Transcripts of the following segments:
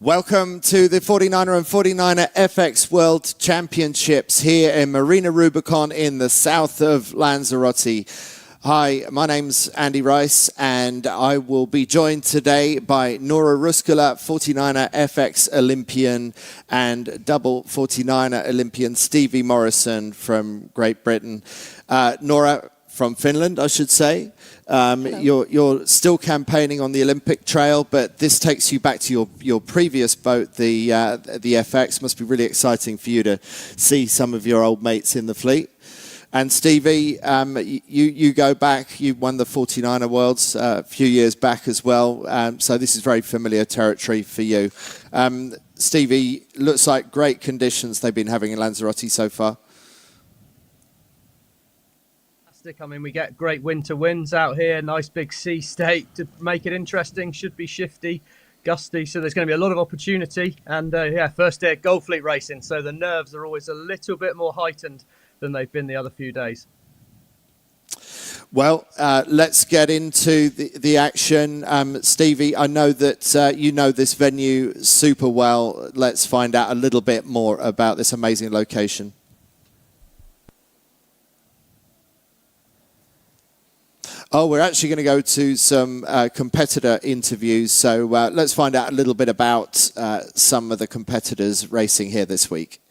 Welcome to the 49er and 49erFX World Championships here in Marina Rubicon in the south of Lanzarote. Hi, my name's Andy Rice and I will be joined today by Noora Ruskola, 49erFX Olympian, and double 49er Olympian Stevie Morrison from Great Britain. Noora from Finland, I should say. You're still campaigning on the Olympic trail, but this takes you back to your previous boat, the FX. Must be really exciting for you to see some of your old mates in the fleet. And Stevie, you go back. You won the 49er Worlds a few years back as well. So this is very familiar territory for you. Stevie, looks like great conditions they've been having in Lanzarote so far. I mean, we get great winter winds out here, nice big sea state to make it interesting. Should be shifty, gusty, so there's going to be a lot of opportunity. And yeah, first day of Gold Fleet racing, so the nerves are always a little bit more heightened than they've been the other few days. Well, let's get into the action. Stevie, I know that you know this venue super well. Let's find out a little bit more about this amazing location. Oh, we're actually going to go to some competitor interviews. So let's find out a little bit about some of the competitors racing here this week.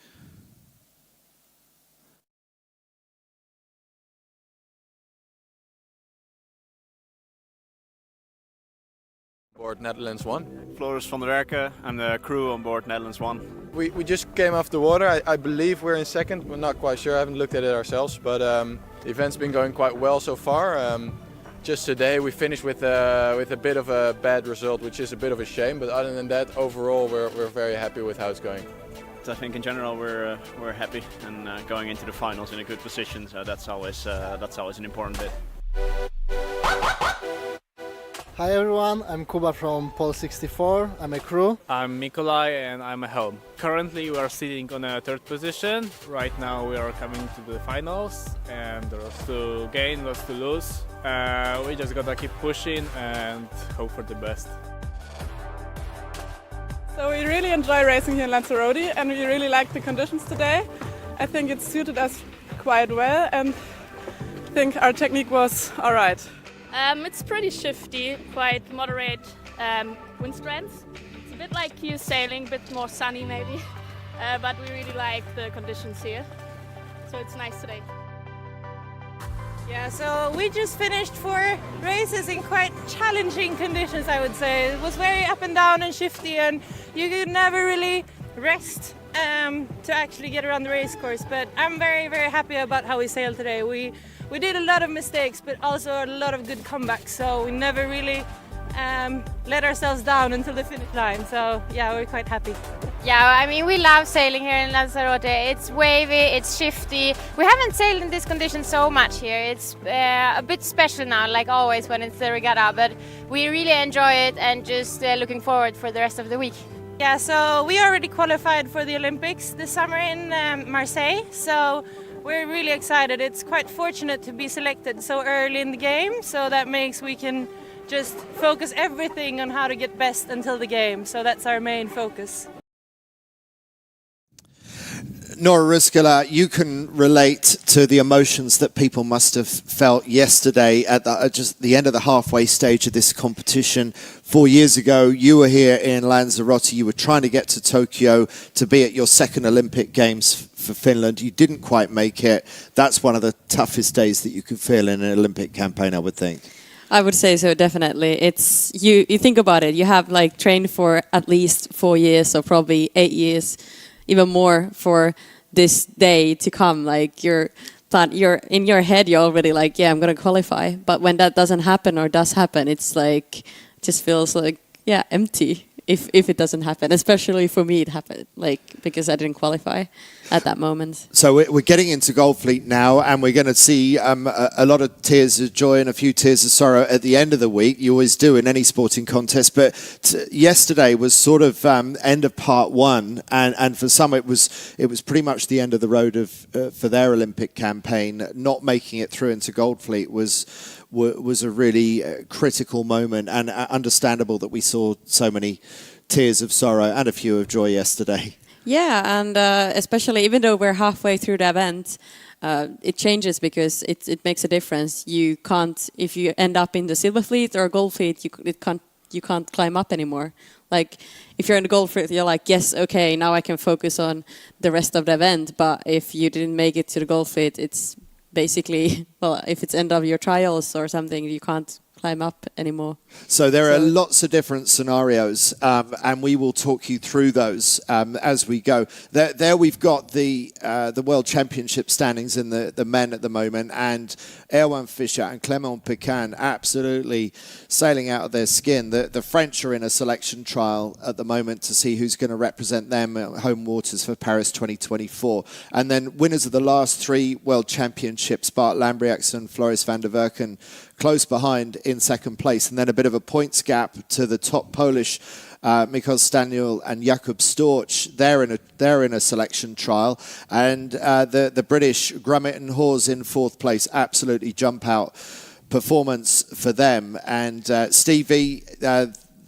Board Netherlands 1. Floris van der Werken, I'm the crew on board Netherlands 1. We just came off the water. I believe we're in second. We're not quite sure. I haven't looked at it ourselves, but the event's been going quite well so far. Just today we finished with a bit of a bad result, which is a bit of a shame. But other than that, overall we're very happy with how it's going. I think in general we're happy and going into the finals in a good position. So that's always an important bit. Hi everyone, I'm Kuba from Pole 64. I'm a crew. I'm Mikolai and I'm a helm. Currently we are sitting on a third position. Right now we are coming to the finals and there's to gain, lots to lose. We just gotta keep pushing and hope for the best. So we really enjoy racing here in Lanzarote and we really like the conditions today. I think it suited us quite well and I think our technique was alright. It's pretty shifty, quite moderate wind strengths. It's a bit like queue sailing, a bit more sunny maybe, but we really like the conditions here, so it's nice today. Yeah, so we just finished 4 races in quite challenging conditions, I would say. It was very up and down and shifty, and you could never really rest to actually get around the race course, but I'm very, very happy about how we sailed today. We did a lot of mistakes, but also a lot of good comebacks, so we never really let ourselves down until the finish line, so yeah, we're quite happy. Yeah, I mean, we love sailing here in Lanzarote. It's wavy, it's shifty. We haven't sailed in this condition so much here. It's a bit special now, like always when it's the regatta, but we really enjoy it and just looking forward for the rest of the week. Yeah, so we already qualified for the Olympics this summer in Marseille, so we're really excited. It's quite fortunate to be selected so early in the game, so that makes we can just focus everything on how to get best until the game. So that's our main focus. Noora Ruskola, you can relate to the emotions that people must have felt yesterday at just the end of the halfway stage of this competition. 4 years ago, you were here in Lanzarote. You were trying to get to Tokyo to be at your second Olympic Games for Finland. You didn't quite make it. That's one of the toughest days that you could feel in an Olympic campaign, I would think. I would say so, definitely. It's you think about it. You have like trained for at least 4 years, or probably 8 years, even more for this day to come. Like you're in your head, you're already like, yeah, I'm gonna qualify. But when that doesn't happen or does happen, it's like just feels like empty. If it doesn't happen, especially for me, it happened because I didn't qualify at that moment. So we're getting into Goldfleet now, and we're going to see a lot of tears of joy and a few tears of sorrow at the end of the week. You always do in any sporting contest, but yesterday was sort of end of part 1, and for some it was pretty much the end of the road for their Olympic campaign. Not making it through into Goldfleet was a really critical moment, and understandable that we saw so many tears of sorrow and a few of joy yesterday. Yeah, and especially even though we're halfway through the event, it changes because it makes a difference. You can't, if you end up in the silver fleet or gold fleet, you can't climb up anymore. Like if you're in the gold fleet, you're like, yes, okay, now I can focus on the rest of the event. But if you didn't make it to the gold fleet, it's basically, well, if it's end of your trials or something, you can't climb up anymore. So there are lots of different scenarios, and we will talk you through those as we go. There we've got the World Championship standings in the men at the moment, and Erwan Fischer and Clément Pécan absolutely sailing out of their skin. The French are in a selection trial at the moment to see who's going to represent them at home waters for Paris 2024. And then winners of the last 3 World Championships, Bart Lambriax and Floris van der Werken, close behind in second place, and then a bit of a points gap to the top Polish Mikkel Staniel and Jakub Storch. They're in a selection trial, and the British Grummett and Hawes in 4th place. Absolutely jump out performance for them. And Stevie,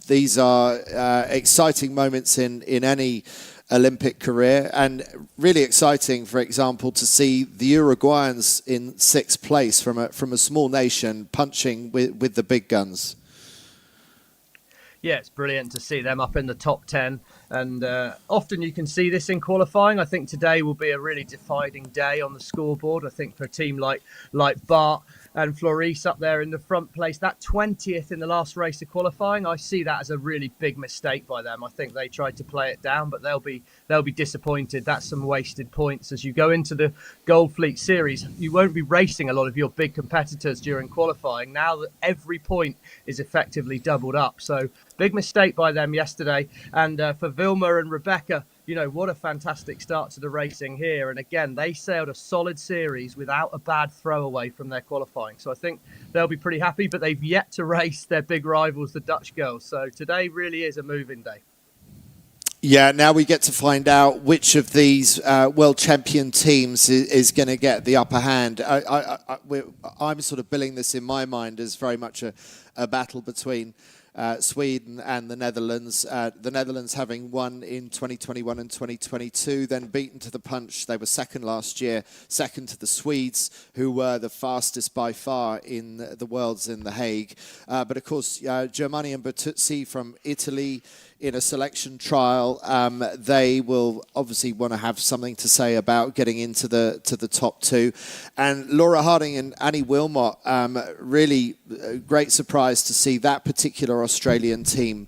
these are exciting moments in any Olympic career, and really exciting, for example, to see the Uruguayans in 6th place from a small nation punching with the big guns. Yeah, it's brilliant to see them up in the top 10, and often you can see this in qualifying. I think today will be a really defining day on the scoreboard. I think for a team like Bart and Floris up there in the front place, that 20th in the last race of qualifying, I see that as a really big mistake by them. I think they tried to play it down, but they'll be disappointed. That's some wasted points. As you go into the Goldfleet series, you won't be racing a lot of your big competitors during qualifying. Now that every point is effectively doubled up, so big mistake by them yesterday. And for Vilma and Rebecca, you know, what a fantastic start to the racing here. And again, they sailed a solid series without a bad throwaway from their qualifying. So I think they'll be pretty happy, but they've yet to race their big rivals, the Dutch girls. So today really is a moving day. Yeah, now we get to find out which of these world champion teams is going to get the upper hand. I'm sort of billing this in my mind as very much a battle between Sweden and the Netherlands. The Netherlands having won in 2021 and 2022, then beaten to the punch. They were second last year, second to the Swedes, who were the fastest by far in the Worlds in The Hague. But of course, Germany and Bertuzzi from Italy in a selection trial, they will obviously want to have something to say about getting into the top two. And Laura Harding and Annie Wilmot, really great surprise to see that particular Australian team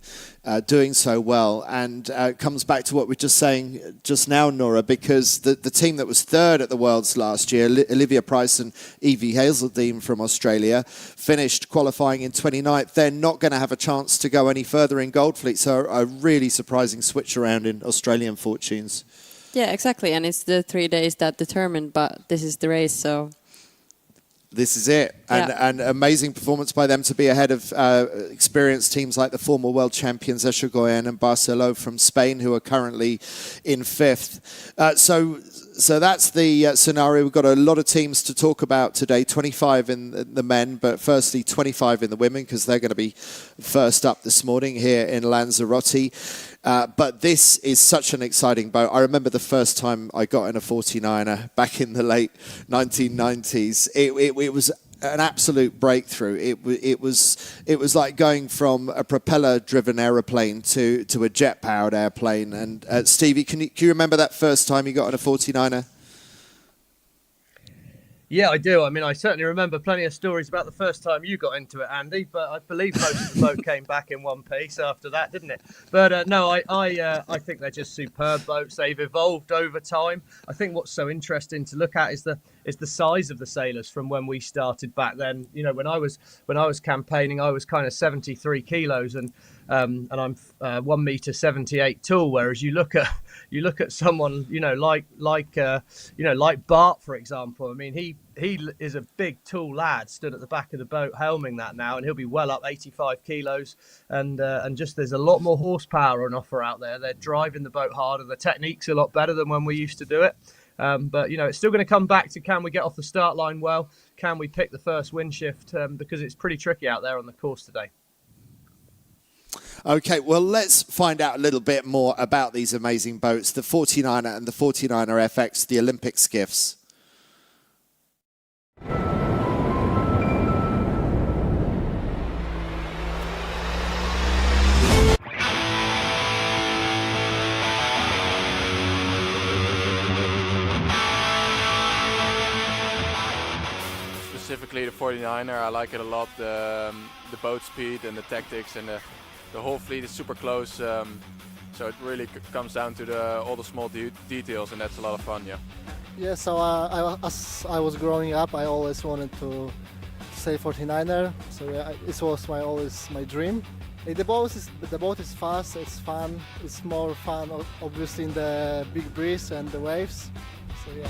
doing so well. And it comes back to what we were just saying just now, Noora, because the team that was third at the Worlds last year, Olivia Price and Evie Hazeldine from Australia, finished qualifying in 29th. They're not going to have a chance to go any further in Goldfleet. So a really surprising switch around in Australian fortunes. Yeah, exactly. And it's the 3 days that determine, but this is the race, so... This is it. And amazing performance by them to be ahead of experienced teams like the former world champions Echegoyen and Barceló from Spain, who are currently in fifth. So that's the scenario. We've got a lot of teams to talk about today, 25 in the men, but firstly 25 in the women, because they're going to be first up this morning here in Lanzarote. But this is such an exciting boat. I remember the first time I got in a 49er back in the late 1990s. It was an absolute breakthrough. It was like going from a propeller-driven aeroplane to a jet-powered airplane. And Stevie, can you remember that first time you got on a 49er? Yeah, I do. I mean, I certainly remember plenty of stories about the first time you got into it, Andy, but I believe most of the boat came back in one piece after that, didn't it? But no, I think they're just superb boats. They've evolved over time. I think what's so interesting to look at is the size of the sailors from when we started back then. You know, when I was campaigning, I was kind of 73 kilos and I'm 1.78 tall. Whereas you look at someone, you know, like Bart, for example. I mean, he is a big, tall lad, stood at the back of the boat helming that now, and he'll be well up 85 kilos. And just there's a lot more horsepower on offer out there. They're driving the boat harder. The technique's a lot better than when we used to do it. But, you know, it's still going to come back to, can we get off the start line well? Can we pick the first wind shift? Because it's pretty tricky out there on the course today. Okay, well, let's find out a little bit more about these amazing boats, the 49er and the 49erFX, the Olympic skiffs. Specifically the 49er, I like it a lot, the boat speed and the tactics, and the whole fleet is super close, so it really comes down to all the small details, and that's a lot of fun, yeah. Yeah, so as I was growing up, I always wanted to say 49er, so it was always my dream. The boat is fast, it's fun, it's more fun obviously in the big breeze and the waves, so yeah.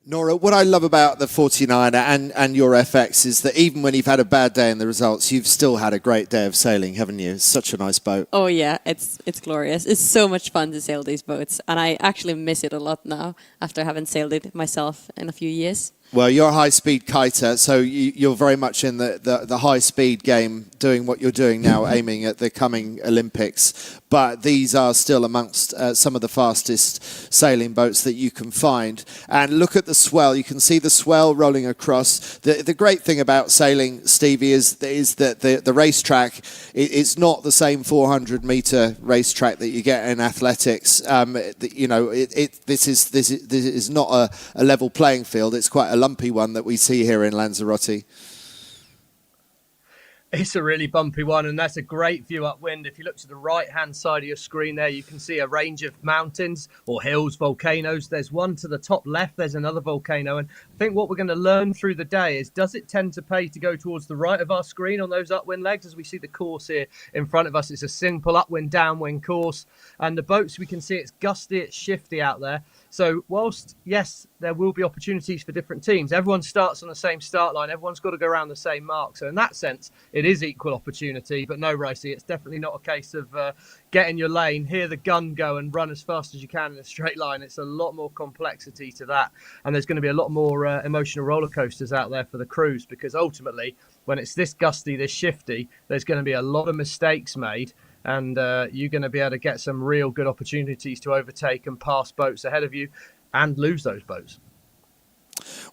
Noora, what I love about the 49er and your FX is that even when you've had a bad day in the results, you've still had a great day of sailing, haven't you? It's such a nice boat. Oh yeah, it's glorious. It's so much fun to sail these boats, and I actually miss it a lot now after having sailed it myself in a few years. Well, you're a high-speed kiter, so you're very much in the high-speed game, doing what you're doing now, aiming at the coming Olympics. But these are still amongst some of the fastest sailing boats that you can find. And look at the swell. You can see the swell rolling across. The great thing about sailing, Stevie, is that the racetrack, it's not the same 400-meter racetrack that you get in athletics. You know, this is not a level playing field. It's quite a lumpy one that we see here in Lanzarote. It's a really bumpy one, and that's a great view upwind. If you look to the right-hand side of your screen there, you can see a range of mountains or hills, volcanoes. There's one to the top left, there's another volcano. And I think what we're going to learn through the day is, does it tend to pay to go towards the right of our screen on those upwind legs? As we see the course here in front of us, it's a simple upwind, downwind course. And the boats, we can see it's gusty, it's shifty out there. So whilst, yes, there will be opportunities for different teams, everyone starts on the same start line. Everyone's got to go around the same mark. So in that sense, it is equal opportunity. But no, Ricey, it's definitely not a case of get in your lane, hear the gun go and run as fast as you can in a straight line. It's a lot more complexity to that. And there's going to be a lot more emotional roller coasters out there for the crews, because ultimately, when it's this gusty, this shifty, there's going to be a lot of mistakes made. And you're going to be able to get some real good opportunities to overtake and pass boats ahead of you and lose those boats.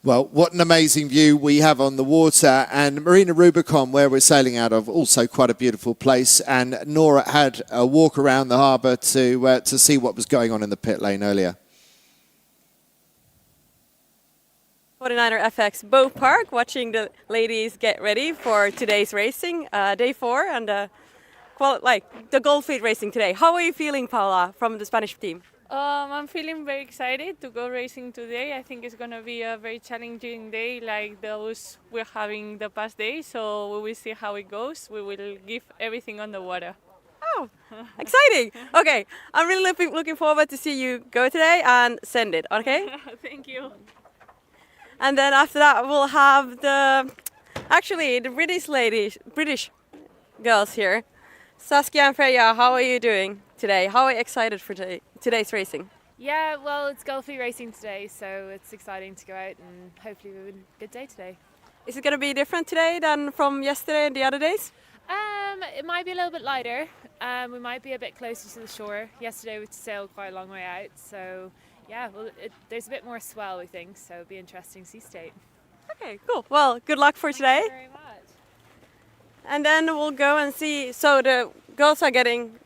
Well, what an amazing view we have on the water, and Marina Rubicon, where we're sailing out of, also quite a beautiful place. And Noora had a walk around the harbour to see what was going on in the pit lane earlier. 49erFX Bow Park, watching the ladies get ready for today's racing, day 4, and the Gold Fleet racing today. How are you feeling, Paula, from the Spanish team? I'm feeling very excited to go racing today. I think it's going to be a very challenging day like those we're having the past day, so we will see how it goes. We will give everything on the water. Oh, exciting! Okay, I'm really looking forward to see you go today and send it, okay? Thank you. And then after that we'll have the British girls here. Saskia and Freya, how are you doing today? How are you excited for today's racing? Yeah, well, it's Gold Fleet racing today, so it's exciting to go out and hopefully we have a good day today. Is it going to be different today than from yesterday and the other days? It might be a little bit lighter. We might be a bit closer to the shore. Yesterday we sailed quite a long way out, so yeah, well, there's a bit more swell, we think, so it'll be interesting sea state. Okay, cool. Well, good luck for today. Thank you very much. And then we'll go and see. So the girls are getting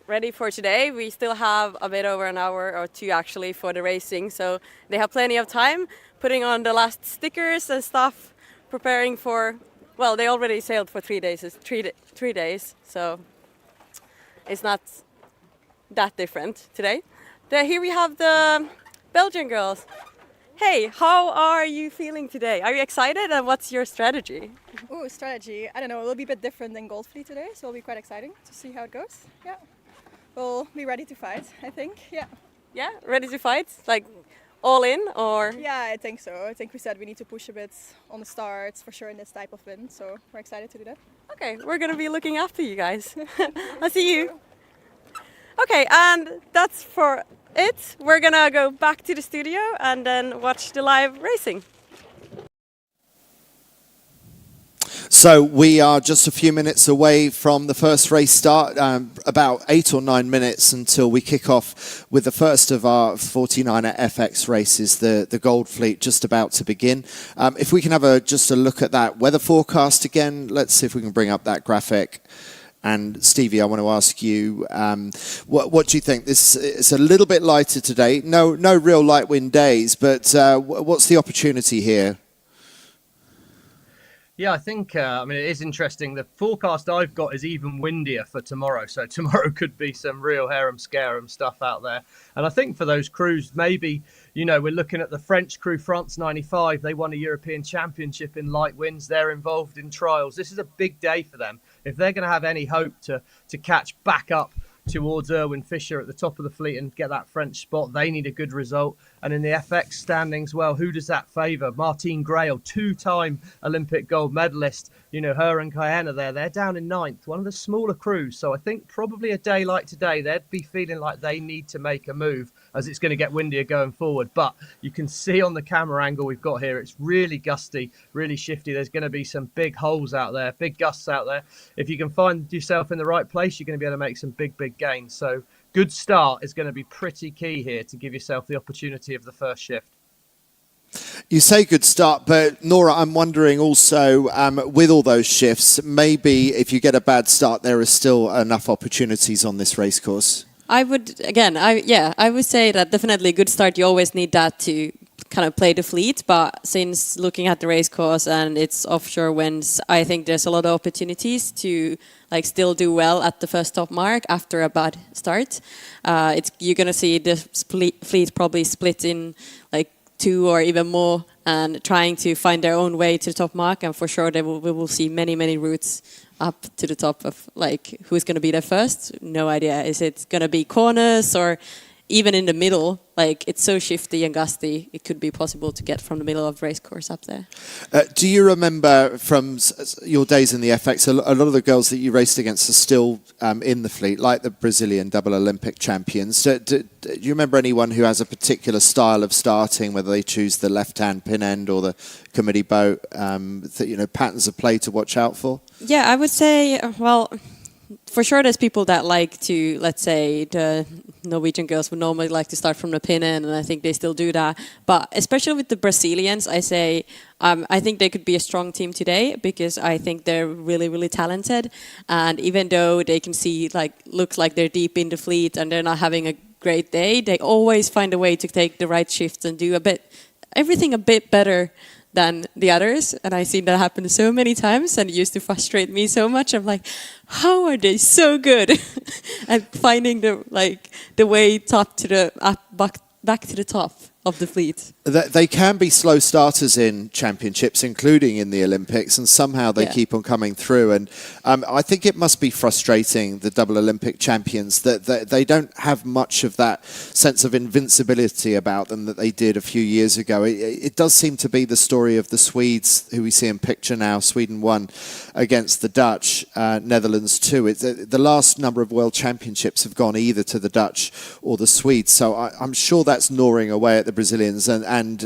ready for today. We still have a bit over an hour or two actually for the racing, so they have plenty of time putting on the last stickers and stuff, preparing for. Well, they already sailed for 3 days. 3 days, so it's not that different today. Here we have the Belgian girls. Hey, how are you feeling today? Are you excited, and what's your strategy? Oh, strategy. I don't know, it will be a bit different than Gold Fleet today, so it'll be quite exciting to see how it goes. Yeah. We'll be ready to fight, I think. Yeah. Yeah, ready to fight? Like all in, or? Yeah, I think so. I think we said we need to push a bit on the starts for sure in this type of wind, so we're excited to do that. Okay, we're going to be looking after you guys. I'll see you. Okay, and that's for it. We're gonna go back to the studio and then watch the live racing. So we are just a few minutes away from the first race start, about 8 or 9 minutes until we kick off with the first of our 49erFX races, the Gold Fleet, just about to begin. If we can have just a look at that weather forecast again, let's see if we can bring up that graphic. And Stevie, I want to ask you, what do you think? This is a little bit lighter today. No real light wind days, but what's the opportunity here? Yeah, I think, it is interesting. The forecast I've got is even windier for tomorrow. So tomorrow could be some real harem-scarum stuff out there. And I think for those crews, maybe, we're looking at the French crew, France 95. They won a European Championship in light winds. They're involved in trials. This is a big day for them. If they're going to have any hope to catch back up towards Erwin Fischer at the top of the fleet and get that French spot, they need a good result. And in the FX standings, well, who does that favour? Martine Grail, 2-time Olympic gold medalist. Her and Cayenne there. They're down in 9th, one of the smaller crews. So I think probably a day like today, they'd be feeling like they need to make a move as it's going to get windier going forward. But you can see on the camera angle we've got here, it's really gusty, really shifty. There's going to be some big holes out there, big gusts out there. If you can find yourself in the right place, you're going to be able to make some big gains. So good start is going to be pretty key here to give yourself the opportunity of the first shift. You say good start, but Noora, I'm wondering also, with all those shifts, maybe if you get a bad start, there is still enough opportunities on this race course. I would say that definitely a good start. You always need that to kind of play the fleet. But since looking at the race course and its offshore winds, I think there's a lot of opportunities to like still do well at the first top mark after a bad start. You're going to see the fleet probably split in like 2 or even more and trying to find their own way to the top mark. And for sure, we will see many routes up to the top of like who's going to be there first. No idea. Is it going to be corners or even in the middle? Like it's so shifty and gusty, it could be possible to get from the middle of the race course up there. Do you remember from your days in the FX, a lot of the girls that you raced against are still in the fleet, like the Brazilian double Olympic champions? Do you remember anyone who has a particular style of starting, whether they choose the left-hand pin end or the committee boat, patterns of play to watch out for? Yeah, I would say, well, for sure there's people that like to, let's say, the Norwegian girls would normally like to start from the pin end, and I think they still do that. But especially with the Brazilians, I say, I think they could be a strong team today because I think they're really talented. And even though they can see, looks like they're deep in the fleet and they're not having a great day, they always find a way to take the right shifts and do everything a bit better than the others. And I've seen that happen so many times, and it used to frustrate me so much. I'm like, how are they so good at finding the way top to the back to the top of the fleet? They can be slow starters in championships, including in the Olympics, and somehow they keep on coming through. And I think it must be frustrating, the double Olympic champions, that they don't have much of that sense of invincibility about them that they did a few years ago. It does seem to be the story of the Swedes, who we see in picture now. Sweden won against the Dutch, Netherlands too. The last number of world championships have gone either to the Dutch or the Swedes. So I'm sure that's gnawing away at the Brazilians, and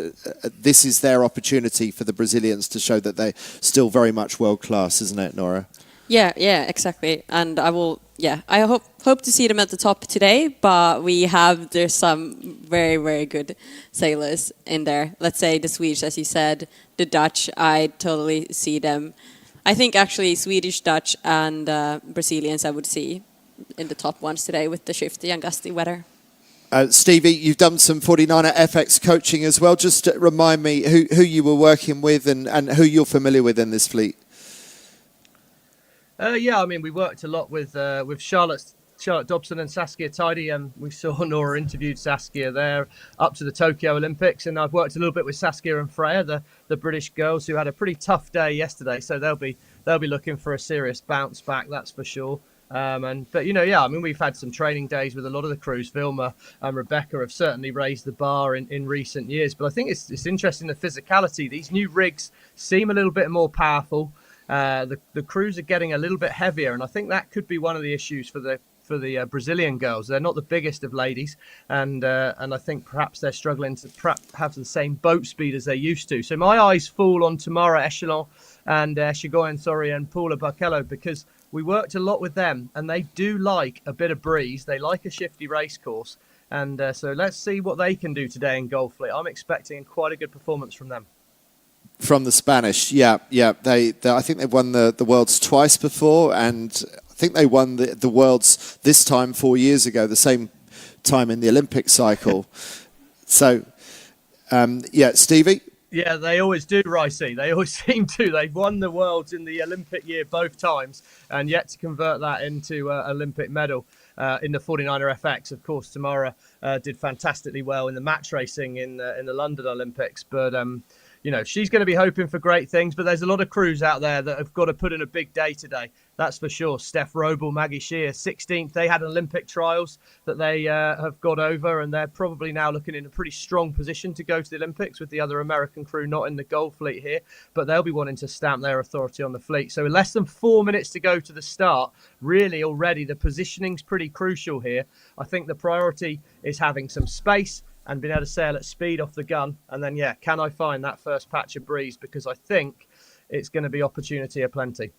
this is their opportunity for the Brazilians to show that they're still very much world class, isn't it, Noora? Yeah, exactly. And I hope to see them at the top today, but there's some very good sailors in there. Let's say the Swedes, as you said, the Dutch, I totally see them. I think actually Swedish, Dutch and Brazilians I would see in the top ones today with the shifty and gusty weather. Stevie, you've done some 49er FX coaching as well. Just remind me who you were working with and who you're familiar with in this fleet. We worked a lot with Charlotte Dobson and Saskia Tidy, and we saw Noora interviewed Saskia there up to the Tokyo Olympics, and I've worked a little bit with Saskia and Freya, the British girls, who had a pretty tough day yesterday, so they'll be looking for a serious bounce back, that's for sure. We've had some training days with a lot of the crews. Vilma and Rebecca have certainly raised the bar in recent years. But I think it's interesting, the physicality. These new rigs seem a little bit more powerful. The crews are getting a little bit heavier, and I think that could be one of the issues for the Brazilian girls. They're not the biggest of ladies, and I think perhaps they're struggling to have the same boat speed as they used to. So my eyes fall on Tamara Echelon and Shigoyan Sori and Paula Barkello, because we worked a lot with them, and they do like a bit of breeze. They like a shifty race course. And so let's see what they can do today in Gold Fleet. I'm expecting quite a good performance from them. From the Spanish, yeah. I think they've won the Worlds twice before, and I think they won the Worlds this time 4 years ago, the same time in the Olympic cycle. So, Stevie? Yeah, they always do, Ricey. They always seem to. They've won the Worlds in the Olympic year both times, and yet to convert that into an Olympic medal in the 49er FX. Of course, Tamara did fantastically well in the match racing in the London Olympics. But, she's going to be hoping for great things. But there's a lot of crews out there that have got to put in a big day today. That's for sure. Steph Roble, Maggie Shear, 16th. They had Olympic trials that they have got over, and they're probably now looking in a pretty strong position to go to the Olympics with the other American crew not in the Gold Fleet here. But they'll be wanting to stamp their authority on the fleet. So less than 4 minutes to go to the start. Really, already, the positioning's pretty crucial here. I think the priority is having some space and being able to sail at speed off the gun. And then, can I find that first patch of breeze? Because I think it's going to be opportunity aplenty.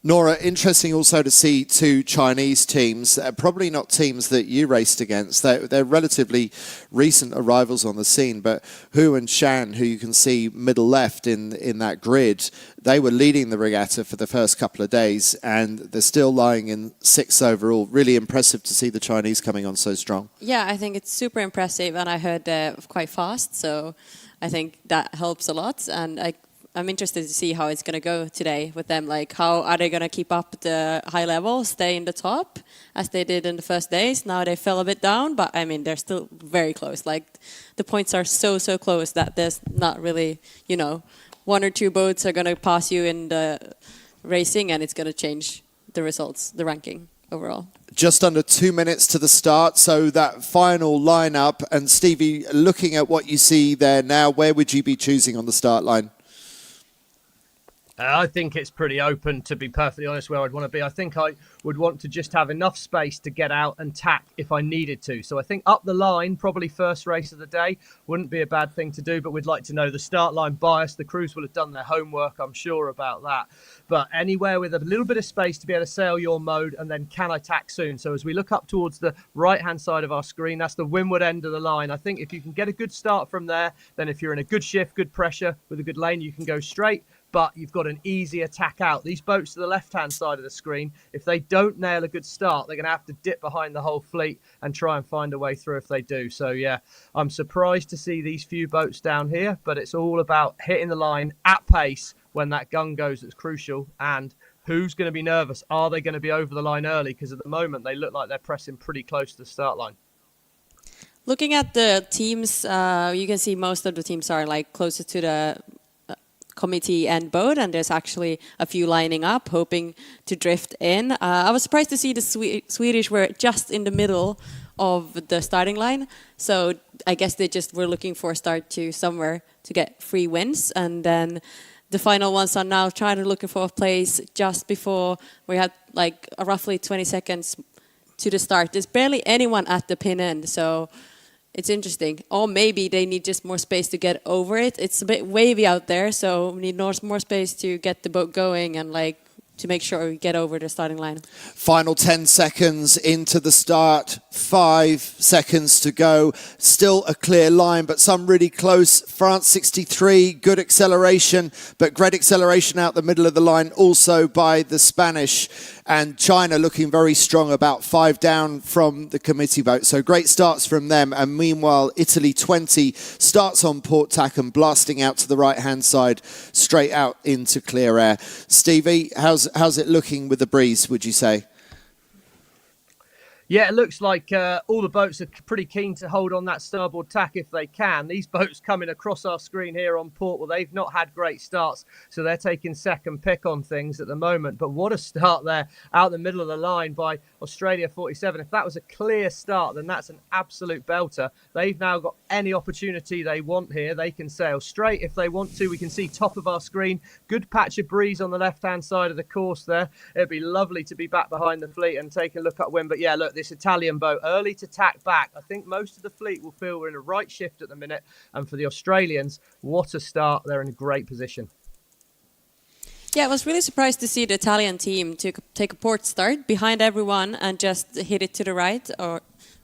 Noora, interesting also to see two Chinese teams, probably not teams that you raced against. They're relatively recent arrivals on the scene, but Hu and Shan, who you can see middle left in that grid, they were leading the regatta for the first couple of days, and they're still lying in 6th overall. Really impressive to see the Chinese coming on so strong. Yeah, I think it's super impressive, and I heard quite fast, so I think that helps a lot. And I'm interested to see how it's going to go today with them. Like, how are they going to keep up the high level, stay in the top, as they did in the first days? Now they fell a bit down, but I mean, they're still very close. Like, the points are so close that there's not really, you know, 1 or 2 boats are going to pass you in the racing, and it's going to change the results, the ranking overall. Just under 2 minutes to the start, so that final lineup. And Stevie, looking at what you see there now, where would you be choosing on the start line? I think it's pretty open, to be perfectly honest, where I'd want to be. I think I would want to just have enough space to get out and tack if I needed to. So I think up the line, probably first race of the day, wouldn't be a bad thing to do, but we'd like to know the start line bias. The crews will have done their homework, I'm sure about that. But anywhere with a little bit of space to be able to sail your mode, and then can I tack soon? So as we look up towards the right-hand side of our screen, that's the windward end of the line. I think if you can get a good start from there, then if you're in a good shift, good pressure, with a good lane, you can go straight. But you've got an easy attack out. These boats to the left-hand side of the screen, if they don't nail a good start, they're going to have to dip behind the whole fleet and try and find a way through if they do. So, yeah, I'm surprised to see these few boats down here, but it's all about hitting the line at pace when that gun goes. That's crucial. And who's going to be nervous? Are they going to be over the line early? Because at the moment, they look like they're pressing pretty close to the start line. Looking at the teams, you can see most of the teams are like closer to the committee and boat, and there's actually a few lining up, hoping to drift in. I was surprised to see the Swedish were just in the middle of the starting line, so I guess they just were looking for a start to somewhere to get free wins, and then the final ones are now trying to look for a place just before we had like roughly 20 seconds to the start. There's barely anyone at the pin end, so it's interesting. Or maybe they need just more space to get over it. It's a bit wavy out there, so we need more space to get the boat going and like to make sure we get over the starting line. Final 10 seconds into the start, 5 seconds to go. Still a clear line, but some really close. France 63, good acceleration, but great acceleration out the middle of the line also by the Spanish. And China looking very strong, about 5 down from the committee boat. So great starts from them. And meanwhile, Italy 20 starts on port tack and blasting out to the right-hand side, straight out into clear air. Stevie, how's it looking with the breeze, would you say? Yeah, it looks like all the boats are pretty keen to hold on that starboard tack if they can. These boats coming across our screen here on port, well, they've not had great starts, so they're taking second pick on things at the moment. But what a start there out the middle of the line by Australia 47. If that was a clear start, then that's an absolute belter. They've now got any opportunity they want here. They can sail straight if they want to. We can see top of our screen, good patch of breeze on the left-hand side of the course there. It'd be lovely to be back behind the fleet and take a look upwind. But yeah, look, this Italian boat early to tack back. I think most of the fleet will feel we're in a right shift at the minute. And for the Australians, what a start. They're in a great position. Yeah, I was really surprised to see the Italian team to take a port start behind everyone and just hit it to the right, or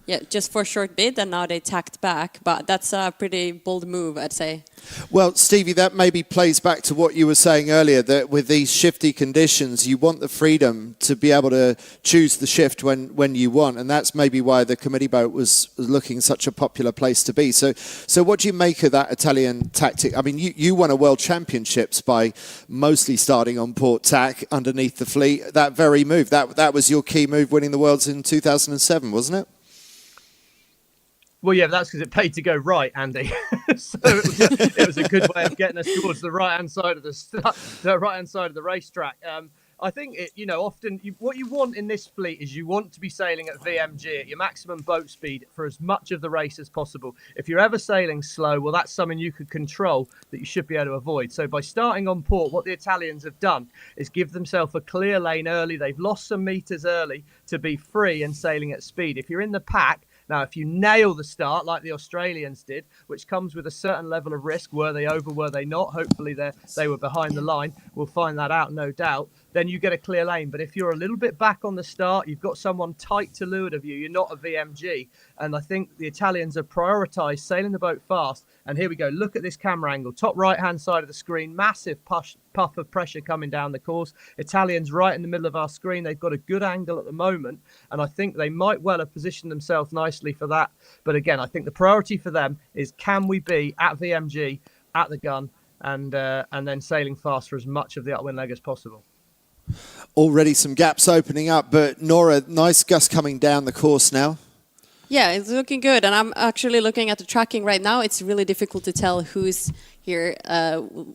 yeah, just for a short bit, and now they tacked back. But that's a pretty bold move, I'd say. Well, Stevie, that maybe plays back to what you were saying earlier, that with these shifty conditions, you want the freedom to be able to choose the shift when you want. And that's maybe why the committee boat was looking such a popular place to be. So what do you make of that Italian tactic? I mean, you won a World Championships by mostly starting on port tack underneath the fleet. That very move, that was your key move, winning the Worlds in 2007, wasn't it? Well, yeah, that's because it paid to go right, Andy. So it was a good way of getting us towards the right-hand side of the racetrack. I think often what you want in this fleet is you want to be sailing at VMG at your maximum boat speed for as much of the race as possible. If you're ever sailing slow, well, that's something you could control that you should be able to avoid. So by starting on port, what the Italians have done is give themselves a clear lane early. They've lost some meters early to be free and sailing at speed. If you're in the pack, now, if you nail the start like the Australians did, which comes with a certain level of risk, were they over, were they not? Hopefully they were behind the line. We'll find that out, no doubt. then you get a clear lane. But if you're a little bit back on the start, you've got someone tight to leeward of you, you're not a VMG. And I think the Italians have prioritised sailing the boat fast. And here we go. Look at this camera angle. Top right-hand side of the screen, massive puff of pressure coming down the course. Italians right in the middle of our screen. They've got a good angle at the moment. And I think they might well have positioned themselves nicely for that. But again, I think the priority for them is, can we be at VMG, at the gun, and then sailing fast for as much of the upwind leg as possible. Already some gaps opening up, but Noora, nice gust coming down the course now. Yeah, it's looking good, and I'm actually looking at the tracking right now. It's really difficult to tell who's here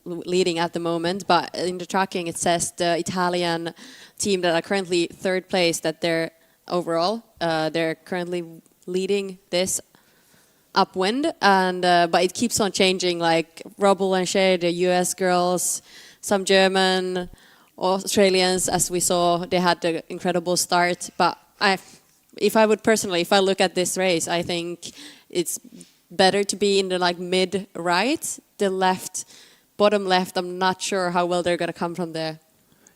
leading at the moment, but in the tracking it says the Italian team that are currently third place, that they're overall, they're currently leading this upwind, and but it keeps on changing, like Rob Boulanger, the US girls, some German, Australians, as we saw, they had the incredible start, but if I look at this race, I think it's better to be in the like mid right, the left, bottom left. I'm not sure how well they're going to come from there.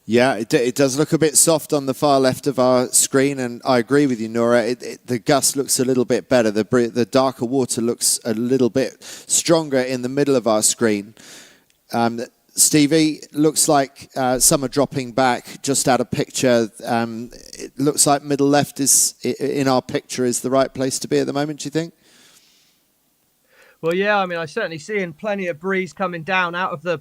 Yeah, it does look a bit soft on the far left of our screen, and I agree with you, Noora. The gust looks a little bit better. The darker water looks a little bit stronger in the middle of our screen. Stevie, looks like some are dropping back just out of picture. It looks like middle left is in our picture is the right place to be at the moment, do you think? Well, yeah, I mean, I certainly seeing plenty of breeze coming down out of the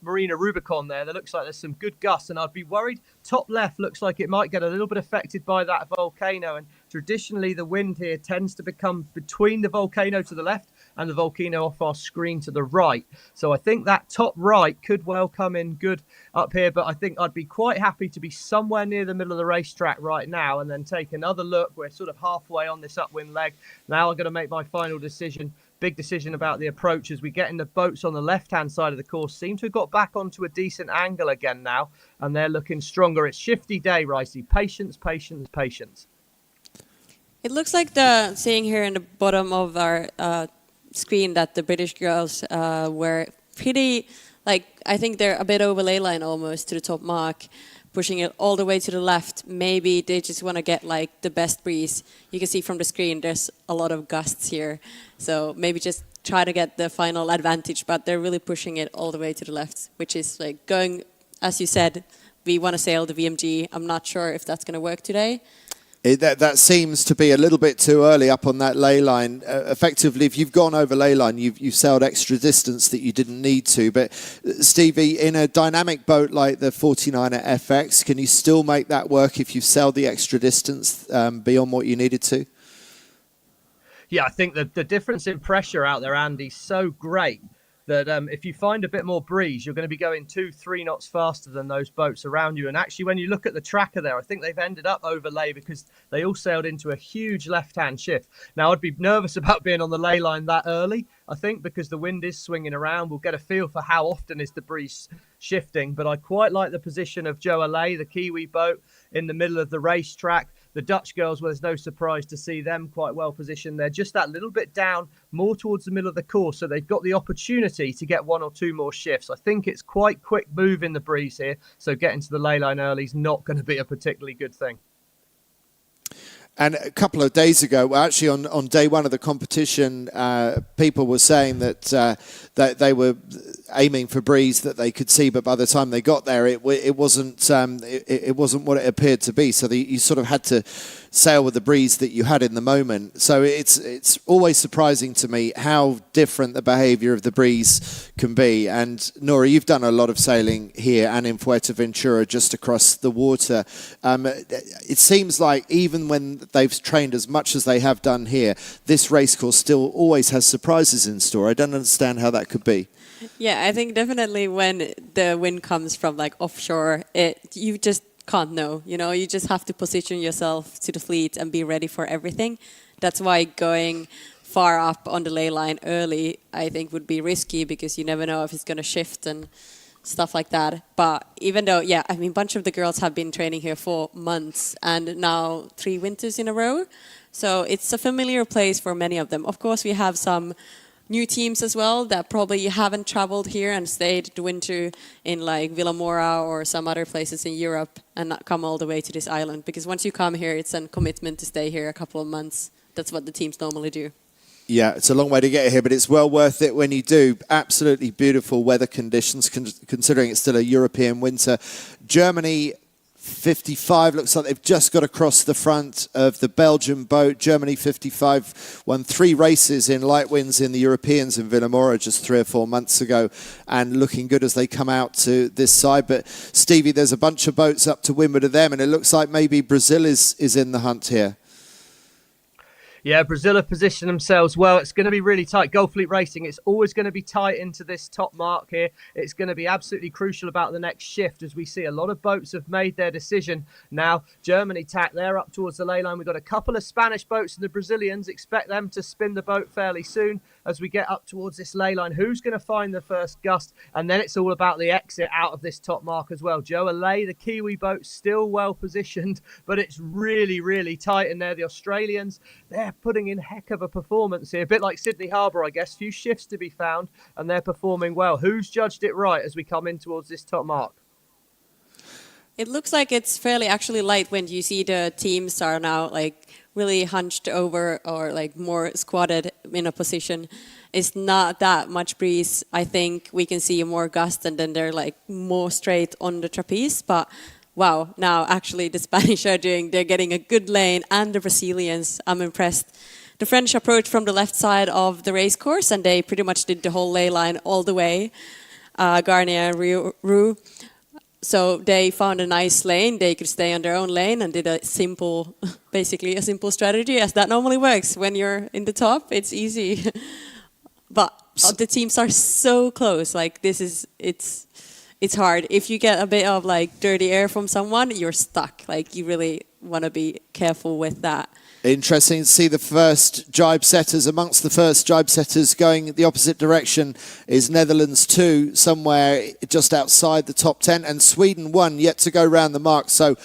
Marina Rubicon there. There looks like there's some good gusts, and I'd be worried. Top left looks like it might get a little bit affected by that volcano, and traditionally the wind here tends to become between the volcano to the left and the volcano off our screen to the right. So I think that top right could well come in good up here, but I think I'd be quite happy to be somewhere near the middle of the racetrack right now and then take another look. We're sort of halfway on this upwind leg. Now I'm going to make my final decision. Big decision about the approach as we get in the boats on the left-hand side of the course. Seem to have got back onto a decent angle again now, and they're looking stronger. It's shifty day, Ricey. Patience, patience, patience. It looks like seeing here in the bottom of our screen that the British girls were pretty, like, I think they're a bit over ley line almost to the top mark, pushing it all the way to the left. Maybe they just want to get like the best breeze. You can see from the screen there's a lot of gusts here. So maybe just try to get the final advantage, but they're really pushing it all the way to the left, which is like going, as you said, we want to sail the VMG. I'm not sure if that's going to work today. That seems to be a little bit too early up on that ley line. Effectively, if you've gone over ley line, you've sailed extra distance that you didn't need to. But Stevie, in a dynamic boat like the 49erFX, can you still make that work if you've sailed the extra distance beyond what you needed to? Yeah, I think the difference in pressure out there, Andy, is so great that if you find a bit more breeze, you're going to be going 2-3 knots faster than those boats around you. And actually, when you look at the tracker there, I think they've ended up over ley because they all sailed into a huge left-hand shift. Now, I'd be nervous about being on the ley line that early, I think, because the wind is swinging around. We'll get a feel for how often is the breeze shifting. But I quite like the position of Joa Ley, the Kiwi boat, in the middle of the racetrack. The Dutch girls, well, there's no surprise to see them quite well positioned. They're just that little bit down, more towards the middle of the course, so they've got the opportunity to get 1 or 2 more shifts. I think it's quite quick move in the breeze here, so getting to the ley line early is not going to be a particularly good thing. And a couple of days ago, well, actually on day one of the competition, people were saying that they were aiming for breeze that they could see, but by the time they got there, it wasn't what it appeared to be. So you sort of had to sail with the breeze that you had in the moment. So it's always surprising to me how different the behaviour of the breeze can be. And Noora, you've done a lot of sailing here and in Fuerteventura, just across the water. It seems like even when they've trained as much as they have done here, this race course still always has surprises in store. I don't understand how that could be. Yeah, I think definitely when the wind comes from like offshore, you just can't know. You know, you just have to position yourself to the fleet and be ready for everything. That's why going far up on the ley line early, I think, would be risky because you never know if it's going to shift and stuff like that. But even though, yeah, I mean, a bunch of the girls have been training here for months and now 3 winters in a row. So it's a familiar place for many of them. Of course, we have some new teams as well that probably haven't traveled here and stayed the winter in like Villamoura or some other places in Europe and not come all the way to this island. Because once you come here, it's a commitment to stay here a couple of months. That's what the teams normally do. Yeah, it's a long way to get here, but it's well worth it when you do. Absolutely beautiful weather conditions, considering it's still a European winter. Germany 55, looks like they've just got across the front of the Belgian boat. Germany 55 won 3 races in light winds in the Europeans in Villamoura just 3 or 4 months ago, and looking good as they come out to this side. But Stevie, there's a bunch of boats up to windward of them, and it looks like maybe Brazil is in the hunt here. Yeah, Brazil have positioned themselves well. It's going to be really tight. Gulfleet Racing, it's always going to be tight into this top mark here. It's going to be absolutely crucial about the next shift, as we see a lot of boats have made their decision now. Germany tack, they're up towards the ley line. We've got a couple of Spanish boats and the Brazilians. Expect them to spin the boat fairly soon as we get up towards this ley line. Who's going to find the first gust? And then it's all about the exit out of this top mark as well. Joe Allais, the Kiwi boat, still well positioned, but it's really, really tight in there. The Australians, they're putting in heck of a performance here. A bit like Sydney Harbour, I guess. Few shifts to be found, and they're performing well. Who's judged it right as we come in towards this top mark? It looks like it's fairly actually light wind. You see the teams are now like really hunched over or like more squatted in a position. It's not that much breeze. I think we can see more gust and then they're like more straight on the trapeze. But wow, now actually the Spanish are they're getting a good lane, and the Brazilians, I'm impressed. The French approached from the left side of the race course and they pretty much did the whole ley line all the way. Garnier and Roux. So they found a nice lane. They could stay on their own lane and did a simple, basically a simple strategy, as that normally works. When you're in the top, it's easy. But the teams are so close. Like it's hard. If you get a bit of like dirty air from someone, you're stuck. Like you really want to be careful with that. Interesting to see the first jibe setters. Amongst the first jibe setters going the opposite direction is Netherlands 2, somewhere just outside the top 10, and Sweden 1, yet to go round the mark. So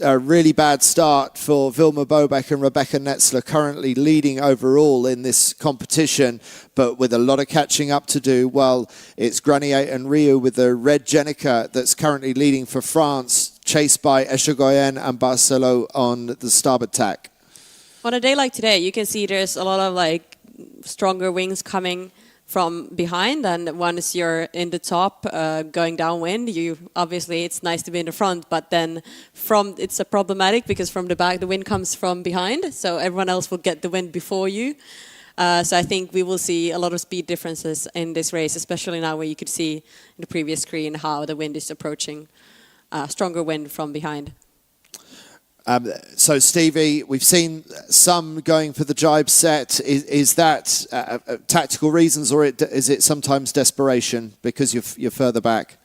a really bad start for Vilma Bobek and Rebecca Netzler, currently leading overall in this competition, but with a lot of catching up to do. Well, it's Grenier and Rio with the red Jenica that's currently leading for France, chased by Echegoyen and Barcelo on the starboard tack. On a day like today, you can see there's a lot of like stronger wings coming from behind, and once you're in the top going downwind, obviously it's nice to be in the front, but then it's a problematic because from the back the wind comes from behind, so everyone else will get the wind before you. So I think we will see a lot of speed differences in this race, especially now where you could see in the previous screen how the wind is approaching stronger wind from behind. So Stevie, we've seen some going for the jibe set. Is that tactical reasons, or is it sometimes desperation because you're further back?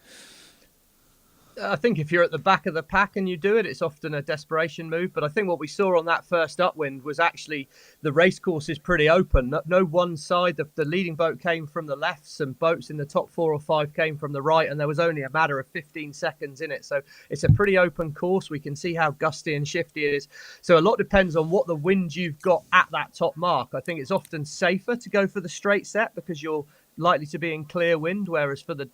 I think if you're at the back of the pack and you do it, it's often a desperation move. But I think what we saw on that first upwind was actually the race course is pretty open. No one side. The leading boat came from the left. Some boats in the top 4 or 5 came from the right. And there was only a matter of 15 seconds in it. So it's a pretty open course. We can see how gusty and shifty it is. So a lot depends on what the wind you've got at that top mark. I think it's often safer to go for the straight set because you're likely to be in clear wind, whereas for the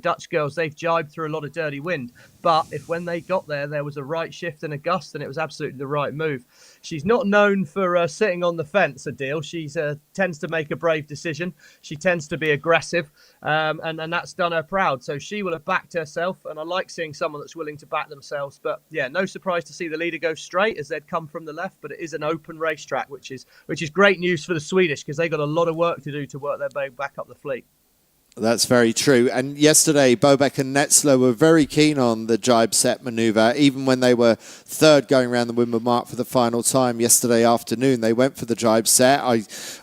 Dutch girls, they've jibed through a lot of dirty wind. But if when they got there was a right shift and a gust, then it was absolutely the right move. She's not known for sitting on the fence, Adil. She tends to make a brave decision. She tends to be aggressive, and that's done her proud. So she will have backed herself, and I like seeing someone that's willing to back themselves. But yeah, no surprise to see the leader go straight as they'd come from the left, but it is an open racetrack, which is great news for the Swedish because they've got a lot of work to do to work their way back up the fleet. That's very true. And yesterday, Bobek and Netzler were very keen on the jibe set manoeuvre, even when they were third going around the windward mark for the final time yesterday afternoon. They went for the jibe set.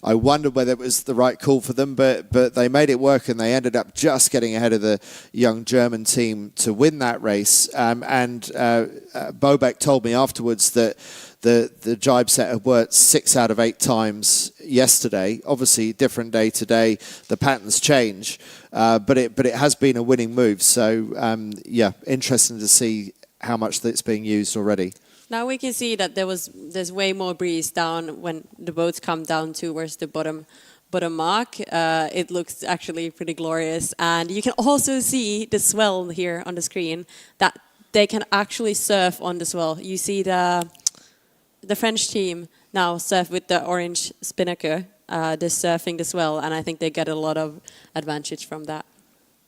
I wondered whether it was the right call for them, but they made it work, and they ended up just getting ahead of the young German team to win that race. Bobek told me afterwards that the jibe set had worked 6 out of 8 times yesterday. Obviously, different day today. The patterns change, but it has been a winning move. So yeah, interesting to see how much that's being used already. Now we can see that there's way more breeze down when the boats come down towards the bottom bottom mark. It looks actually pretty glorious. And you can also see the swell here on the screen, that they can actually surf on the swell. You see the French team now surf with the orange spinnaker. They're surfing the swell, and I think they get a lot of advantage from that.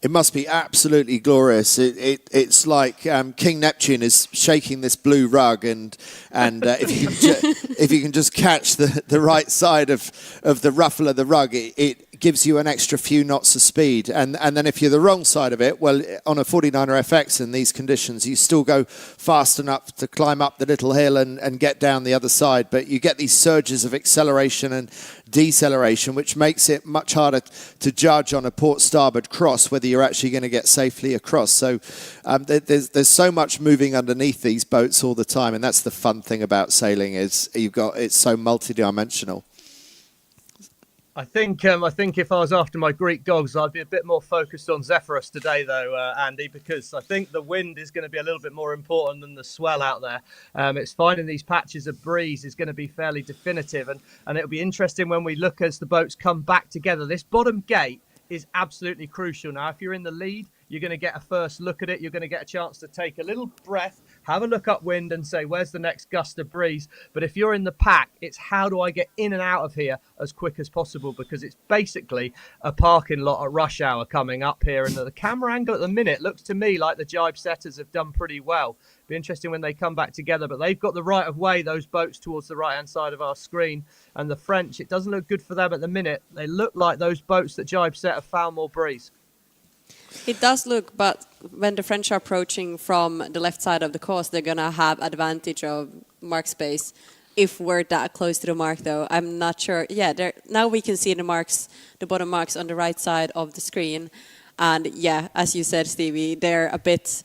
It must be absolutely glorious. It's like King Neptune is shaking this blue rug, and if you can just catch the right side of the ruffle of the rug, it gives you an extra few knots of speed. And then if you're the wrong side of it, well, on a 49er FX in these conditions, you still go fast enough to climb up the little hill and get down the other side. But you get these surges of acceleration and deceleration, which makes it much harder to judge on a port starboard cross whether you're actually going to get safely across. So there's so much moving underneath these boats all the time, and that's the fun thing about sailing, is it's so multidimensional. I think if I was after my Greek gods, I'd be a bit more focused on Zephyrus today, though, Andy, because I think the wind is going to be a little bit more important than the swell out there. It's finding these patches of breeze is going to be fairly definitive, and it'll be interesting when we look as the boats come back together. This bottom gate is absolutely crucial. Now, if you're in the lead, you're going to get a first look at it. You're going to get a chance to take a little breath, have a look upwind and say, where's the next gust of breeze? But if you're in the pack, it's how do I get in and out of here as quick as possible? Because it's basically a parking lot at rush hour coming up here. And the camera angle at the minute looks to me like the jibe setters have done pretty well. Be interesting when they come back together. But they've got the right of way, those boats, towards the right-hand side of our screen. And the French, it doesn't look good for them at the minute. They look like those boats that jibe set have found more breeze. It does look, but when the French are approaching from the left side of the coast, they're going to have advantage of mark space. If we're that close to the mark, though, I'm not sure. Yeah, now we can see the marks, the bottom marks on the right side of the screen. And yeah, as you said, Stevie, they're a bit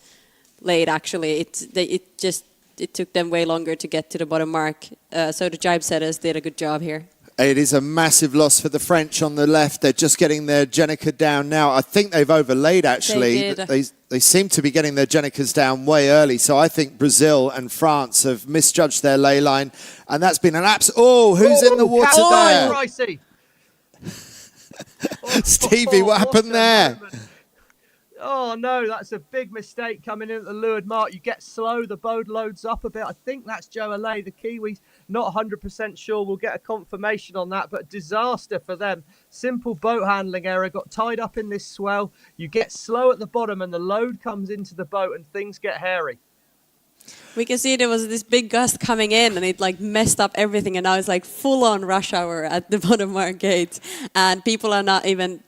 late, actually. It took them way longer to get to the bottom mark. So the jibe setters did a good job here. It is a massive loss for the French on the left. They're just getting their Jenica down now. I think they've overlaid, actually. They seem to be getting their Jenicas down way early. So I think Brazil and France have misjudged their lay line. And that's been an who's in the water there? Stevie, what happened there? Oh, no, that's a big mistake coming in at the leeward mark. You get slow, the boat loads up a bit. I think that's Joe Allais, the Kiwis. Not 100% sure. We'll get a confirmation on that, but disaster for them. Simple boat handling error. Got tied up in this swell. You get slow at the bottom and the load comes into the boat and things get hairy. We can see there was this big gust coming in and it like messed up everything, and now it's like full on rush hour at the bottom mark gate, and people are not even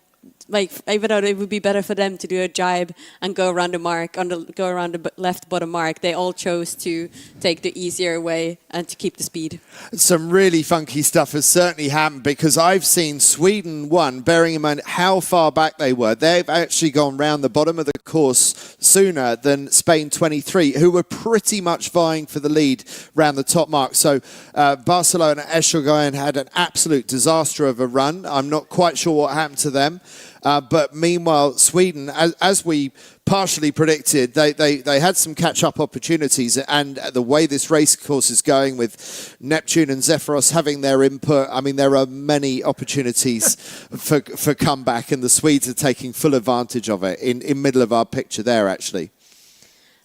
even though it would be better for them to do a jibe and go around the mark, go around the left bottom mark, they all chose to take the easier way and to keep the speed. Some really funky stuff has certainly happened, because I've seen Sweden won, bearing in mind how far back they were. They've actually gone round the bottom of the course sooner than Spain 23, who were pretty much vying for the lead round the top mark. So Barcelona Eschelgoyen had an absolute disaster of a run. I'm not quite sure what happened to them. But meanwhile, Sweden, as we partially predicted, they had some catch-up opportunities. And the way this race course is going, with Neptune and Zephyrus having their input, I mean, there are many opportunities for comeback, and the Swedes are taking full advantage of it in middle of our picture there, actually.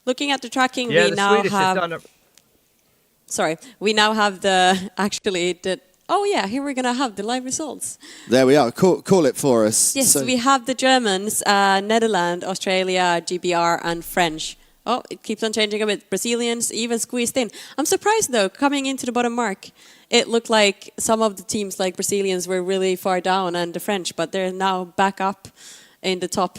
Looking at the tracking, we now have... we now have oh yeah, here we're going to have the live results. There we are. Call it for us. Yes, so we have the Germans, Netherlands, Australia, GBR and French. Oh, it keeps on changing a bit. Brazilians even squeezed in. I'm surprised though, coming into the bottom mark, it looked like some of the teams like Brazilians were really far down, and the French, but they're now back up in the top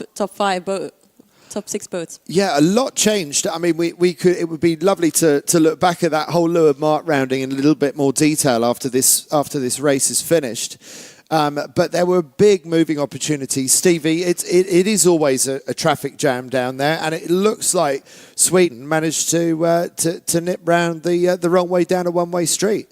six boats. Yeah, a lot changed. I mean, we could. It would be lovely to look back at that whole leeward mark rounding in a little bit more detail after this race is finished. But there were big moving opportunities. Stevie, it is always a traffic jam down there, and it looks like Sweden managed to nip round the wrong way down a one-way street.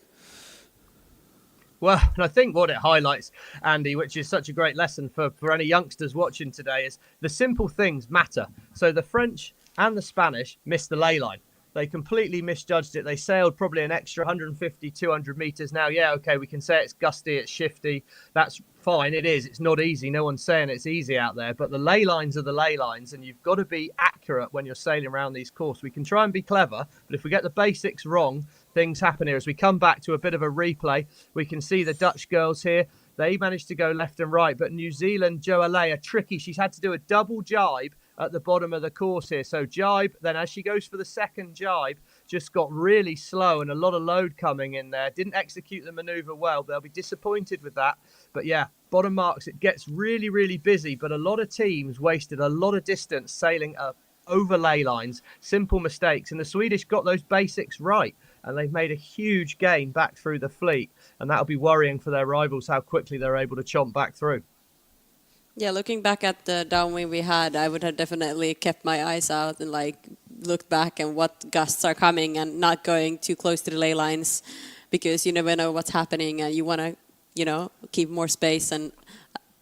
Well, and I think what it highlights, Andy, which is such a great lesson for any youngsters watching today, is the simple things matter. So the French and the Spanish missed the ley line. They completely misjudged it. They sailed probably an extra 150, 200 meters. Now, yeah, okay, we can say it's gusty, it's shifty. That's fine. It is. It's not easy. No one's saying it's easy out there. But the ley lines are the ley lines, and you've got to be accurate when you're sailing around these courses. We can try and be clever, but if we get the basics wrong, things happen here. As we come back to a bit of a replay, we can see the Dutch girls here. They managed to go left and right, but New Zealand, Joalea, are tricky. She's had to do a double jibe at the bottom of the course here. So jibe, then as she goes for the second jibe, just got really slow and a lot of load coming in there. Didn't execute the maneuver well. They'll be disappointed with that. But yeah, bottom marks, it gets really, really busy. But a lot of teams wasted a lot of distance sailing over ley lines, simple mistakes. And the Swedish got those basics right. And they've made a huge gain back through the fleet. And that'll be worrying for their rivals, how quickly they're able to chomp back through. Yeah, looking back at the downwind we had, I would have definitely kept my eyes out and like looked back and what gusts are coming and not going too close to the ley lines, because you never know what's happening and you want to, you know, keep more space and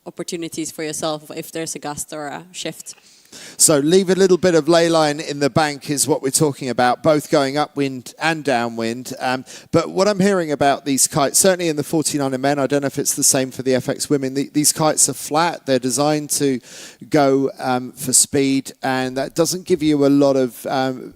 opportunities for yourself if there's a gust or a shift. So leave a little bit of ley line in the bank is what we're talking about, both going upwind and downwind. But what I'm hearing about these kites, certainly in the 49er men, I don't know if it's the same for the FX women, these kites are flat. They're designed to go for speed, and that doesn't give you a lot of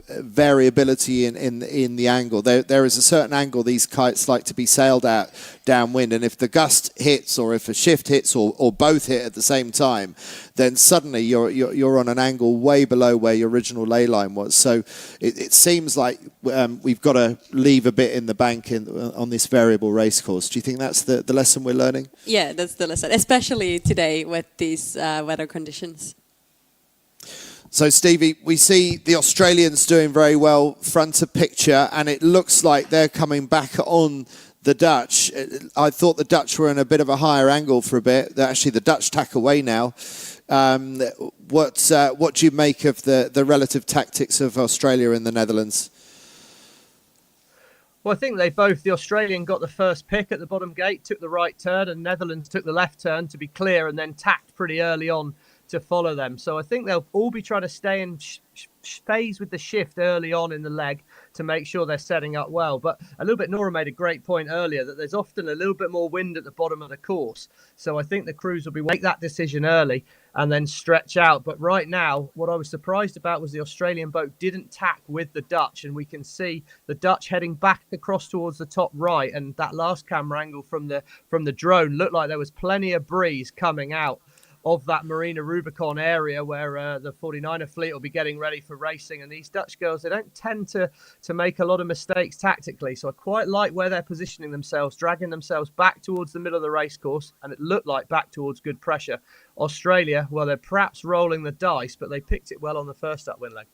variability in the angle. There is a certain angle these kites like to be sailed at downwind, and if the gust hits or if a shift hits or both hit at the same time, then suddenly you're on an angle way below where your original ley line was. So it seems like we've got to leave a bit in the bank on this variable race course. Do you think that's the lesson we're learning? Yeah, that's the lesson, especially today with these weather conditions. So, Stevie, we see the Australians doing very well front of picture, and it looks like they're coming back on the Dutch. I thought the Dutch were in a bit of a higher angle for a bit. Actually, the Dutch tack away now. What do you make of the relative tactics of Australia and the Netherlands? Well, I think the Australian got the first pick at the bottom gate, took the right turn, and Netherlands took the left turn to be clear and then tacked pretty early on to follow them. So I think they'll all be trying to stay in phase with the shift early on in the leg to make sure they're setting up well. But a little bit, Noora made a great point earlier that there's often a little bit more wind at the bottom of the course. So I think the crews will make that decision early and then stretch out. But right now, what I was surprised about was the Australian boat didn't tack with the Dutch, and we can see the Dutch heading back across towards the top right, and that last camera angle from the drone looked like there was plenty of breeze coming out of that Marina Rubicon area where the 49er fleet will be getting ready for racing. And these Dutch girls, they don't tend to make a lot of mistakes tactically. So I quite like where they're positioning themselves, dragging themselves back towards the middle of the race course, and it looked like back towards good pressure. Australia, well, they're perhaps rolling the dice, but they picked it well on the first upwind leg.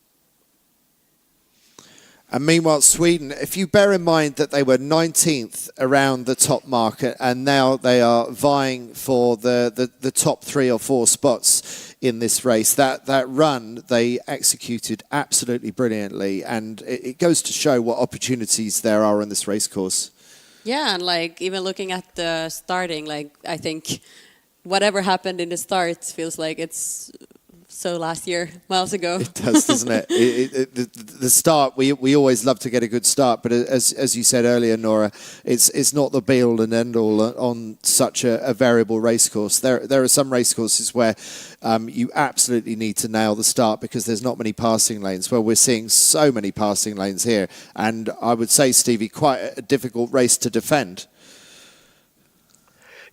And meanwhile, Sweden, if you bear in mind that they were 19th around the top market, and now they are vying for the top 3 or 4 spots in this race, that run they executed absolutely brilliantly, and it goes to show what opportunities there are in this race course. Yeah, and like even looking at the starting, like I think whatever happened in the start feels like it's so last year, miles ago. It does, doesn't it? The start, we always love to get a good start, but as you said earlier, Noora, it's not the be-all and end-all on such a variable race course. There are some race courses where you absolutely need to nail the start because there's not many passing lanes. Well, we're seeing so many passing lanes here, and I would say, Stevie, quite a difficult race to defend.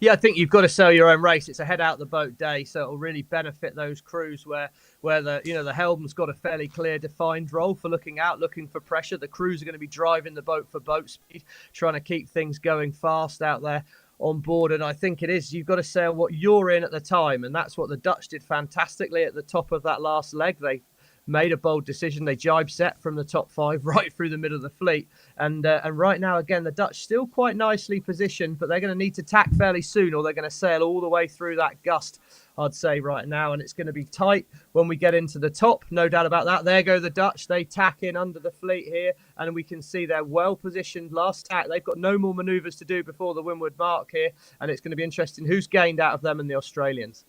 Yeah, I think you've got to sail your own race. It's a head out the boat day, so it'll really benefit those crews where the helm's got a fairly clear defined role for looking out, looking for pressure. The crews are going to be driving the boat for boat speed, trying to keep things going fast out there on board. And I think it is, you've got to sail what you're in at the time, and that's what the Dutch did fantastically at the top of that last leg. They made a bold decision. They jibe set from the top 5 right through the middle of the fleet. And right now, again, the Dutch still quite nicely positioned, but they're going to need to tack fairly soon or they're going to sail all the way through that gust, I'd say, right now. And it's going to be tight when we get into the top. No doubt about that. There go the Dutch. They tack in under the fleet here, and we can see they're well positioned. Last tack, they've got no more manoeuvres to do before the windward mark here, and it's going to be interesting who's gained out of them and the Australians.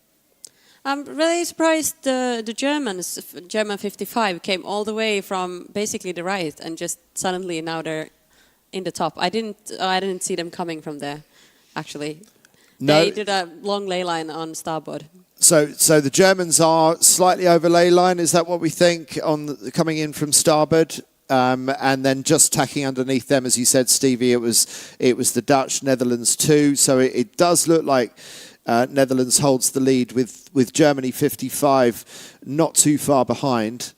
I'm really surprised the Germans, German 55, came all the way from basically the right and just suddenly now they're in the top. I didn't see them coming from there, actually. No. They did a long ley line on starboard. So the Germans are slightly over ley line. Is that what we think coming in from starboard? And then just tacking underneath them, as you said, Stevie, it was the Dutch, Netherlands too. So it does look like Netherlands holds the lead with Germany 55 not too far behind,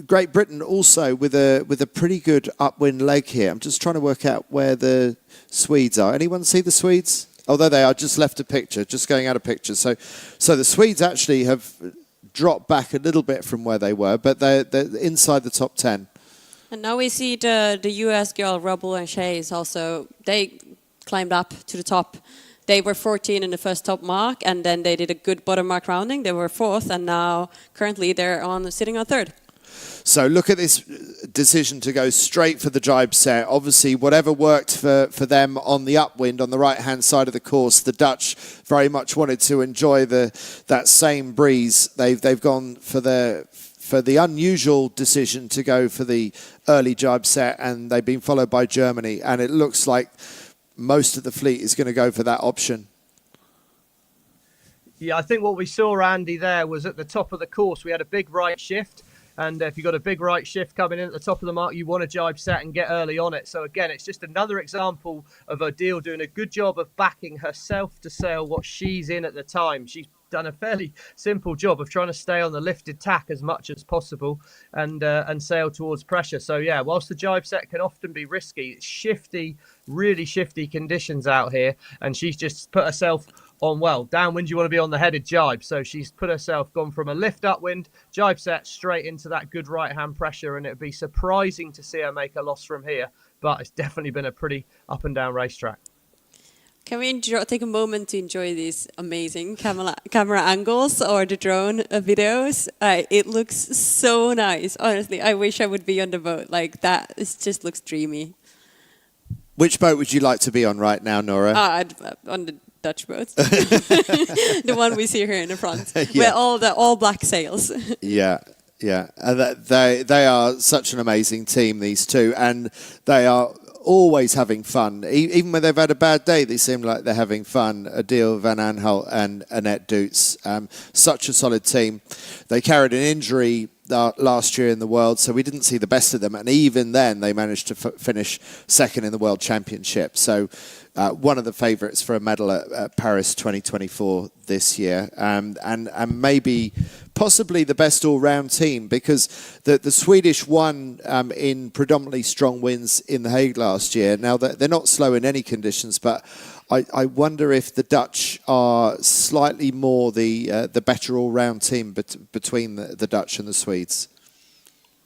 Great Britain also with a pretty good upwind leg here. I'm just trying to work out where the Swedes are. Anyone see the Swedes? Oh, there they are. Just left a picture. Just going out of picture. So the Swedes actually have dropped back a little bit from where they were, but they're inside the top 10. And now we see the US girl, Rubble and Shays also, they climbed up to the top. They were 14 in the first top mark, and then they did a good bottom mark rounding. They were 4th, and now currently they're sitting on 3rd. So look at this decision to go straight for the jibe set. Obviously, whatever worked for them on the upwind, on the right-hand side of the course, the Dutch very much wanted to enjoy that same breeze. They've gone for the unusual decision to go for the early jibe set, and they've been followed by Germany. And it looks like most of the fleet is going to go for that option. Yeah, I think what we saw, Andy, there was at the top of the course, we had a big right shift. And if you've got a big right shift coming in at the top of the mark, you want to jibe set and get early on it. So again, it's just another example of Odile doing a good job of backing herself to sail what she's in at the time. She's done a fairly simple job of trying to stay on the lifted tack as much as possible and sail towards pressure. So yeah, whilst the jibe set can often be risky, it's shifty, really shifty conditions out here, and she's just put herself on, well, downwind you want to be on the headed jibe, so she's put herself, gone from a lift upwind, jibe set straight into that good right hand pressure, and it'd be surprising to see her make a loss from here, but it's definitely been a pretty up and down racetrack. Can we take a moment to enjoy these amazing camera angles or the drone videos? It looks so nice. Honestly, I wish I would be on the boat like that. It just looks dreamy. Which boat would you like to be on right now, Noora? On the Dutch boat. The one we see here in the front. Yeah. With all black sails. Yeah. And they are such an amazing team, these two, and they are always having fun. Even when they've had a bad day, they seem like they're having fun. Odile van Aanholt and Annette Doets. Such a solid team. They carried an injury last year in the World, so we didn't see the best of them. And even then, they managed to finish second in the World Championship. So one of the favourites for a medal at Paris 2024 this year. And maybe possibly the best all-round team, because the Swedish won in predominantly strong winds in The Hague last year. Now, they're not slow in any conditions, but I wonder if the Dutch are slightly more the better all-round team between the Dutch and the Swedes.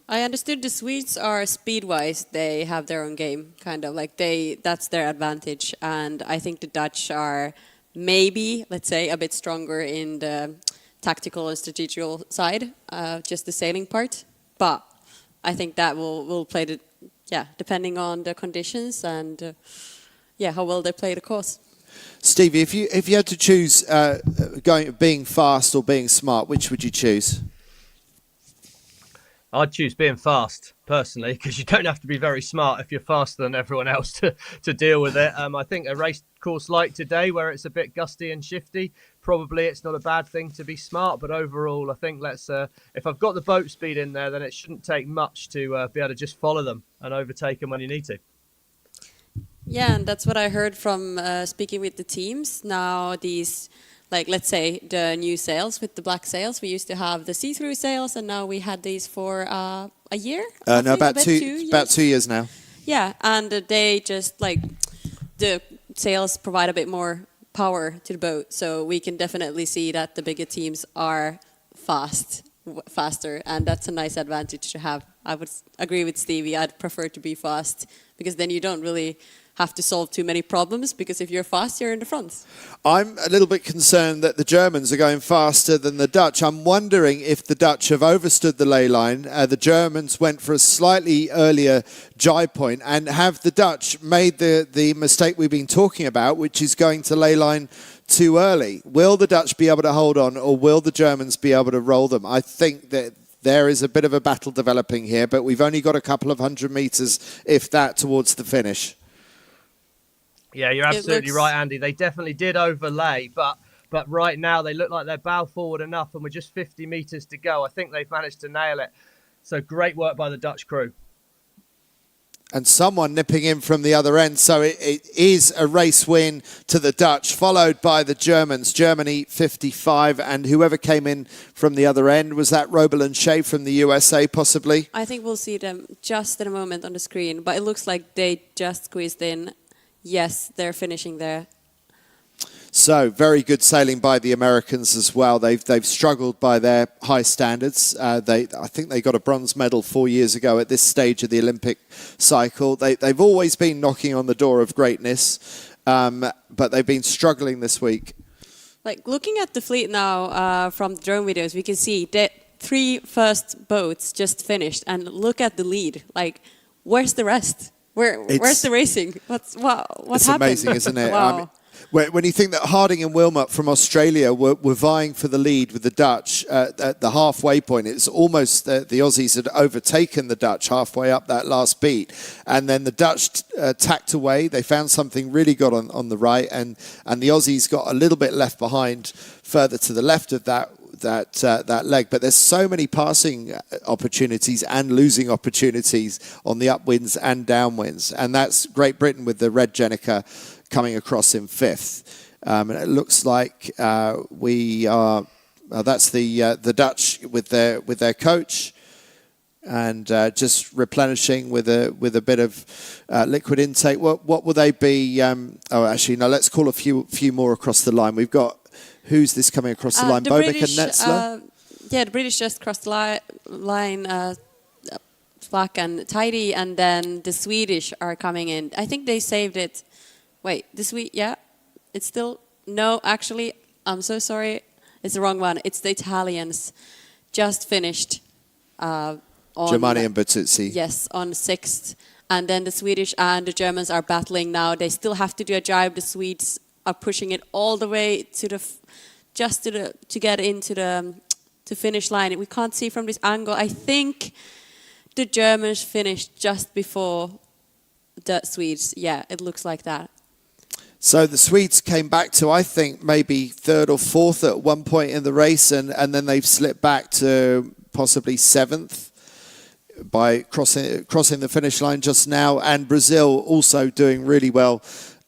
I understood the Swedes are speed-wise, they have their own game, kind of like that's their advantage. And I think the Dutch are maybe, let's say, a bit stronger in the tactical and strategical side, just the sailing part. But I think that will play depending on the conditions and how well they play the course. Stevie, if you had to choose being fast or being smart, which would you choose? I'd choose being fast, personally, because you don't have to be very smart if you're faster than everyone else to deal with it. I think a race course like today, where it's a bit gusty and shifty, probably it's not a bad thing to be smart. But overall, I think if I've got the boat speed in there, then it shouldn't take much to be able to just follow them and overtake them when you need to. Yeah, and that's what I heard from speaking with the teams. Now these, like let's say the new sails with the black sails, we used to have the see-through sails, and now we had these for a year. No, about 2 years. About 2 years now. Yeah, and they just the sails provide a bit more power to the boat, so we can definitely see that the bigger teams are faster, and that's a nice advantage to have. I would agree with Stevie. I'd prefer to be fast, because then you don't really have to solve too many problems, because if you're fast, you're in the front. I'm a little bit concerned that the Germans are going faster than the Dutch. I'm wondering if the Dutch have overstood the ley line. The Germans went for a slightly earlier jibe point, and have the Dutch made the mistake we've been talking about, which is going to ley line too early. Will the Dutch be able to hold on, or will the Germans be able to roll them? I think that there is a bit of a battle developing here, but we've only got a couple of 100 metres, if that, towards the finish. Yeah, you're absolutely right, Andy. They definitely did overlay, but right now they look like they're bow forward enough, and we're just 50 metres to go. I think they've managed to nail it. So great work by the Dutch crew. And someone nipping in from the other end. So it is a race win to the Dutch, followed by the Germans. Germany 55, and whoever came in from the other end, was that Robel and Shea from the USA possibly? I think we'll see them just in a moment on the screen, but it looks like they just squeezed in. Yes, they're finishing there. So very good sailing by the Americans as well. They've struggled by their high standards. I think they got a bronze medal 4 years ago at this stage of the Olympic cycle. They've always been knocking on the door of greatness, but they've been struggling this week. Like, looking at the fleet now from the drone videos, we can see that 3 first boats just finished, and look at the lead. Like, where's the rest? Where's the racing? What's happened? It's amazing, isn't it? Wow. I mean, when you think that Harding and Wilmot from Australia were vying for the lead with the Dutch at the halfway point, it's almost the Aussies had overtaken the Dutch halfway up that last beat. And then the Dutch tacked away. They found something really good on the right, and the Aussies got a little bit left behind further to the left of that leg. But there's so many passing opportunities and losing opportunities on the upwinds and downwinds. And that's Great Britain with the red Jenica coming across in 5th. And it looks like we are, that's the Dutch with their coach, and just replenishing with a bit of liquid intake. What will they be? Actually, no, let's call a few more across the line. We've got, who's this coming across the line? Bobek and Netzler? Yeah, the British just crossed the line, slack and tidy, and then the Swedish are coming in. I think they saved it. Wait, this week, yeah, it's still, no, actually, I'm so sorry, it's the wrong one. It's the Italians, just finished on... Germani and Bertuzzi. Yes, on 6th. And then the Swedish and the Germans are battling now. They still have to do a jibe. The Swedes are pushing it all the way to to get into the finish line. We can't see from this angle. I think the Germans finished just before the Swedes. Yeah, it looks like that. So the Swedes came back to, I think, maybe 3rd or 4th at one point in the race, and then they've slipped back to possibly 7th by crossing the finish line just now. And Brazil also doing really well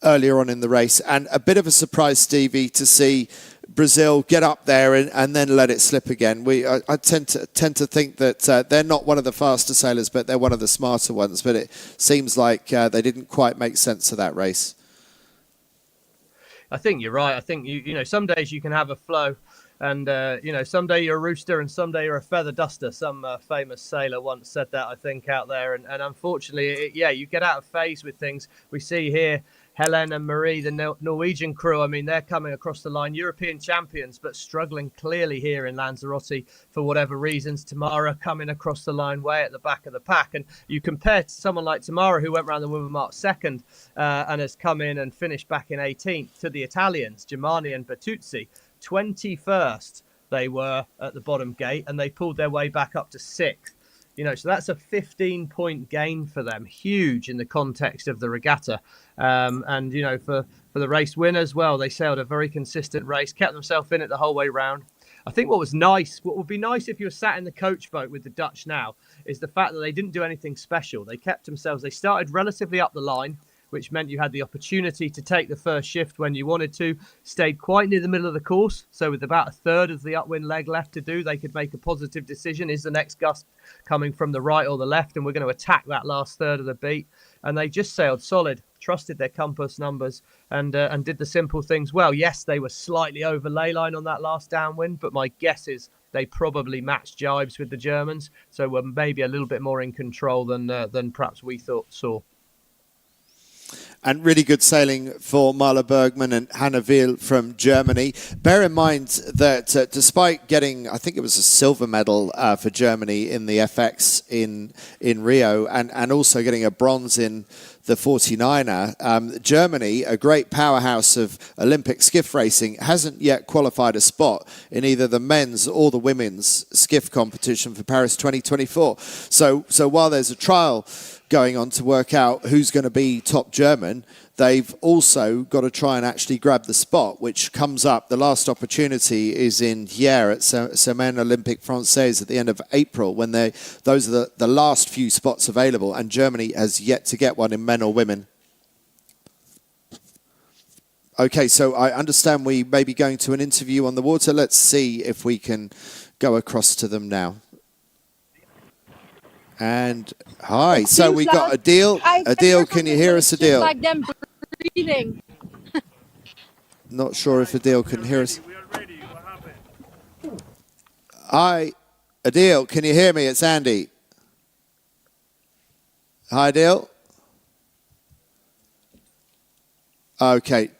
earlier on in the race. And a bit of a surprise, Stevie, to see Brazil get up there and then let it slip again. I tend to think that they're not one of the faster sailors, but they're one of the smarter ones. But it seems like they didn't quite make sense of that race. I think you're right. I think you know, some days you can have a flow, and you know, someday you're a rooster and someday you're a feather duster. Some famous sailor once said that, I think, out there. And unfortunately, you get out of phase with things. We see here Helen and Marie, the Norwegian crew. I mean, they're coming across the line, European champions, but struggling clearly here in Lanzarote for whatever reasons. Tamara coming across the line way at the back of the pack. And you compare to someone like Tamara, who went around the women mark 2nd and has come in and finished back in 18th, to the Italians, Germani and Bertuzzi, 21st they were at the bottom gate, and they pulled their way back up to 6th. You know, so that's a 15-point gain for them, huge in the context of the regatta. And, you know, for the race winners, well, they sailed a very consistent race, kept themselves in it the whole way round. I think what would be nice if you were sat in the coach boat with the Dutch now, is the fact that they didn't do anything special. They kept themselves, they started relatively up the line, which meant you had the opportunity to take the first shift when you wanted to, stayed quite near the middle of the course. So with about 1/3 of the upwind leg left to do, they could make a positive decision. Is the next gust coming from the right or the left? And we're going to attack that last 1/3 of the beat. And they just sailed solid, trusted their compass numbers, and did the simple things well. Yes, they were slightly over ley line on that last downwind, but my guess is they probably matched jibes with the Germans, so were maybe a little bit more in control than perhaps we saw. And really good sailing for Marla Bergman and Hannah Wiel from Germany. Bear in mind that despite getting, I think it was a silver medal for Germany in the FX in Rio, and also getting a bronze in the 49er, Germany, a great powerhouse of Olympic skiff racing, hasn't yet qualified a spot in either the men's or the women's skiff competition for Paris 2024. So while there's a trial going on to work out who's going to be top German, they've also got to try and actually grab the spot, which comes up. The last opportunity is in Hier at Semaine Olympique Française at the end of April, when those are the last few spots available, and Germany has yet to get one in men or women. Okay, so I understand we may be going to an interview on the water. Let's see if we can go across to them now. And hi, so we got Adil. Adil, can you hear us, Adil? Like them breathing. Not sure if Adil can hear us. Hi, Adil, can you hear me? It's Andy. Hi, Adil. Okay.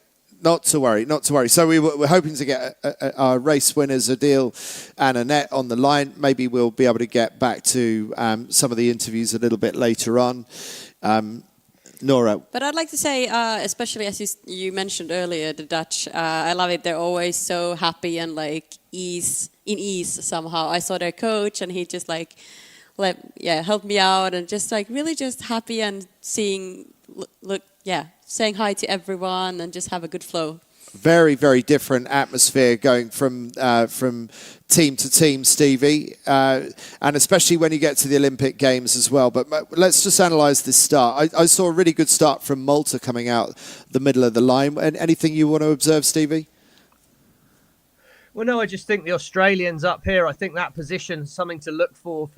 Not to worry, not to worry. So we're hoping to get our race winners, Adil and Annette, on the line. Maybe we'll be able to get back to some of the interviews a little bit later on. Noora. But I'd like to say, especially as you mentioned earlier, the Dutch, I love it. They're always so happy and like ease somehow. I saw their coach and he just like, helped me out and just like really just happy and saying hi to everyone and just have a good flow. Very, very different atmosphere going from team to team, Stevie, and especially when you get to the Olympic Games as well. But let's just analyse this start. I saw a really good start from Malta coming out the middle of the line. And anything you want to observe, Stevie? Well, no, I just think the Australians up here, I think that position's something to look for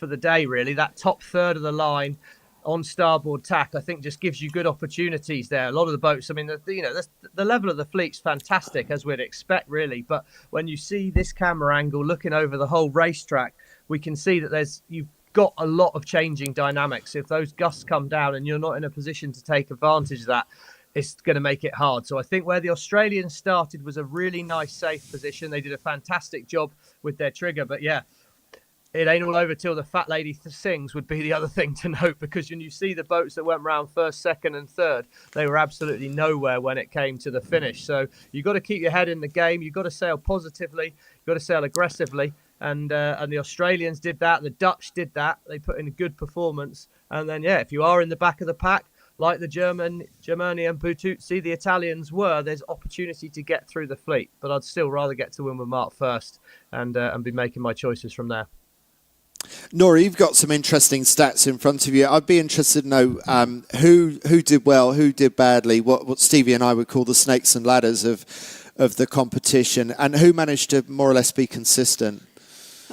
the day, really. That top third of the line on starboard tack, I think just gives you good opportunities there. A lot of the boats, I mean, the level of the fleet's fantastic, as we'd expect, really. But when you see this camera angle looking over the whole racetrack, we can see that you've got a lot of changing dynamics. If those gusts come down and you're not in a position to take advantage of that, it's going to make it hard. So I think where the Australians started was a really nice, safe position. They did a fantastic job with their trigger. But yeah, it ain't all over till the fat lady sings would be the other thing to note, because when you see the boats that went round first, second and third, they were absolutely nowhere when it came to the finish. So you've got to keep your head in the game. You've got to sail positively. You've got to sail aggressively. And the Australians did that. The Dutch did that. They put in a good performance. And then, if you are in the back of the pack, like the Germany and Butuzzi, the Italians were, there's opportunity to get through the fleet. But I'd still rather get to Windward Mark first and be making my choices from there. Noora, you've got some interesting stats in front of you. I'd be interested to know who did well, who did badly, what Stevie and I would call the snakes and ladders of the competition, and who managed to more or less be consistent.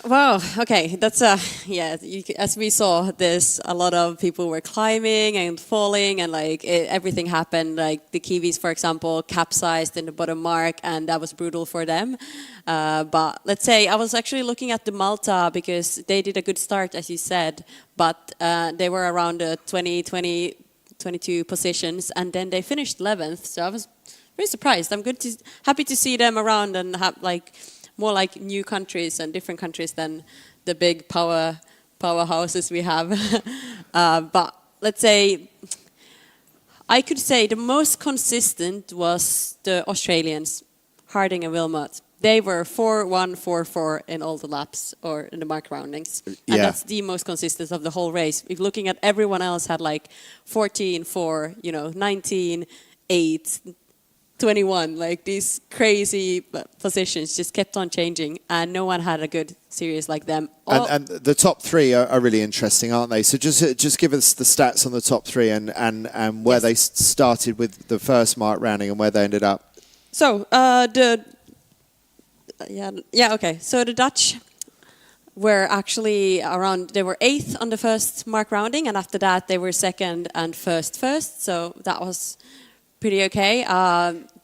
Wow. Okay, that's as we saw, there's a lot of people were climbing and falling, and everything happened. Like the Kiwis, for example, capsized in the bottom mark, and that was brutal for them. But let's say I was actually looking at the Malta because they did a good start, as you said, but they were around the 22 positions, and then they finished 11th. So I was very surprised. I'm happy to see them around and have more like new countries and different countries than the big powerhouses we have. But let's say, I could say the most consistent was the Australians, Harding and Wilmot. They were 4-1, 4-4 in all the laps or in the mark roundings. And that's the most consistent of the whole race. If looking at everyone else had 14-4, 19-8, 21, these crazy positions just kept on changing, and no one had a good series like them. And the top three are really interesting, aren't they? So just give us the stats on the top three and where they started with the first mark rounding and where they ended up. So So the Dutch were actually they were 8th on the first mark rounding, and after that they were 2nd and first. So that was pretty okay.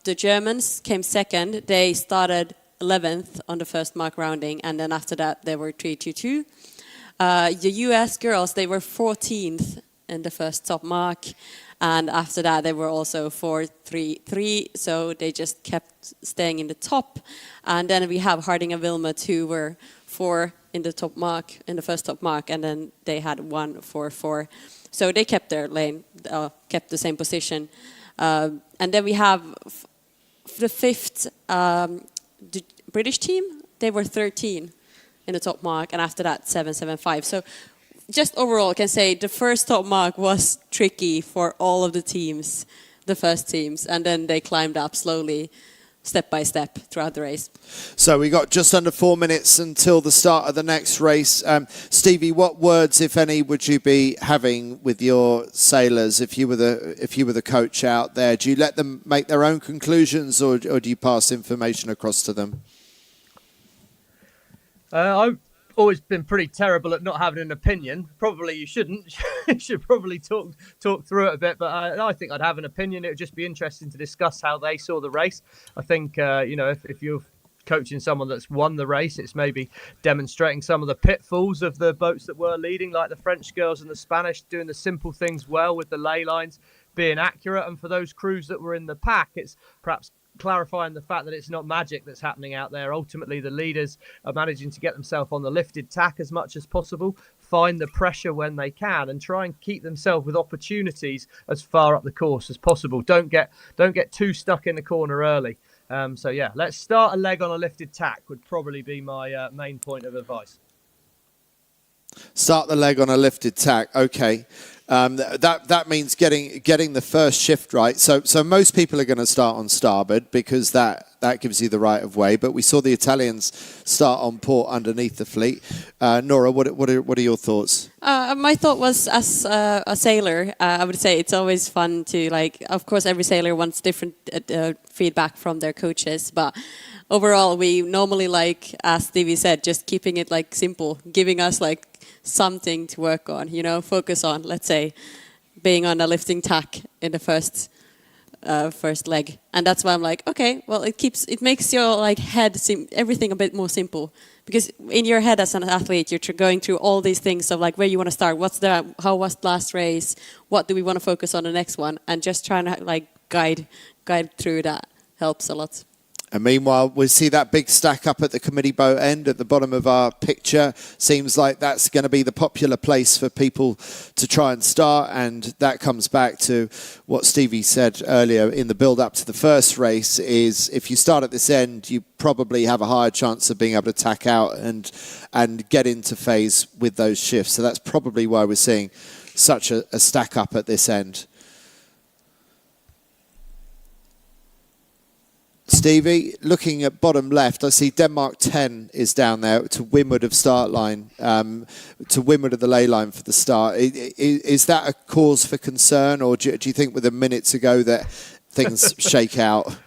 The Germans came 2nd. They started 11th on the first mark rounding, and then after that they were 3-2-2. The US girls, they were 14th in the first top mark, And after that, they were also 4-3-3, so they just kept staying in the top. And then we have Harding and Wilmot, who were 4 in the top mark, in the first top mark, and then they had 1-4-4. So they kept their lane, kept the same position. And then we have the 5th the British team. They were 13 in the top mark, and after that 7-7-5. So just overall, I can say the first top mark was tricky for all of the teams, the first teams, and then they climbed up slowly, step by step throughout the race. So we got just under 4 minutes until the start of the next race. Stevie, what words, if any, would you be having with your sailors if you were the coach out there? Do you let them make their own conclusions, or do you pass information across to them? I've always been pretty terrible at not having an opinion. Probably you shouldn't. You should probably talk through it a bit. But I think I'd have an opinion. It would just be interesting to discuss how they saw the race. I think if you're coaching someone that's won the race, it's maybe demonstrating some of the pitfalls of the boats that were leading, like the French girls and the Spanish, doing the simple things well with the ley lines, being accurate. And for those crews that were in the pack, it's perhaps clarifying the fact that it's not magic that's happening out there. Ultimately, the leaders are managing to get themselves on the lifted tack as much as possible, find the pressure when they can, and try and keep themselves with opportunities as far up the course as possible. Don't get too stuck in the corner early. So yeah, let's start a leg on a lifted tack would probably be my main point of advice. Start the leg on a lifted tack. Okay. That means getting the first shift right. So most people are going to start on starboard because that gives you the right of way. But we saw the Italians start on port underneath the fleet. Noora, what are your thoughts? My thought was, as a sailor, I would say it's always fun to, like, of course every sailor wants different feedback from their coaches, but overall we normally, like as Stevie said, just keeping it like simple, giving us like something to work on, focus on, let's say, being on a lifting tack in the first leg. And that's why I'm like, okay, well, it makes your like head everything a bit more simple, because in your head as an athlete, you're going through all these things of like where you want to start, how was the last race, what do we want to focus on the next one, and just trying to like guide through that helps a lot. And meanwhile, we see that big stack up at the committee boat end at the bottom of our picture. Seems like that's going to be the popular place for people to try and start. And that comes back to what Stevie said earlier in the build-up to the first race, is if you start at this end, you probably have a higher chance of being able to tack out and get into phase with those shifts. So that's probably why we're seeing such a stack up at this end. Stevie, looking at bottom left, I see Denmark 10 is down there to windward of start line, to windward of the ley line for the start. Is that a cause for concern, or do you think with a minute to go that things shake out?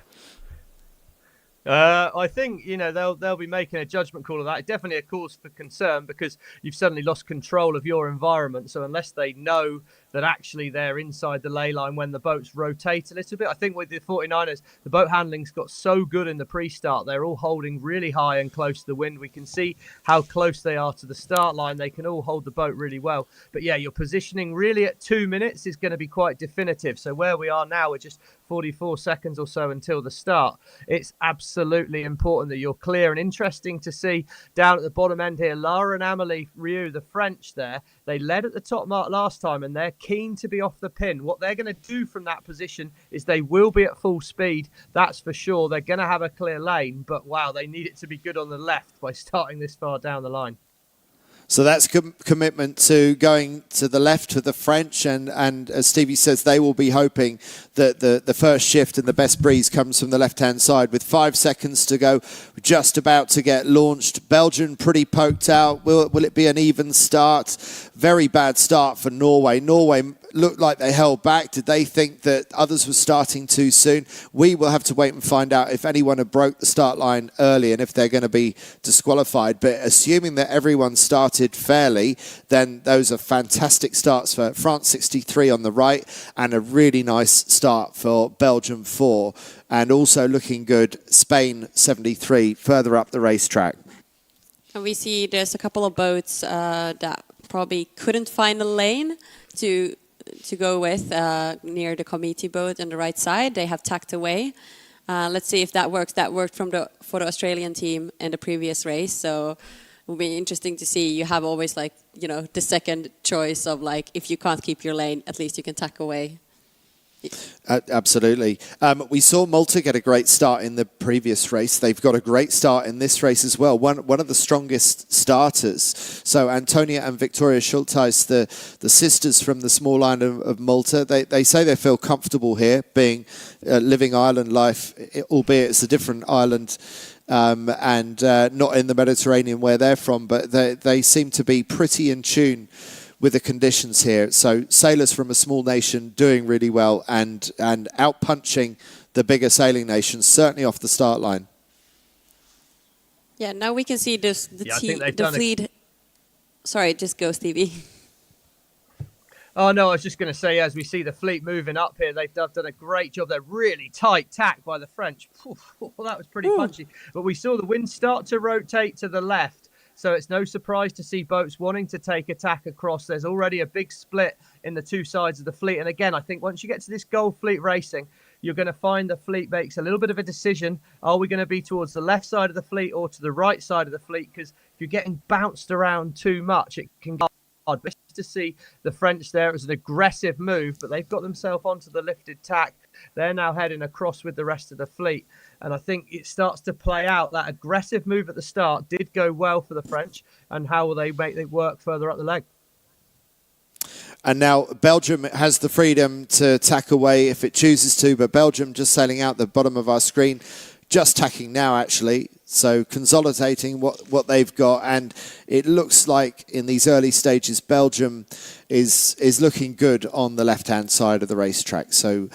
I think they'll be making a judgment call of that. It's definitely a cause for concern because you've suddenly lost control of your environment. So unless they know that actually they're inside the ley line when the boats rotate a little bit, I think with the 49ers, the boat handling's got so good in the pre-start. They're all holding really high and close to the wind. We can see how close they are to the start line. They can all hold the boat really well. But yeah, your positioning really at 2 minutes is going to be quite definitive. So where we are now, we're just 44 seconds or so until the start. It's absolutely important that you're clear, and interesting to see down at the bottom end here, Lara and Amélie Rieu, the French there, they led at the top mark last time and they're keen to be off the pin. What they're going to do from that position is they will be at full speed, that's for sure. They're going to have a clear lane, but wow, they need it to be good on the left by starting this far down the line. So that's commitment to going to the left for the French, and as Stevie says, they will be hoping that the first shift and the best breeze comes from the left-hand side. With 5 seconds to go, we're just about to get launched. Belgium pretty poked out. Will it be an even start? Very bad start for Norway. Norway looked like they held back. Did they think that others were starting too soon? We will have to wait and find out if anyone had broke the start line early and if they're going to be disqualified. But assuming that everyone started fairly, then those are fantastic starts for France 63 on the right, and a really nice start for Belgium 4. And also looking good, Spain 73 further up the racetrack. And we see there's a couple of boats that probably couldn't find a lane to to go with near the committee boat on the right side. They have tacked away. Let's see if that works. That worked for the Australian team in the previous race, so it will be interesting to see. You have always like, you know, the second choice of like, if you can't keep your lane, at least you can tack away. Absolutely. We saw Malta get a great start in the previous race. They've got a great start in this race as well. One of the strongest starters. So Antonia and Victoria Schultheis, the sisters from the small island of Malta, they say they feel comfortable here, being living island life, albeit it's a different island and not in the Mediterranean where they're from, but they seem to be pretty in tune with the conditions here. So sailors from a small nation doing really well and out-punching the bigger sailing nations, certainly off the start line. Yeah, now we can see the fleet. Sorry, just go, Stevie. Oh, no, I was just going to say, as we see the fleet moving up here, they've done a great job. They're really tight tack by the French. Well, that was pretty punchy. But we saw the wind start to rotate to the left. So it's no surprise to see boats wanting to take attack across. There's already a big split in the two sides of the fleet. And again, I think once you get to this Gold Fleet racing, you're going to find the fleet makes a little bit of a decision. Are we going to be towards the left side of the fleet or to the right side of the fleet? Because if you're getting bounced around too much, it can get hard. But to see the French there, it was an aggressive move, but they've got themselves onto the lifted tack. They're now heading across with the rest of the fleet. And I think it starts to play out. That aggressive move at the start did go well for the French. And how will they make it work further up the leg? And now Belgium has the freedom to tack away if it chooses to, but Belgium just sailing out the bottom of our screen, just tacking now actually. So consolidating what they've got, and it looks like in these early stages Belgium is looking good on the left-hand side of the racetrack. So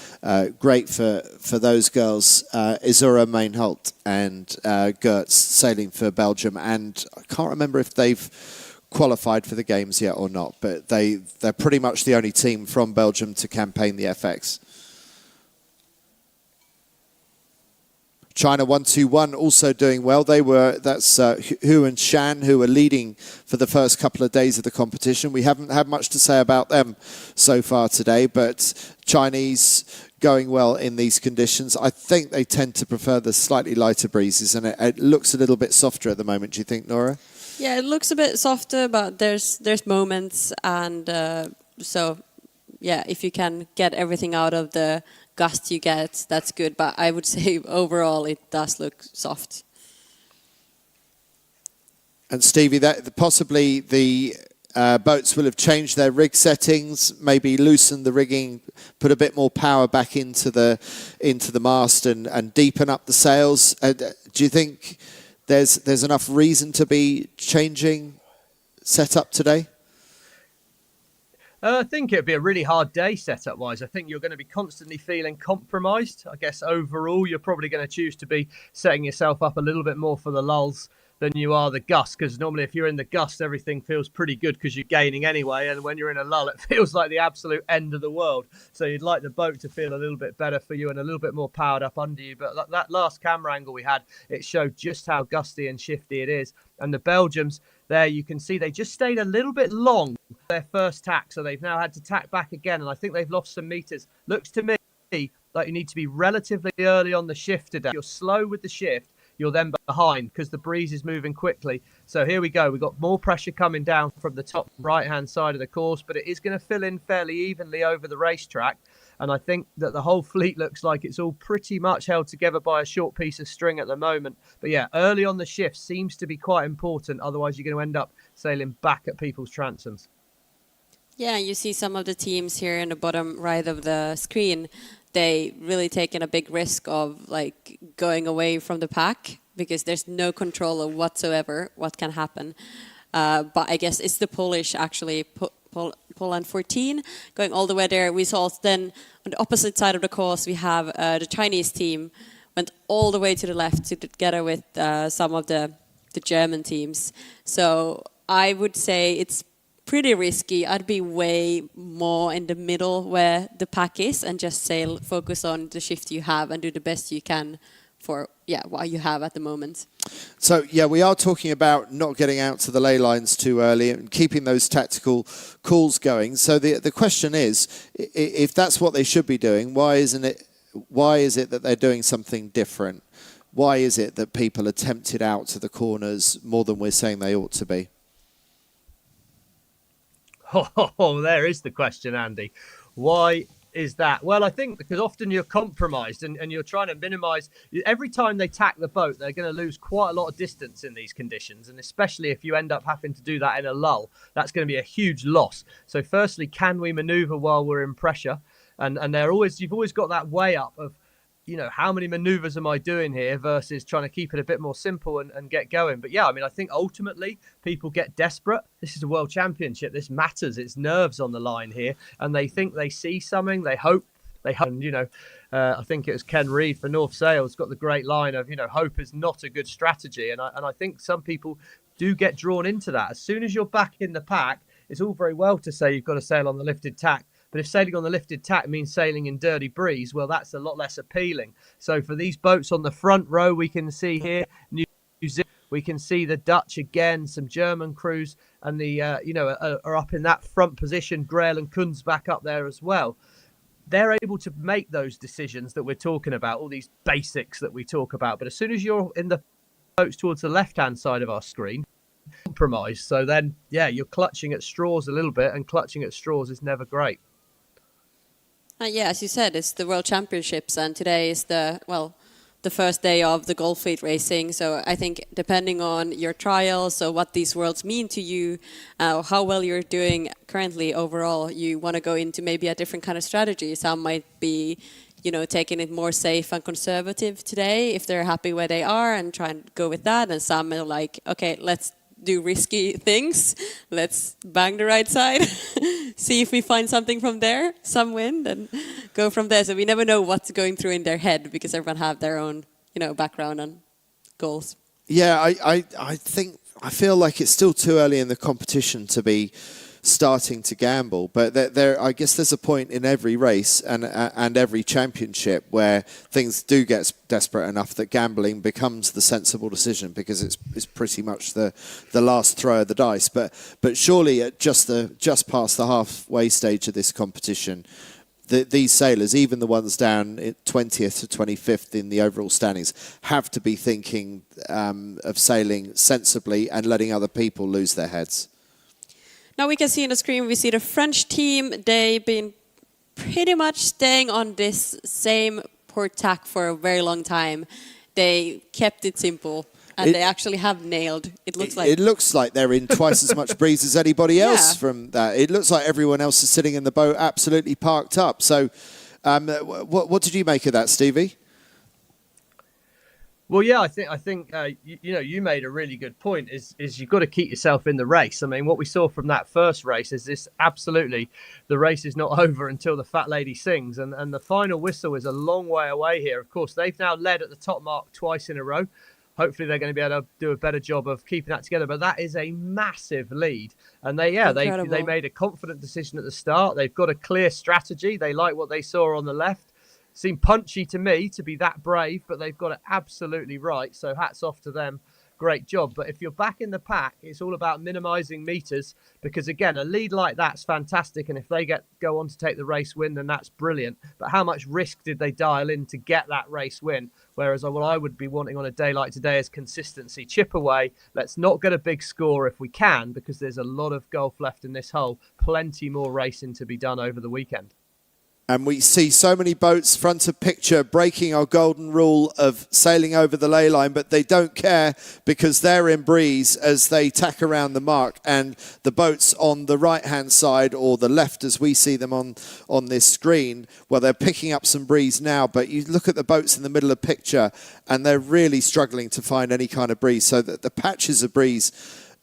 great for those girls, Isura Mainholt and Gertz sailing for Belgium, and I can't remember if they've qualified for the games yet or not, but they're pretty much the only team from Belgium to campaign the FX. China 121 also doing well. That's Hu and Shan who are leading for the first couple of days of the competition. We haven't had much to say about them so far today, but Chinese going well in these conditions. I think they tend to prefer the slightly lighter breezes, and it looks a little bit softer at the moment. Do you think, Noora? Yeah, it looks a bit softer, but there's moments, and so yeah, if you can get everything out of the gust you get, that's good. But I would say overall it does look soft. And Stevie, that possibly the boats will have changed their rig settings, maybe loosened the rigging, put a bit more power back into the mast and deepen up the sails. Do you think there's enough reason to be changing setup today? I think it'd be a really hard day setup-wise. I think you're going to be constantly feeling compromised. I guess overall you're probably going to choose to be setting yourself up a little bit more for the lulls than you are the gust, because normally if you're in the gust everything feels pretty good because you're gaining anyway, and when you're in a lull it feels like the absolute end of the world. So you'd like the boat to feel a little bit better for you and a little bit more powered up under you. But that last camera angle we had, it showed just how gusty and shifty it is. And the Belgians there, you can see they just stayed a little bit long their first tack, so they've now had to tack back again, and I think they've lost some meters. Looks to me like you need to be relatively early on the shift today. If you're slow with the shift, you're then behind because the breeze is moving quickly. So here we go. We've got more pressure coming down from the top right-hand side of the course, but it is going to fill in fairly evenly over the racetrack. And I think that the whole fleet looks like it's all pretty much held together by a short piece of string at the moment. But yeah, early on the shift seems to be quite important. Otherwise, you're going to end up sailing back at people's transoms. Yeah, you see some of the teams here in the bottom right of the screen. They really taken a big risk of like going away from the pack because there's no control of whatsoever what can happen. But I guess it's the Polish actually, Poland 14, going all the way there. We saw then on the opposite side of the course, we have the Chinese team went all the way to the left together with some of the German teams. So I would say it's pretty risky. I'd be way more in the middle where the pack is and just focus on the shift you have and do the best you can for what you have at the moment. So, yeah, we are talking about not getting out to the ley lines too early and keeping those tactical calls going. So the question is, if that's what they should be doing, why is it that they're doing something different? Why is it that people are tempted out to the corners more than we're saying they ought to be? Oh, there is the question, Andy. Why is that? Well, I think because often you're compromised and you're trying to minimize. Every time they tack the boat, they're going to lose quite a lot of distance in these conditions. And especially if you end up having to do that in a lull, that's going to be a huge loss. So firstly, can we maneuver while we're in pressure? And you've always got that way up of, how many maneuvers am I doing here versus trying to keep it a bit more simple and get going. But yeah, I mean, I think ultimately people get desperate. This is a world championship. This matters. It's nerves on the line here. And they think they see something. They hope. And, I think it was Ken Reid for North Sails got the great line of, hope is not a good strategy. And I think some people do get drawn into that. As soon as you're back in the pack, it's all very well to say you've got to sail on the lifted tack. But if sailing on the lifted tack means sailing in dirty breeze, well, that's a lot less appealing. So for these boats on the front row, we can see here, New Zealand, we can see the Dutch again, some German crews, and are up in that front position. Grail and Kunz back up there as well. They're able to make those decisions that we're talking about, all these basics that we talk about. But as soon as you're in the boats towards the left-hand side of our screen, compromise. So then, you're clutching at straws a little bit, and clutching at straws is never great. As you said, it's the World Championships, and today is the first day of the Gulf Fleet racing. So I think depending on your trials, so what these worlds mean to you, how well you're doing currently overall, you want to go into maybe a different kind of strategy. Some might be, taking it more safe and conservative today if they're happy where they are and try and go with that. And some are like, okay, let's do risky things. Let's bang the right side, see if we find something from there, some wind, and go from there. So we never know what's going through in their head because everyone have their own, background and goals. Yeah, I feel like it's still too early in the competition to be starting to gamble, but I guess there's a point in every race and every championship where things do get desperate enough that gambling becomes the sensible decision because it's pretty much the last throw of the dice. But surely at just past the halfway stage of this competition, these sailors, even the ones down 20th to 25th in the overall standings, have to be thinking of sailing sensibly and letting other people lose their heads. Now we can see on the screen, we see the French team. They've been pretty much staying on this same port tack for a very long time. They kept it simple, and they actually have nailed. It looks like they're in twice as much breeze as anybody else from that. It looks like everyone else is sitting in the boat absolutely parked up. So what did you make of that, Stevie? Well, yeah, I think you made a really good point. Is you've got to keep yourself in the race. I mean, what we saw from that first race is this: absolutely, the race is not over until the fat lady sings, and the final whistle is a long way away here. Of course, they've now led at the top mark twice in a row. Hopefully, they're going to be able to do a better job of keeping that together. But that is a massive lead, and they made a confident decision at the start. They've got a clear strategy. They like what they saw on the left. Seemed punchy to me to be that brave, but they've got it absolutely right. So hats off to them. Great job. But if you're back in the pack, it's all about minimising meters because, again, a lead like that's fantastic. And if they go on to take the race win, then that's brilliant. But how much risk did they dial in to get that race win? Whereas what I would be wanting on a day like today is consistency. Chip away. Let's not get a big score if we can, because there's a lot of golf left in this hole. Plenty more racing to be done over the weekend. And we see so many boats front of picture breaking our golden rule of sailing over the ley line, but they don't care because they're in breeze as they tack around the mark. And the boats on the right-hand side or the left as we see them on this screen, well, they're picking up some breeze now, but you look at the boats in the middle of picture and they're really struggling to find any kind of breeze. So that the patches of breeze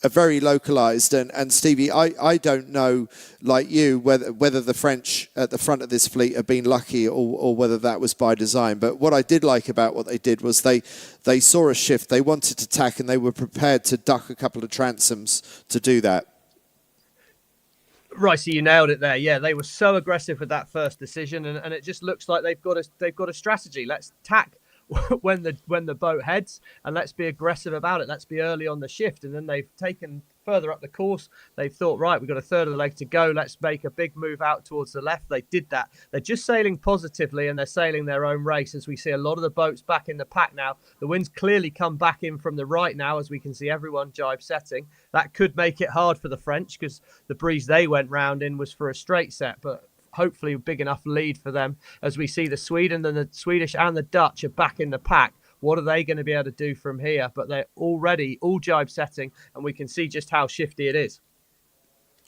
are very localized. And Stevie, I don't know, like you, whether the French at the front of this fleet have been lucky or whether that was by design. But what I did like about what they did was they saw a shift, they wanted to tack, and they were prepared to duck a couple of transoms to do that. Right, so you nailed it there. Yeah, they were so aggressive with that first decision, and it just looks like they've got a strategy. Let's tack when the boat heads, and let's be aggressive about it. Let's be early on the shift. And then they've taken further up the course. They've thought, right, we've got a third of the leg to go. Let's make a big move out towards the left. They did that. They're just sailing positively, and they're sailing their own race, as we see a lot of the boats back in the pack now. The wind's clearly come back in from the right now, as we can see everyone jibe setting. That could make it hard for the French, because the breeze they went round in was for a straight set, but hopefully a big enough lead for them, as we see the Swedish and the Dutch are back in the pack. What are they going to be able to do from here? But they're already all jibe setting, and we can see just how shifty it is.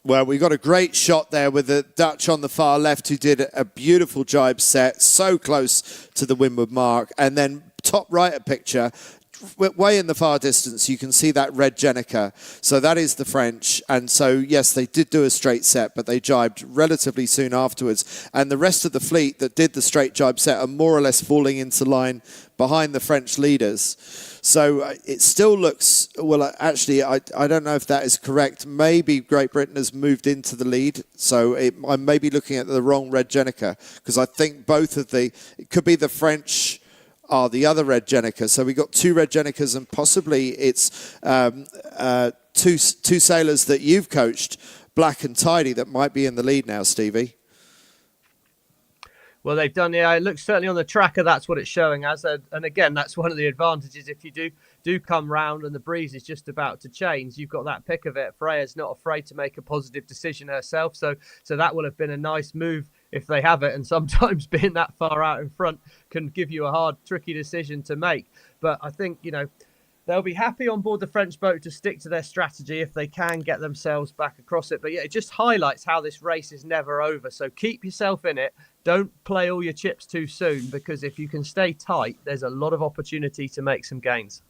Well, we got a great shot there with the Dutch on the far left, who did a beautiful jibe set, so close to the windward mark. And then top right picture, way in the far distance, you can see that red Jenica. So that is the French. And so, yes, they did do a straight set, but they jibed relatively soon afterwards. And the rest of the fleet that did the straight jibe set are more or less falling into line behind the French leaders. So it still looks, well, actually, I don't know if that is correct. Maybe Great Britain has moved into the lead. So I may be looking at the wrong red Jenica, because I think both of it could be the French are the other red Jenica. So we got two red Jenicas, and possibly it's two sailors that you've coached, Black and Tidy, that might be in the lead now, Stevie. Well, they've done, yeah, it looks certainly on the tracker, that's what it's showing as. And again, that's one of the advantages. If you do come round and the breeze is just about to change, you've got that pick of it. Freya's not afraid to make a positive decision herself. So that will have been a nice move if they have it. And sometimes being that far out in front can give you a hard, tricky decision to make. But I think, they'll be happy on board the French boat to stick to their strategy if they can get themselves back across it. But yeah, it just highlights how this race is never over. So keep yourself in it. Don't play all your chips too soon, because if you can stay tight, there's a lot of opportunity to make some gains.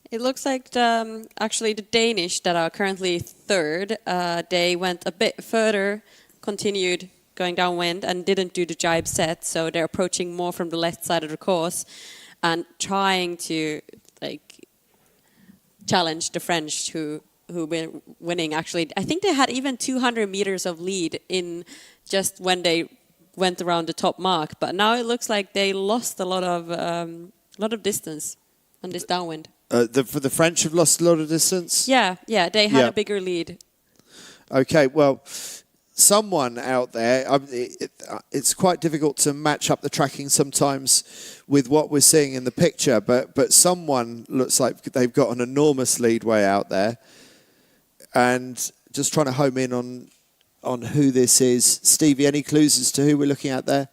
It looks like actually the Danish that are currently third, they went a bit further, continued going downwind and didn't do the jibe set. So they're approaching more from the left side of the course and trying to challenge the French who've been winning. Actually, I think they had even 200 meters of lead in just when they went around the top mark. But now it looks like they lost a lot of distance on this downwind. For the French have lost a lot of distance? Yeah, they had a bigger lead. Okay, well, someone out there, it's quite difficult to match up the tracking sometimes with what we're seeing in the picture, but someone looks like they've got an enormous lead way out there. And just trying to home in on who this is. Stevie, any clues as to who we're looking at there?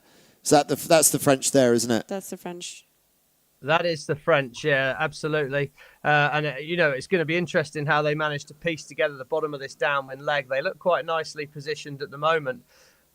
That's the French there, isn't it? That's the French. That is the French, yeah, absolutely. And it's going to be interesting how they manage to piece together the bottom of this downwind leg. They look quite nicely positioned at the moment,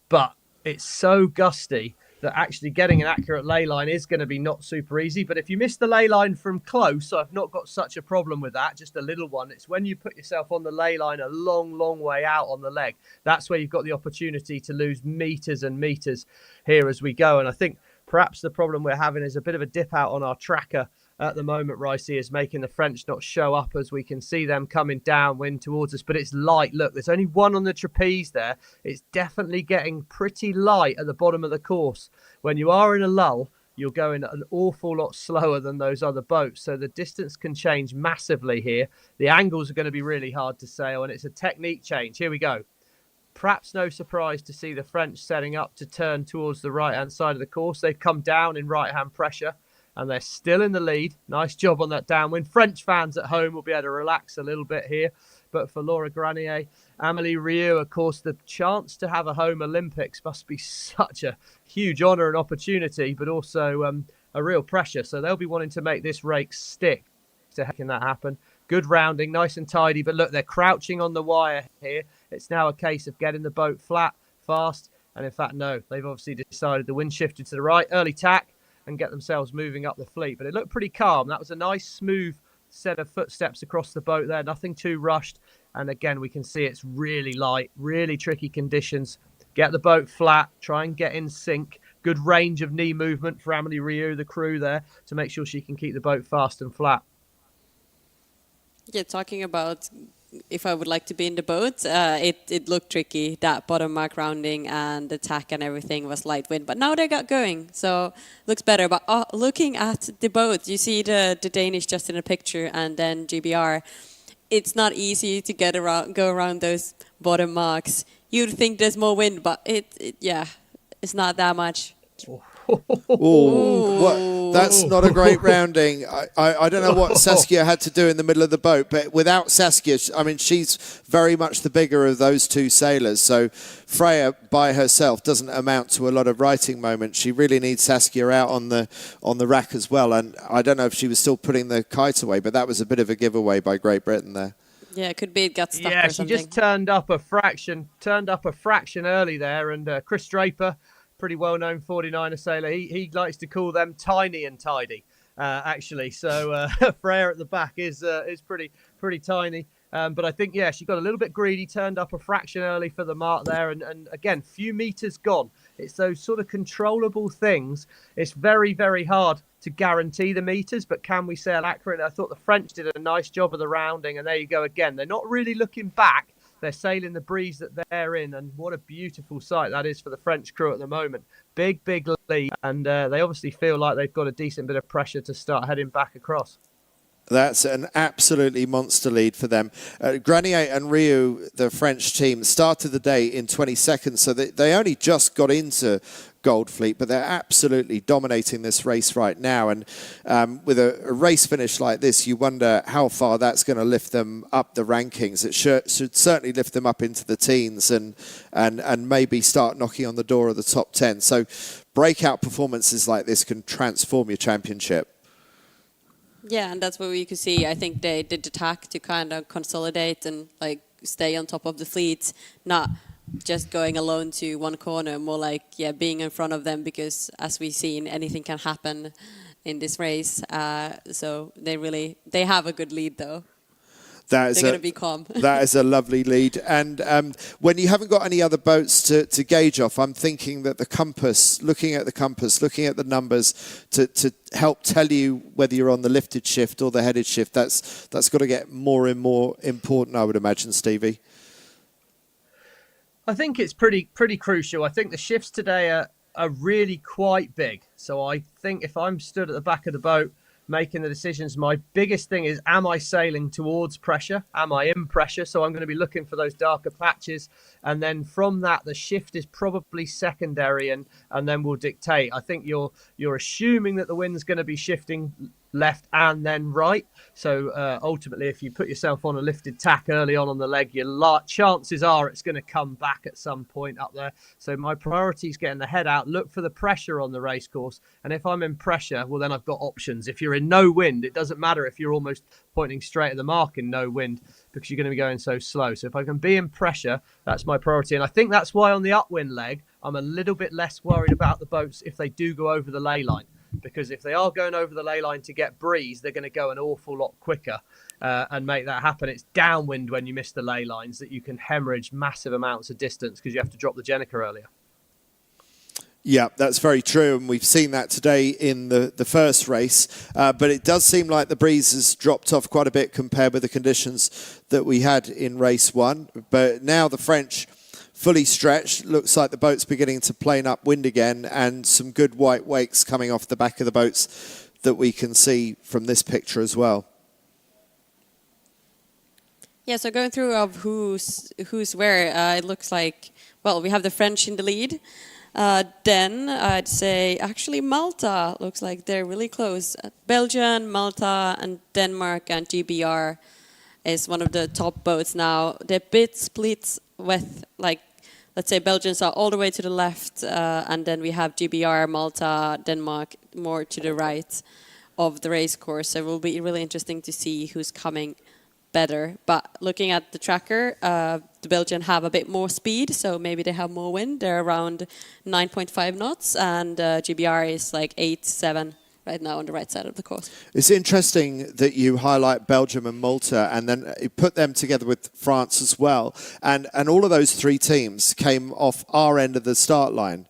but it's so gusty that actually getting an accurate ley line is going to be not super easy. But if you miss the ley line from close, I've not got such a problem with that, just a little one. It's when you put yourself on the ley line a long, long way out on the leg. That's where you've got the opportunity to lose meters and meters here as we go. And I think perhaps the problem we're having is a bit of a dip out on our tracker at the moment, Ricey, is making the French not show up as we can see them coming downwind towards us. But it's light. Look, there's only one on the trapeze there. It's definitely getting pretty light at the bottom of the course. When you are in a lull, you're going an awful lot slower than those other boats. So the distance can change massively here. The angles are going to be really hard to sail, and it's a technique change. Here we go. Perhaps no surprise to see the French setting up to turn towards the right-hand side of the course. They've come down in right-hand pressure, and they're still in the lead. Nice job on that downwind. French fans at home will be able to relax a little bit here. But for Laura Granier, Amélie Rieu, of course, the chance to have a home Olympics must be such a huge honour and opportunity, but also a real pressure. So they'll be wanting to make this race stick to making that happen. Good rounding, nice and tidy. But look, they're crouching on the wire here. It's now a case of getting the boat flat, fast. And in fact, no, they've obviously decided the wind shifted to the right, early tack, and get themselves moving up the fleet. But it looked pretty calm. That was a nice, smooth set of footsteps across the boat there. Nothing too rushed. And again, we can see it's really light, really tricky conditions. Get the boat flat, try and get in sync. Good range of knee movement for Amélie Rieu, the crew there, to make sure she can keep the boat fast and flat. Yeah, talking about if I would like to be in the boat, it looked tricky. That bottom mark rounding and the tack and everything was light wind. But now they got going, so looks better. But looking at the boat, you see the Danish just in a picture, and then GBR. It's not easy to go around those bottom marks. You'd think there's more wind, but it's not that much. That's not a great rounding. I don't know what Saskia had to do in the middle of the boat, but without Saskia, I mean, she's very much the bigger of those two sailors. So Freya by herself doesn't amount to a lot of righting moments. She really needs Saskia out on the rack as well. And I don't know if she was still putting the kite away, but that was a bit of a giveaway by Great Britain there. Yeah, it could be it got stuck Yeah, or she something. just turned up a fraction early there, and Chris Draper, pretty well-known 49er sailor, he likes to call them tiny and tidy, actually. So Freya at the back is pretty tiny. But I think, yeah, she got a little bit greedy, turned up a fraction early for the mark there. And again, few meters gone. It's those sort of controllable things. It's very, very hard to guarantee the meters, but can we sail accurately? I thought the French did a nice job of the rounding. And there you go again. They're not really looking back. They're sailing the breeze that they're in. And what a beautiful sight that is for the French crew at the moment. Big, big lead. And they obviously feel like they've got a decent bit of pressure to start heading back across. That's an absolutely monster lead for them. Granier and Riu, the French team, started the day in 20 seconds, so they only just got into Goldfleet, but they're absolutely dominating this race right now. And with a race finish like this, you wonder how far that's going to lift them up the rankings. It should certainly lift them up into the teens and maybe start knocking on the door of the top 10. So breakout performances like this can transform your championship. Yeah, and that's what we could see. I think they did the tack to kind of consolidate and like stay on top of the fleet, not just going alone to one corner, more like being in front of them, because as we've seen, anything can happen in this race. So they have a good lead though. They're going to be calm. That is a lovely lead. And when you haven't got any other boats to gauge off, I'm thinking that the compass, looking at the numbers to help tell you whether you're on the lifted shift or the headed shift, that's got to get more and more important, I would imagine, Stevie. I think it's pretty crucial. I think the shifts today are really quite big. So I think if I'm stood at the back of the boat, making the decisions, my biggest thing is, am I sailing towards pressure? Am I in pressure? So I'm going to be looking for those darker patches. And then from that, the shift is probably secondary and then will dictate. I think you're assuming that the wind's going to be shifting left and then right. So ultimately, if you put yourself on a lifted tack early on the leg, your chances are it's going to come back at some point up there. So my priority is getting the head out, look for the pressure on the race course. And if I'm in pressure, well, then I've got options. If you're in no wind, it doesn't matter if you're almost pointing straight at the mark in no wind, because you're going to be going so slow. So if I can be in pressure, that's my priority. And I think that's why on the upwind leg, I'm a little bit less worried about the boats if they do go over the ley line. Because if they are going over the ley line to get breeze, they're going to go an awful lot quicker and make that happen. It's downwind when you miss the ley lines that you can hemorrhage massive amounts of distance because you have to drop the Jenica earlier. Yeah, that's very true, and we've seen that today in the first race. But it does seem like the breeze has dropped off quite a bit compared with the conditions that we had in race one. But now the French fully stretched, looks like the boat's beginning to plane upwind again, and some good white wakes coming off the back of the boats that we can see from this picture as well. Yeah, so going through of who's where, it looks like, well, we have the French in the lead. Then I'd say actually Malta looks like they're really close. Belgium, Malta, and Denmark and GBR is one of the top boats now. They're a bit split with, like, let's say Belgians are all the way to the left, and then we have GBR, Malta, Denmark more to the right of the race course. So it will be really interesting to see who's coming better. But looking at the tracker, the Belgians have a bit more speed, so maybe they have more wind. They're around 9.5 knots, and GBR is like 8, 7 right now on the right side of the course. It's interesting that you highlight Belgium and Malta, and then you put them together with France as well. And all of those three teams came off our end of the start line,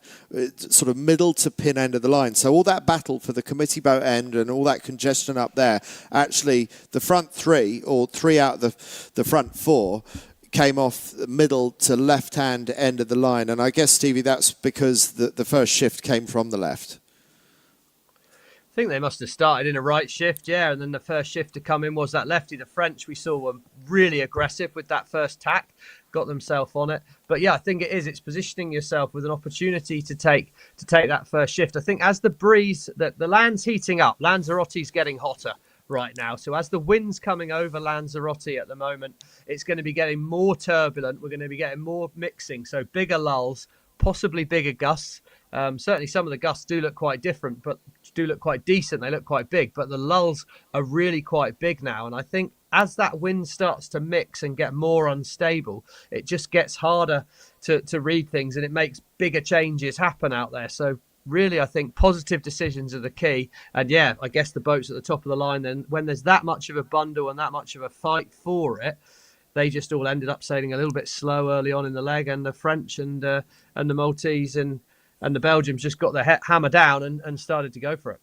sort of middle to pin end of the line. So all that battle for the committee boat end and all that congestion up there, actually the front three, or three out of the front four, came off the middle to left-hand end of the line. And I guess, Stevie, that's because the first shift came from the left. I think they must have started in a right shift, yeah, and then the first shift to come in was that lefty. The French, we saw, were really aggressive with that first tack, got themselves on it. But yeah, I think it's positioning yourself with an opportunity to take that first shift. I think as the breeze, the land's heating up, Lanzarote's getting hotter right now. So as the wind's coming over Lanzarote at the moment, it's going to be getting more turbulent. We're going to be getting more mixing, so bigger lulls, possibly bigger gusts. Certainly some of the gusts do look quite different, but do look quite decent. They look quite big, but the lulls are really quite big now. And I think as that wind starts to mix and get more unstable, it just gets harder to read things, and it makes bigger changes happen out there. So really, I think positive decisions are the key. And yeah, I guess the boats at the top of the line, then when there's that much of a bundle and that much of a fight for it, they just all ended up sailing a little bit slow early on in the leg, and the French and the Maltese and the Belgians just got their hammer down and started to go for it.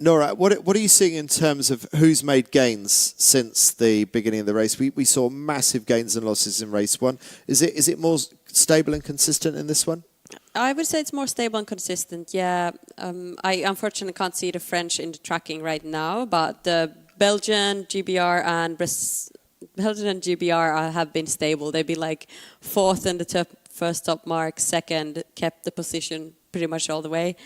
Noora, what are you seeing in terms of who's made gains since the beginning of the race? We saw massive gains and losses in race one. Is it more stable and consistent in this one? I would say it's more stable and consistent, yeah. I unfortunately can't see the French in the tracking right now, but the Belgian, GBR and have been stable. They've been like fourth in the first top mark, second, kept the position pretty much all the way.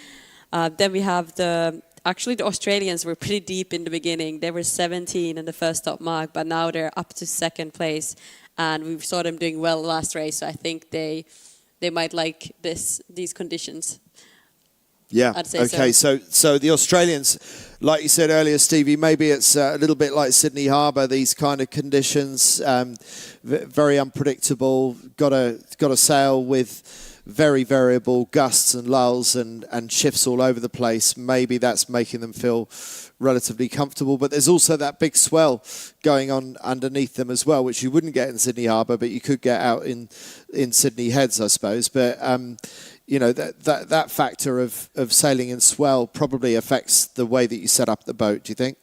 Then we have the Australians were pretty deep in the beginning. They were 17 in the first top mark, but now they're up to second place. And we saw them doing well last race, so I think they might like these conditions. Yeah, I'd say okay, so the Australians, like you said earlier, Stevie, maybe it's a little bit like Sydney Harbour, these kind of conditions, very unpredictable, got to sail with very variable gusts and lulls and shifts all over the place. Maybe that's making them feel relatively comfortable, but there's also that big swell going on underneath them as well, which you wouldn't get in Sydney Harbour, but you could get out in Sydney Heads, I suppose. But you know, that factor of sailing in swell probably affects the way that you set up the boat, do you think?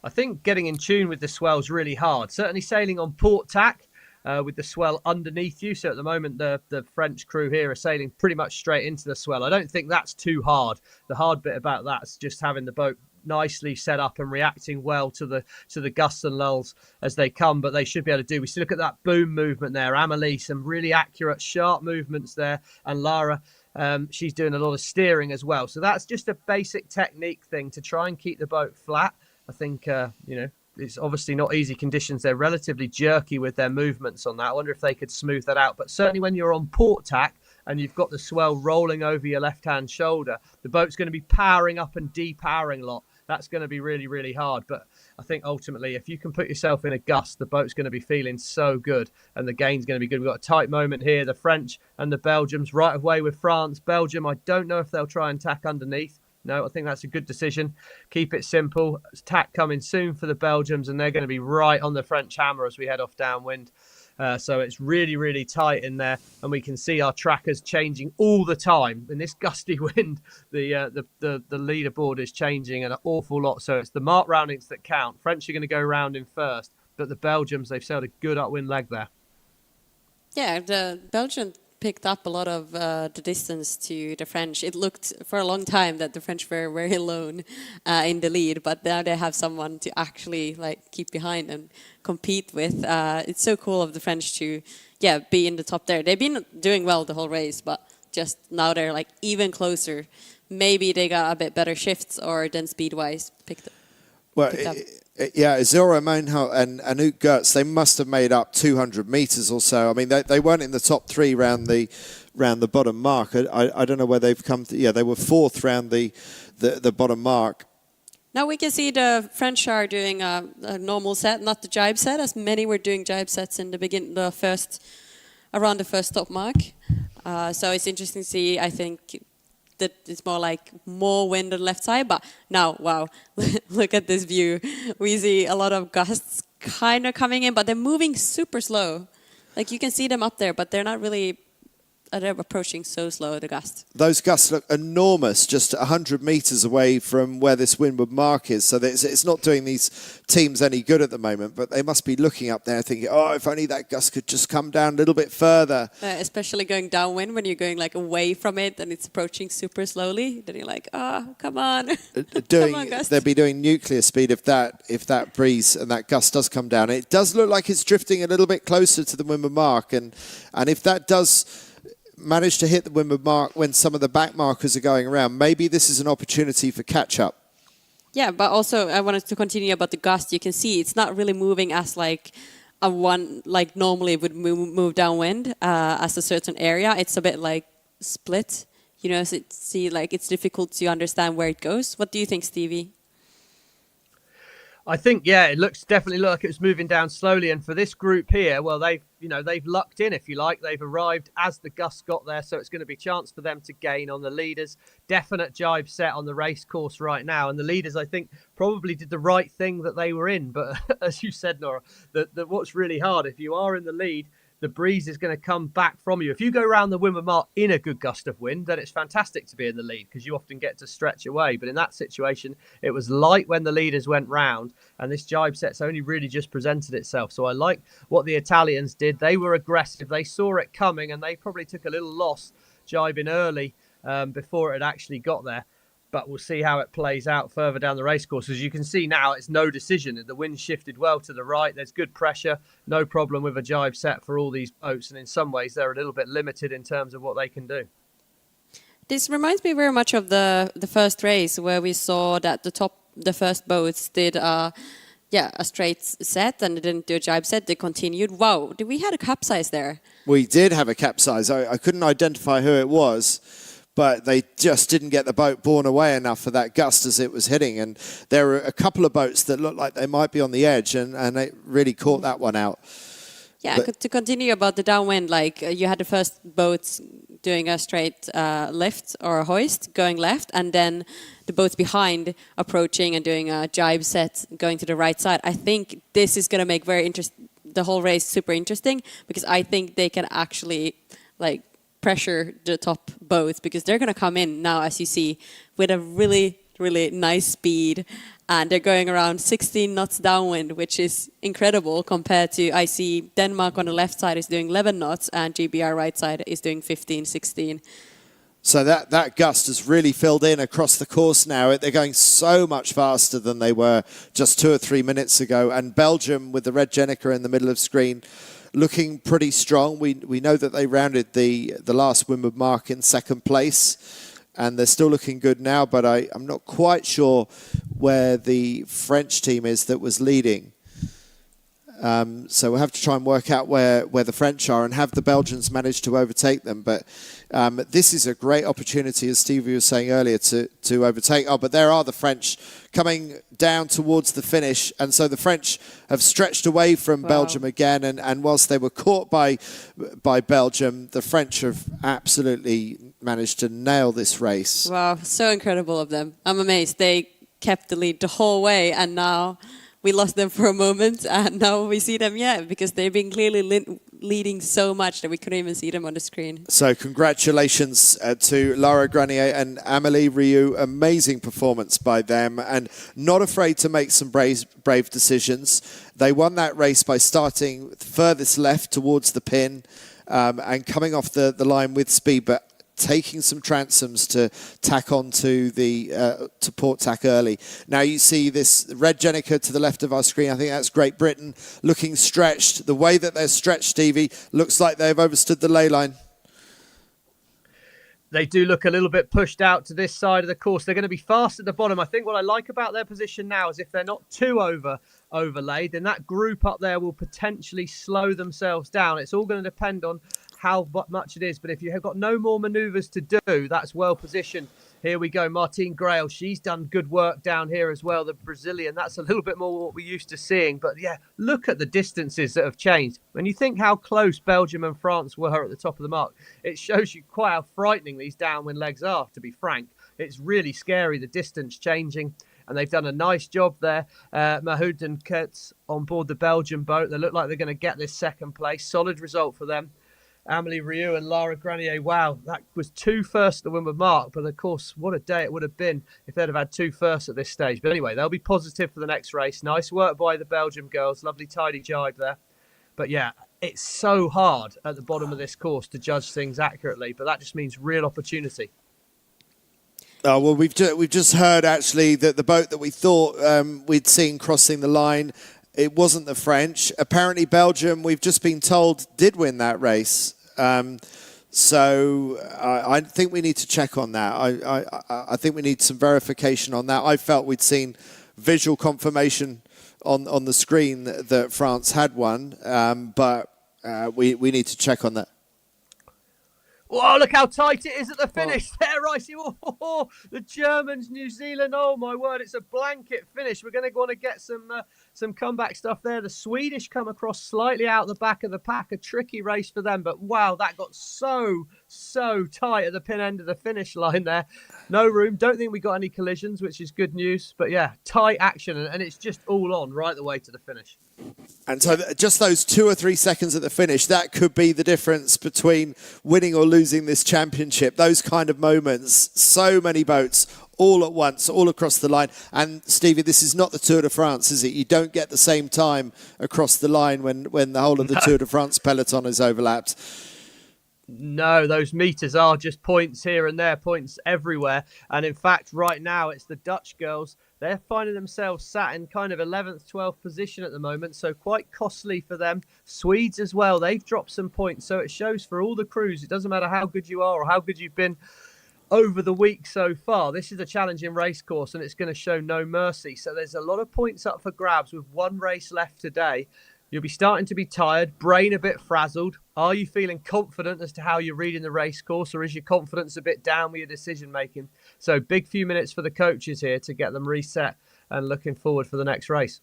I think getting in tune with the swell is really hard. Certainly sailing on port tack with the swell underneath you. So at the moment, the French crew here are sailing pretty much straight into the swell. I don't think that's too hard. The hard bit about that is just having the boat nicely set up and reacting well to the gusts and lulls as they come, but they should be able to do. We see, look at that boom movement there. Amelie, some really accurate, sharp movements there, and Lara, she's doing a lot of steering as well. So that's just a basic technique thing to try and keep the boat flat. I think you know, it's obviously not easy conditions. They're relatively jerky with their movements on that. I wonder if they could smooth that out. But certainly when you're on port tack and you've got the swell rolling over your left-hand shoulder, the boat's going to be powering up and depowering a lot. That's going to be really, really hard. But I think ultimately, if you can put yourself in a gust, the boat's going to be feeling so good and the gain's going to be good. We've got a tight moment here. The French and the Belgians right away with France. Belgium, I don't know if they'll try and tack underneath. No, I think that's a good decision. Keep it simple. Tack coming soon for the Belgians, and they're going to be right on the French hammer as we head off downwind. So it's really, really tight in there, and we can see our trackers changing all the time. In this gusty wind, the leaderboard is changing an awful lot. So it's the mark roundings that count. French are going to go round in first, but the Belgians, they've sailed a good upwind leg there. Yeah, the Belgian picked up a lot of the distance to the French. It looked for a long time that the French were very alone in the lead, but now they have someone to actually keep behind and compete with. It's so cool of the French to be in the top there. They've been doing well the whole race, but just now they're even closer. Maybe they got a bit better shifts, or then speed-wise picked up. Yeah, Zora Monho and Anouk Gertz, they must have made up 200 meters or so. I mean, they weren't in the top three round the bottom mark. I don't know where they've come to. Yeah, they were fourth round the bottom mark. Now we can see the French are doing a normal set, not the jibe set, as many were doing jibe sets in the first around the first stop mark. So it's interesting to see. I think that it's more like more wind on the left side. But now, wow, look at this view. We see a lot of gusts kind of coming in, but they're moving super slow. Like you can see them up there, but they're not really. They're approaching so slow, the gusts. Those gusts look enormous, just 100 meters away from where this windward mark is. So it's not doing these teams any good at the moment, but they must be looking up there thinking, oh, if only that gust could just come down a little bit further. Especially going downwind when you're going like away from it and it's approaching super slowly. Then you're like, oh, come on. Come on, gust. They'll be doing nuclear speed if that breeze and that gust does come down. It does look like it's drifting a little bit closer to the windward mark. And if that does manage to hit the windward mark when some of the back markers are going around, maybe this is an opportunity for catch-up. Yeah, but also I wanted to continue about the gust. You can see it's not really moving as like a one, like normally it would move downwind as a certain area. It's a bit like split, you know, so like it's difficult to understand where it goes. What do you think, Stevie? I think, yeah, it definitely looked like it was moving down slowly. And for this group here, well, they've lucked in, if you like. They've arrived as the gusts got there. So it's going to be a chance for them to gain on the leaders. Definite jibe set on the race course right now. And the leaders, I think, probably did the right thing that they were in. But as you said, Noora, that what's really hard, if you are in the lead, the breeze is going to come back from you. If you go around the windward mark in a good gust of wind, then it's fantastic to be in the lead because you often get to stretch away. But in that situation, it was light when the leaders went round, and this jibe set's only really just presented itself. So I like what the Italians did. They were aggressive. They saw it coming, and they probably took a little loss jibing early before it actually got there. But we'll see how it plays out further down the racecourse. As you can see now, it's no decision. The wind shifted well to the right. There's good pressure. No problem with a jibe set for all these boats. And in some ways, they're a little bit limited in terms of what they can do. This reminds me very much of the first race where we saw that the first boats did a straight set and they didn't do a jibe set. They continued. Wow, we had a capsize there. We did have a capsize. I couldn't identify who it was, but they just didn't get the boat borne away enough for that gust as it was hitting. And there were a couple of boats that looked like they might be on the edge, and it really caught that one out. Yeah, to continue about the downwind, like you had the first boats doing a straight lift or a hoist going left, and then the boats behind approaching and doing a jibe set going to the right side. I think this is going to make the whole race super interesting, because I think they can actually like pressure the top boats, because they're going to come in now, as you see, with a really, really nice speed, and they're going around 16 knots downwind, which is incredible compared to, I see Denmark on the left side is doing 11 knots and GBR right side is doing 15, 16. So that gust has really filled in across the course now. They're going so much faster than they were just 2 or 3 minutes ago. And Belgium, with the red Jenica in the middle of screen, looking pretty strong. We know that they rounded the last windward mark in second place, and they're still looking good now, but I'm not quite sure where the French team is that was leading. So we'll have to try and work out where the French are and have the Belgians manage to overtake them. But this is a great opportunity, as Stevie was saying earlier, to overtake. Oh, but there are the French coming down towards the finish. And so the French have stretched away from Belgium again. And whilst they were caught by Belgium, the French have absolutely managed to nail this race. Wow, so incredible of them. I'm amazed. They kept the lead the whole way, and now we lost them for a moment, and now we see them, because they've been clearly leading so much that we couldn't even see them on the screen. So congratulations to Lara Grenier and Amélie Rieu. Amazing performance by them, and not afraid to make some brave decisions. They won that race by starting furthest left towards the pin and coming off the line with speed, but taking some transoms to tack on to to port tack early. Now you see this red Jenica to the left of our screen. I think that's Great Britain looking stretched. The way that they're stretched, Stevie, looks like they've overstood the ley line. They do look a little bit pushed out to this side of the course. They're going to be fast at the bottom. I think what I like about their position now is if they're not too overlaid, then that group up there will potentially slow themselves down. It's all going to depend on how much it is, but if you have got no more manoeuvres to do, that's well positioned Here we go, Martine Grail. She's done good work down here as well. The Brazilian, that's a little bit more what we're used to seeing. But yeah, look at the distances that have changed. When you think how close Belgium and France were at the top of the mark, it shows you quite how frightening these downwind legs are, to be frank. It's really scary, the distance changing. And they've done a nice job there. Mahoud and Kurtz on board the Belgian boat. They look like they're going to get this second place. Solid result for them. Amelie Rieu and Lara Granier, wow, that was 2 firsts at the windward mark. But of course, what a day it would have been if they'd have had 2 firsts at this stage. But anyway, they'll be positive for the next race. Nice work by the Belgium girls. Lovely tidy jibe there. But yeah, it's so hard at the bottom of this course to judge things accurately. But that just means real opportunity. Oh, well, we've just heard actually that the boat that we thought we'd seen crossing the line, it wasn't the French. Apparently Belgium, we've just been told, did win that race. So I think we need to check on that. I think we need some verification on that. I felt we'd seen visual confirmation on the screen that France had won, but we need to check on that. Whoa, look how tight it is at the finish there, Ricey. Oh, the Germans, New Zealand, oh my word, it's a blanket finish. We're going to want to get some comeback stuff there. The Swedish come across slightly out the back of the pack, a tricky race for them, but wow, that got so tight at the pin end of the finish line there. No room, don't think we got any collisions, which is good news, but yeah, tight action, and it's just all on right the way to the finish. And so just those 2 or 3 seconds at the finish, that could be the difference between winning or losing this championship. Those kind of moments, so many boats all at once, all across the line. And Stevie, this is not the Tour de France, is it? You don't get the same time across the line when the whole of the Tour de France peloton is overlapped. No, those meters are just points here and there, points everywhere. And in fact, right now, it's the Dutch girls. They're finding themselves sat in kind of 11th, 12th position at the moment, so quite costly for them. Swedes as well, they've dropped some points, so it shows for all the crews. It doesn't matter how good you are or how good you've been over the week so far. This is a challenging race course, and it's going to show no mercy. So there's a lot of points up for grabs with 1 race left today. You'll be starting to be tired, brain a bit frazzled. Are you feeling confident as to how you're reading the race course, or is your confidence a bit down with your decision making? So big few minutes for the coaches here to get them reset and looking forward for the next race.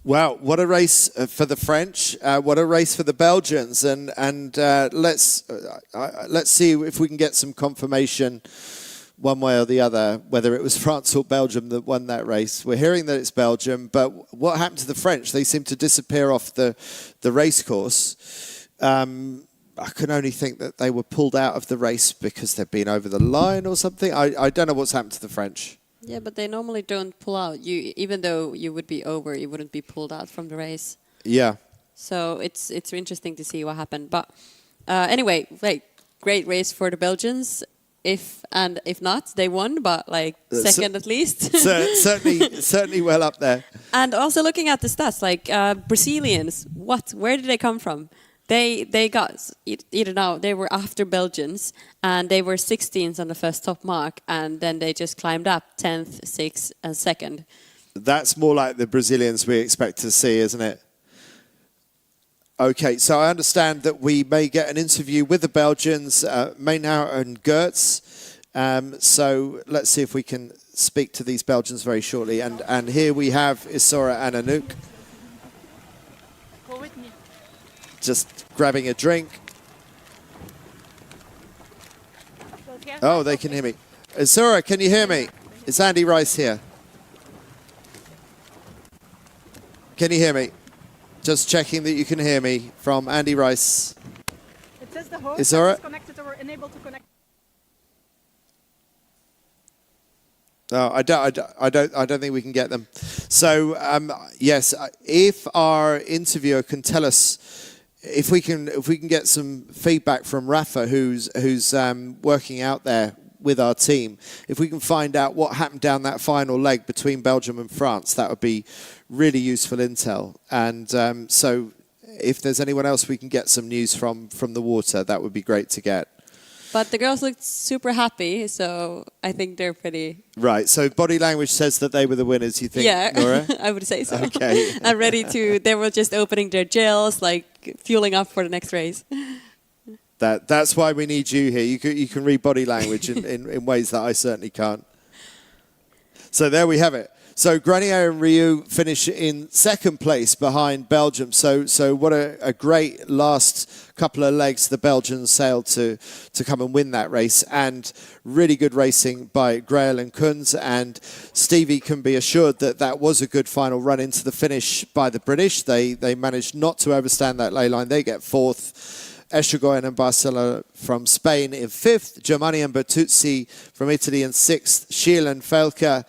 Wow, what a race for the French! What a race for the Belgians! And let's see if we can get some confirmation one way or the other, whether it was France or Belgium that won that race. We're hearing that it's Belgium, but what happened to the French? They seem to disappear off the race course. I can only think that they were pulled out of the race because they've been over the line or something. I don't know what's happened to the French. Yeah, but they normally don't pull out. Even though you would be over, you wouldn't be pulled out from the race. Yeah. So it's interesting to see what happened. But anyway, great race for the Belgians. If not, they won, but second at least. certainly well up there. And also looking at the stats, Brazilians, where did they come from? They got, they were after Belgians, and they were 16th on the first top mark, and then they just climbed up 10th, 6th, and 2nd. That's more like the Brazilians we expect to see, isn't it? Okay, so I understand that we may get an interview with the Belgians, Maynard and Gertz. So let's see if we can speak to these Belgians very shortly. And here we have Isora and Anouk. Just grabbing a drink. Oh, they can hear me. Isora, can you hear me? It's Andy Rice here. Can you hear me? Just checking that you can hear me from Andy Rice. It says the host is connected or unable to connect. No, I don't think we can get them. So yes, if our interviewer can tell us if we can get some feedback from Rafa, who's working out there with our team, if we can find out what happened down that final leg between Belgium and France, that would be really useful intel. And so if there's anyone else we can get some news from the water, that would be great to get. But the girls looked super happy, so I think they're pretty... Right, so body language says that they were the winners, you think, yeah, Noora? I would say so. Okay. And ready to... They were just opening their gels, fueling up for the next race. That's why we need you here. You can read body language in ways that I certainly can't. So there we have it. So Grenier and Riu finish in second place behind Belgium. So what a great last couple of legs the Belgians sailed to come and win that race, and really good racing by Grail and Kunz. And Stevie can be assured that that was a good final run into the finish by the British. They managed not to overstand that ley line. They get fourth. Echegoyen and Barcelo from Spain in fifth. Germani and Bertuzzi from Italy in sixth. Schiel and Felker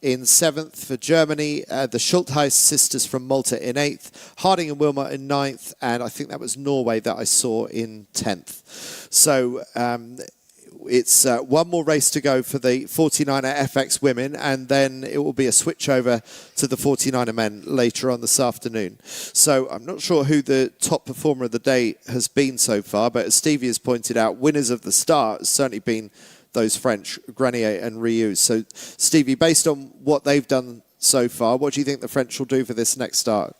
in seventh for Germany. The Schultheis sisters from Malta in eighth. Harding and Wilmot in ninth. And I think that was Norway that I saw in 10th. So it's one more race to go for the 49er FX women, and then it will be a switch over to the 49er men later on this afternoon. So I'm not sure who the top performer of the day has been so far, but as Stevie has pointed out, winners of the start has certainly been those French, Grenier and Riu. So Stevie, based on what they've done so far, what do you think the French will do for this next start?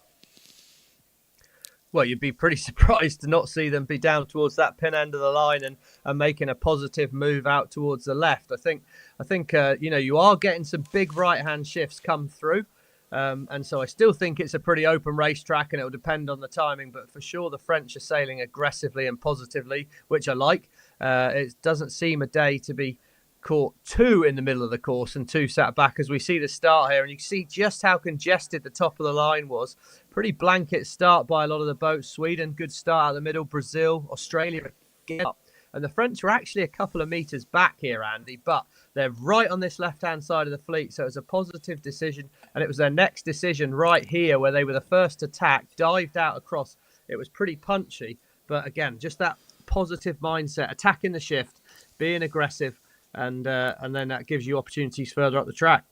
Well, you'd be pretty surprised to not see them be down towards that pin end of the line and making a positive move out towards the left. I think you are getting some big right-hand shifts come through. And so I still think it's a pretty open racetrack, and it will depend on the timing. But for sure, the French are sailing aggressively and positively, which I like. It doesn't seem a day to be caught two in the middle of the course and two sat back, as we see the start here. And you can see just how congested the top of the line was. Pretty blanket start by a lot of the boats. Sweden, good start out the middle. Brazil, Australia again up. And the French are actually a couple of metres back here, Andy, but they're right on this left-hand side of the fleet, so it was a positive decision. And it was their next decision right here where they were the first attack, dived out across. It was pretty punchy, but again, just that positive mindset, attacking the shift, being aggressive, and then that gives you opportunities further up the track.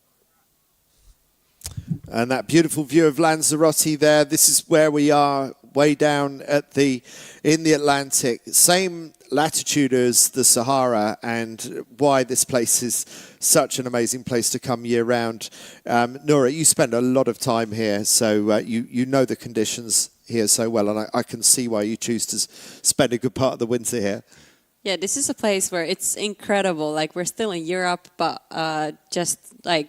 And that beautiful view of Lanzarote there. This is where we are, way down in the Atlantic. Same latitude as the Sahara, and why this place is such an amazing place to come year round. Noora, you spend a lot of time here, so you know the conditions here so well, and I can see why you choose to spend a good part of the winter here. Yeah, this is a place where it's incredible. Like, we're still in Europe, but every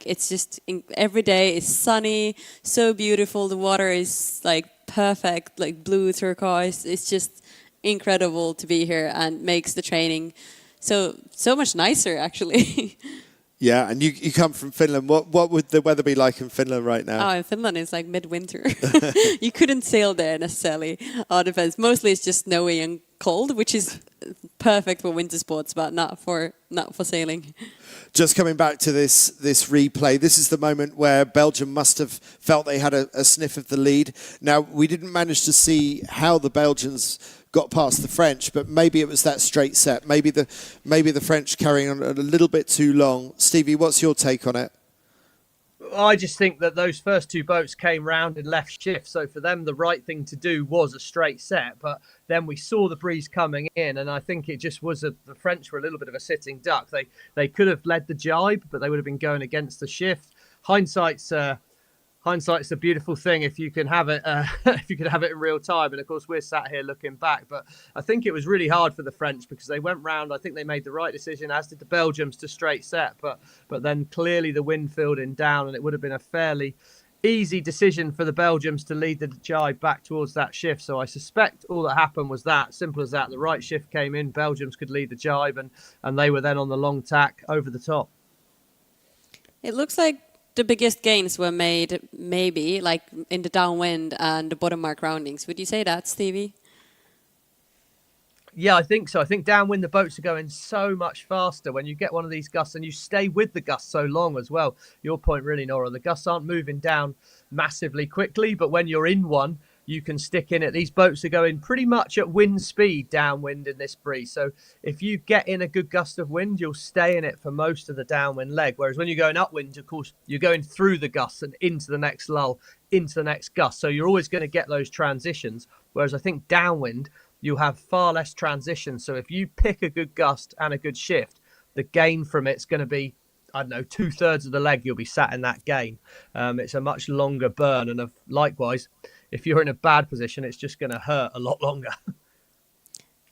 day is sunny, so beautiful. The water is like perfect, like blue turquoise. It's just incredible to be here, and makes the training so much nicer, actually. Yeah, and you come from Finland. What would the weather be like in Finland right now? Oh, in Finland it's like midwinter. You couldn't sail there necessarily. All depends. Mostly it's just snowy and cold, which is perfect for winter sports, but not for sailing. Just coming back to this replay, this is the moment where Belgium must have felt they had a sniff of the lead. Now, we didn't manage to see how the Belgians got past the French, but maybe it was that straight set. Maybe the French carrying on a little bit too long. Stevie, what's your take on it? I just think that those first two boats came round and left shift. So for them, the right thing to do was a straight set. But then we saw the breeze coming in, and I think it just was the French were a little bit of a sitting duck. They could have led the jibe, but they would have been going against the shift. Hindsight's a beautiful thing if you can have it if you can have it in real time. And of course, we're sat here looking back, but I think it was really hard for the French because they went round. I think they made the right decision, as did the Belgians, to straight set. But then clearly the wind filled in down, and it would have been a fairly easy decision for the Belgians to lead the jibe back towards that shift. So I suspect all that happened was that, simple as that. The right shift came in, Belgians could lead the jibe, and they were then on the long tack over the top. It looks like the biggest gains were made maybe like in the downwind and the bottom mark roundings. Would you say that, Stevie? Yeah, I think so. I think downwind the boats are going so much faster when you get one of these gusts, and you stay with the gust so long as well. Your point really, Noora, the gusts aren't moving down massively quickly, but when you're in one, you can stick in it. These boats are going pretty much at wind speed downwind in this breeze. So if you get in a good gust of wind, you'll stay in it for most of the downwind leg. Whereas when you're going upwind, of course, you're going through the gusts and into the next lull, into the next gust. So you're always going to get those transitions. Whereas I think downwind, you'll have far less transitions. So if you pick a good gust and a good shift, the gain from it's going to be, I don't know, 2/3 of the leg you'll be sat in that gain. It's a much longer burn, and likewise, if you're in a bad position, it's just going to hurt a lot longer.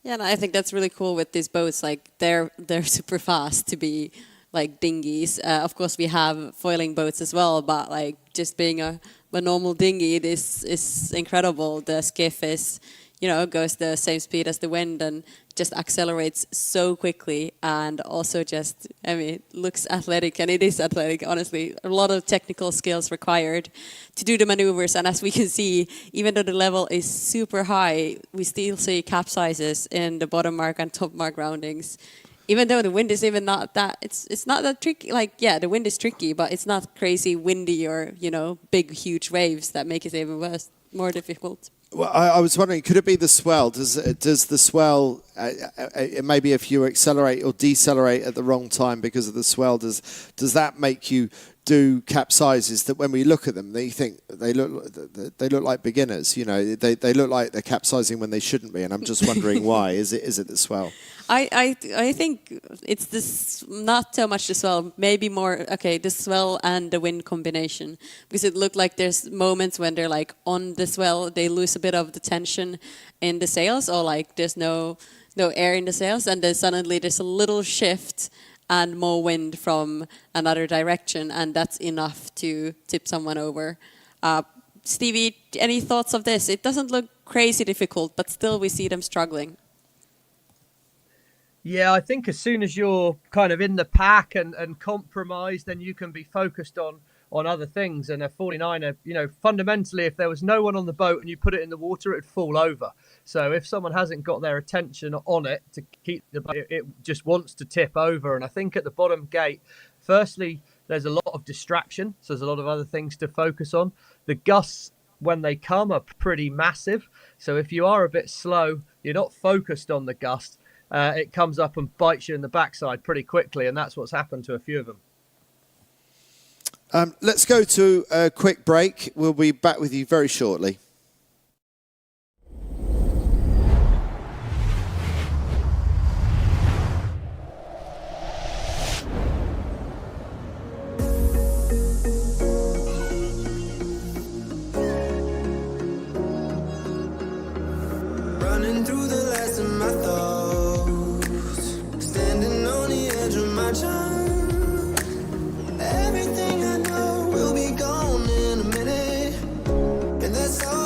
Yeah, and I think that's really cool with these boats. Like they're super fast to be like dinghies. Of course, we have foiling boats as well, but like just being a normal dinghy, this is incredible. The skiff is, you know, goes the same speed as the wind and just accelerates so quickly, and also just, I mean, looks athletic, and it is athletic, honestly. A lot of technical skills required to do the maneuvers, and as we can see, even though the level is super high, we still see capsizes in the bottom mark and top mark roundings. Even though the wind is even not that, it's not that tricky. Like, yeah, the wind is tricky, but it's not crazy windy or, you know, big, huge waves that make it even worse, more difficult. Well, I was wondering, could it be the swell? Does the swell, maybe if you accelerate or decelerate at the wrong time because of the swell, does that make you do capsizes that when we look at them, they think they look like beginners? You know, they look like they're capsizing when they shouldn't be, and I'm just wondering why. Is it the swell? I think it's this, not so much the swell, maybe more, okay, the swell and the wind combination. Because it looked like there's moments when they're like on the swell, they lose a bit of the tension in the sails, or like there's no air in the sails, and then suddenly there's a little shift and more wind from another direction, and that's enough to tip someone over. Stevie, any thoughts of this? It doesn't look crazy difficult, but still we see them struggling. Yeah, I think as soon as you're kind of in the pack and compromised, then you can be focused on other things. And a 49er, you know, fundamentally, if there was no one on the boat and you put it in the water, it'd fall over. So if someone hasn't got their attention on it to keep the boat, it just wants to tip over. And I think at the bottom gate, firstly, there's a lot of distraction. So there's a lot of other things to focus on. The gusts, when they come, are pretty massive. So if you are a bit slow, you're not focused on the gust. It comes up and bites you in the backside pretty quickly, and that's what's happened to a few of them. Let's go to a quick break. We'll be back with you very shortly. Running through the last of my thoughts, standing on the edge of my time. Everything I know will be gone in a minute, and that's all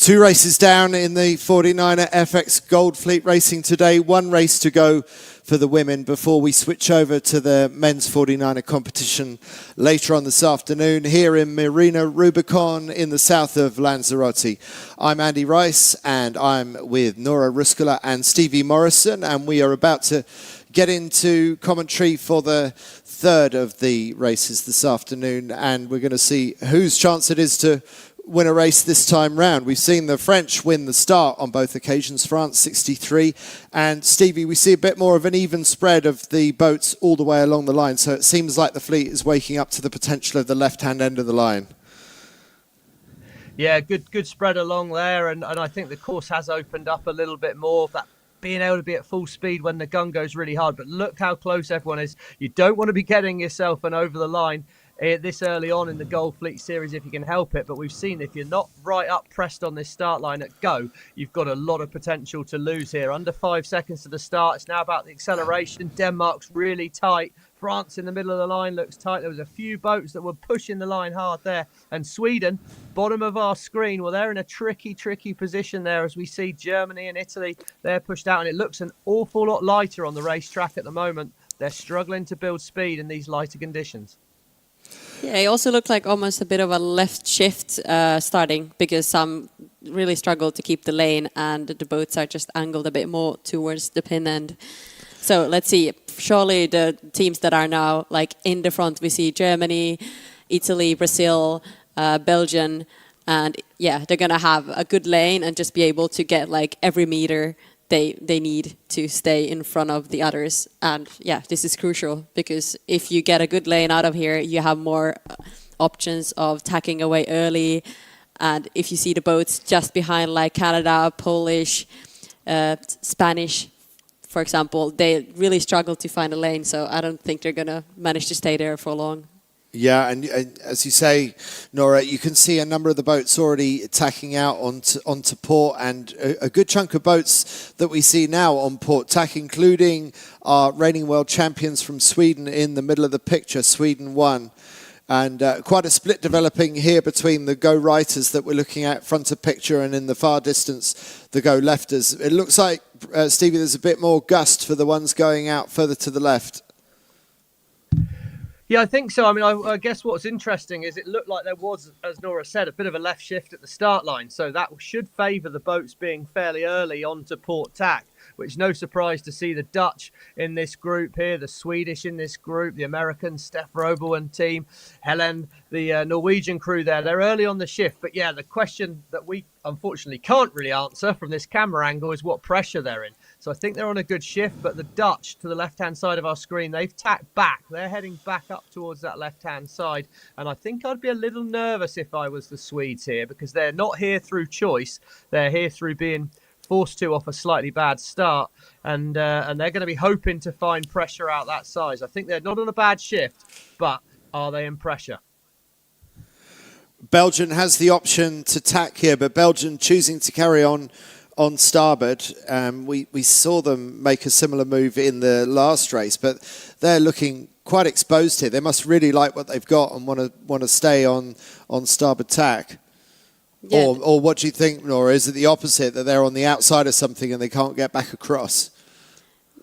Two races down in the 49er FX Gold Fleet racing today. One race to go for the women before we switch over to the men's 49er competition later on this afternoon here in Marina Rubicon in the south of Lanzarote. I'm Andy Rice and I'm with Noora Ruskola and Stevie Morrison, and we are about to get into commentary for the third of the races this afternoon, and we're going to see whose chance it is to win a race this time round. We've seen the French win the start on both occasions, France 63, and Stevie, we see a bit more of an even spread of the boats all the way along the line, so it seems like the fleet is waking up to the potential of the left-hand end of the line. Yeah, good spread along there, and I think the course has opened up a little bit more. That being able to be at full speed when the gun goes really hard, but look how close everyone is. You don't want to be getting yourself and over the line this early on in the Gold Fleet Series if you can help it, but we've seen if you're not right up pressed on this start line at go, you've got a lot of potential to lose here. Under 5 seconds to the start, it's now about the acceleration. Denmark's really tight. France in the middle of the line looks tight. There was a few boats that were pushing the line hard there. And Sweden, bottom of our screen, well, they're in a tricky position there as we see Germany and Italy. They're pushed out, and it looks an awful lot lighter on the racetrack at the moment. They're struggling to build speed in these lighter conditions. Yeah, it also looked like almost a bit of a left shift starting, because some really struggled to keep the lane and the boats are just angled a bit more towards the pin end. So let's see, surely the teams that are now like in the front, we see Germany, Italy, Brazil, Belgium, and yeah, they're gonna have a good lane and just be able to get like every meter they need to stay in front of the others. And yeah, this is crucial, because if you get a good lane out of here, you have more options of tacking away early. And if you see the boats just behind, like Canada, Polish, Spanish, for example, they really struggle to find a lane, so I don't think they're gonna manage to stay there for long. Yeah, and as you say, Noora, you can see a number of the boats already tacking out onto port, and a good chunk of boats that we see now on port tack, including our reigning world champions from Sweden in the middle of the picture. Sweden won. And quite a split developing here between the go-righters that we're looking at front of picture and in the far distance, the go-lefters. It looks like, Stevie, there's a bit more gust for the ones going out further to the left. Yeah, I think so. I mean, I guess what's interesting is it looked like there was, as Noora said, a bit of a left shift at the start line. So that should favour the boats being fairly early onto port tack, which no surprise to see the Dutch in this group here, the Swedish in this group, the American Steph Robelman team, Helen, the Norwegian crew there. They're early on the shift. But yeah, the question that we unfortunately can't really answer from this camera angle is what pressure they're in. So I think they're on a good shift, but the Dutch to the left-hand side of our screen, they've tacked back. They're heading back up towards that left-hand side. And I think I'd be a little nervous if I was the Swedes here, because they're not here through choice. They're here through being forced to off a slightly bad start. And they're going to be hoping to find pressure out that size. I think they're not on a bad shift, but are they in pressure? Belgium has the option to tack here, but Belgium choosing to carry on starboard. We saw them make a similar move in the last race, but they're looking quite exposed here. They must really like what they've got and want to stay on starboard tack. Yeah. Or what do you think, Noora? Is it the opposite, that they're on the outside of something and they can't get back across?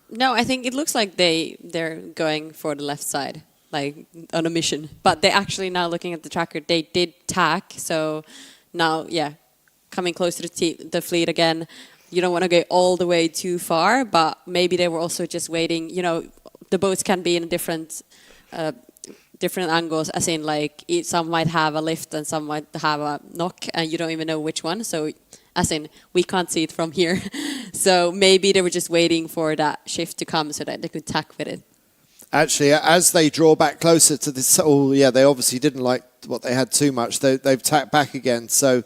No, I think it looks like they're going for the left side, like on a mission. But they actually, now looking at the tracker, they did tack. So now, yeah, coming closer to the fleet again. You don't want to go all the way too far, but maybe they were also just waiting. You know, the boats can be in different angles, as in like some might have a lift and some might have a knock, and you don't even know which one. So, as in, we can't see it from here. So maybe they were just waiting for that shift to come so that they could tack with it. Actually, as they draw back closer to this, they obviously didn't like what they had too much. They've tacked back again. So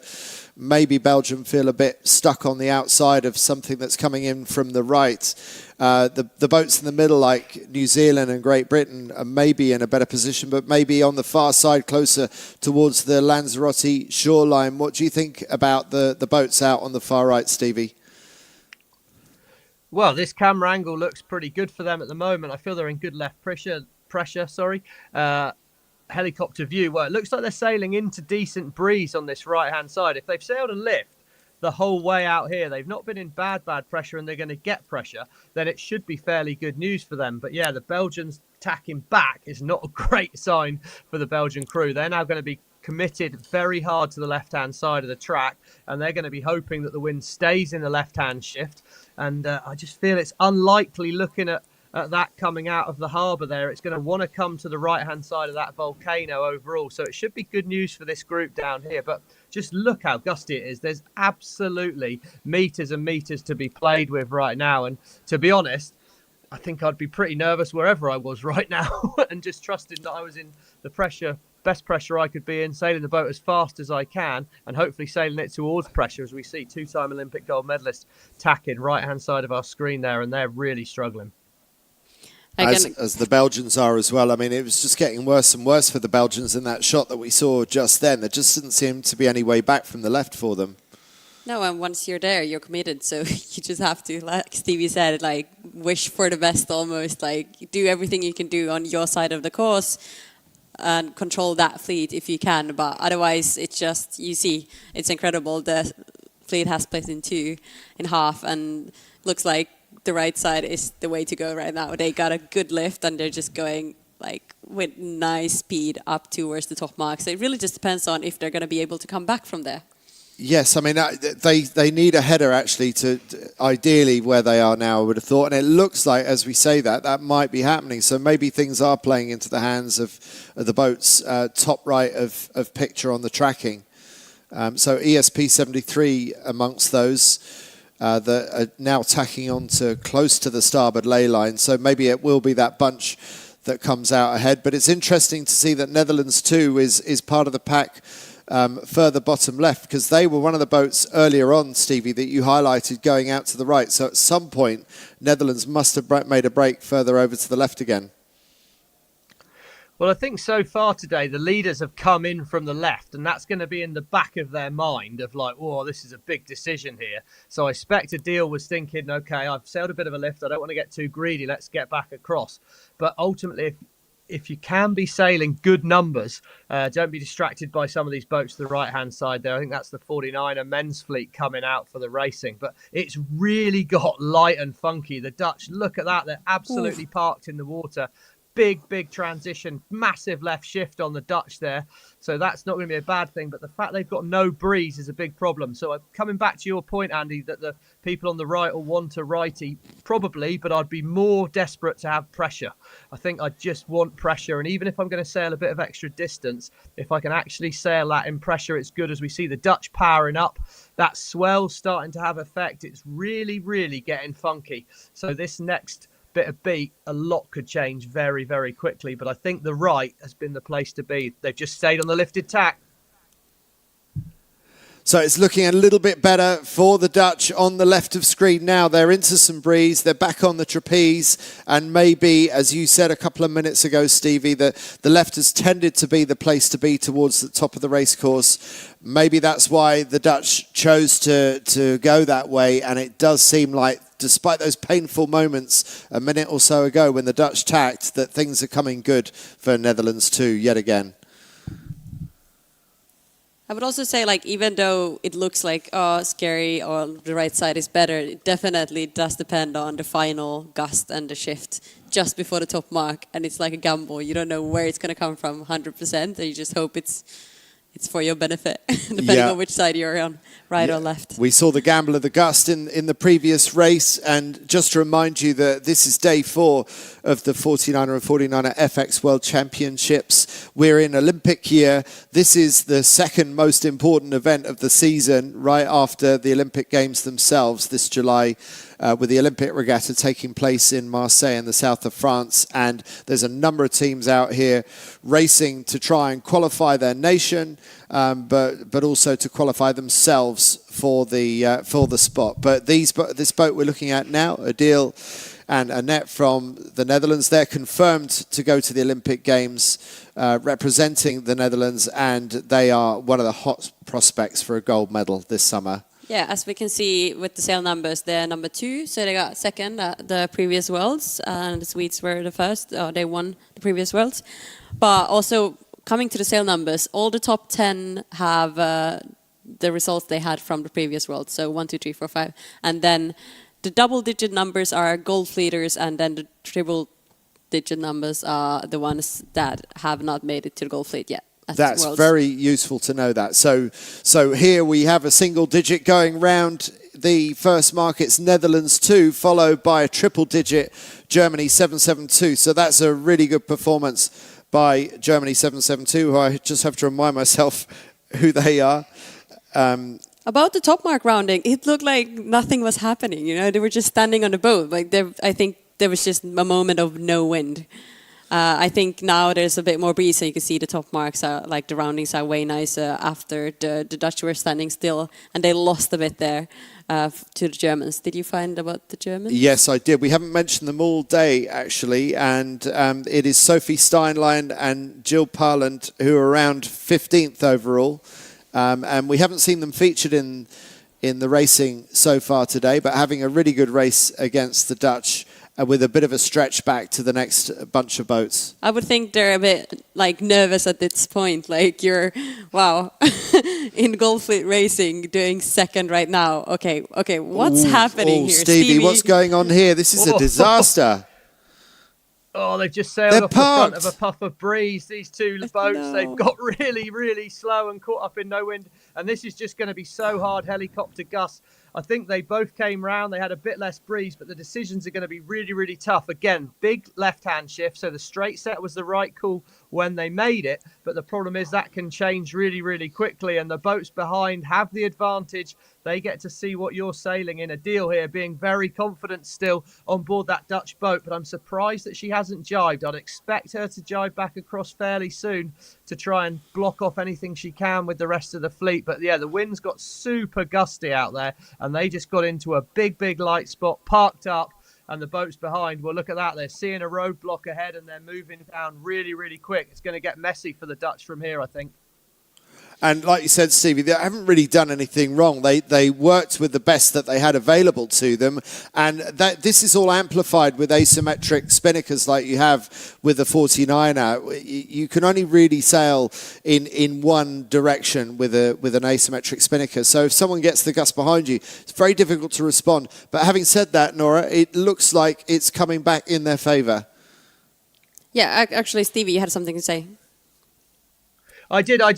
maybe Belgium feel a bit stuck on the outside of something that's coming in from the right. The boats in the middle, like New Zealand and Great Britain, are maybe in a better position, but maybe on the far side, closer towards the Lanzarote shoreline. What do you think about the boats out on the far right, Stevie? Well, this camera angle looks pretty good for them at the moment. I feel they're in good left pressure. Helicopter view. Well, it looks like they're sailing into decent breeze on this right-hand side. If they've sailed a lift, the whole way out here, they've not been in bad pressure and they're going to get pressure, then it should be fairly good news for them. But yeah, the Belgians tacking back is not a great sign for the Belgian crew. They're now going to be committed very hard to the left-hand side of the track, and they're going to be hoping that the wind stays in the left-hand shift. And I just feel it's unlikely, looking at that coming out of the harbour there. It's going to want to come to the right-hand side of that volcano overall. So it should be good news for this group down here. But just look how gusty it is. There's absolutely metres and metres to be played with right now. And to be honest, I think I'd be pretty nervous wherever I was right now and just trusting that I was in the best pressure I could be in, sailing the boat as fast as I can, and hopefully sailing it towards pressure, as we see two-time Olympic gold medalist tacking right-hand side of our screen there, and they're really struggling. As the Belgians are as well. I mean, it was just getting worse and worse for the Belgians in that shot that we saw just then. There just didn't seem to be any way back from the left for them. No, and once you're there, you're committed. So you just have to, like Stevie said, like wish for the best almost. Like do everything you can do on your side of the course and control that fleet if you can. But otherwise, it's just, you see, it's incredible. The fleet has split in half, and looks like the right side is the way to go right now. They got a good lift and they're just going like with nice speed up towards the top marks. It really just depends on if they're going to be able to come back from there. Yes, I mean, they need a header actually to ideally where they are now, I would have thought. And it looks like, as we say that might be happening. So maybe things are playing into the hands of the boats top right of picture on the tracking. So ESP 73 amongst those that are now tacking on to close to the starboard ley line. So maybe it will be that bunch that comes out ahead. But it's interesting to see that Netherlands 2 is part of the pack further bottom left, because they were one of the boats earlier on, Stevie, that you highlighted going out to the right. So at some point, Netherlands must have made a break further over to the left again. Well, I think so far today, the leaders have come in from the left, and that's going to be in the back of their mind of like, oh, this is a big decision here. So I expect Adil was thinking, okay, I've sailed a bit of a lift. I don't want to get too greedy. Let's get back across. But ultimately, if you can be sailing good numbers, don't be distracted by some of these boats to the right-hand side there. I think that's the 49er men's fleet coming out for the racing. But it's really got light and funky. The Dutch, look at that. They're absolutely parked in the water. Big transition, massive left shift on the Dutch there. So that's not going to be a bad thing. But the fact they've got no breeze is a big problem. So coming back to your point, Andy, that the people on the right will want a righty, probably, but I'd be more desperate to have pressure. I think I just want pressure. And even if I'm going to sail a bit of extra distance, if I can actually sail that in pressure, it's good. As we see the Dutch powering up, that swell starting to have effect. It's really getting funky. So this next bit of beat, a lot could change very quickly, but I think the right has been the place to be. They've just stayed on the lifted tack. So it's looking a little bit better for the Dutch on the left of screen now. They're into some breeze. They're back on the trapeze. And maybe, as you said a couple of minutes ago, Stevie, the left has tended to be the place to be towards the top of the race course. Maybe that's why the Dutch chose to go that way. And it does seem like, despite those painful moments a minute or so ago when the Dutch tacked, that things are coming good for Netherlands too, yet again. I would also say, like, even though it looks like, oh, scary, or the right side is better, it definitely does depend on the final gust and the shift just before the top mark. And it's like a gamble. You don't know where it's going to come from 100%, and you just hope it's for your benefit, depending on which side you're on, right or left. We saw the gamble of the gust in the previous race, and just to remind you that this is day 4 of the 49er and 49erFX World Championships. We're in Olympic year. This is the second most important event of the season, right after the Olympic Games themselves this July, with the Olympic regatta taking place in Marseille in the south of France. And there's a number of teams out here racing to try and qualify their nation, but also to qualify themselves for the spot. But this boat we're looking at now, Adil and Annette from the Netherlands, they're confirmed to go to the Olympic Games representing the Netherlands, and they are one of the hot prospects for a gold medal this summer. Yeah, as we can see with the sail numbers, they're number 2, so they got second at the previous Worlds, and the Swedes were the first. They won the previous Worlds. But also, coming to the sail numbers, all the top 10 have the the results they had from the previous World. So 1, 2, 3, 4, 5. And then the double-digit numbers are gold fleeters, and then the triple-digit numbers are the ones that have not made it to the gold fleet yet. That's very useful to know that. So here we have a single digit going round the first markets, Netherlands 2, followed by a triple digit, Germany 772. So that's a really good performance by Germany 772, who I just have to remind myself who they are. About the top mark rounding, it looked like nothing was happening. You know, they were just standing on the boat. Like I think there was just a moment of no wind. I think now there's a bit more breeze, so you can see the top marks are like the roundings are way nicer after the Dutch were standing still, and they lost a bit there to the Germans. Did you find about the Germans? Yes, I did. We haven't mentioned them all day actually, and it is Sophie Steinlein and Jill Parland who are around 15th overall, and we haven't seen them featured in the racing so far today, but having a really good race against the Dutch. With a bit of a stretch back to the next bunch of boats. I would think they're a bit like nervous at this point. Like you're, wow, in Gold Fleet Racing doing second right now. Okay, what's happening here? Stevie, what's going on here? This is a disaster. Oh, they've just sailed off the front of a puff of breeze. These two boats, they've got really, really slow and caught up in no wind. And this is just going to be so hard, helicopter gusts. I think they both came round. They had a bit less breeze, but the decisions are going to be really, really tough. Again, big left-hand shift. So the straight set was the right call when they made it. But the problem is that can change really, really quickly. And the boats behind have the advantage. They get to see what you're sailing in. A deal here, being very confident still on board that Dutch boat. But I'm surprised that she hasn't jibed. I'd expect her to jibe back across fairly soon to try and block off anything she can with the rest of the fleet. But yeah, the wind's got super gusty out there, and they just got into a big light spot, parked up, and the boats behind, well, look at that. They're seeing a roadblock ahead, and they're moving down really, really quick. It's going to get messy for the Dutch from here, I think. And like you said, Stevie, they haven't really done anything wrong. They worked with the best that they had available to them. And this is all amplified with asymmetric spinnakers like you have with the 49er. You can only really sail in one direction with an asymmetric spinnaker. So if someone gets the gust behind you, it's very difficult to respond. But having said that, Noora, it looks like it's coming back in their favour. Yeah, actually, Stevie, you had something to say. I did. I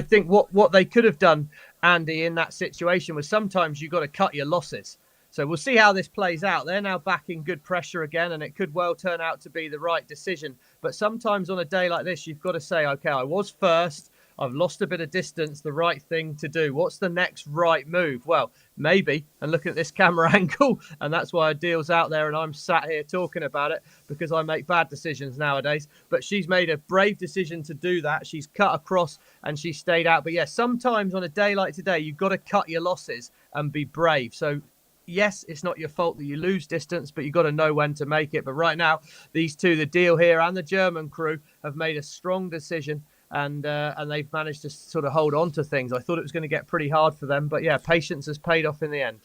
think what they could have done, Andy, in that situation was sometimes you've got to cut your losses. So we'll see how this plays out. They're now back in good pressure again, and it could well turn out to be the right decision. But sometimes on a day like this, you've got to say, okay, I was first. I've lost a bit of distance, the right thing to do. What's the next right move? Well, maybe, and look at this camera angle, and that's why a deal's out there and I'm sat here talking about it because I make bad decisions nowadays. But she's made a brave decision to do that. She's cut across and she stayed out. But yeah, sometimes on a day like today, you've got to cut your losses and be brave. So yes, it's not your fault that you lose distance, but you've got to know when to make it. But right now, these two, the deal here and the German crew, have made a strong decision. And they've managed to sort of hold on to things. I thought it was going to get pretty hard for them, but yeah, patience has paid off in the end.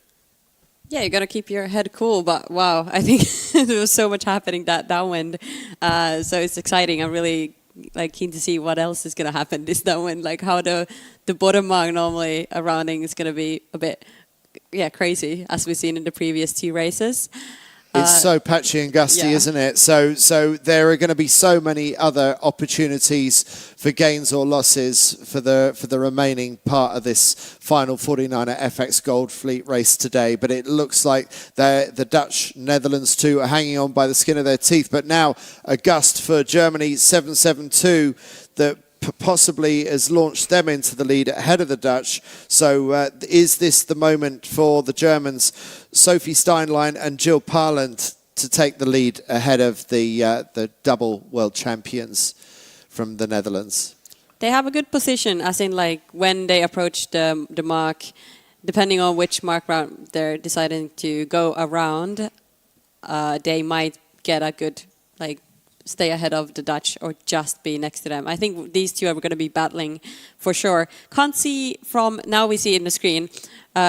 Yeah, you got to keep your head cool, but wow, I think there was so much happening that downwind. So it's exciting. I'm really keen to see what else is going to happen this downwind, like how the bottom mark normally a rounding is going to be a bit crazy, as we've seen in the previous two races. It's so patchy and gusty, isn't it? So there are going to be so many other opportunities for gains or losses for the remaining part of this final 49erFX Gold Fleet race today. But it looks like the Dutch Netherlands 2 are hanging on by the skin of their teeth. But now a gust for Germany 772 that possibly has launched them into the lead ahead of the Dutch. So is this the moment for the Germans, Sophie Steinlein and Jill Parland, to take the lead ahead of the double world champions from the Netherlands? They have a good position, as in like when they approach the mark, depending on which mark round they're deciding to go around, they might get a good stay ahead of the Dutch or just be next to them. I think these two are going to be battling for sure. Can't see from, now we see in the screen,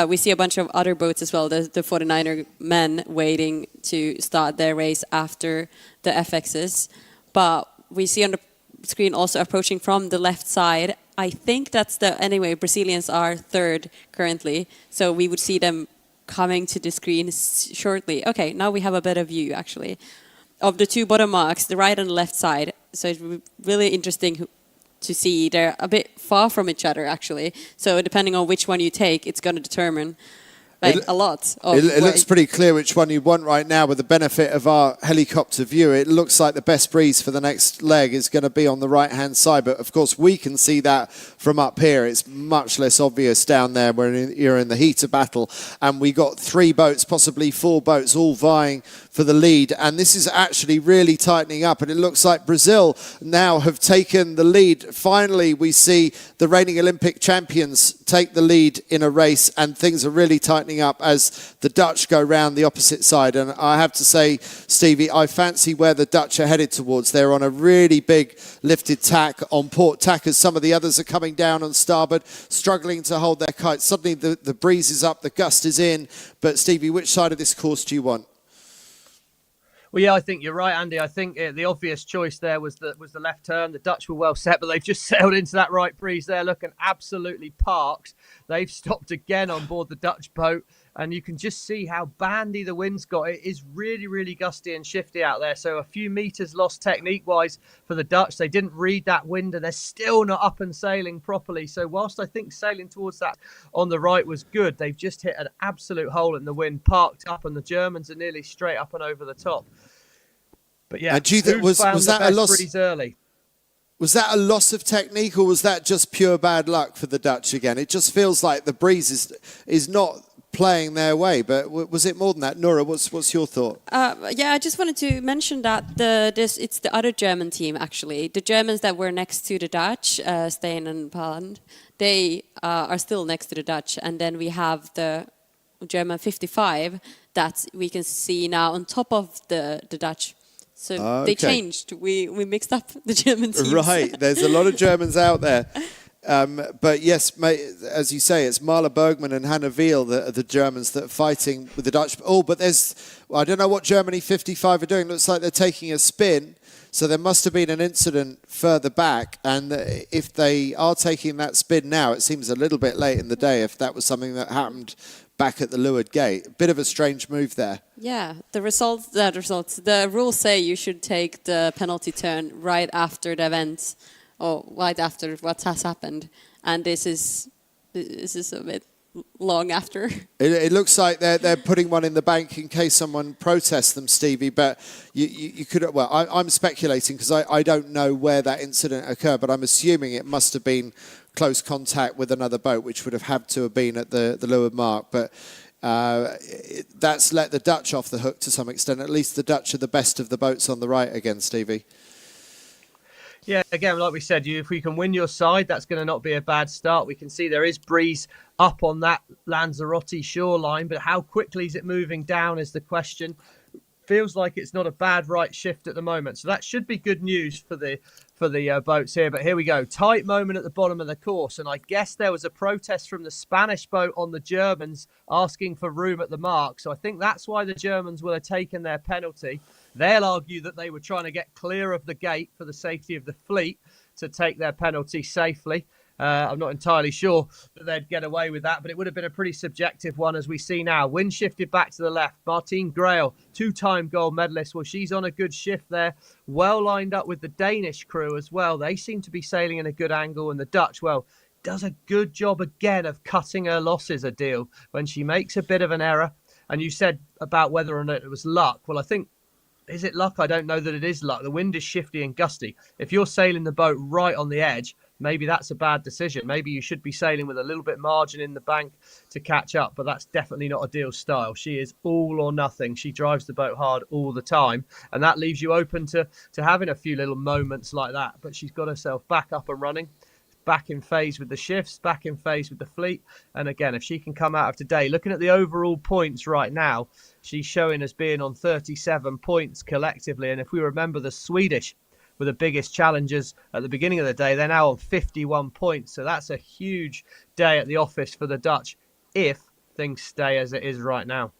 we see a bunch of other boats as well, the 49er men waiting to start their race after the FXs. But we see on the screen also approaching from the left side. I think that's anyway, Brazilians are third currently, so we would see them coming to the screen shortly. Okay, now we have a better view actually of the two bottom marks, the right and the left side. So it's really interesting to see. They're a bit far from each other actually. So depending on which one you take, it's going to determine a lot. It looks pretty clear which one you want right now with the benefit of our helicopter view. It looks like the best breeze for the next leg is going to be on the right-hand side. But, of course, we can see that from up here. It's much less obvious down there when you're in the heat of battle. And we got 3 boats, possibly 4 boats, all vying for the lead. And this is actually really tightening up. And it looks like Brazil now have taken the lead. Finally, we see the reigning Olympic champions take the lead in a race. And things are really tightening up as the Dutch go round the opposite side. And I have to say, Stevie, I fancy where the Dutch are headed towards. They're on a really big lifted tack on port tack as some of the others are coming down on starboard, struggling to hold their kite. Suddenly the breeze is up, the gust is in. But Stevie, which side of this course do you want? Well, yeah, I think you're right, Andy. I think the obvious choice there was the left turn. The Dutch were well set, but they've just sailed into that right breeze there, looking absolutely parked. They've stopped again on board the Dutch boat, and you can just see how bandy the wind's got. It is really, really gusty and shifty out there. So a few meters lost technique-wise for the Dutch. They didn't read that wind, and they're still not up and sailing properly. So whilst I think sailing towards that on the right was good, they've just hit an absolute hole in the wind, parked up, and the Germans are nearly straight up and over the top. But yeah, do you think was that a loss? Breeze early? Was that a loss of technique, or was that just pure bad luck for the Dutch again? It just feels like the breeze is not playing their way. But was it more than that? Noora, what's your thought? Yeah, I just wanted to mention that it's the other German team actually. The Germans that were next to the Dutch, Stein and Poland, they are still next to the Dutch, and then we have the German 55 that we can see now on top of the Dutch. So they changed. We mixed up the German teams. Right, there's a lot of Germans out there. But yes, as you say, it's Marla Bergman and Hannah Veal, the Germans that are fighting with the Dutch. Oh, but I don't know what Germany 55 are doing. Looks like they're taking a spin. So there must have been an incident further back. And if they are taking that spin now, it seems a little bit late in the day if that was something that happened back at the leeward gate. A bit of a strange move there. Yeah, the rules say you should take the penalty turn right after the event, or right after what has happened, and this is a bit long after. It looks like they're putting one in the bank in case someone protests them, Stevie. But you could. Well, I'm speculating because I don't know where that incident occurred, but I'm assuming it must have been close contact with another boat, which would have had to have been at the leeward mark. But that's let the Dutch off the hook to some extent. At least the Dutch are the best of the boats on the right again, Stevie. Yeah, again, like we said, if we can win your side, that's going to not be a bad start. We can see there is breeze up on that Lanzarote shoreline, but how quickly is it moving down is the question. Feels like it's not a bad right shift at the moment. So that should be good news for the boats here. But here we go. Tight moment at the bottom of the course. And I guess there was a protest from the Spanish boat on the Germans asking for room at the mark. So I think that's why the Germans will have taken their penalty. They'll argue that they were trying to get clear of the gate for the safety of the fleet to take their penalty safely. I'm not entirely sure that they'd get away with that, but it would have been a pretty subjective one as we see now. Wind shifted back to the left. Martine Grael, 2-time gold medalist. Well, she's on a good shift there. Well lined up with the Danish crew as well. They seem to be sailing in a good angle. And the Dutch, well, does a good job again of cutting her losses a deal when she makes a bit of an error. And you said about whether or not it was luck. Well, I think, is it luck? I don't know that it is luck. The wind is shifty and gusty. If you're sailing the boat right on the edge, maybe that's a bad decision. Maybe you should be sailing with a little bit margin in the bank to catch up, but that's definitely not Adil's style. She is all or nothing. She drives the boat hard all the time, and that leaves you open to having a few little moments like that. But she's got herself back up and running, back in phase with the shifts, back in phase with the fleet. And again, if she can come out of today, looking at the overall points right now, she's showing as being on 37 points collectively. And if we remember the Swedish were the biggest challengers at the beginning of the day, they're now on 51 points. So that's a huge day at the office for the Dutch if things stay as it is right now.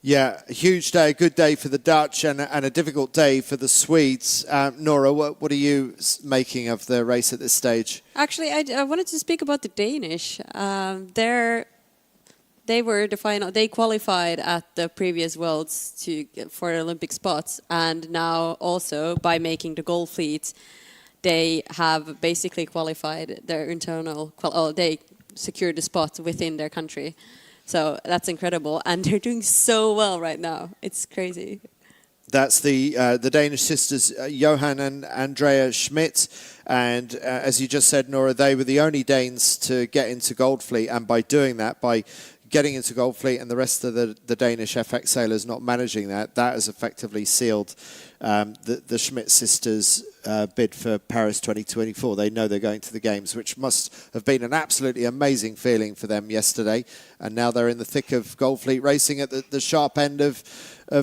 Yeah, a huge day, a good day for the Dutch and a difficult day for the Swedes. Noora, what are you making of the race at this stage? Actually, I wanted to speak about the Danish. They were the final. They qualified at the previous Worlds for Olympic spots, and now also by making the gold fleet, they have basically qualified their internal. They secured a spot within their country. So that's incredible, and they're doing so well right now. It's crazy. That's the Danish sisters, Johan and Andrea Schmidt. And as you just said, Noora, they were the only Danes to get into Gold Fleet. And by doing that, by getting into Gold Fleet and the rest of the Danish FX sailors not managing that has effectively sealed the Schmidt sisters' bid for Paris 2024. They know they're going to the Games, which must have been an absolutely amazing feeling for them yesterday. And now they're in the thick of Gold Fleet racing at the sharp end of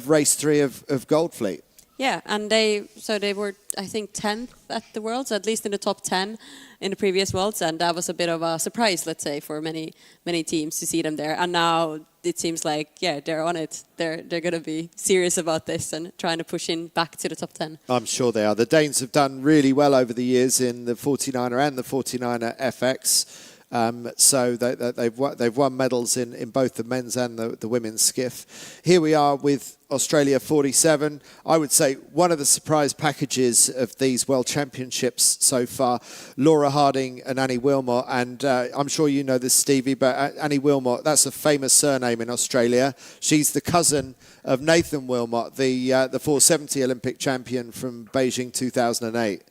race 3 of Gold Fleet. Yeah, and they were, I think, 10th at the Worlds, at least in the top 10 in the previous Worlds, and that was a bit of a surprise, let's say, for many teams to see them there. And now it seems like, yeah, they're on it. They're going to be serious about this and trying to push in back to the top 10. I'm sure they are. The Danes have done really well over the years in the 49er and the 49erFX. So they've won medals in both the men's and the women's skiff. Here we are with Australia 47. I would say one of the surprise packages of these World Championships so far, Laura Harding and Annie Wilmot. And I'm sure you know this, Stevie, but Annie Wilmot, that's a famous surname in Australia. She's the cousin of Nathan Wilmot, the 470 Olympic champion from Beijing 2008.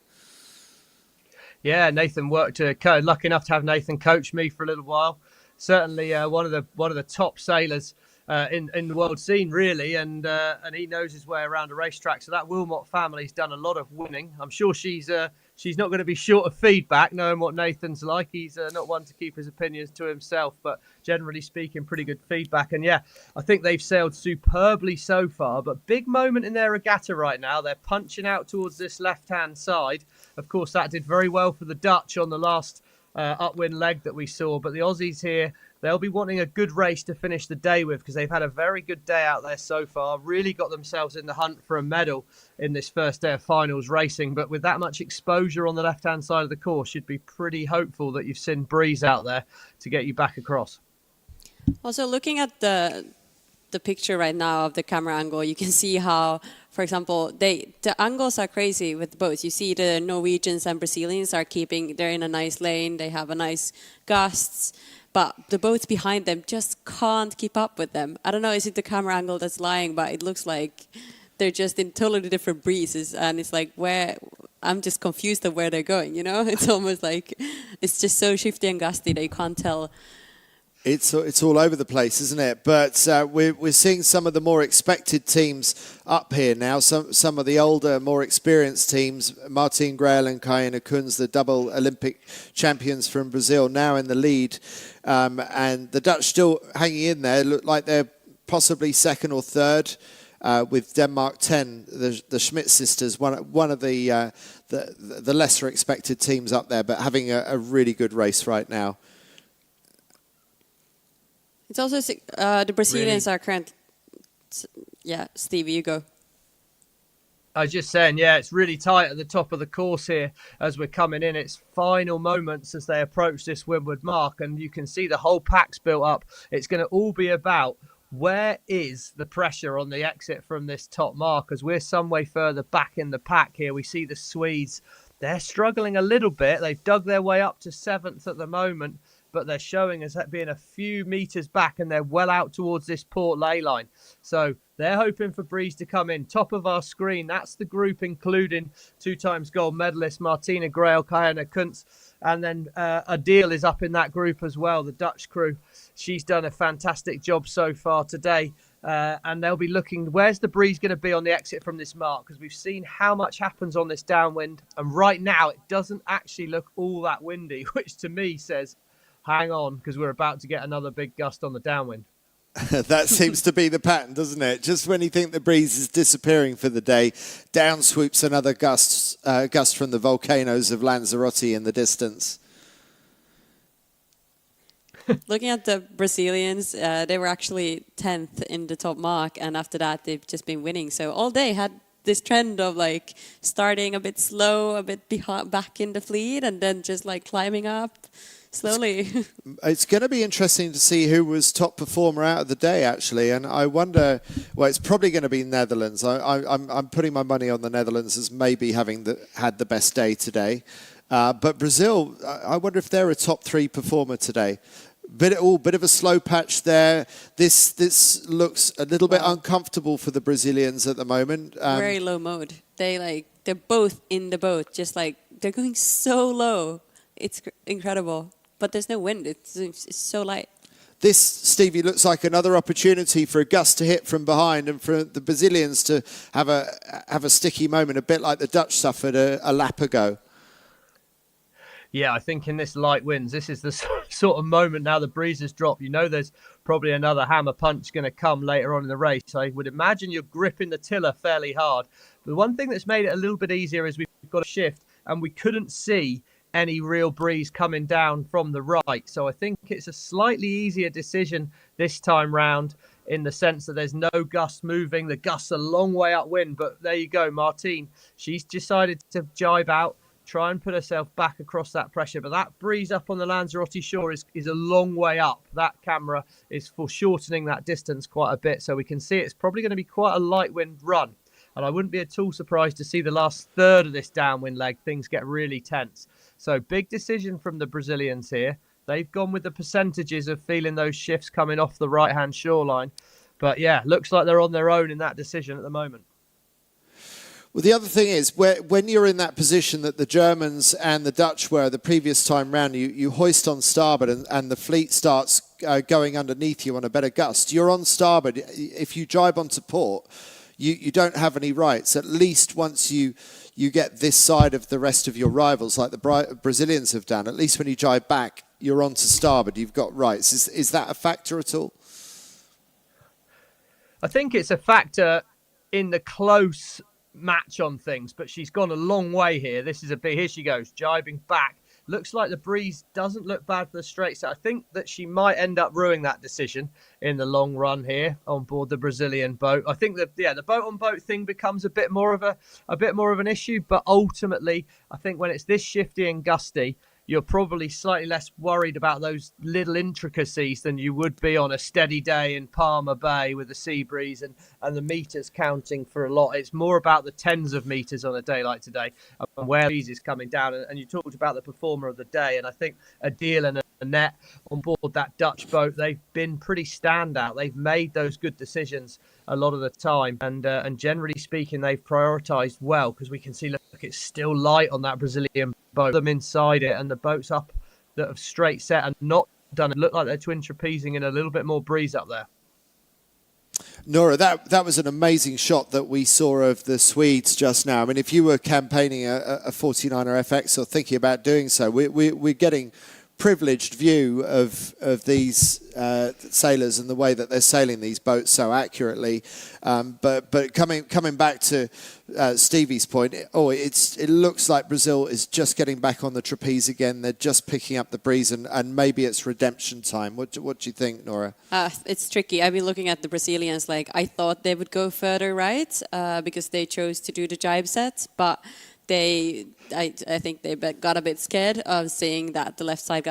Yeah, Nathan worked. Lucky enough to have Nathan coach me for a little while. Certainly one of the top sailors in the world scene, really, and he knows his way around a racetrack. So that Wilmot family's done a lot of winning. I'm sure she's not going to be short of feedback, knowing what Nathan's like. He's not one to keep his opinions to himself, but generally speaking, pretty good feedback. And yeah, I think they've sailed superbly so far. But big moment in their regatta right now. They're punching out towards this left-hand side. Of course, that did very well for the Dutch on the last upwind leg that we saw. But the Aussies here, they'll be wanting a good race to finish the day with, because they've had a very good day out there so far. Really got themselves in the hunt for a medal in this first day of finals racing. But with that much exposure on the left-hand side of the course, you'd be pretty hopeful that you've seen breeze out there to get you back across. Also, looking at the picture right now of the camera angle, you can see how, for example, the angles are crazy with the boats. You see the Norwegians and Brazilians they're in a nice lane, they have a nice gusts, but the boats behind them just can't keep up with them. I don't know, is it the camera angle that's lying, but it looks like they're just in totally different breezes, and it's like I'm just confused of where they're going, you know? It's almost like it's just so shifty and gusty that you can't tell. It's all over the place, isn't it? But we're seeing some of the more expected teams up here now. Some of the older, more experienced teams, Martine Grael and Kayana Kunz, the double Olympic champions from Brazil, now in the lead. And the Dutch still hanging in there, look like they're possibly second or third, with Denmark 10, the Schmidt sisters, one of the lesser expected teams up there, but having a really good race right now. It's also the Brazilians Really? are current. Yeah, Stevie, you go. I was just saying, yeah, it's really tight at the top of the course here as we're coming in. It's final moments as they approach this windward mark, and you can see the whole pack's built up. It's going to all be about where is the pressure on the exit from this top mark, as we're some way further back in the pack here. We see the Swedes. They're struggling a little bit. They've dug their way up to 7th at the moment, but they're showing as being a few metres back, and they're well out towards this port ley line. So they're hoping for breeze to come in. Top of our screen, that's the group including 2 times gold medalist Martina Grael, Kayana Kunz, and then Adil is up in that group as well, the Dutch crew. She's done a fantastic job so far today. And they'll be looking, where's the breeze going to be on the exit from this mark? Because we've seen how much happens on this downwind. And right now, it doesn't actually look all that windy, which to me says, hang on, because we're about to get another big gust on the downwind. That seems to be the pattern, doesn't it? Just when you think the breeze is disappearing for the day, down swoops another gust from the volcanoes of Lanzarote in the distance. Looking at the Brazilians, they were actually 10th in the top mark, and after that they've just been winning. So all day had this trend of like starting a bit slow, a bit back in the fleet, and then just like climbing up slowly. It's going to be interesting to see who was top performer out of the day, actually. And I wonder, well, it's probably going to be Netherlands. I'm putting my money on the Netherlands as maybe having had the best day today. But Brazil, I wonder if they're a top 3 performer today. Bit of a slow patch there. This looks a little bit uncomfortable for the Brazilians at the moment. Very low mode. They're both in the boat, just like they're going so low. It's incredible, but there's no wind. It's so light. This, Stevie, looks like another opportunity for a gust to hit from behind and for the Brazilians to have a sticky moment, a bit like the Dutch suffered a lap ago. Yeah, I think in this light winds, this is the sort of moment now the breeze has dropped. You know there's probably another hammer punch going to come later on in the race. I would imagine you're gripping the tiller fairly hard. The one thing that's made it a little bit easier is we've got a shift and we couldn't see any real breeze coming down from the right. So I think it's a slightly easier decision this time round in the sense that there's no gusts moving. The gusts are a long way upwind, but there you go, Martine. She's decided to jibe out, try and put herself back across that pressure. But that breeze up on the Lanzarote shore is a long way up. That camera is foreshortening that distance quite a bit. So we can see it's probably going to be quite a light wind run. And I wouldn't be at all surprised to see the last third of this downwind leg, things get really tense. So big decision from the Brazilians here. They've gone with the percentages of feeling those shifts coming off the right-hand shoreline. But yeah, looks like they're on their own in that decision at the moment. Well, the other thing is, when you're in that position that the Germans and the Dutch were the previous time round, you hoist on starboard and the fleet starts going underneath you on a better gust. You're on starboard. If you jibe onto port, you don't have any rights. At least once you get this side of the rest of your rivals, like the Brazilians have done, at least when you jibe back, you're onto starboard, you've got rights. Is that a factor at all? I think it's a factor in the close match on things, but she's gone a long way here. This is a big, here she goes, jibing back. Looks like the breeze doesn't look bad for the straight. So I think that she might end up ruining that decision in the long run here on board the Brazilian boat. I think that, yeah, the boat on boat thing becomes a bit more of an issue, but ultimately I think when it's this shifty and gusty, you're probably slightly less worried about those little intricacies than you would be on a steady day in Palmer Bay with the sea breeze and the meters counting for a lot. It's more about the tens of meters on a day like today and where the breeze is coming down. And you talked about the performer of the day, and I think Adil and Annette on board that Dutch boat, they've been pretty standout. They've made those good decisions a lot of the time, and generally speaking, they've prioritised well, because we can see, look, it's still light on that Brazilian boat. Them inside it, and the boats up that have straight set and not done it look like they're twin trapezing in a little bit more breeze up there. Noora, that was an amazing shot that we saw of the Swedes just now. I mean, if you were campaigning a 49er FX or thinking about doing so, we're getting privileged view of these sailors and the way that they're sailing these boats so accurately. But coming back to Stevie's point, it looks like Brazil is just getting back on the trapeze again. They're just picking up the breeze, and maybe it's redemption time. What do you think, Noora? It's tricky. I've been looking at the Brazilians. Like, I thought they would go further right because they chose to do the jibe set, but I think they got a bit scared of seeing that the left side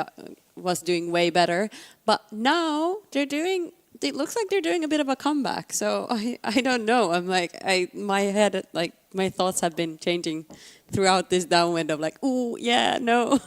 was doing way better. But now it looks like they're doing a bit of a comeback. So I don't know. I'm like, my thoughts have been changing throughout this downwind of like, oh, yeah, no.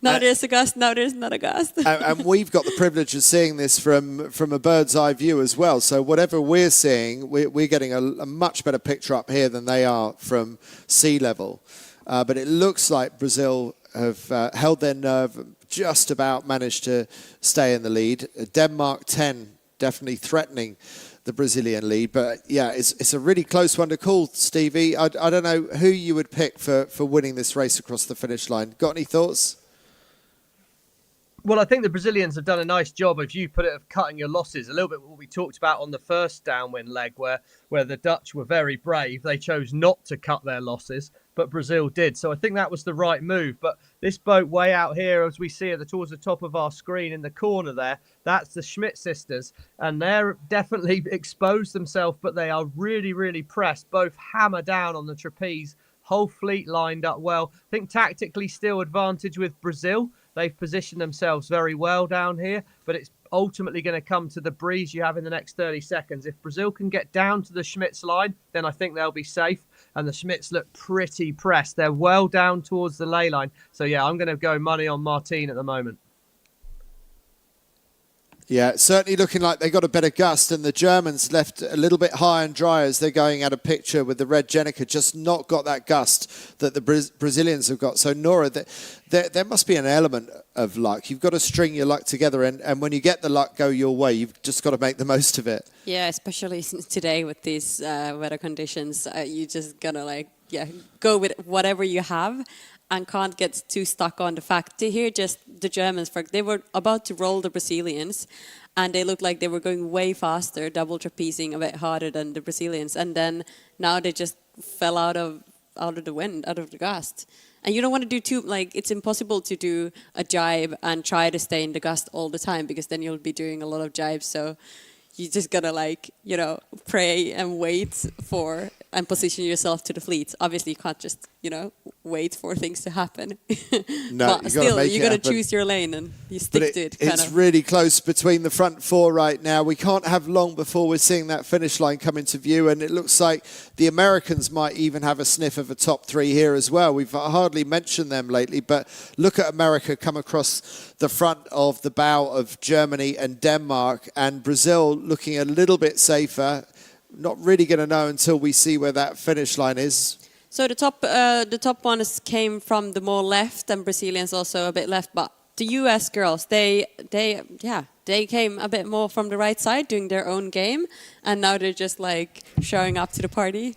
Now there's a gust, now there's not a gust. and we've got the privilege of seeing this from a bird's eye view as well. So whatever we're seeing, we're getting a much better picture up here than they are from sea level. But it looks like Brazil have held their nerve, just about managed to stay in the lead. Denmark 10 definitely threatening the Brazilian lead. But yeah, it's a really close one to call, Stevie. I don't know who you would pick for winning this race across the finish line. Got any thoughts? Well, I think the Brazilians have done a nice job, as you put it, of cutting your losses. A little bit what we talked about on the first downwind leg, where the Dutch were very brave. They chose not to cut their losses. but Brazil did. So I think that was the right move. But this boat way out here, as we see it towards the top of our screen in the corner there, that's the Schmidt sisters. And they're definitely exposed themselves, but they are really, really pressed. Both hammer down on the trapeze. Whole fleet lined up well. I think tactically still advantage with Brazil. They've positioned themselves very well down here, but it's ultimately going to come to the breeze you have in the next 30 seconds. If Brazil can get down to the Schmidt's line, then I think they'll be safe. And the Schmidts look pretty pressed. They're well down towards the ley line. So, yeah, I'm going to go money on Martine at the moment. Yeah, certainly looking like they got a better gust, and the Germans left a little bit high and dry as they're going out of picture with the red Jenica, just not got that gust that the Brazilians have got. So, Noora, there must be an element of luck. You've got to string your luck together, and when you get the luck go your way, you've just got to make the most of it. Yeah, especially today with these weather conditions, you just gotta go with whatever you have. And can't get too stuck on the fact. To hear just the Germans, they were about to roll the Brazilians, and they looked like they were going way faster, double trapezing a bit harder than the Brazilians. And then now they just fell out of the wind, out of the gust. And you don't want to do it's impossible to do a jibe and try to stay in the gust all the time, because then you'll be doing a lot of jibes. So you just gotta pray and wait for and position yourself to the fleet. Obviously, you can't just wait for things to happen. No, but still, you got to choose your lane and you stick to it. It's really close between the front four right now. We can't have long before we're seeing that finish line come into view, and it looks like the Americans might even have a sniff of a top three here as well. We've hardly mentioned them lately, but look at America come across the front of the bow of Germany and Denmark, and Brazil looking a little bit safer. Not really going to know until we see where that finish line is. So the top ones came from the more left, and Brazilians also a bit left. But the US girls, they came a bit more from the right side, doing their own game, and now they're just showing up to the party.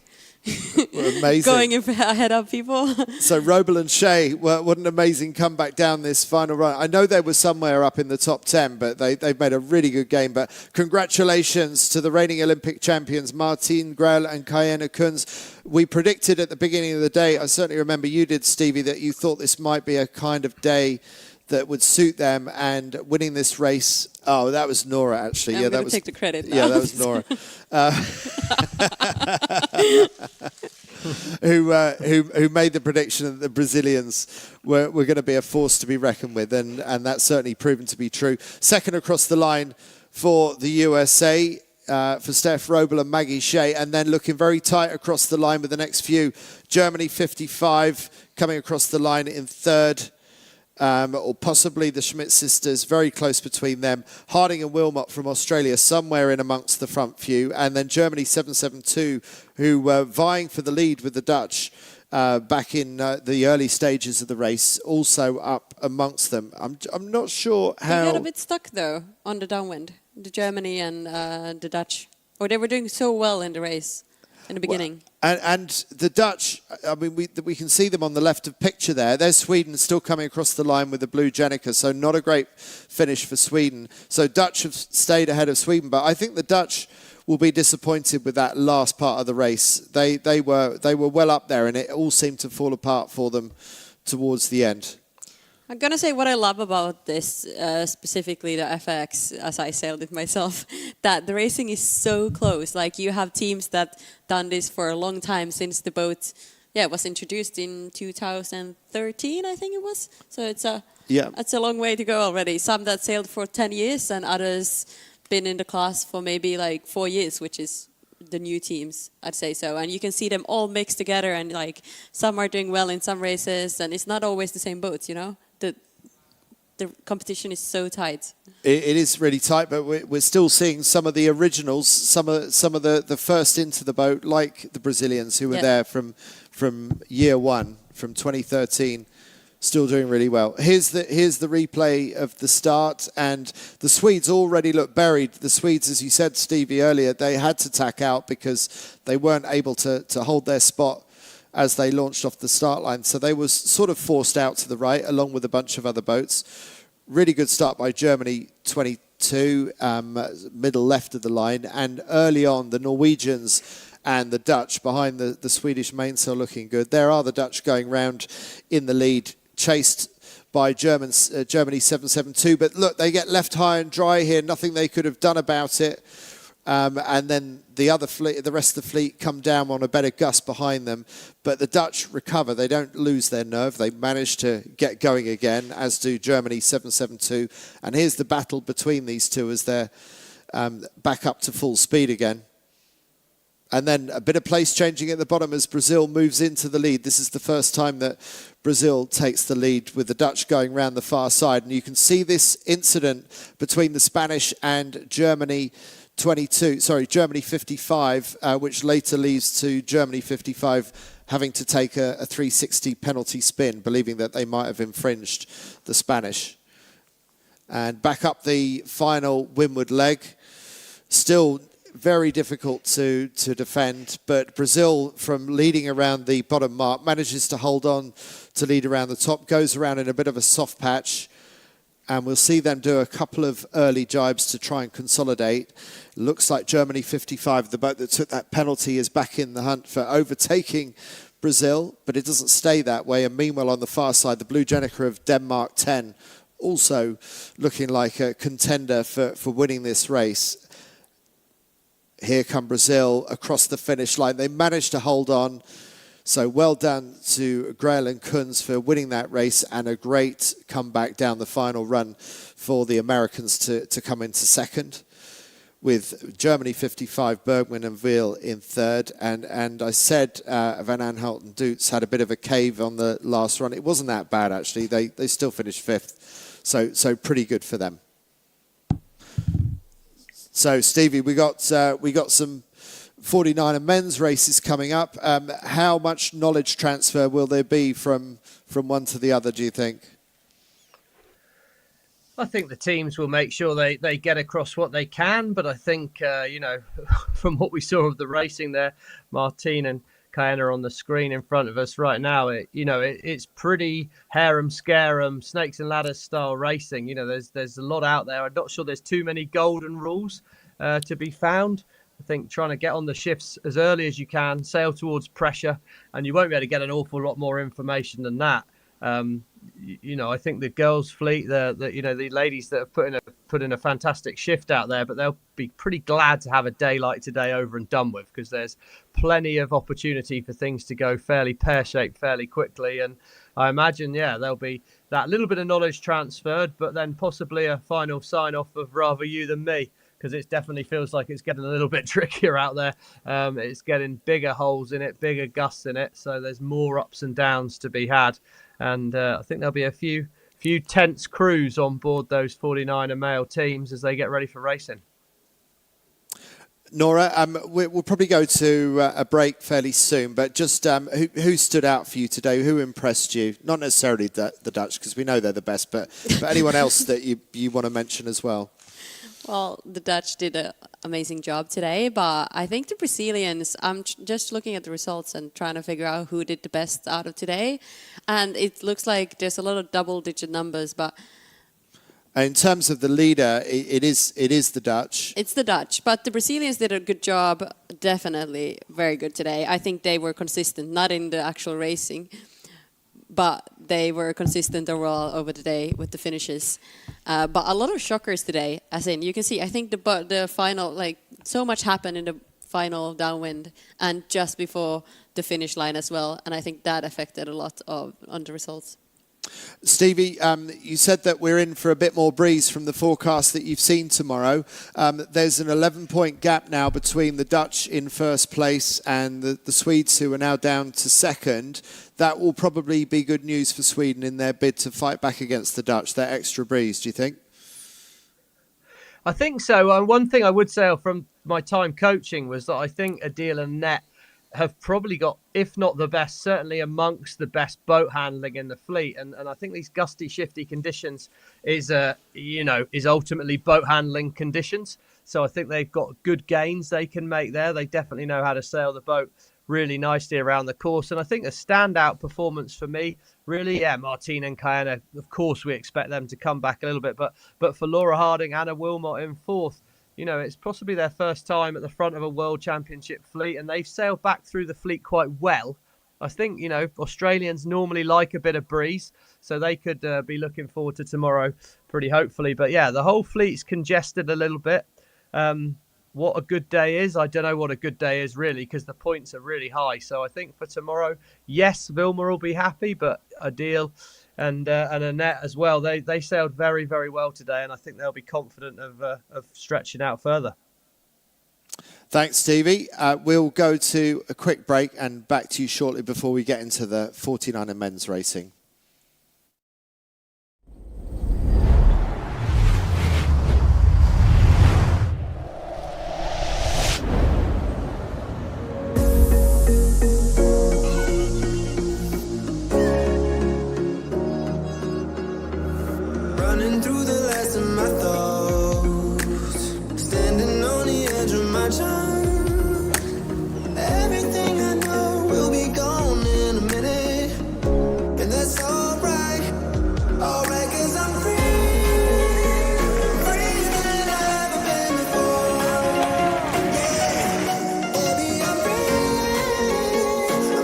Amazing. Going ahead of people. So Roble and Shea, what an amazing comeback down this final run. I know they were somewhere up in the top 10, but they've made a really good game. But congratulations to the reigning Olympic champions, Martine Grell and Kayena Kunz. We predicted at the beginning of the day, I certainly remember you did, Stevie, that you thought this might be a kind of day that would suit them, and winning this race. Oh, that was Noora, actually. I'm going to take the credit now. Yeah, that was Noora. Who made the prediction that the Brazilians were going to be a force to be reckoned with, and that's certainly proven to be true. Second across the line for the USA, for Steph Roble and Maggie Shea, and then looking very tight across the line with the next few. Germany 55 coming across the line in third. Or possibly the Schmidt sisters, very close between them. Harding and Wilmot from Australia, somewhere in amongst the front few. And then Germany 772, who were vying for the lead with the Dutch back in the early stages of the race, also up amongst them. I'm not sure how... They got a bit stuck, though, on the downwind, the Germany and the Dutch. Or they were doing so well in the race in the beginning. And the Dutch, I mean, we can see them on the left of picture there. There's Sweden still coming across the line with the blue Jenica, so not a great finish for Sweden. So Dutch have stayed ahead of Sweden, but I think the Dutch will be disappointed with that last part of the race. They were well up there, and it all seemed to fall apart for them towards the end. I'm going to say what I love about this, specifically the FX, as I sailed it myself, that the racing is so close. You have teams that done this for a long time since the boat was introduced in 2013, I think it was. So it's a long way to go already. Some that sailed for 10 years and others been in the class for maybe 4 years, which is the new teams, I'd say so. And you can see them all mixed together, and some are doing well in some races, and it's not always the same boats, The competition is so tight. It is really tight, but we're still seeing some of the originals, some of the first into the boat, like the Brazilians who were there from year one, from 2013, still doing really well. Here's the replay of the start, and the Swedes already look buried. The Swedes, as you said, Stevie, earlier, they had to tack out because they weren't able to hold their spot as they launched off the start line. So they were sort of forced out to the right, along with a bunch of other boats. Really good start by Germany, 22, middle left of the line. And early on, the Norwegians and the Dutch behind the Swedish mainsail looking good. There are the Dutch going round in the lead, chased by Germany 772. But look, they get left high and dry here. Nothing they could have done about it. And then the rest of the fleet come down on a better gust behind them. But the Dutch recover. They don't lose their nerve. They manage to get going again, as do Germany 772. And here's the battle between these two as they're back up to full speed again. And then a bit of place changing at the bottom as Brazil moves into the lead. This is the first time that Brazil takes the lead, with the Dutch going round the far side. And you can see this incident between the Spanish and Germany 55, which later leads to Germany 55 having to take a 360 penalty spin, believing that they might have infringed the Spanish. And back up the final windward leg. Still very difficult to defend, but Brazil, from leading around the bottom mark, manages to hold on to lead around the top, goes around in a bit of a soft patch, and we'll see them do a couple of early jibes to try and consolidate. Looks like Germany 55, the boat that took that penalty, is back in the hunt for overtaking Brazil, but it doesn't stay that way. And meanwhile, on the far side, the Blue Jenica of Denmark 10 also looking like a contender for winning this race. Here come Brazil across the finish line. They managed to hold on. So well done to Grail and Kunz for winning that race, and a great comeback down the final run for the Americans to come into second, with Germany 55, Bergman and Veal in third. And I said Van Aanholt and Doots had a bit of a cave on the last run. It wasn't that bad, actually. They still finished fifth. So pretty good for them. So Stevie, we got some 49er men's races coming up. How much knowledge transfer will there be from one to the other, do you think? I think the teams will make sure they get across what they can, but I think, from what we saw of the racing there, Martine and Cayenne on the screen in front of us right now, it's pretty harem scarum, snakes and ladders style racing. There's a lot out there. I'm not sure there's too many golden rules to be found. I think trying to get on the shifts as early as you can, sail towards pressure, and you won't be able to get an awful lot more information than that. I think the girls' fleet, the ladies that have put in a fantastic shift out there, but they'll be pretty glad to have a day like today over and done with, because there's plenty of opportunity for things to go fairly pear-shaped fairly quickly. And I imagine, there'll be that little bit of knowledge transferred, but then possibly a final sign-off of rather you than me, because it definitely feels like it's getting a little bit trickier out there. It's getting bigger holes in it, bigger gusts in it, so there's more ups and downs to be had. And I think there'll be a few tense crews on board those 49er male teams as they get ready for racing. Noora, we'll probably go to a break fairly soon, but just who stood out for you today? Who impressed you? Not necessarily the Dutch, because we know they're the best, but anyone else that you want to mention as well? Well, the Dutch did an amazing job today, but I think the Brazilians, I'm just looking at the results and trying to figure out who did the best out of today. And it looks like there's a lot of double-digit numbers, but... In terms of the leader, it is the Dutch. It's the Dutch, but the Brazilians did a good job, definitely very good today. I think they were consistent, not in the actual racing, but they were consistent overall over the day with the finishes. But a lot of shockers today, as in you can see, I think the final, so much happened in the final downwind and just before the finish line as well. And I think that affected a lot on the results. Stevie, you said that we're in for a bit more breeze from the forecast that you've seen tomorrow. There's an 11-point gap now between the Dutch in first place and the Swedes, who are now down to second. That will probably be good news for Sweden in their bid to fight back against the Dutch, that extra breeze, do you think? I think so. One thing I would say from my time coaching was that I think Adil and Net have probably got, if not the best, certainly amongst the best boat handling in the fleet. And I think these gusty, shifty conditions is ultimately boat handling conditions. So I think they've got good gains they can make there. They definitely know how to sail the boat really nicely around the course. And I think a standout performance for me, really, Martine and Cayenne, of course we expect them to come back a little bit. But for Laura Harding, Anna Wilmot in fourth, you know, it's possibly their first time at the front of a World Championship fleet, and they've sailed back through the fleet quite well. I think, you know, Australians normally like a bit of breeze, so they could be looking forward to tomorrow pretty hopefully. But yeah, the whole fleet's congested a little bit. What a good day is, I don't know what a good day is really, because the points are really high. So I think for tomorrow, yes, Vilma will be happy, but Adil and Annette as well, they sailed very, very well today, and I think they'll be confident of stretching out further. Thanks, Stevie. We'll go to a quick break and back to you shortly before we get into the 49er men's racing. Running through the last of my thoughts, standing on the edge of my time. Everything I know will be gone in a minute, and that's alright, alright, 'cause I'm free, freer than I've ever been before. Yeah, baby, I'm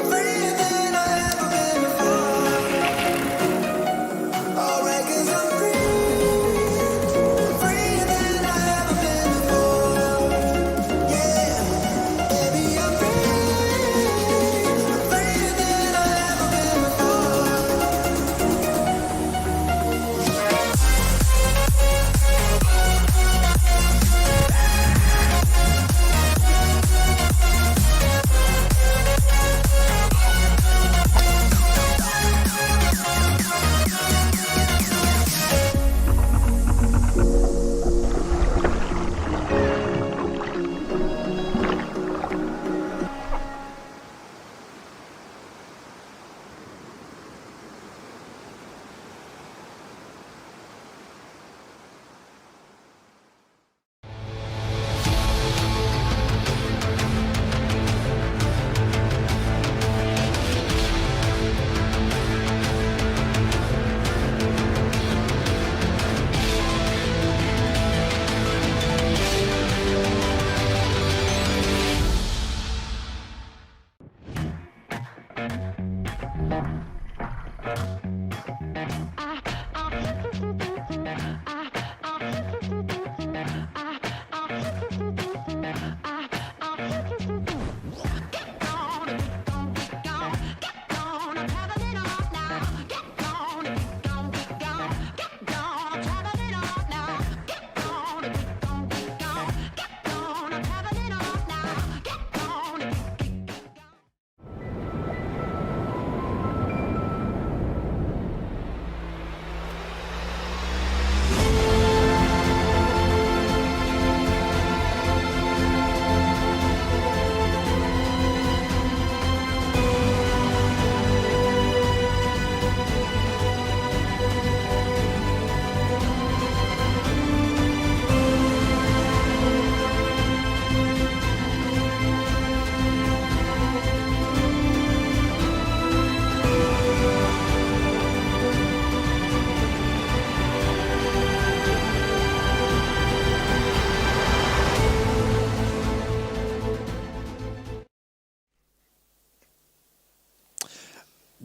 freer than I've ever been before. Alright, 'cause I'm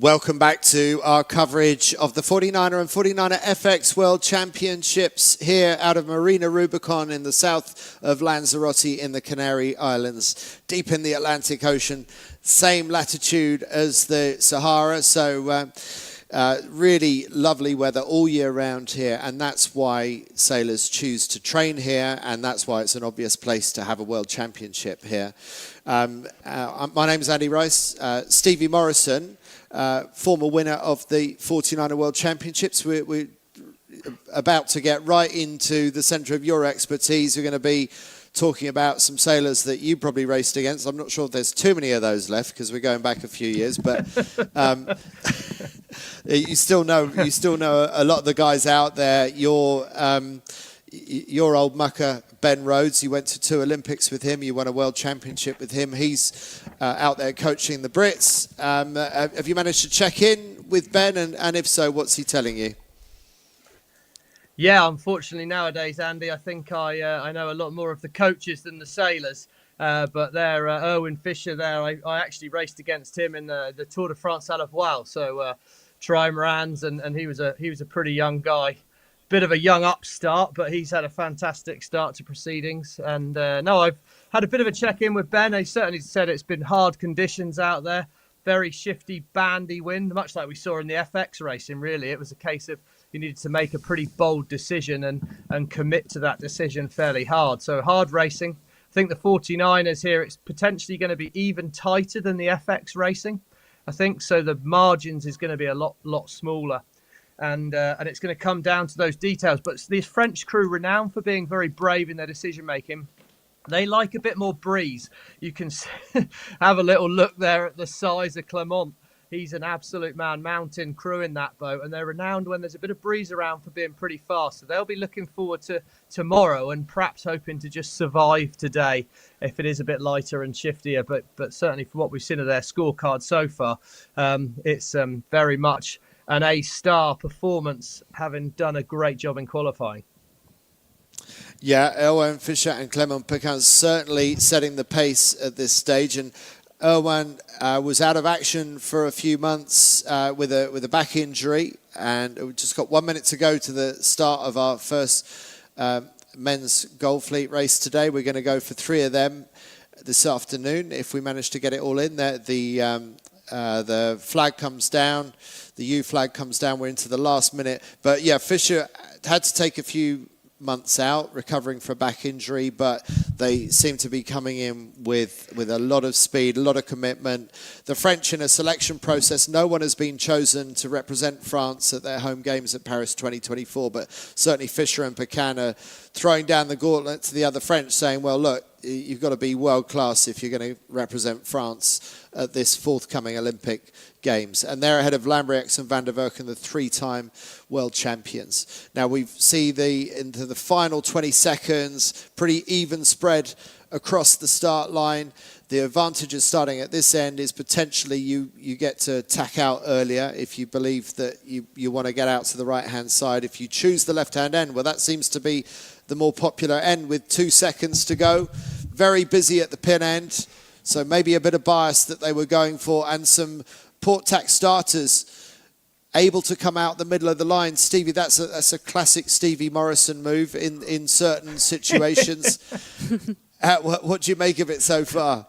Welcome back to our coverage of the 49er and 49erFX World Championships here out of Marina Rubicon in the south of Lanzarote in the Canary Islands, deep in the Atlantic Ocean, same latitude as the Sahara, so really lovely weather all year round here, and that's why sailors choose to train here, and that's why it's an obvious place to have a World Championship here. My name is Andy Rice. Stevie Morrison, former winner of the 49er World Championships. We're about to get right into the centre of your expertise. We're going to be talking about some sailors that you probably raced against. I'm not sure if there's too many of those left because we're going back a few years, but you still know a lot of the guys out there. Your old mucker Ben Rhodes, you went to 2 Olympics with him, you won a World Championship with him. He's out there coaching the Brits. Have you managed to check in with Ben, and if so, what's he telling you? Yeah, unfortunately nowadays, Andy, I think I know a lot more of the coaches than the sailors. But there, Erwin Fisher there, I actually raced against him in the Tour de France AALVAA. So trimarans, and he was a pretty young guy. Bit of a young upstart, but he's had a fantastic start to proceedings. And no, I've had a bit of a check-in with Ben. He certainly said it's been hard conditions out there. Very shifty, bandy wind, much like we saw in the FX racing, really. It was a case of you needed to make a pretty bold decision and commit to that decision fairly hard. So hard racing. I think the 49ers here, it's potentially going to be even tighter than the FX racing, I think. So the margins is going to be a lot smaller. And it's going to come down to those details. But this French crew, renowned for being very brave in their decision-making, they like a bit more breeze. You can have a little look there at the size of Clement. He's an absolute man mountain crew in that boat, and they're renowned when there's a bit of breeze around for being pretty fast. So they'll be looking forward to tomorrow and perhaps hoping to just survive today if it is a bit lighter and shiftier. But certainly for what we've seen of their scorecard so far, it's very much an A-star performance, having done a great job in qualifying. Yeah, Erwin Fisher and Clement Picard certainly setting the pace at this stage. And Erwin was out of action for a few months with a back injury, and we've just got 1 minute to go to the start of our first men's Gold Fleet race today. We're going to go for 3 of them this afternoon if we manage to get it all in there. The flag comes down, the U flag comes down. We're into the last minute, but yeah, Fisher had to take a few months out recovering for a back injury, but they seem to be coming in with a lot of speed, a lot of commitment. The French in a selection process, no one has been chosen to represent France at their home games at Paris 2024, but certainly Fisher and Pecan are throwing down the gauntlet to the other French, saying, well, look, you've got to be world class if you're going to represent France at this forthcoming Olympic Games. And they're ahead of Lambriax and Van der Werken, the 3-time world champions. Now we see into the final 20 seconds, pretty even spread across the start line. The advantage of starting at this end is potentially you get to tack out earlier if you believe that you want to get out to the right-hand side. If you choose the left-hand end, well, that seems to be the more popular end with 2 seconds to go. Very busy at the pin end, so maybe a bit of bias that they were going for, and some port tack starters able to come out the middle of the line. Stevie, that's a classic Stevie Morrison move in certain situations. What do you make of it so far?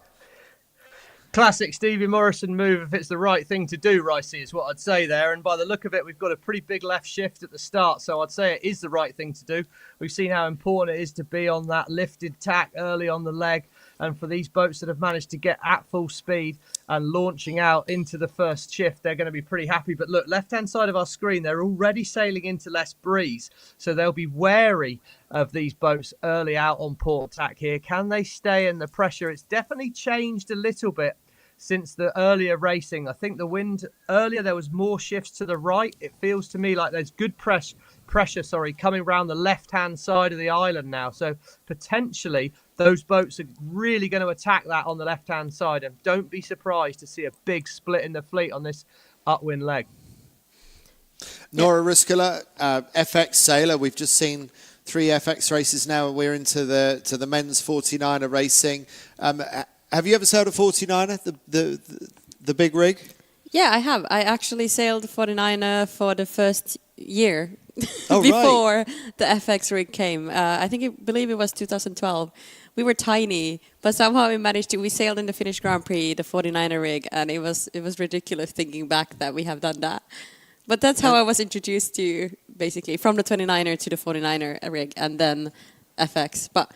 Classic Stevie Morrison move if it's the right thing to do, Ricey, is what I'd say there. And by the look of it, we've got a pretty big left shift at the start, so I'd say it is the right thing to do. We've seen how important it is to be on that lifted tack early on the leg. And for these boats that have managed to get at full speed and launching out into the first shift, they're going to be pretty happy. But look, left-hand side of our screen, they're already sailing into less breeze. So they'll be wary of these boats early out on port tack here. Can they stay in the pressure? It's definitely changed a little bit since the earlier racing. I think the wind earlier, there was more shifts to the right. It feels to me like there's good pressure coming around the left-hand side of the island now. So potentially those boats are really going to attack that on the left-hand side, and don't be surprised to see a big split in the fleet on this upwind leg. Noora Ruskola, FX sailor. We've just seen 3 FX races now. We're into the men's 49er racing. Have you ever sailed a 49er, the big rig? Yeah, I have. I actually sailed 49er for the first year Oh, before right. the FX rig came. I believe it was 2012. We were tiny, but somehow we sailed in the Finnish Grand Prix, the 49er rig, and it was ridiculous thinking back that we have done that. But that's how I was introduced to, basically, from the 29er to the 49er rig, and then FX. But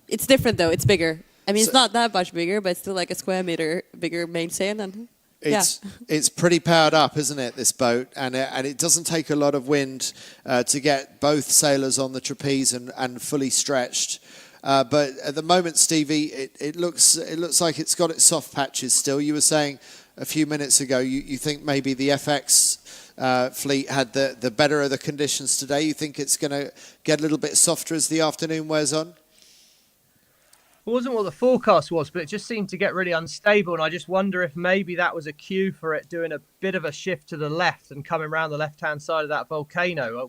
it's different, though. It's bigger. I mean, it's not that much bigger, but it's still like a square meter bigger mainsail. And It's pretty powered up, isn't it, this boat? And it doesn't take a lot of wind to get both sailors on the trapeze and fully stretched. But at the moment, Stevie, it looks like it's got its soft patches still. You were saying a few minutes ago you think maybe the FX fleet had the better of the conditions today. You think it's going to get a little bit softer as the afternoon wears on? It wasn't what the forecast was, but it just seemed to get really unstable, and I just wonder if maybe that was a cue for it doing a bit of a shift to the left and coming around the left-hand side of that volcano.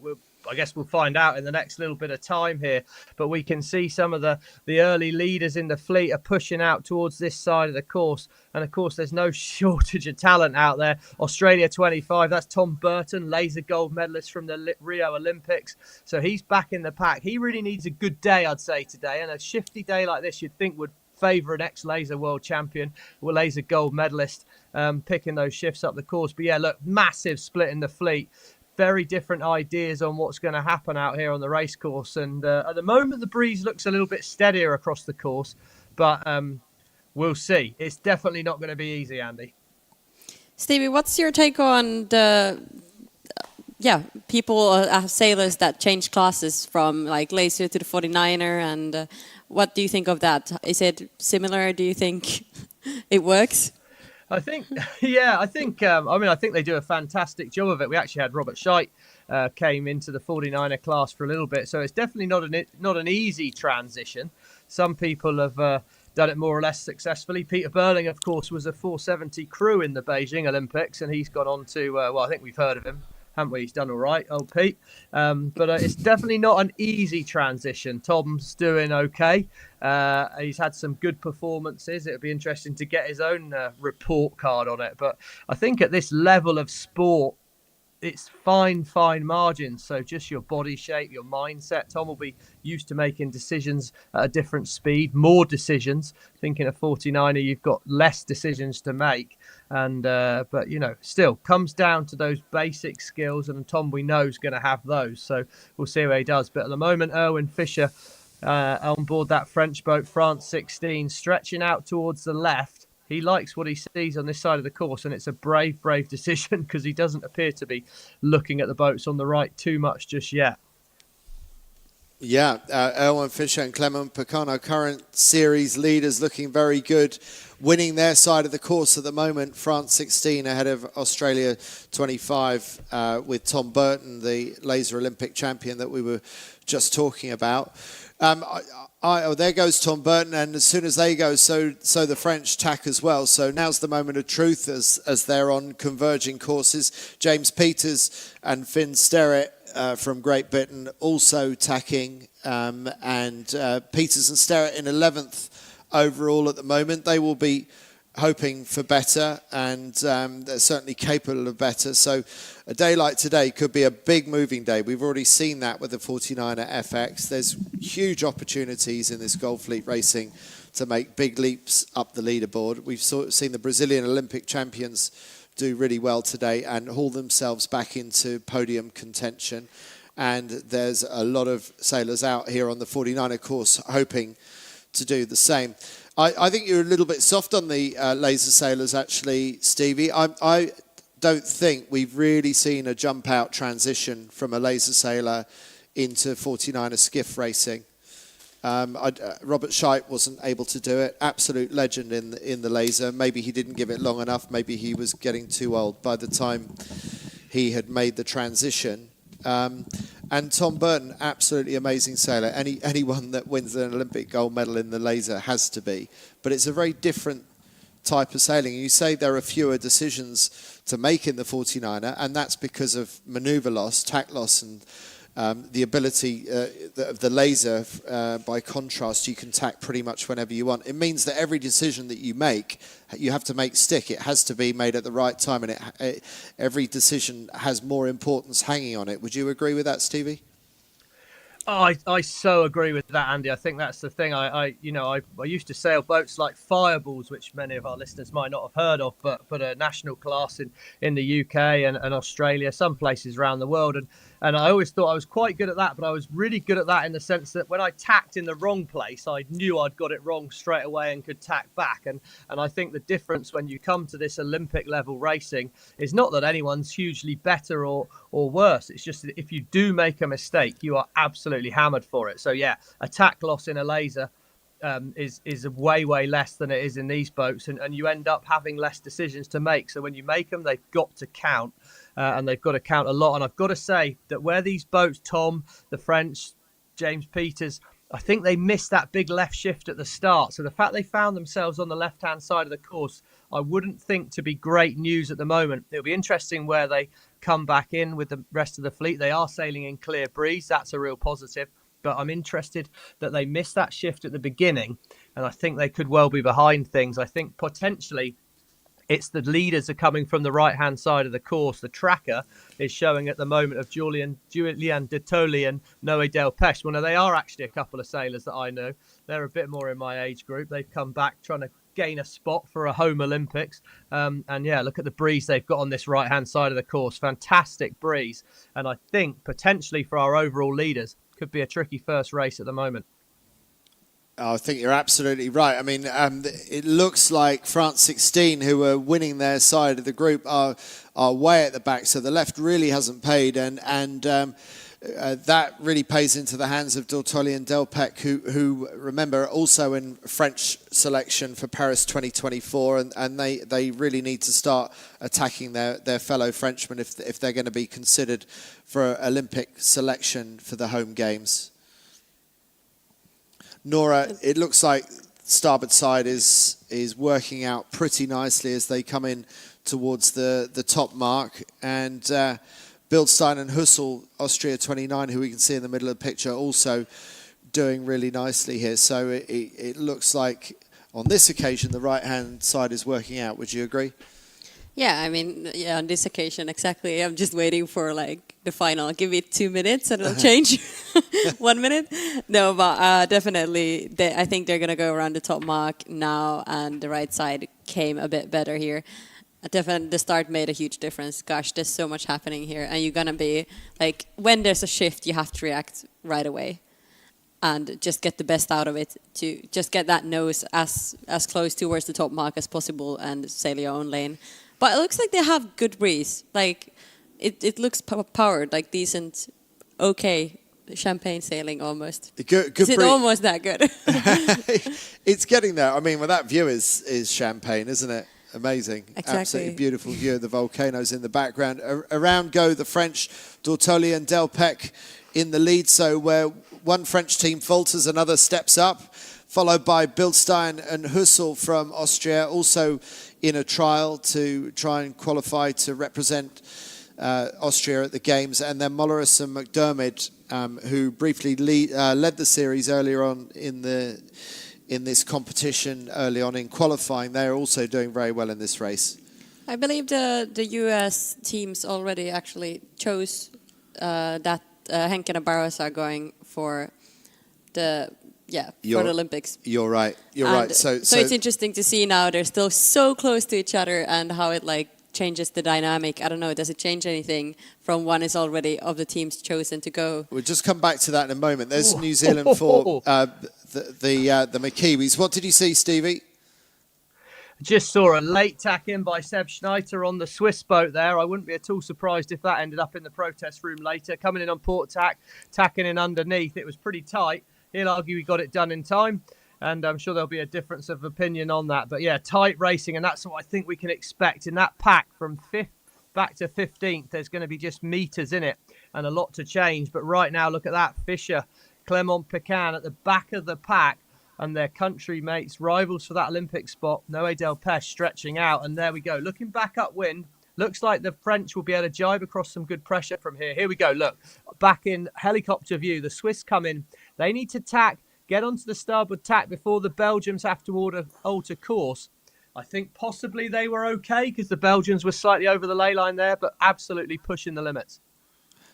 I guess we'll find out in the next little bit of time here. But we can see some of the early leaders in the fleet are pushing out towards this side of the course. And of course, there's no shortage of talent out there. Australia 25, that's Tom Burton, laser gold medalist from the Rio Olympics. So he's back in the pack. He really needs a good day, I'd say, today. And a shifty day like this, you'd think would favour an ex-laser world champion or laser gold medalist picking those shifts up the course. But yeah, look, massive split in the fleet. Very different ideas on what's going to happen out here on the race course. And at the moment, the breeze looks a little bit steadier across the course. But we'll see. It's definitely not going to be easy, Andy. Stevie, what's your take on the people, sailors that change classes from like laser to the 49er, and what do you think of that? Is it similar? Do you think it works? I think, I think they do a fantastic job of it. We actually had Robert Scheidt came into the 49er class for a little bit, so it's definitely not an easy transition. Some people have done it more or less successfully. Peter Burling, of course, was a 470 crew in the Beijing Olympics, and he's gone on to, I think we've heard of him, haven't we? He's done all right, old Pete. But it's definitely not an easy transition. Tom's doing okay. He's had some good performances. It'll be interesting to get his own report card on it. But I think at this level of sport, it's fine margins. So just your body shape, your mindset. Tom will be used to making decisions at a different speed, more decisions. Thinking a 49er, you've got less decisions to make. And but still comes down to those basic skills, and Tom we know is going to have those. So we'll see how he does. But at the moment, Erwin Fischer on board that French boat, France 16, stretching out towards the left. He likes what he sees on this side of the course, and it's a brave decision because he doesn't appear to be looking at the boats on the right too much just yet. Yeah, Erwin Fischer and Clement Picano, current series leaders, looking very good, winning their side of the course at the moment. France 16 ahead of Australia 25 with Tom Burton, the laser Olympic champion that we were just talking about. There goes Tom Burton, and as soon as they go, so the French tack as well. So now's the moment of truth as they're on converging courses. James Peters and Finn Sterrett from Great Britain also tacking, and Peters and Sterrett in 11th overall at the moment. They will be hoping for better, and they're certainly capable of better. So a day like today could be a big moving day. We've already seen that with the 49er FX. There's huge opportunities in this Gold Fleet racing to make big leaps up the leaderboard. We've seen the Brazilian Olympic champions do really well today and haul themselves back into podium contention. And there's a lot of sailors out here on the 49er course hoping to do the same. I think you're a little bit soft on the laser sailors, actually, Stevie. I don't think we've really seen a jump out transition from a laser sailor into 49er skiff racing. Robert Scheidt wasn't able to do it. Absolute legend in the laser. Maybe he didn't give it long enough. Maybe he was getting too old by the time he had made the transition. And Tom Burton, absolutely amazing sailor. Anyone that wins an Olympic gold medal in the laser has to be. But it's a very different type of sailing. You say there are fewer decisions to make in the 49er, and that's because of manoeuvre loss, tack loss, and the ability of the laser, by contrast, you can tack pretty much whenever you want. It means that every decision that you make, you have to make stick. It has to be made at the right time, and every decision has more importance hanging on it. Would you agree with that, Stevie? Oh, I so agree with that, Andy. I think that's the thing. I used to sail boats like Fireballs, which many of our listeners might not have heard of, but a national class in the UK and Australia, some places around the world. And I always thought I was quite good at that, but I was really good at that in the sense that when I tacked in the wrong place, I knew I'd got it wrong straight away and could tack back. And I think the difference when you come to this Olympic level racing is not that anyone's hugely better or worse. It's just that if you do make a mistake, you are absolutely hammered for it. So yeah, a tack loss in a laser is way less than it is in these boats, and you end up having less decisions to make. So when you make them, they've got to count, and they've got to count a lot. And I've got to say that where these boats, Tom, the French, James Peters, I think they missed that big left shift at the start. So the fact they found themselves on the left-hand side of the course, I wouldn't think to be great news at the moment. It'll be interesting where they come back in with the rest of the fleet. They are sailing in clear breeze. That's a real positive. But I'm interested that they missed that shift at the beginning, and I think they could well be behind things. I think potentially it's the leaders are coming from the right-hand side of the course. The tracker is showing at the moment of Julian de Tolly and Noé Del Peche. Well, now, they are actually a couple of sailors that I know. They're a bit more in my age group. They've come back trying to gain a spot for a home Olympics. And yeah, look at the breeze they've got on this right-hand side of the course. Fantastic breeze. And I think potentially for our overall leaders, could be a tricky first race at the moment. I think you're absolutely right. I mean, it looks like France 16, who are winning their side of the group, are way at the back. So the left really hasn't paid, and that really pays into the hands of Dortoli and Delpech, who remember, are also in French selection for Paris 2024, and they really need to start attacking their fellow Frenchmen if they're going to be considered for Olympic selection for the home games. Noora, it looks like starboard side is working out pretty nicely as they come in towards the top mark, and Bildstein and Hussel, Austria 29, who we can see in the middle of the picture, also doing really nicely here. So it looks like on this occasion the right-hand side is working out. Would you agree? Yeah, I mean, yeah, on this occasion, exactly. I'm just waiting for like the final. Give it 2 minutes and it'll change. 1 minute. No, but definitely, I think they're going to go around the top mark now, and the right side came a bit better here. Definitely, the start made a huge difference. Gosh, there's so much happening here, and you're going to be, like, when there's a shift, you have to react right away and just get the best out of it, to just get that nose as close towards the top mark as possible and sail your own lane. But it looks like they have good breeze. Like, it looks powered, like decent, okay, champagne sailing almost. Good is it almost that good? It's getting there. I mean, well, that view is champagne, isn't it? Amazing. Exactly. Absolutely beautiful view of the volcanoes in the background. Around go the French, Dortoli and Delpech in the lead. So where one French team falters, another steps up, followed by Bildstein and Hussel from Austria, also in a trial to try and qualify to represent Austria at the Games. And then Molleris and McDermott, who briefly led the series earlier on in this competition, early on in qualifying. They're also doing very well in this race. I believe the US teams already actually chose that Henken and Barros are going for the Olympics. You're right. You're right. So it's interesting to see now they're still so close to each other, and how it like changes the dynamic. I don't know. Does it change anything from one is already of the teams chosen to go? We'll just come back to that in a moment. There's New Zealand for the Makiwis. What did you see, Stevie? Just saw a late tack in by Seb Schneider on the Swiss boat there. I wouldn't be at all surprised if that ended up in the protest room later. Coming in on port tack, tacking in underneath. It was pretty tight. He'll argue he got it done in time, and I'm sure there'll be a difference of opinion on that. But yeah, tight racing, and that's what I think we can expect in that pack from 5th back to 15th. There's going to be just meters in it and a lot to change. But right now, look at that. Fischer, Clement Pecan at the back of the pack, and their country mates, rivals for that Olympic spot, Noé Del Peche stretching out. And there we go. Looking back upwind, looks like the French will be able to jibe across some good pressure from here. Here we go. Look, back in helicopter view, the Swiss come in. They need to tack, get onto the starboard tack before the Belgians have to alter course. I think possibly they were okay because the Belgians were slightly over the ley line there, but absolutely pushing the limits.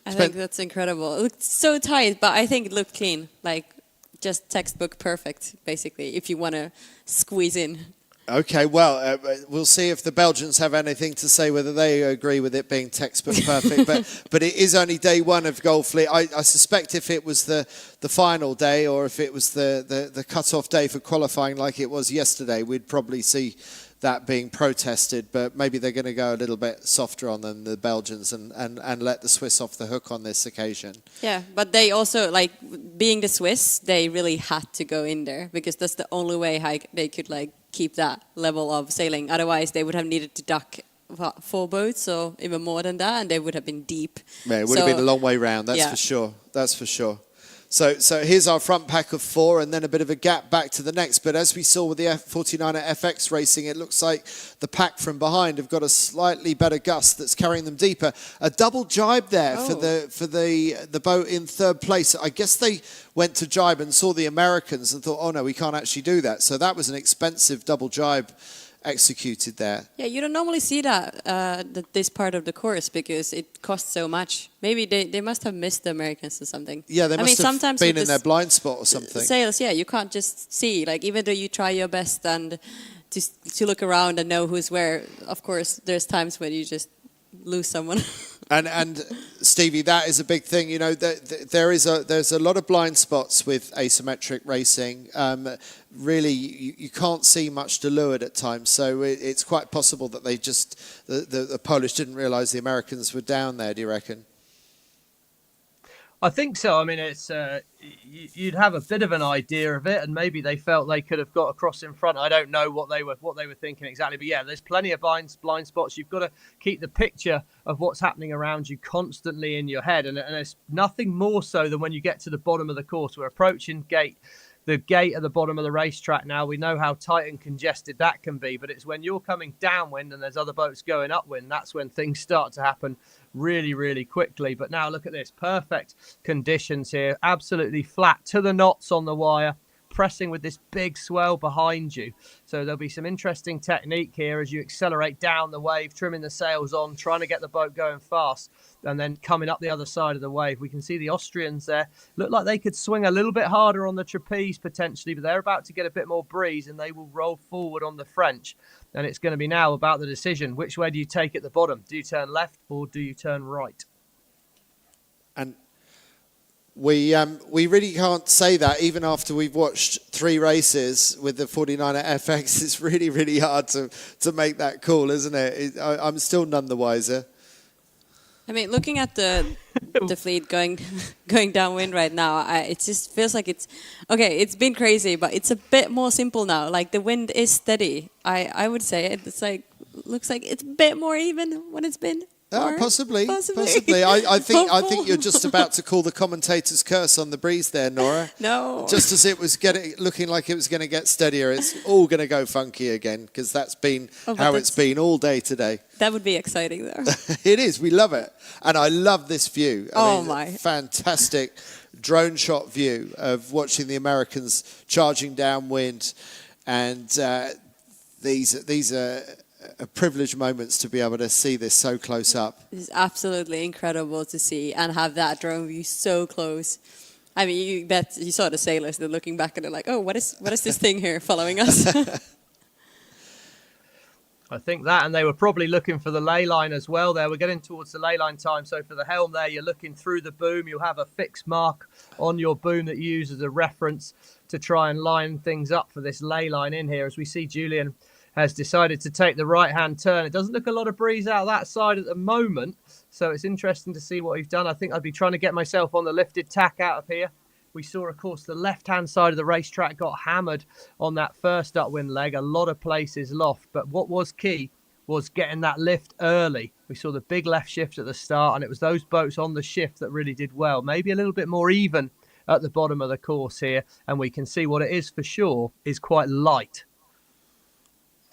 I think that's incredible. It looked so tight, but I think it looked clean. Like, just textbook perfect, basically, if you want to squeeze in. Okay, well, we'll see if the Belgians have anything to say, whether they agree with it being textbook perfect. but it is only day one of Gold Fleet. I suspect if it was the final day, or if it was the cut-off day for qualifying like it was yesterday, we'd probably see that being protested. But maybe they're going to go a little bit softer on them, the Belgians, and let the Swiss off the hook on this occasion. Yeah, but they also, like, being the Swiss, they really had to go in there, because that's the only way they could, like, keep that level of sailing. Otherwise, they would have needed to duck 4 boats, or even more than that, and they would have been deep. Yeah, it would have been a long way round, that's for sure. That's for sure. So here's our front pack of 4 and then a bit of a gap back to the next. But as we saw with the 49er FX racing, it looks like the pack from behind have got a slightly better gust that's carrying them deeper. A double jibe there for the boat in 3rd place. I guess they went to jibe and saw the Americans and thought, oh no, we can't actually do that. So that was an expensive double jibe executed there. Yeah, you don't normally see that this part of the course because it costs so much. Maybe they must have missed the Americans or something. Yeah, they must have sometimes been in their blind spot or something. Sales, yeah, you can't just see. Like even though you try your best and to look around and know who's where, of course, there's times when you just lose someone. And Stevie, that is a big thing. You know, there's a lot of blind spots with asymmetric racing. Really, you can't see much to leeward at times. So it's quite possible that they just the Polish didn't realise the Americans were down there. Do you reckon? I think so. I mean, it's you'd have a bit of an idea of it, and maybe they felt they could have got across in front. I don't know what they were thinking exactly, but yeah, there's plenty of blind spots. You've got to keep the picture of what's happening around you constantly in your head, and it's nothing more so than when you get to the bottom of the course. We're approaching the gate at the bottom of the racetrack now. We know how tight and congested that can be, but it's when you're coming downwind and there's other boats going upwind, that's when things start to happen really, really quickly. But now look at this, perfect conditions here, absolutely flat to the knots on the wire, pressing with this big swell behind you. So there'll be some interesting technique here as you accelerate down the wave, trimming the sails on, trying to get the boat going fast, and then coming up the other side of the wave. We can see the Austrians there look like they could swing a little bit harder on the trapeze potentially, but they're about to get a bit more breeze and they will roll forward on the French. And it's going to be now about the decision. Which way do you take at the bottom? Do you turn left or do you turn right? And we really can't say that even after we've watched 3 races with the 49er FX. It's really, really hard to make that call, isn't it? I'm still none the wiser. I mean, looking at the fleet going downwind right now, it just feels like it's okay. It's been crazy, but it's a bit more simple now. Like the wind is steady. I would say it's like looks like it's a bit more even when it's been. Possibly. I think you're just about to call the commentator's curse on the breeze there, Noora. No. Just as it was looking like it was going to get steadier, it's all going to go funky again because that's been how it's been all day today. That would be exciting, though. It is. We love it, and I love this view. I mean, my! Fantastic drone shot view of watching the Americans charging downwind, and these are privileged moments to be able to see this so close up. It's absolutely incredible to see and have that drone view so close. I mean, you saw the sailors, they're looking back and they're like, oh, what is this thing here following us? I think that, and they were probably looking for the ley line as well there. We're getting towards the ley line time. So for the helm there, you're looking through the boom. You'll have a fixed mark on your boom that you use as a reference to try and line things up for this ley line in here. As we see Julian has decided to take the right-hand turn. It doesn't look a lot of breeze out that side at the moment, so it's interesting to see what he's done. I think I'd be trying to get myself on the lifted tack out of here. We saw, of course, the left-hand side of the racetrack got hammered on that first upwind leg. A lot of places loft, but what was key was getting that lift early. We saw the big left shift at the start, and it was those boats on the shift that really did well. Maybe a little bit more even at the bottom of the course here, and we can see what it is for sure is quite light.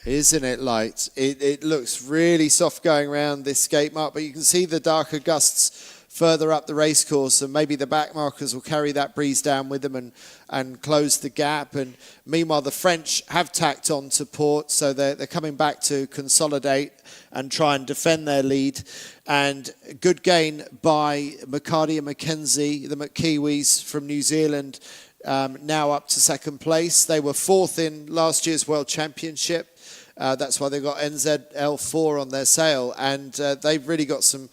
Isn't it light? It looks really soft going around this skate mark, but you can see the darker gusts further up the race course, and maybe the back markers will carry that breeze down with them and close the gap. And meanwhile, the French have tacked on to port, so they're coming back to consolidate and try and defend their lead. And good gain by McCarty and McKenzie, the McKiwis from New Zealand, now up to 2nd place. They were 4th in last year's World Championship. That's why they've got NZL4 on their sail, and they've really got some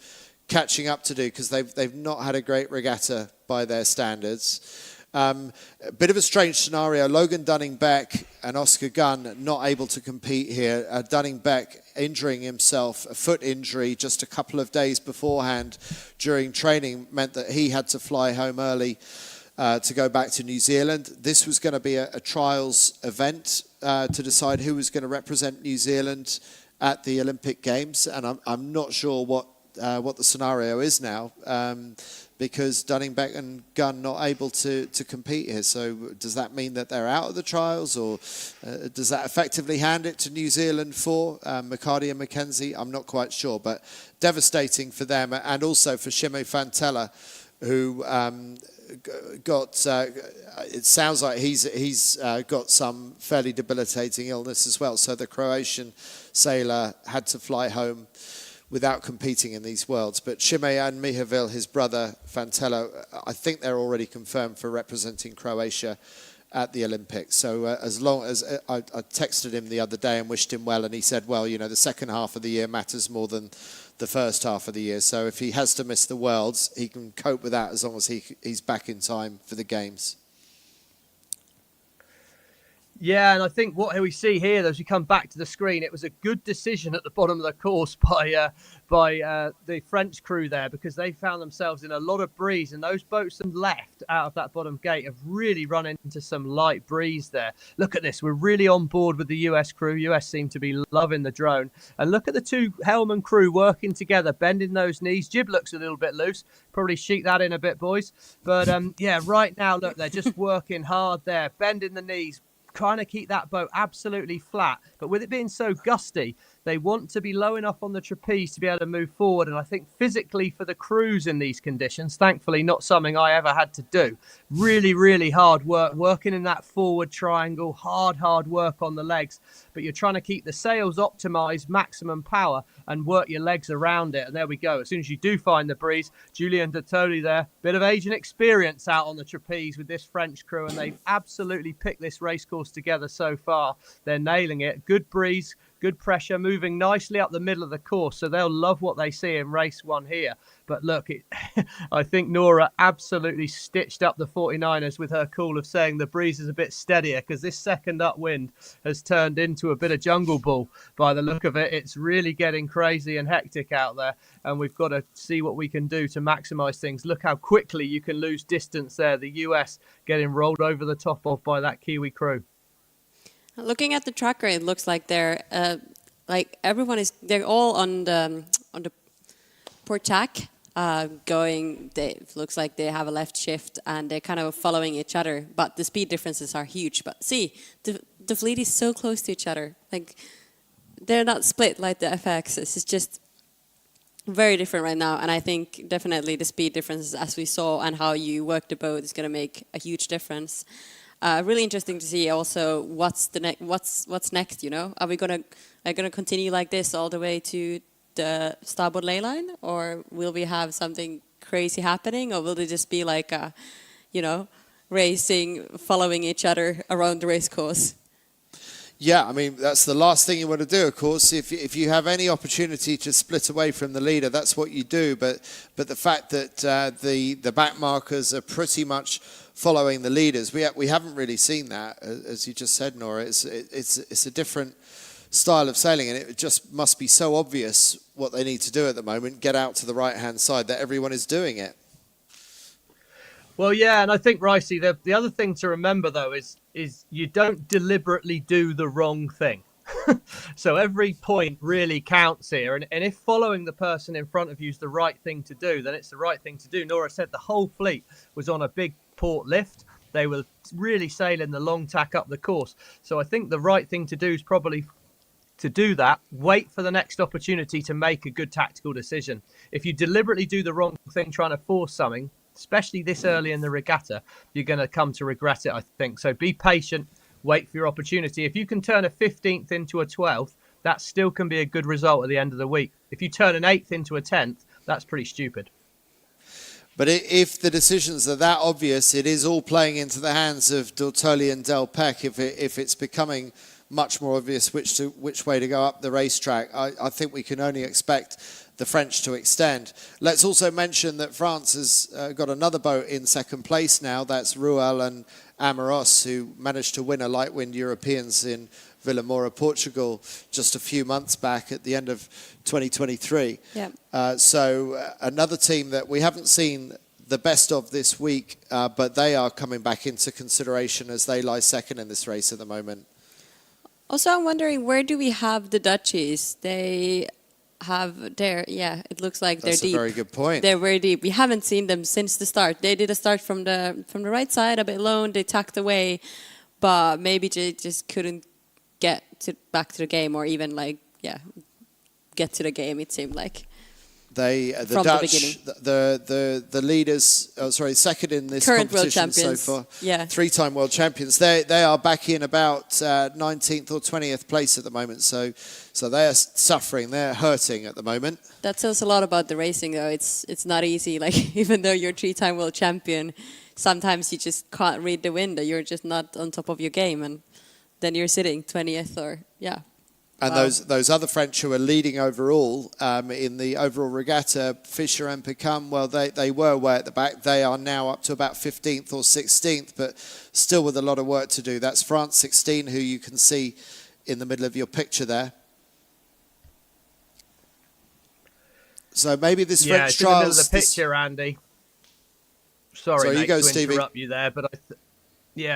catching up to do because they've not had a great regatta by their standards. A bit of a strange scenario. Logan Dunning-Beck and Oscar Gunn not able to compete here. Dunning-Beck injuring himself, a foot injury just a couple of days beforehand during training meant that he had to fly home early to go back to New Zealand. This was going to be a trials event to decide who was going to represent New Zealand at the Olympic Games, and I'm not sure what what the scenario is now, because Dunningbeck and Gunn not able to compete here. So does that mean that they're out of the trials, or does that effectively hand it to New Zealand for McCarty and Mackenzie? I'm not quite sure, but devastating for them, and also for Shime Fantella, who got, it sounds like he's got some fairly debilitating illness as well. So the Croatian sailor had to fly home without competing in these Worlds. But Shime and Mihavil, his brother Fantella, I think they're already confirmed for representing Croatia at the Olympics. So as long as I texted him the other day and wished him well, and he said, well, you know, the second half of the year matters more than the first half of the year. So if he has to miss the Worlds, he can cope with that as long as he's back in time for the Games. Yeah, and I think what we see here, as we come back to the screen, it was a good decision at the bottom of the course by the French crew there, because they found themselves in a lot of breeze, and those boats that left out of that bottom gate have really run into some light breeze there. Look at this. We're really on board with the US crew. US seem to be loving the drone. And look at the two Hellman crew working together, bending those knees. Jib looks a little bit loose. Probably chic that in a bit, boys. But yeah, right now, look, they're just working hard there, bending the knees, trying to keep that boat absolutely flat. But with it being so gusty, they want to be low enough on the trapeze to be able to move forward. And I think physically for the crews in these conditions, thankfully not something I ever had to do, really, really hard work, working in that forward triangle, hard work on the legs. But you're trying to keep the sails optimized, maximum power, and work your legs around it. And there we go. As soon as you do find the breeze, Julien Dottoli there, bit of age and experience out on the trapeze with this French crew, and they've absolutely picked this race course together so far. They're nailing it. Good breeze, good pressure, moving nicely up the middle of the course. So they'll love what they see in race one here. But look, I think Noora absolutely stitched up the 49ers with her call of saying the breeze is a bit steadier, because this second upwind has turned into a bit of jungle ball by the look of it. It's really getting crazy and hectic out there, and we've got to see what we can do to maximize things. Look how quickly you can lose distance there. The US getting rolled over the top of by that Kiwi crew. Looking at the tracker, it looks like they're they're all on the port tack, going. It looks like they have a left shift and they're kind of following each other, but the speed differences are huge. But see, the fleet is so close to each other. Like, they're not split like the FX. It's just very different right now, and I think definitely the speed differences, as we saw, and how you work the boat is going to make a huge difference. Really interesting to see also what's next. You know, are we gonna continue like this all the way to the starboard ley line, or will we have something crazy happening, or will it just be like racing, following each other around the race course? Yeah, I mean, that's the last thing you want to do, of course. If you have any opportunity to split away from the leader, that's what you do. But the fact that the back markers are pretty much following the leaders, we haven't really seen that, as you just said, Noora. It's a different style of sailing, and it just must be so obvious what they need to do at the moment, get out to the right-hand side, that everyone is doing it. Well, yeah, and I think, Ricey, the other thing to remember, though, is you don't deliberately do the wrong thing. So every point really counts here. And if following the person in front of you is the right thing to do, then it's the right thing to do. Noora said the whole fleet was on a big port lift. They were really sailing the long tack up the course. So I think the right thing to do is probably to do that, wait for the next opportunity to make a good tactical decision. If you deliberately do the wrong thing, trying to force something, especially this early in the regatta, you're going to come to regret it, I think. So be patient, wait for your opportunity. If you can turn a 15th into a 12th, that still can be a good result at the end of the week. If you turn an 8th into a 10th, that's pretty stupid. But if the decisions are that obvious, it is all playing into the hands of Dottoli and Del Pec. If it's becoming much more obvious which way to go up the racetrack, I think we can only expect the French to extend. Let's also mention that France has got another boat in second place now. That's Ruel and Amoros, who managed to win a light wind Europeans in Vila Moura, Portugal, just a few months back at the end of 2023. Yeah. So another team that we haven't seen the best of this week, but they are coming back into consideration as they lie second in this race at the moment. Also, I'm wondering, where do we have the Dutchies? They have their, yeah, it looks like That's they're deep. a very good point. They're very deep. We haven't seen them since the start. They did a start from the right side, a bit low, they tucked away, but maybe they just couldn't get back to the game, or even like, yeah, get to the game, it seemed like. The From Dutch, the leaders, second in this Current world competition so champions. far, Yeah. 3-time world champions. They are back in about 19th or 20th place at the moment. So they are suffering. They're hurting at the moment. That tells a lot about the racing, though. It's not easy. Like, even though you're 3-time world champion, sometimes you just can't read the wind. You're just not on top of your game, and then you're sitting 20th or And those other French who are leading overall in the overall regatta, Fischer and Picam, well, they were way at the back. They are now up to about 15th or 16th, but still with a lot of work to do. That's France 16, who you can see in the middle of your picture there. So maybe this French it's in the middle of trials... the picture, Andy. Sorry, mate, you go, to Stevie. interrupt you there, but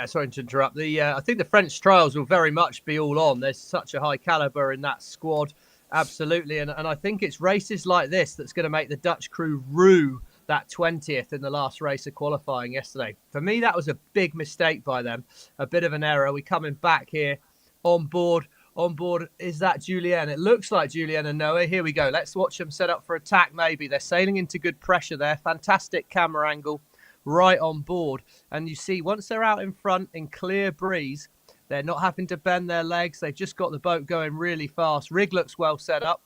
sorry to interrupt. I think the French trials will very much be all on. There's such a high caliber in that squad, absolutely. And I think it's races like this that's going to make the Dutch crew rue that 20th in the last race of qualifying yesterday. For me, that was a big mistake by them, a bit of an error. We're coming back here on board. On board, is that Julien? It looks like Julien and Noah. Here we go. Let's watch them set up for attack, maybe. They're sailing into good pressure there. Fantastic camera angle. Right on board, and you see once they're out in front in clear breeze, they're not having to bend their legs. They've just got the boat going really fast. Rig looks well set up,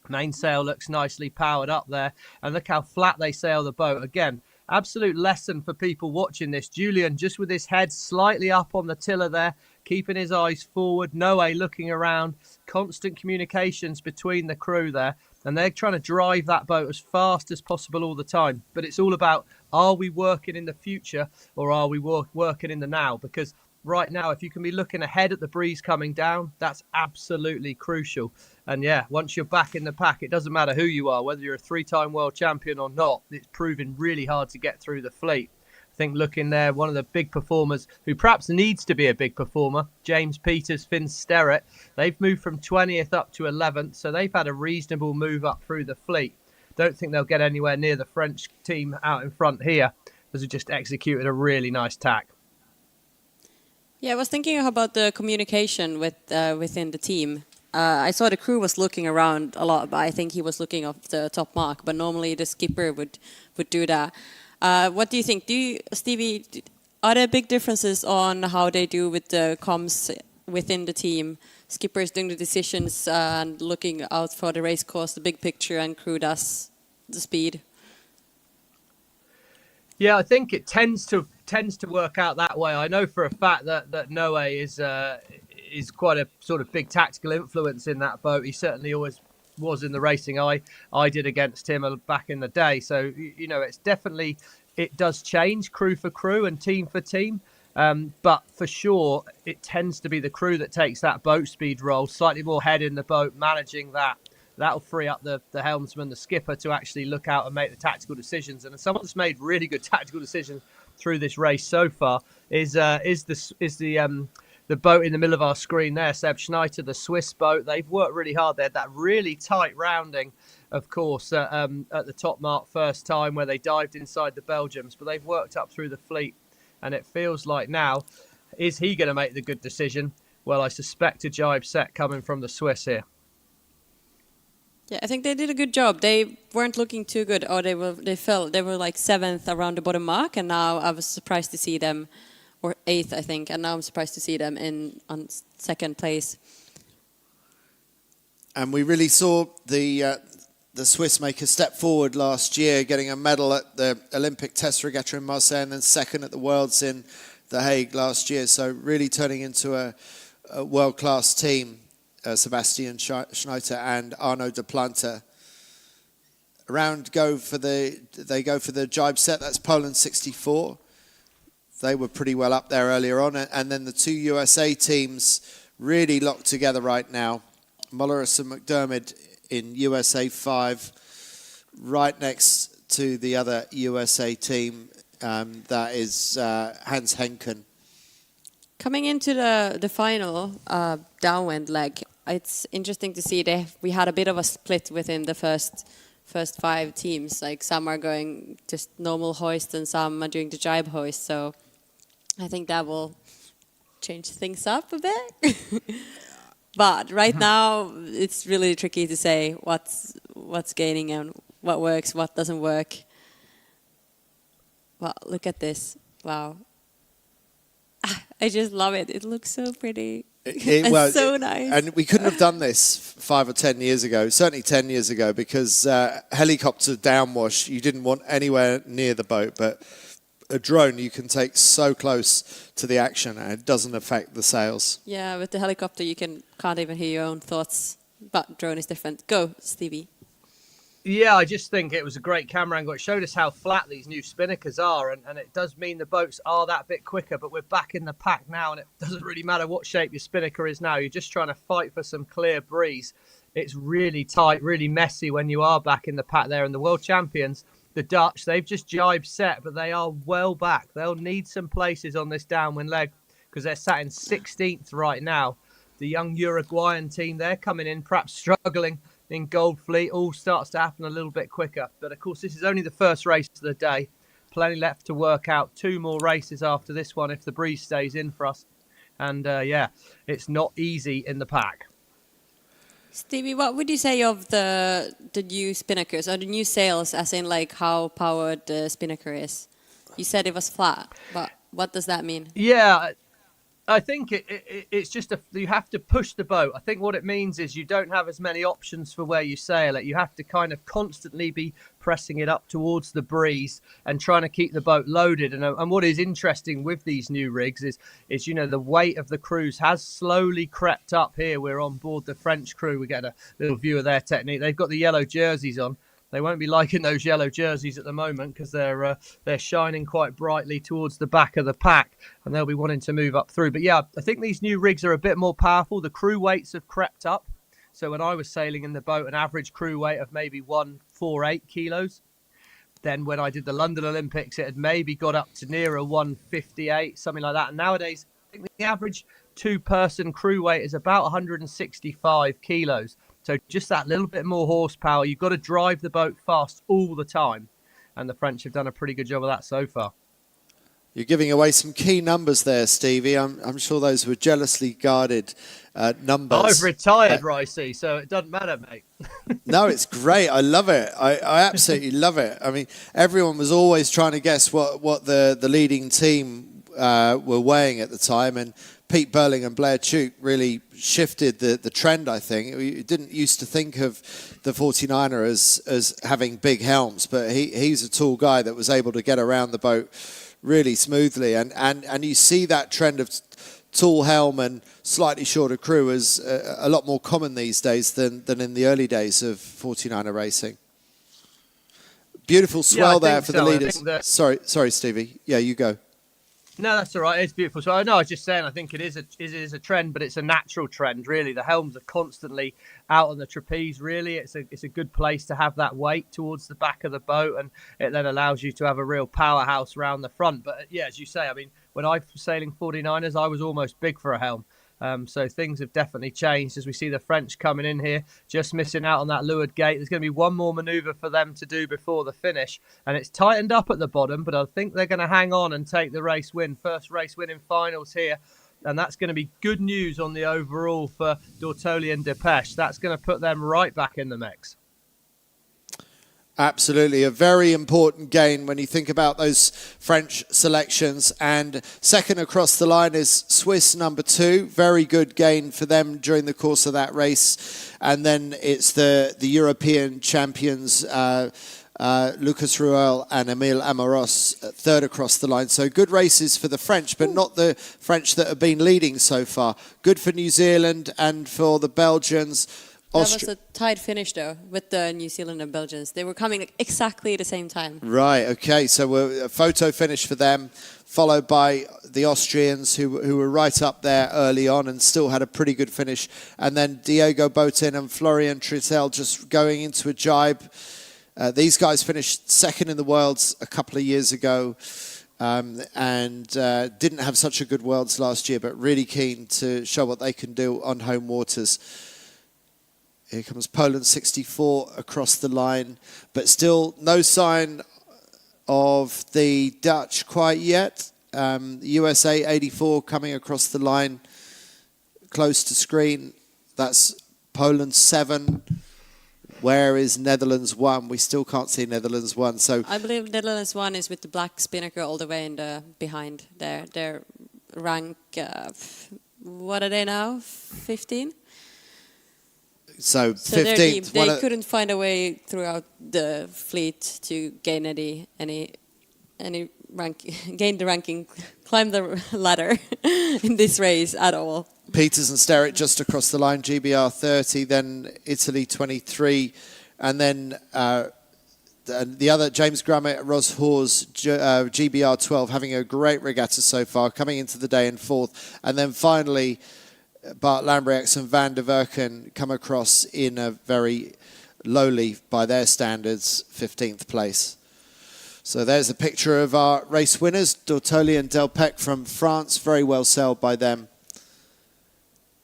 mainsail looks nicely powered up there, and look how flat they sail the boat. Again, absolute lesson for people watching this. Julien just with his head slightly up on the tiller there, keeping his eyes forward. Noé looking around, constant communications between the crew there, and they're trying to drive that boat as fast as possible all the time. But it's all about, are we working in the future or are we working in the now? Because right now, if you can be looking ahead at the breeze coming down, that's absolutely crucial. And yeah, once you're back in the pack, it doesn't matter who you are, whether you're a 3-time world champion or not, it's proving really hard to get through the fleet. I think looking there, one of the big performers who perhaps needs to be a big performer, James Peters, Finn Sterrett, they've moved from 20th up to 11th, so they've had a reasonable move up through the fleet. Don't think they'll get anywhere near the French team out in front here, as we just executed a really nice tack. Yeah, I was thinking about the communication within the team. I saw the crew was looking around a lot, but I think he was looking off the top mark. But normally the skipper would do that. What do you think? Stevie, are there big differences on how they do with the comms within the team? Skippers doing the decisions and looking out for the race course, the big picture, and crew does the speed. Yeah, I think it tends to work out that way. I know for a fact that Noé is quite a sort of big tactical influence in that boat. He certainly always was in the racing. I did against him back in the day. So, you know, it's definitely, it does change crew for crew and team for team. But for sure, it tends to be the crew that takes that boat speed role, slightly more head in the boat, managing that. That'll free up the helmsman, the skipper, to actually look out and make the tactical decisions. And someone that's made really good tactical decisions through this race so far is the boat in the middle of our screen there, Seb Schneider, the Swiss boat. They've worked really hard. They had that really tight rounding, of course, at the top mark first time where they dived inside the Belgians, but they've worked up through the fleet. And it feels like now, is he going to make the good decision? Well, I suspect a jibe set coming from the Swiss here. Yeah, I think they did a good job. They weren't looking too good, or they were like 7th around the bottom mark, and now I was surprised to see them, or 8th, I think, and now I'm surprised to see them on 2nd place. And we really saw the Swiss make a step forward last year, getting a medal at the Olympic Test Regatta in Marseille, and then 2nd at the Worlds in The Hague last year. So really turning into a world-class team. Sebastian Schneider and Arnaud de Planta. They go for the jibe set. That's Poland 64. They were pretty well up there earlier on, and then the two USA teams really locked together right now. Mulleris and McDermott in USA 5, right next to the other USA team. That is Hans Henken. Coming into the final downwind leg, it's interesting to see that we had a bit of a split within the first 5 teams. Like some are going just normal hoist and some are doing the jibe hoist. So I think that will change things up a bit. But right now it's really tricky to say what's gaining and what works, what doesn't work. Wow, look at this. Wow. I just love it. It looks so pretty. It's so nice. And we couldn't have done this 5 or 10 years ago, certainly 10 years ago, because helicopter downwash, you didn't want anywhere near the boat, but a drone you can take so close to the action and it doesn't affect the sails. Yeah, with the helicopter you can't even hear your own thoughts, but drone is different. Go, Stevie. Yeah, I just think it was a great camera angle. It showed us how flat these new spinnakers are, and it does mean the boats are that bit quicker, but we're back in the pack now, and it doesn't really matter what shape your spinnaker is now. You're just trying to fight for some clear breeze. It's really tight, really messy when you are back in the pack there, and the world champions, the Dutch, they've just jibe set, but they are well back. They'll need some places on this downwind leg because they're sat in 16th right now. The young Uruguayan team, they're coming in, perhaps struggling in Gold Fleet. All starts to happen a little bit quicker. But, of course, this is only the first race of the day. Plenty left to work out. 2 more races after this one if the breeze stays in for us. And, yeah, it's not easy in the pack. Stevie, what would you say of the new spinnakers or the new sails, as in like how powered the spinnaker is? You said it was flat, but what does that mean? Yeah, I think it's just you have to push the boat. I think what it means is you don't have as many options for where you sail it. You have to kind of constantly be pressing it up towards the breeze and trying to keep the boat loaded. And what is interesting with these new rigs is you know, the weight of the crews has slowly crept up here. We're on board the French crew. We get a little view of their technique. They've got the yellow jerseys on. They won't be liking those yellow jerseys at the moment because they're shining quite brightly towards the back of the pack, and they'll be wanting to move up through. But yeah, I think these new rigs are a bit more powerful. The crew weights have crept up. So when I was sailing in the boat, an average crew weight of maybe 148 kilos. Then when I did the London Olympics, it had maybe got up to nearer 158, something like that. And nowadays, I think the average 2-person crew weight is about 165 kilos. So just that little bit more horsepower. You've got to drive the boat fast all the time. And the French have done a pretty good job of that so far. You're giving away some key numbers there, Stevie. I'm sure those were jealously guarded numbers. I've retired, Ricey, so it doesn't matter, mate. No, it's great. I love it. I absolutely love it. I mean, everyone was always trying to guess what the leading team were weighing at the time, and Pete Burling and Blair Tuke really shifted the trend, I think. We didn't used to think of the 49er as having big helms, but he's a tall guy that was able to get around the boat really smoothly. And you see that trend of tall helm and slightly shorter crew is a lot more common these days than in the early days of 49er racing. Beautiful swell there for the leaders. Sorry, Stevie. Yeah, you go. No, that's all right. It's beautiful. So I know I was just saying, I think it is a trend, but it's a natural trend, really. The helms are constantly out on the trapeze, really. It's a good place to have that weight towards the back of the boat, and it then allows you to have a real powerhouse around the front. But yeah, as you say, I mean, when I was sailing 49ers, I was almost big for a helm. So things have definitely changed as we see the French coming in here, just missing out on that leeward gate. There's going to be one more manoeuvre for them to do before the finish, and it's tightened up at the bottom, but I think they're going to hang on and take the race win. First race win in finals here, and that's going to be good news on the overall for Dortoli and Depeche. That's going to put them right back in the mix. Absolutely, a very important gain when you think about those French selections. And second across the line is Swiss number 2. Very good gain for them during the course of that race. And then it's the European champions, Lucas Ruel and Emile Amoros, third across the line. So good races for the French, but not the French that have been leading so far. Good for New Zealand and for the Belgians. That was a tied finish, though, with the New Zealand and Belgians. They were coming like exactly at the same time. Right, okay. So a photo finish for them, followed by the Austrians, who were right up there early on and still had a pretty good finish. And then Diego Botin and Florian Trittel just going into a jibe. These guys finished second in the Worlds a couple of years ago and didn't have such a good Worlds last year, but really keen to show what they can do on home waters. Here comes Poland 64 across the line, but still no sign of the Dutch quite yet. USA 84 coming across the line, close to screen. That's Poland 7. Where is Netherlands 1? We still can't see Netherlands 1. So I believe Netherlands 1 is with the black spinnaker all the way in the behind there. Their rank, what are they now? 15? So they're 15th. deep. They couldn't find a way throughout the fleet to gain any rank, gain the ranking, climb the ladder in this race at all. Peters and Sterrett just across the line, GBR 30, then Italy 23, and then the other, James Grummett, Ros Hors, GBR 12, having a great regatta so far, coming into the day in 4th. And then finally, Bart Lambrechts and Van der Werken come across in a very lowly, by their standards, 15th place. So there's a picture of our race winners, Dortoli and Delpech from France, very well sailed by them.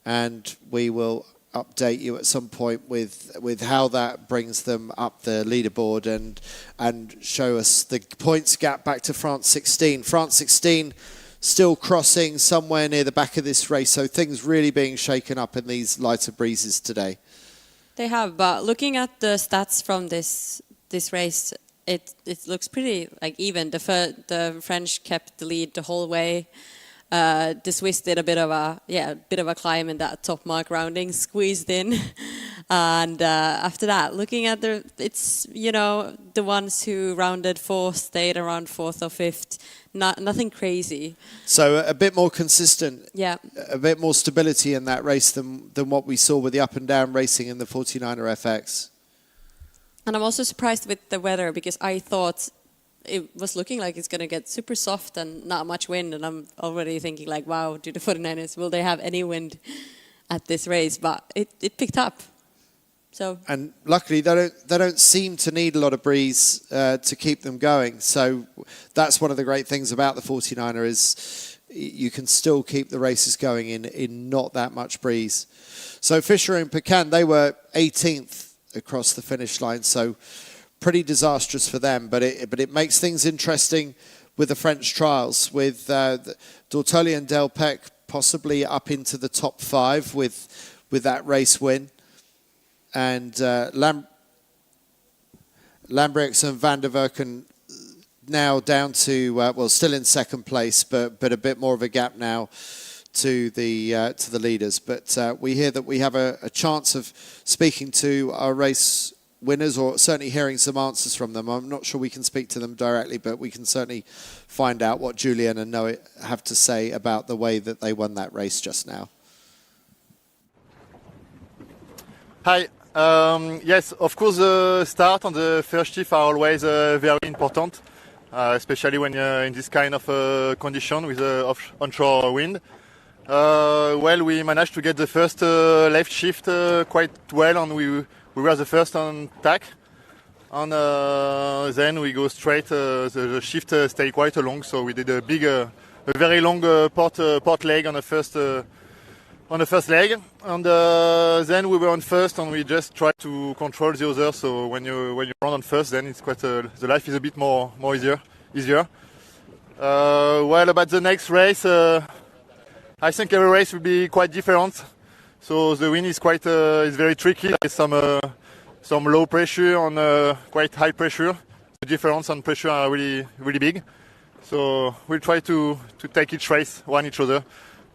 And we will update you at some point with how that brings them up the leaderboard and show us the points gap back to France 16. France 16 still crossing somewhere near the back of this race, so things really being shaken up in these lighter breezes today. They have, but looking at the stats from this race, it looks pretty like even. The French kept the lead the whole way. The Swiss did a bit of a climb in that top mark rounding, squeezed in, and after that, looking at it's the ones who rounded 4th stayed around 4th or 5th, nothing crazy. So a bit more consistent, yeah, a bit more stability in that race than what we saw with the up and down racing in the 49er FX. And I'm also surprised with the weather because I thought it was looking like it's going to get super soft and not much wind, and I'm already thinking like, wow, do the 49ers, will they have any wind at this race? But it picked up. So and luckily they don't seem to need a lot of breeze to keep them going. So that's one of the great things about the 49er is you can still keep the races going in not that much breeze. So Fisher and Pecan, they were 18th across the finish line, so pretty disastrous for them, but it makes things interesting with the French trials, with Dortoli and Delpech possibly up into the top 5 with that race win, and Lambrechts and Van der Werken now down to well, still in 2nd place, but a bit more of a gap now to the leaders. But we hear that we have a chance of speaking to our race winners, or certainly hearing some answers from them. I'm not sure we can speak to them directly, but we can certainly find out what Julian and Noah have to say about the way that they won that race just now. Hi. Yes, of course, the start and the first shift are always very important, especially when you're in this kind of condition with onshore wind. Well, we managed to get the first left shift quite well, and we were the first on tack, and then we go straight. The shift stayed quite long, so we did a very long port leg on the first leg, and then we were on first, and we just tried to control the other. So when you run on first, then it's quite the life is a bit more easier. Well, about the next race, I think every race will be quite different. So the wind is is very tricky. There's some low pressure and quite high pressure. The difference on pressure are really big. So we'll try to take each race one each other,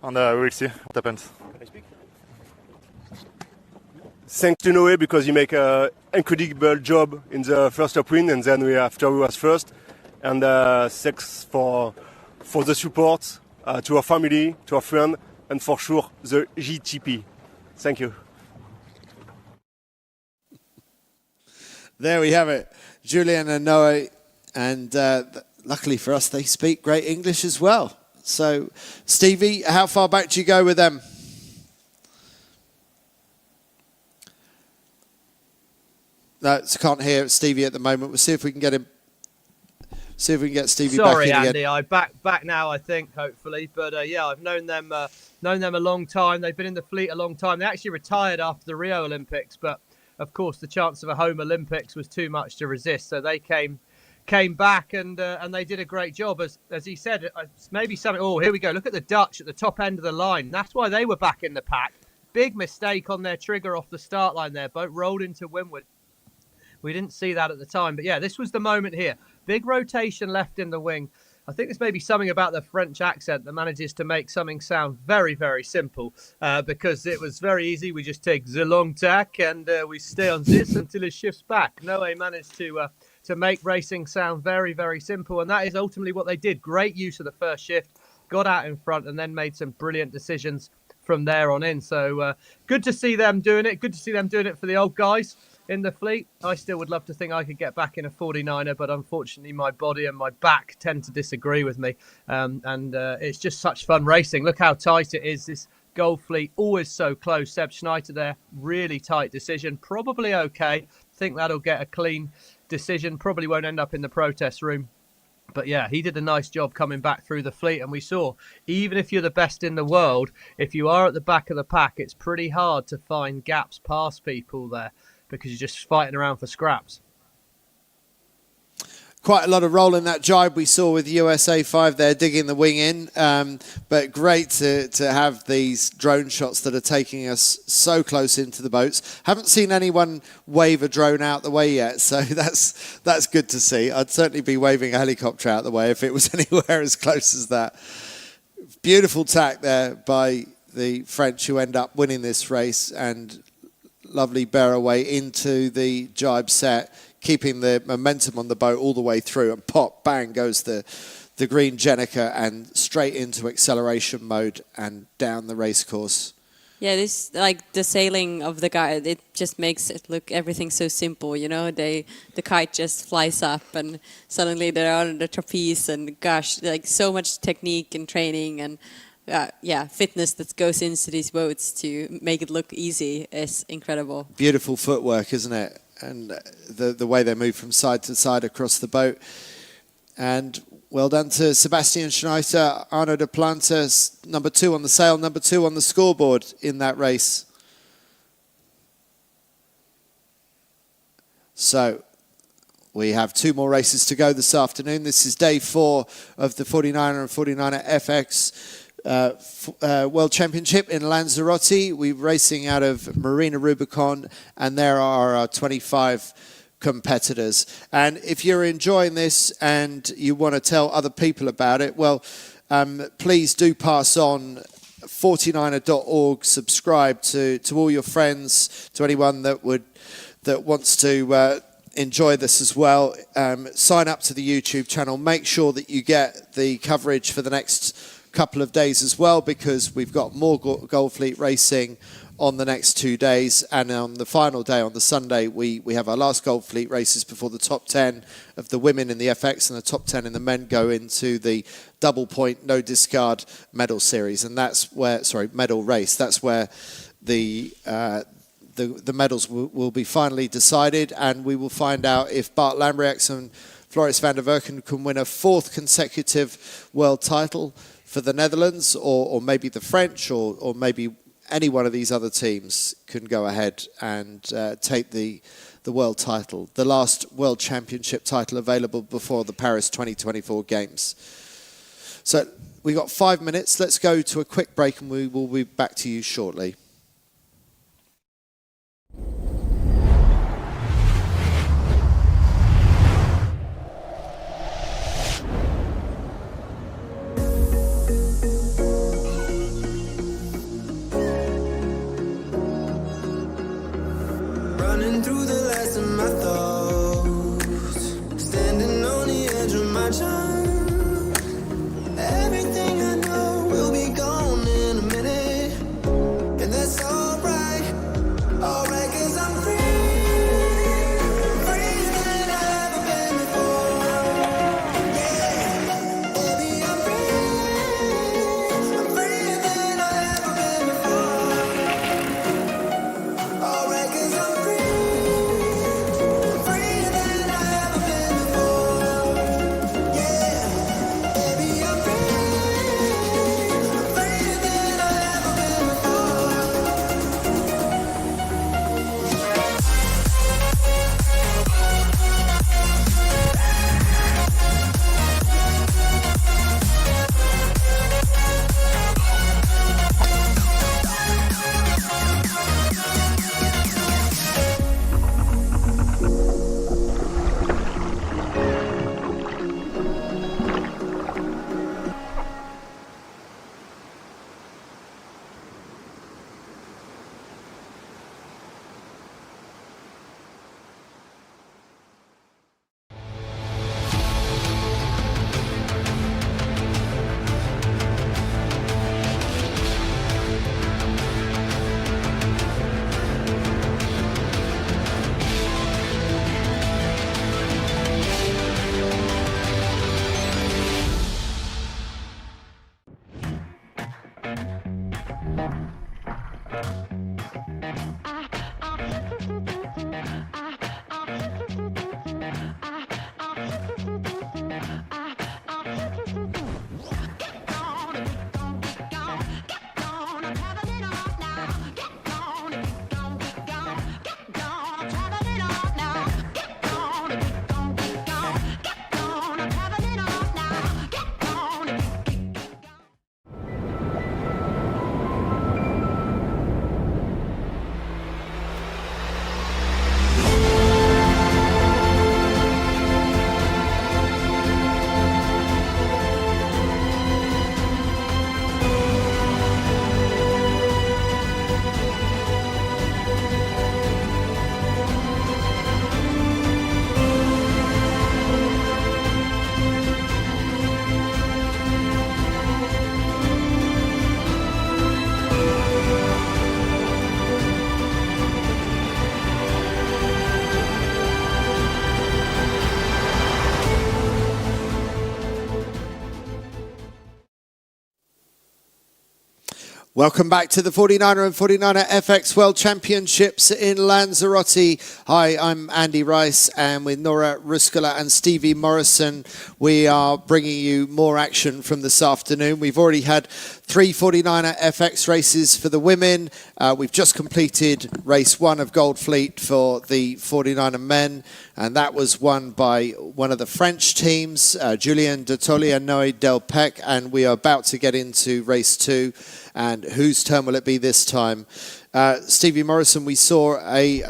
and we'll see what happens. Thanks to Noé, because he make an incredible job in the first Upwind, and then after we was first. And thanks for the support to our family, to our friends, and for sure the GTP. Thank you. There we have it, Julian and Noah, and luckily for us, they speak great English as well. So, Stevie, how far back do you go with them? No, can't hear Stevie at the moment. We'll see if we can get him. See if we can get Stevie Sorry, back in Andy. again. I back now, I think, hopefully. But yeah, I've known them a long time. They've been in the fleet a long time. They actually retired after the Rio Olympics, but of course the chance of a home Olympics was too much to resist. So they came back and they did a great job. As he said, maybe something. Oh, here we go. Look at the Dutch at the top end of the line. That's why they were back in the pack. Big mistake on their trigger off the start line there. Boat rolled into windward. We didn't see that at the time. But yeah, this was the moment here. Big rotation left in the wing. I think there's maybe something about the French accent that manages to make something sound very, very simple because it was very easy. We just take the long tack and we stay on this until it shifts back. Noé managed to make racing sound very, very simple. And that is ultimately what they did. Great use of the first shift, got out in front and then made some brilliant decisions from there on in. So good to see them doing it. Good to see them doing it for the old guys in the fleet. I still would love to think I could get back in a 49er, but unfortunately my body and my back tend to disagree with me. And it's just such fun racing. Look how tight it is. This Gold Fleet always so close. Seb Schneider there, really tight decision. Probably okay. Think that'll get a clean decision. Probably won't end up in the protest room. But yeah, he did a nice job coming back through the fleet. And we saw, even if you're the best in the world, if you are at the back of the pack, it's pretty hard to find gaps past people there, because you're just fighting around for scraps. Quite a lot of roll in that jibe we saw with USA 5 there, digging the wing in. But great to have these drone shots that are taking us so close into the boats. Haven't seen anyone wave a drone out the way yet, so that's good to see. I'd certainly be waving a helicopter out the way if it was anywhere as close as that. Beautiful tack there by the French, who end up winning this race, and lovely bear away into the jibe set, keeping the momentum on the boat all the way through, and pop, bang goes the green Jenica and straight into acceleration mode and down the race course. Yeah, this, like the sailing of the guy, it just makes it look everything so simple, you know. The kite just flies up and suddenly they're on the trapeze, and gosh, like so much technique and training and fitness that goes into these boats to make it look easy is incredible. Beautiful footwork, isn't it? And the way they move from side to side across the boat. And well done to Sebastian Schneider, Arnaud de Plantes, number 2 on the sail, number 2 on the scoreboard in that race. So we have 2 more races to go this afternoon. This is day 4 of the 49er and 49erFX World Championship in Lanzarote. We're racing out of Marina Rubicon, and there are our 25 competitors. And if you're enjoying this and you want to tell other people about it, well, please do pass on 49er.org, subscribe to all your friends, to anyone that wants to enjoy this as well. Sign up to the YouTube channel. Make sure that you get the coverage for the next couple of days as well, because we've got more Gold Fleet racing on the next 2 days, and on the final day, on the Sunday, we have our last Gold Fleet races before the top 10 of the women in the FX and the top 10 in the men go into the double point, no discard medal series, and that's where, medal race, that's where the medals will be finally decided, and we will find out if Bart Lambrechts and Floris van der Werken can win a 4th consecutive world title for the Netherlands, or maybe the French, or maybe any one of these other teams can go ahead and take the world title, the last World Championship title available before the Paris 2024 Games. So we've got 5 minutes. Let's go to a quick break and we will be back to you shortly. Through the last of my thoughts, standing on the edge of my time. Everything I know will be gone in a minute, and that's alright, alright, 'cause I'm free, freer than I've ever been before. Yeah, baby, I'm freer than I've ever been before. Alright, 'cause I'm free. Welcome back to the 49er and 49erFX World Championships in Lanzarote. Hi, I'm Andy Rice, and with Noora Ruskola and Stevie Morrison, we are bringing you more action from this afternoon. We've already had 3 49erFX races for the women. We've just completed race 1 of Gold Fleet for the 49er men, and that was won by one of the French teams, Julien Detoli and Noé Delpech, and we are about to get into race 2. And whose turn will it be this time? Stevie Morrison, we saw a...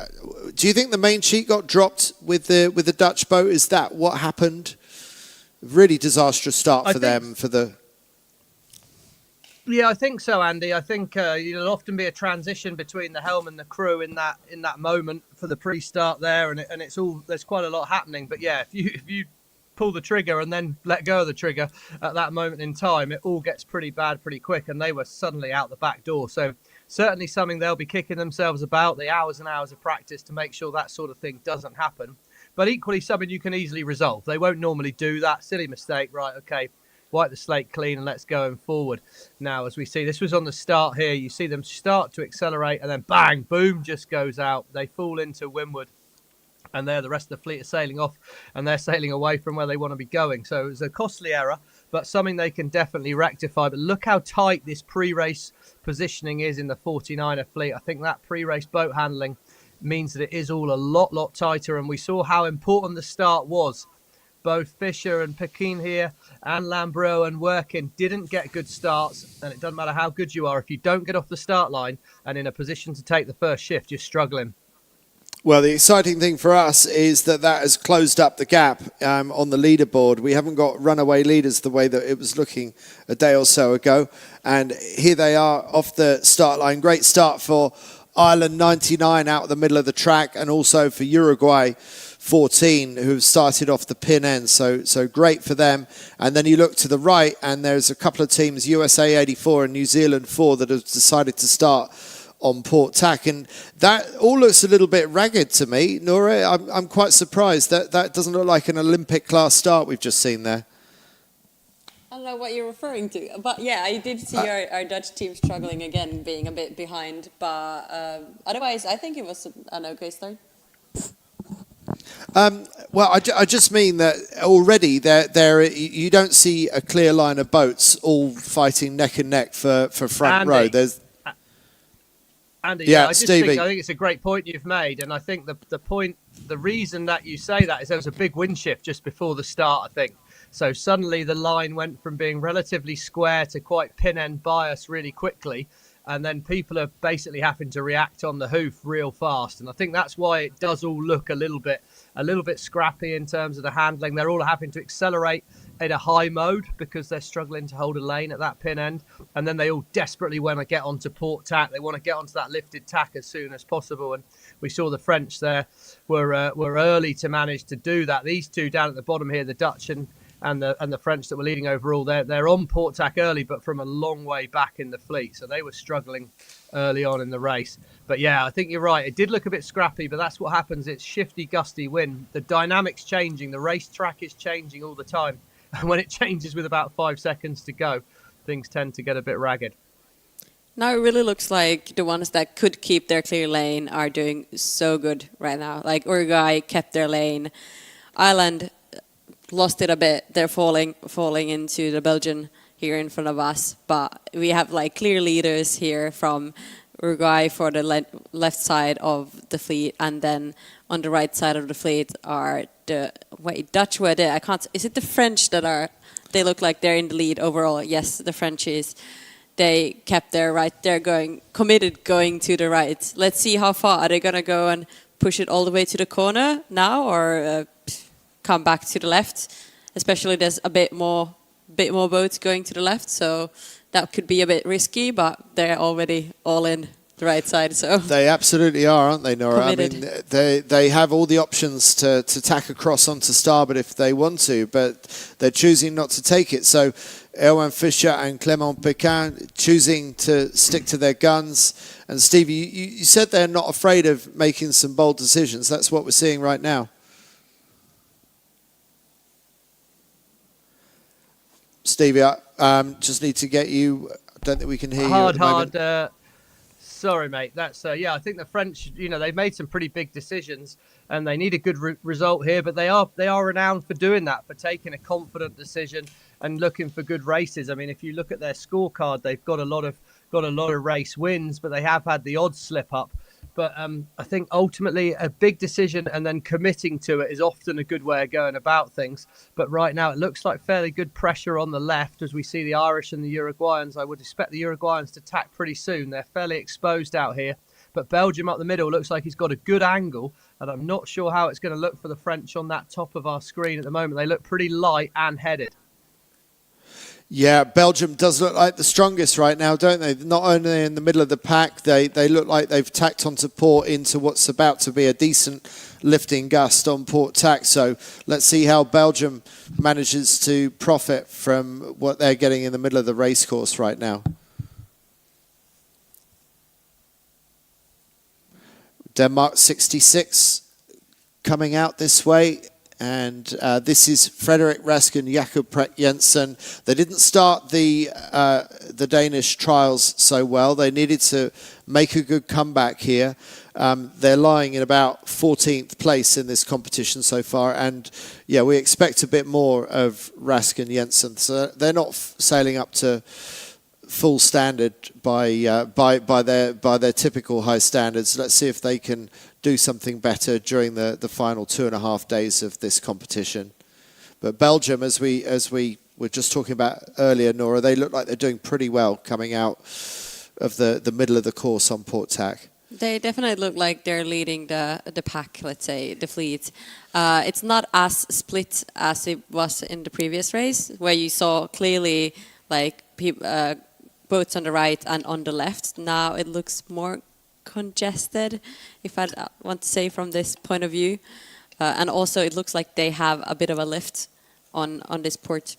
Do you think the main sheet got dropped with the Dutch boat? Is that what happened? Really disastrous start for them. Yeah, I think so, Andy. I think there'll often be a transition between the helm and the crew in that moment for the pre-start there, and it's all, there's quite a lot happening. But yeah, if you pull the trigger and then let go of the trigger at that moment in time, it all gets pretty bad pretty quick, and they were suddenly out the back door. So certainly something they'll be kicking themselves about, the hours and hours of practice to make sure that sort of thing doesn't happen. But equally something you can easily resolve. They won't normally do that. Silly mistake, right, okay, wipe the slate clean and let's go forward. Now, as we see, this was on the start here, you see them start to accelerate and then bang, boom, just goes out. They fall into windward. And there, the rest of the fleet are sailing off, and they're sailing away from where they want to be going. So it was a costly error, but something they can definitely rectify. But look how tight this pre-race positioning is in the 49er fleet. I think that pre-race boat handling means that it is all a lot tighter, and we saw how important the start was. Both Fisher and Pekin here and Lambro and Workin didn't get good starts, and it doesn't matter how good you are. If you don't get off the start line and in a position to take the first shift, you're struggling. Well, the exciting thing for us is that has closed up the gap on the leaderboard. We haven't got runaway leaders the way that it was looking a day or so ago. And here they are off the start line. Great start for Ireland 99 out of the middle of the track, and also for Uruguay 14 who've started off the pin end. So great for them. And then you look to the right and there's a couple of teams, USA 84 and New Zealand 4, that have decided to start on port tack, and that all looks a little bit ragged to me. Noora, I'm quite surprised that doesn't look like an Olympic class start we've just seen there. I don't know what you're referring to, but yeah, I did see our Dutch team struggling again, being a bit behind, but otherwise I think it was an okay start. Well, I just mean that already there you don't see a clear line of boats all fighting neck and neck for front row. There's Andy, yeah, I Stevie. think it's a great point you've made, and I think the reason that you say that is there was a big wind shift just before the start, I think. So suddenly the line went from being relatively square to quite pin end bias really quickly, and then people are basically having to react on the hoof real fast, and I think that's why it does all look a little bit scrappy in terms of the handling. They're all having to accelerate in a high mode because they're struggling to hold a lane at that pin end, and then they all desperately want to get onto port tack. They want to get onto that lifted tack as soon as possible, and we saw the French there were early to manage to do that. These two down at the bottom here, the Dutch and the French that were leading overall, they're on port tack early, but from a long way back in the fleet, so they were struggling early on in the race. But yeah, I think you're right, it did look a bit scrappy, but that's what happens. It's shifty, gusty wind, the dynamics changing, the racetrack is changing all the time. And when it changes with about 5 seconds to go, things tend to get a bit ragged. Now it really looks like the ones that could keep their clear lane are doing so good right now. Like Uruguay kept their lane. Ireland lost it a bit. They're falling into the Belgian here in front of us. But we have like clear leaders here from Uruguay for the left side of the fleet, and then on the right side of the fleet are the Dutch were there. I can't. Is it the French that are? They look like they're in the lead overall. Yes, the French is. They kept their right. They're committed going to the right. Let's see how far are they gonna go and push it all the way to the corner now, or come back to the left. Especially there's a bit more boats going to the left, so that could be a bit risky. But they're already all in the right side. So they absolutely are, aren't they, Noora? Committed. I mean, they have all the options to tack across onto starboard if they want to, but they're choosing not to take it. So Erwan Fischer and Clément Pékin choosing to stick to their guns. And Stevie, you said they're not afraid of making some bold decisions. That's what we're seeing right now. Stevie, I just need to get you. I don't think we can hear you at the moment. Sorry, mate. That's yeah. I think the French, they've made some pretty big decisions, and they need a good result here. But they are renowned for doing that, for taking a confident decision and looking for good races. I mean, if you look at their scorecard, they've got a lot of race wins, but they have had the odd slip up. But I think ultimately a big decision and then committing to it is often a good way of going about things. But right now it looks like fairly good pressure on the left as we see the Irish and the Uruguayans. I would expect the Uruguayans to tack pretty soon. They're fairly exposed out here. But Belgium up the middle looks like he's got a good angle. And I'm not sure how it's going to look for the French on that top of our screen at the moment. They look pretty light and headed. Yeah, Belgium does look like the strongest right now, don't they? Not only in the middle of the pack, they look like they've tacked onto port into what's about to be a decent lifting gust on port tack. So let's see how Belgium manages to profit from what they're getting in the middle of the race course right now. Denmark 66 coming out this way. And this is Frederik Rask and Jakob Pret Jensen. They didn't start the Danish trials so well. They needed to make a good comeback here. They're lying in about 14th place in this competition so far. And yeah, we expect a bit more of Rask and Jensen. So they're not sailing up to full standard by their typical high standards. Let's see if they can do something better during the final 2.5 days of this competition. But Belgium, as we were just talking about earlier, Noora, they look like they're doing pretty well coming out of the middle of the course on port tack. They definitely look like they're leading the pack, let's say, the fleet. It's not as split as it was in the previous race, where you saw clearly like boats on the right and on the left. Now it looks more congested, if I want to say from this point of view. And also it looks like they have a bit of a lift on this port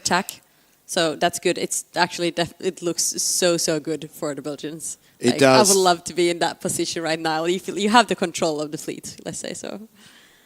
tack. So that's good. It's actually, it looks so good for the Belgians. It does. I would love to be in that position right now. You have the control of the fleet, let's say so.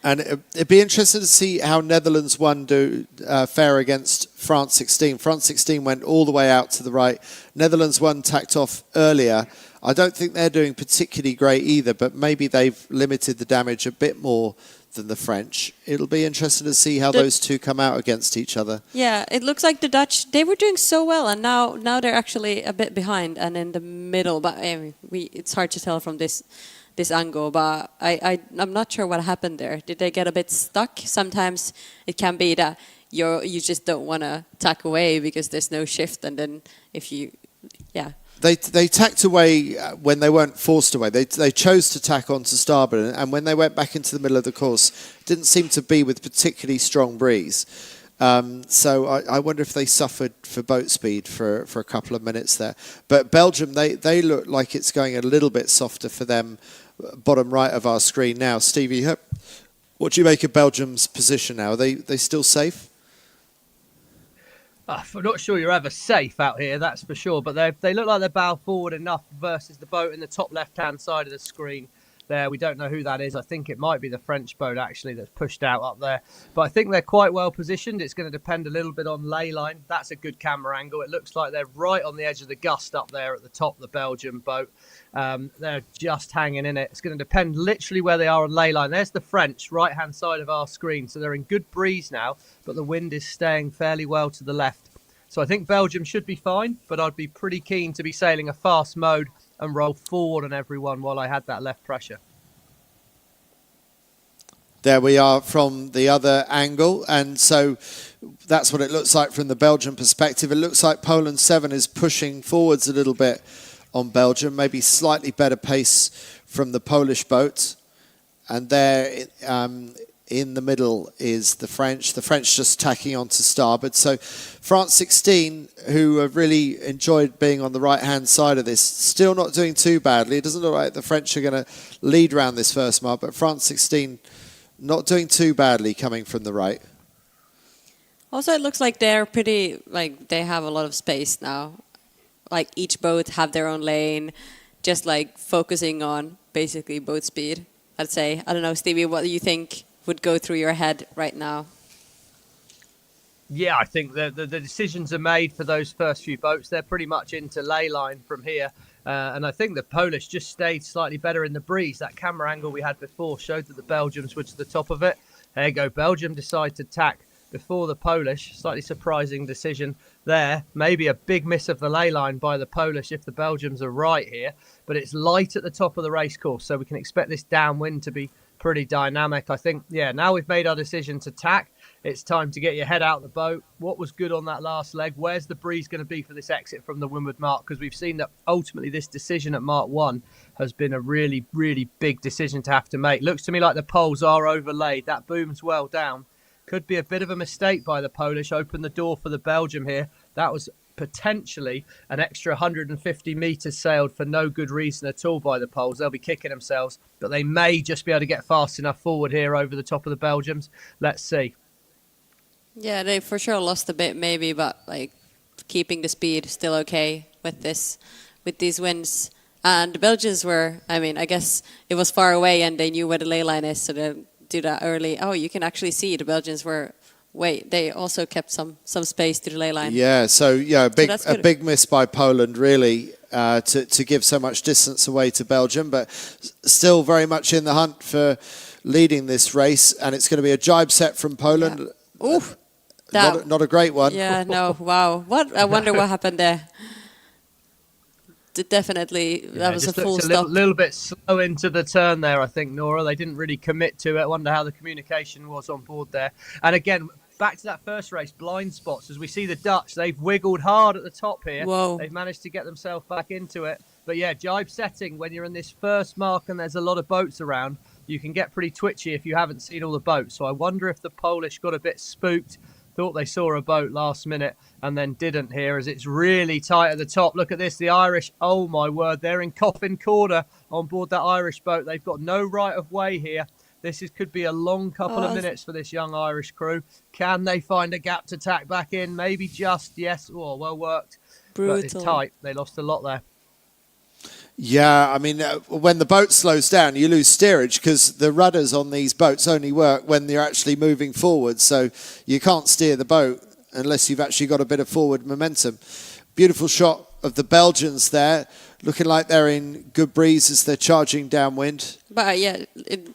And it'd be interesting to see how Netherlands 1 do fare against France 16. France 16 went all the way out to the right. Netherlands 1 tacked off earlier. I don't think they're doing particularly great either, but maybe they've limited the damage a bit more than the French. It'll be interesting to see how those two come out against each other. Yeah, it looks like the Dutch, they were doing so well, and now they're actually a bit behind and in the middle. But it's hard to tell from this angle, but I'm not sure what happened there. Did they get a bit stuck? Sometimes it can be that you just don't want to tack away because there's no shift, and then They tacked away when they weren't forced away. They chose to tack onto starboard, and when they went back into the middle of the course, it didn't seem to be with particularly strong breeze. So I wonder if they suffered for boat speed for a couple of minutes there. But Belgium, they look like it's going a little bit softer for them, bottom right of our screen now. Stevie, what do you make of Belgium's position now? Are they still safe? I'm not sure you're ever safe out here, that's for sure. But they look like they're bow forward enough versus the boat in the top left-hand side of the screen. there. We don't know who that is. I think it might be the French boat actually that's pushed out up there. But I think they're quite well positioned. It's going to depend a little bit on ley line. That's a good camera angle. It looks like they're right on the edge of the gust up there at the top of the Belgian boat. They're just hanging in it. It's going to depend literally where they are on ley line. There's the French right-hand side of our screen. So they're in good breeze now, but the wind is staying fairly well to the left. So I think Belgium should be fine, but I'd be pretty keen to be sailing a fast mode and roll forward on everyone while I had that left pressure. There we are from the other angle, and so that's what it looks like from the Belgian perspective. It looks like Poland 7 is pushing forwards a little bit on Belgium, maybe slightly better pace from the Polish boat. And there in the middle is the French just tacking on to starboard. So France 16, who have really enjoyed being on the right-hand side of this, still not doing too badly. It doesn't look like the French are going to lead round this first mile, but France 16 not doing too badly coming from the right. Also, it looks like they're pretty, like they have a lot of space now. Like each boat have their own lane, just like focusing on basically boat speed, I'd say. I don't know, Stevie, what do you think would go through your head right now? Yeah, I think the decisions are made for those first few boats. They're pretty much into ley line from here. And I think the Polish just stayed slightly better in the breeze. That camera angle we had before showed that the Belgians were to the top of it. There you go. Belgium decide to tack before the Polish. Slightly surprising decision there. Maybe a big miss of the ley line by the Polish if the Belgians are right here. But it's light at the top of the race course, so we can expect this downwind to be pretty dynamic. I think, yeah, now we've made our decision to tack. It's time to get your head out the boat. What was good on that last leg? Where's the breeze going to be for this exit from the windward mark? Because we've seen that ultimately this decision at Mark 1 has been a really, really big decision to have to make. Looks to me like the poles are overlaid. That boom's well down. Could be a bit of a mistake by the Polish. Open the door for the Belgium here. That was potentially an extra 150 metres sailed for no good reason at all by the Poles. They'll be kicking themselves, but they may just be able to get fast enough forward here over the top of the Belgians. Let's see. Yeah, they for sure lost a bit maybe, but like keeping the speed still okay with these winds. And the Belgians were, I mean, I guess it was far away and they knew where the ley line is, so they do that early. Oh, you can actually see the Belgians were they also kept some space to the ley line. Yeah, so yeah, a big miss by Poland really to give so much distance away to Belgium, but still very much in the hunt for leading this race, and it's going to be a jibe set from Poland. Yeah. Oof. Not a great one. Yeah, no, wow. I wonder what happened there. Definitely, that was a full stop. A little bit slow into the turn there, I think, Noora. They didn't really commit to it. I wonder how the communication was on board there. And again, back to that first race, blind spots. As we see the Dutch, they've wiggled hard at the top here. Whoa. They've managed to get themselves back into it. But yeah, jibe setting, when you're in this first mark and there's a lot of boats around, you can get pretty twitchy if you haven't seen all the boats. So I wonder if the Polish got a bit spooked, thought they saw a boat last minute and then didn't here, as it's really tight at the top. Look at this, the Irish, oh my word, they're in coffin corner on board that Irish boat. They've got no right of way here. Could be a long couple of minutes for this young Irish crew. Can they find a gap to tack back in? Maybe just, yes. Oh, well worked. Brutal. But it's tight. They lost a lot there. Yeah, I mean, when the boat slows down, you lose steerage because the rudders on these boats only work when they're actually moving forward. So you can't steer the boat unless you've actually got a bit of forward momentum. Beautiful shot of the Belgians there, looking like they're in good breeze as they're charging downwind. But yeah,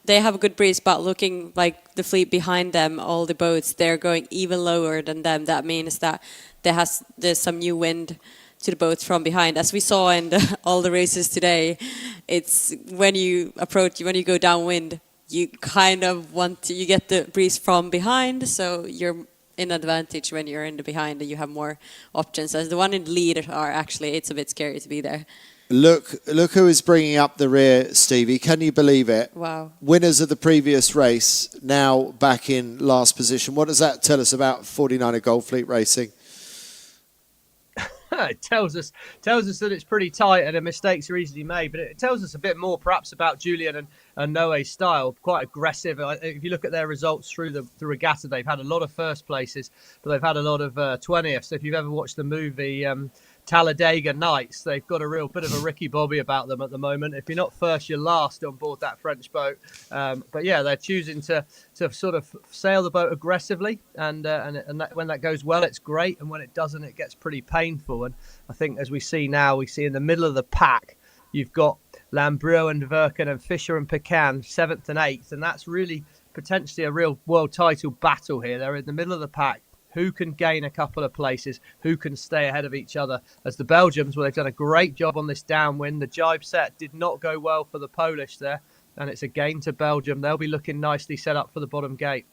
they have a good breeze, but looking like the fleet behind them, all the boats, they're going even lower than them. That means that there's some new wind to the boats from behind. As we saw in all the races today, it's when you go downwind, you kind of you get the breeze from behind, so you're in advantage when you're in the behind and you have more options. As the one in the lead it's a bit scary to be there. Look who is bringing up the rear, Stevie. Can you believe it? Wow. Winners of the previous race, now back in last position. What does that tell us about 49er Gold Fleet Racing? It tells us that it's pretty tight and mistakes are easily made, but it tells us a bit more perhaps about Julian and Noé's style. Quite aggressive. If you look at their results through the regatta, they've had a lot of first places, but they've had a lot of 20th. So if you've ever watched the movie Talladega Nights. They've got a real bit of a Ricky Bobby about them at the moment. If you're not first, you're last on board that French boat. But yeah, they're choosing to sort of sail the boat aggressively, and that, when that goes well, it's great, and when it doesn't, it gets pretty painful. And I think, as we see now, we see in the middle of the pack, you've got Lambreux and Verken and Fisher and Pecan 7th and 8th, and that's really potentially a real world title battle here. They're in the middle of the pack. Who can gain a couple of places? Who can stay ahead of each other? As the Belgians, well, they've done a great job on this downwind. The jibe set did not go well for the Polish there, and it's a gain to Belgium. They'll be looking nicely set up for the bottom gate.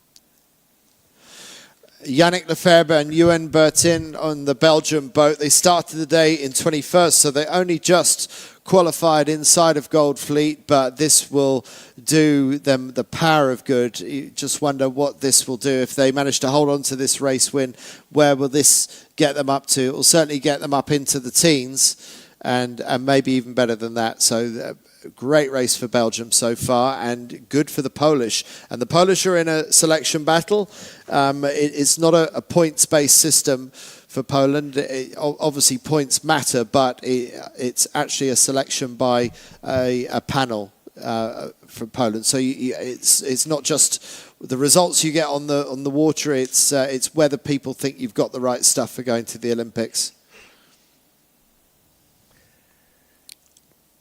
Yannick Lefebvre and Ewan Bertin on the Belgian boat. They started the day in 21st, so they only just qualified inside of Gold Fleet, but this will do them the power of good. You just wonder what this will do if they manage to hold on to this race win. Where will this get them up to? It will certainly get them up into the teens, and maybe even better than that. So great race for Belgium so far, and good for the Polish. And the Polish are in a selection battle. It's not a points-based system for Poland. Obviously, points matter, but it's actually a selection by a panel for Poland. So it's not just the results you get on the water. It's whether people think you've got the right stuff for going to the Olympics.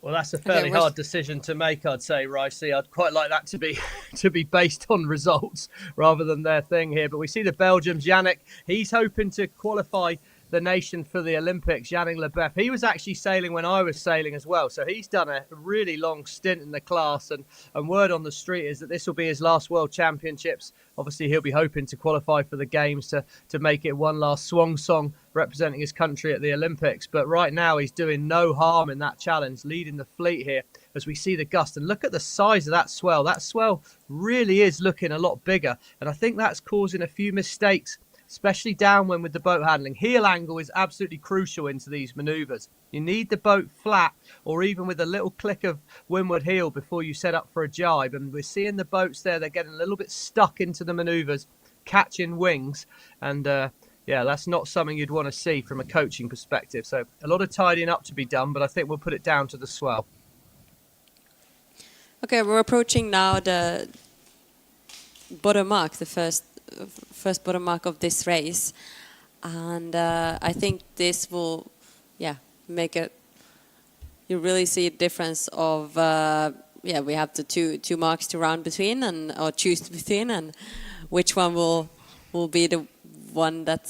Well, that's a fairly hard decision to make, I'd say, Ricey. I'd quite like that to be based on results rather than their thing here. But we see the Belgians, Yannick, he's hoping to qualify the nation for the Olympics, Yannick Lefebvre. He was actually sailing when I was sailing as well. So he's done a really long stint in the class. And word on the street is that this will be his last World Championships. Obviously, he'll be hoping to qualify for the Games to make it one last swan song representing his country at the Olympics. But right now, he's doing no harm in that challenge, leading the fleet here as we see the gust. And look at the size of that swell. That swell really is looking a lot bigger. And I think that's causing a few mistakes, especially downwind with the boat handling. Heel angle is absolutely crucial into these manoeuvres. You need the boat flat or even with a little click of windward heel before you set up for a jibe. And we're seeing the boats there, they're getting a little bit stuck into the manoeuvres, catching wings. And yeah, that's not something you'd want to see from a coaching perspective. So a lot of tidying up to be done, but I think we'll put it down to the swell. Okay, we're approaching now the bottom mark, the first bottom mark of this race, and I think this will, make it. You really see a difference of we have the two marks to round between or choose between, and which one will be the one that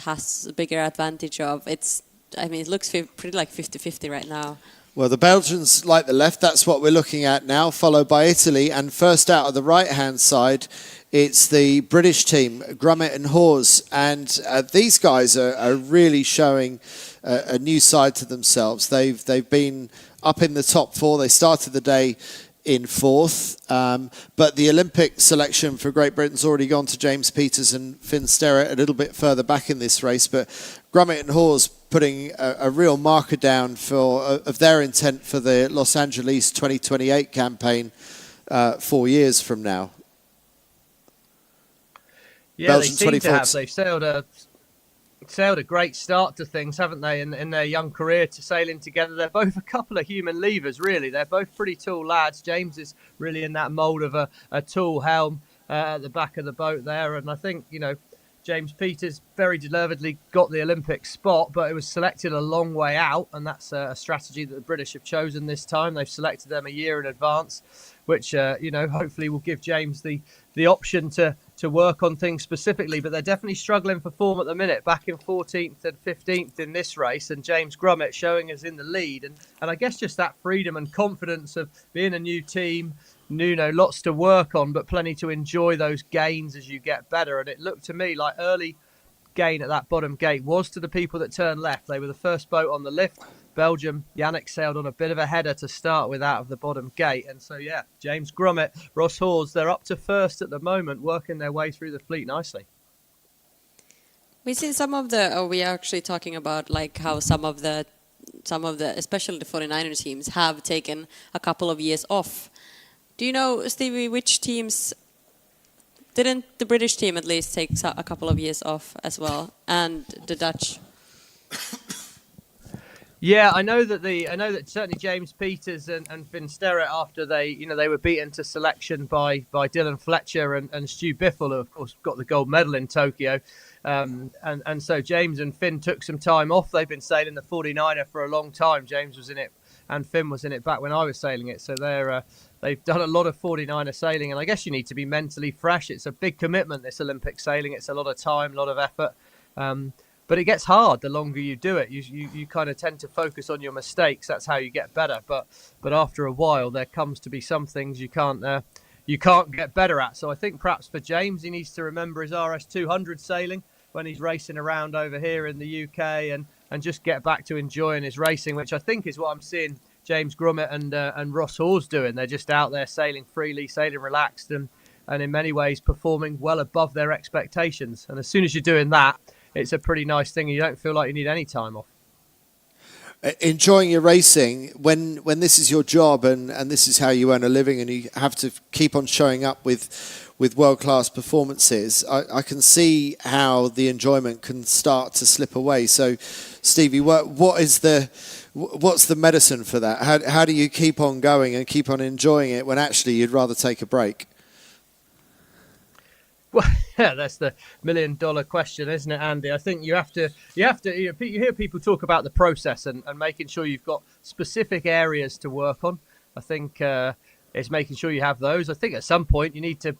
has a bigger advantage of. It looks pretty like 50-50 right now. Well, the Belgians like the left. That's what we're looking at now, followed by Italy. And first out of the right-hand side, it's the British team, Grummet and Hawes. And these guys are really showing a new side to themselves. They've been up in the top four. They started the day in fourth. But the Olympic selection for Great Britain's already gone to James Peters and Finn Sterrett a little bit further back in this race. But Grummet and Hawes putting a real marker down of their intent for the Los Angeles 2028 campaign 4 years from now. Yeah, Belgian they seem to have. 24. They've sailed a great start to things, haven't they, in their young career to sailing together. They're both a couple of human levers, really. They're both pretty tall lads. James is really in that mould of a tall helm at the back of the boat there. And I think, James Peters very deservedly got the Olympic spot, but it was selected a long way out, and that's a strategy that the British have chosen this time. They've selected them a year in advance, which hopefully will give James the option to work on things specifically. But they're definitely struggling for form at the minute, back in 14th and 15th in this race, and James Grummet showing us in the lead. And I guess just that freedom and confidence of being a new team, lots to work on, but plenty to enjoy those gains as you get better. And it looked to me like early gain at that bottom gate was to the people that turned left. They were the first boat on the lift. Belgium, Yannick sailed on a bit of a header to start with out of the bottom gate. And so, James Grummet, Ross Hawes, they're up to first at the moment, working their way through the fleet nicely. We've seen some of the, we are actually talking about like how some of the, especially the 49er teams have taken a couple of years off. Do you know, Stevie, which teams, didn't the British team at least take a couple of years off as well, and the Dutch? Yeah, I know that certainly James Peters and Finn Sterrett, after they were beaten to selection by Dylan Fletcher and Stu Biffle, who of course got the gold medal in Tokyo, and so James and Finn took some time off. They've been sailing the 49er for a long time. James was in it and Finn was in it back when I was sailing it, so they've done a lot of 49er sailing, and I guess you need to be mentally fresh. It's a big commitment, this Olympic sailing. It's a lot of time, a lot of effort. But it gets hard the longer you do it. You kind of tend to focus on your mistakes. That's how you get better. But after a while, there comes to be some things you can't get better at. So I think perhaps for James, he needs to remember his RS200 sailing when he's racing around over here in the UK, and just get back to enjoying his racing, which I think is what I'm seeing James Grummet and Ross Hawes doing. They're just out there sailing freely, sailing relaxed, and in many ways performing well above their expectations. And as soon as you're doing that, it's a pretty nice thing. You don't feel like you need any time off. Enjoying your racing, when this is your job and this is how you earn a living, and you have to keep on showing up with world-class performances, I can see how the enjoyment can start to slip away. So, Stevie, what's the medicine for that? How do you keep on going and keep on enjoying it when actually you'd rather take a break? Well, yeah, that's the million-dollar question, isn't it, Andy? I think you hear people talk about the process and making sure you've got specific areas to work on. I think it's making sure you have those. I think at some point you need to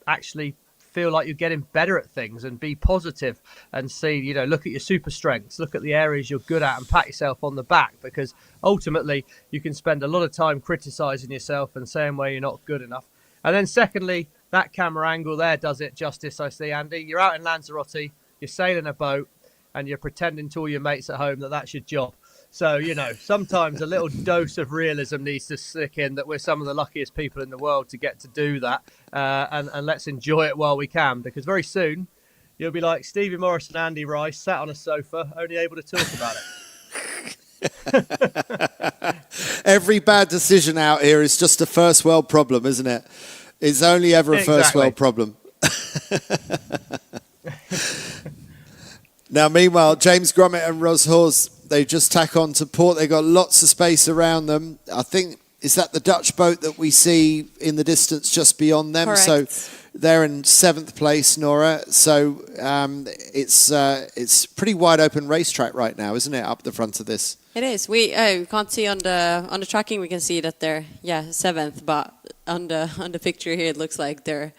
actually feel like you're getting better at things and be positive and see, look at your super strengths, look at the areas you're good at and pat yourself on the back, because ultimately you can spend a lot of time criticizing yourself and saying where you're not good enough. And then secondly, that camera angle there does it justice, I see, Andy. You're out in Lanzarote, you're sailing a boat, and you're pretending to all your mates at home that that's your job. So, sometimes a little dose of realism needs to stick in, that we're some of the luckiest people in the world to get to do that. And let's enjoy it while we can, because very soon you'll be like Stevie Morrison and Andy Rice, sat on a sofa, only able to talk about it. Every bad decision out here is just a first world problem, isn't it? It's only ever a first world problem. Now, meanwhile, James Grummet and Ross Hawes, they just tack on to port. They've got lots of space around them. I think, is that the Dutch boat that we see in the distance just beyond them? Correct. So they're in 7th place, Noora. So it's pretty wide open racetrack right now, isn't it, up the front of this? It is. We can't see on the tracking. We can see that they're 7th, but on the picture here it looks like they're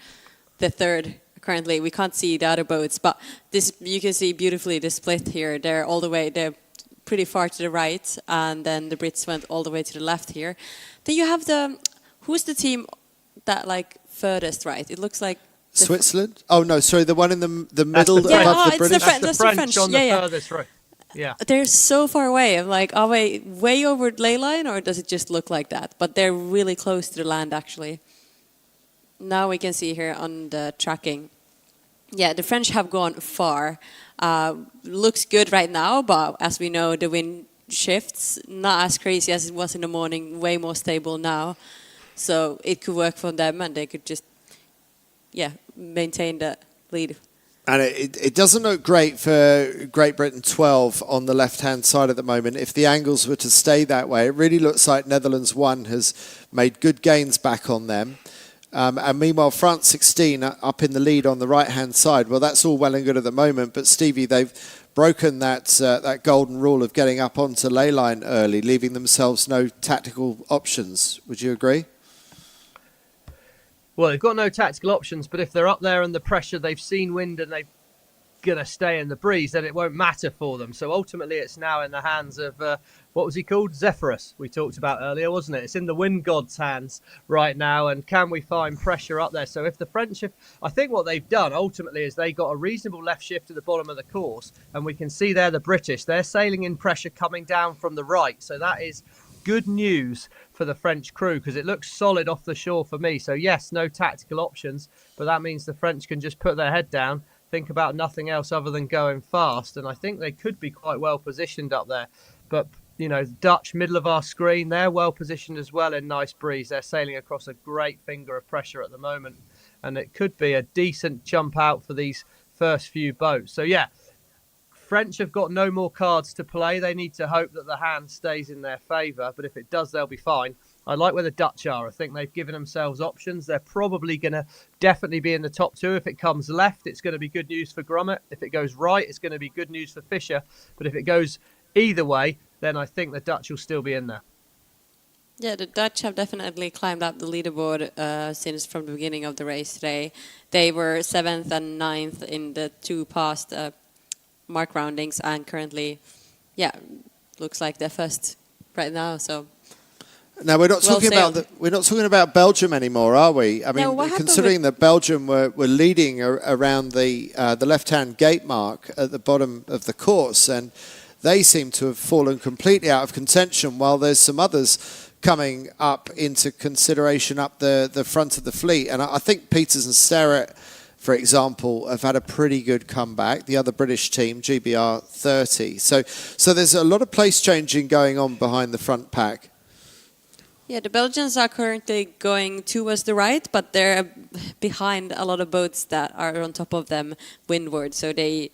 the 3rd currently. We can't see the other boats, but this you can see beautifully the split here. They're pretty far to the right, and then the Brits went all the way to the left here. Then you have who's the team that furthest right? It looks like Switzerland. Oh no, sorry, the one in the middle above the British. That's the French on the furthest right. Yeah, they're so far away. I'm like, are we way over ley line, or does it just look like that? But they're really close to the land, actually. Now we can see here on the tracking. Yeah, the French have gone far. Looks good right now, but as we know, the wind shifts. Not as crazy as it was in the morning, way more stable now. So it could work for them, and they could just, maintain the lead. And it doesn't look great for Great Britain 12 on the left-hand side at the moment. If the angles were to stay that way, it really looks like Netherlands 1 has made good gains back on them. And meanwhile, France 16 up in the lead on the right-hand side. Well, that's all well and good at the moment. But, Stevie, they've broken that golden rule of getting up onto ley line early, leaving themselves no tactical options. Would you agree? Well, they've got no tactical options, but if they're up there and the pressure, they've seen wind and they're going to stay in the breeze, then it won't matter for them. So ultimately, it's now in the hands of, what was he called? Zephyrus, we talked about earlier, wasn't it? It's in the wind god's hands right now, and can we find pressure up there? So if the French, I think what they've done ultimately is they got a reasonable left shift at the bottom of the course, and we can see there the British, they're sailing in pressure coming down from the right. So that is good news for the French crew, because it looks solid off the shore for me. So yes, no tactical options, but that means the French can just put their head down, think about nothing else other than going fast, and I think they could be quite well positioned up there. But Dutch, middle of our screen, they're well positioned as well in nice breeze. They're sailing across a great finger of pressure at the moment, and it could be a decent jump out for these first few boats. So yeah, French have got no more cards to play. They need to hope that the hand stays in their favour, but if it does, they'll be fine. I like where the Dutch are. I think they've given themselves options. They're probably going to definitely be in the top two. If it comes left, it's going to be good news for Grommet. If it goes right, it's going to be good news for Fisher. But if it goes either way, then I think the Dutch will still be in there. Yeah, the Dutch have definitely climbed up the leaderboard since from the beginning of the race today. They were 7th and 9th in the two past mark roundings, and currently, yeah, looks like they're first right now. So now we're not talking about Belgium anymore, are we? I mean, considering that Belgium were leading around the left-hand gate mark at the bottom of the course, and they seem to have fallen completely out of contention, while there's some others coming up into consideration up the front of the fleet. And I think Peters and Sterrett, for example, have had a pretty good comeback. The other British team, GBR 30. So there's a lot of place changing going on behind the front pack. Yeah, the Belgians are currently going towards the right, but they're behind a lot of boats that are on top of them windward, so they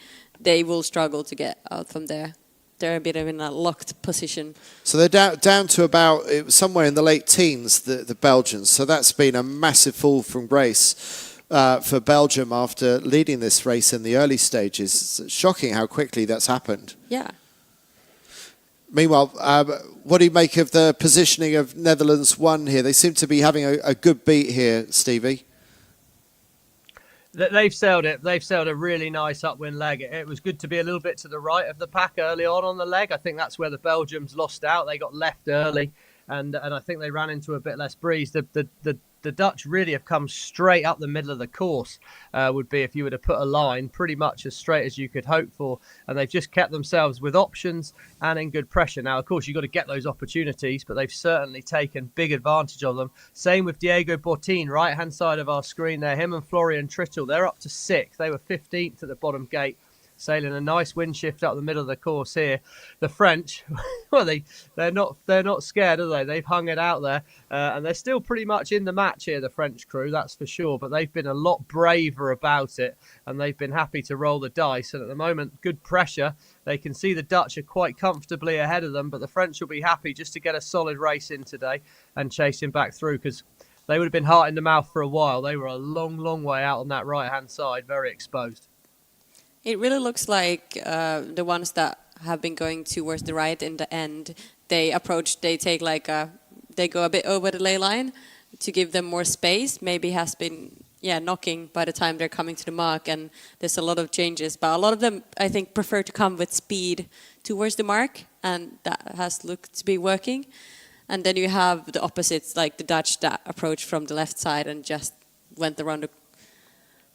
will struggle to get out from there. They're a bit in a locked position. So they're down to about somewhere in the late teens, the Belgians. So that's been a massive fall from grace for Belgium after leading this race in the early stages. It's shocking how quickly that's happened. Yeah. Meanwhile, what do you make of the positioning of Netherlands 1 here? They seem to be having a good beat here, Stevie. They've sailed it. They've sailed a really nice upwind leg. It was good to be a little bit to the right of the pack early on the leg. I think that's where the Belgians lost out. They got left early, and I think they ran into a bit less breeze. The Dutch really have come straight up the middle of the course, would be if you were to put a line pretty much as straight as you could hope for. And they've just kept themselves with options and in good pressure. Now, of course, you've got to get those opportunities, but they've certainly taken big advantage of them. Same with Diego Bortin, right-hand side of our screen there. Him and Florian Trittel, they're up to 6th. They were 15th at the bottom gate, sailing a nice wind shift up the middle of the course here. The French, well, they're not scared, are they? They've hung it out there, and they're still pretty much in the match here, the French crew, that's for sure. But they've been a lot braver about it, and they've been happy to roll the dice. And at the moment, good pressure. They can see the Dutch are quite comfortably ahead of them, but the French will be happy just to get a solid race in today and chase him back through, because they would have been heart in the mouth for a while. They were a long, long way out on that right-hand side, very exposed. It really looks like the ones that have been going towards the right in the end, they go a bit over the ley line to give them more space. Maybe has been knocking by the time they're coming to the mark, and there's a lot of changes. But a lot of them, I think, prefer to come with speed towards the mark, and that has looked to be working. And then you have the opposites, like the Dutch that approached from the left side and just went around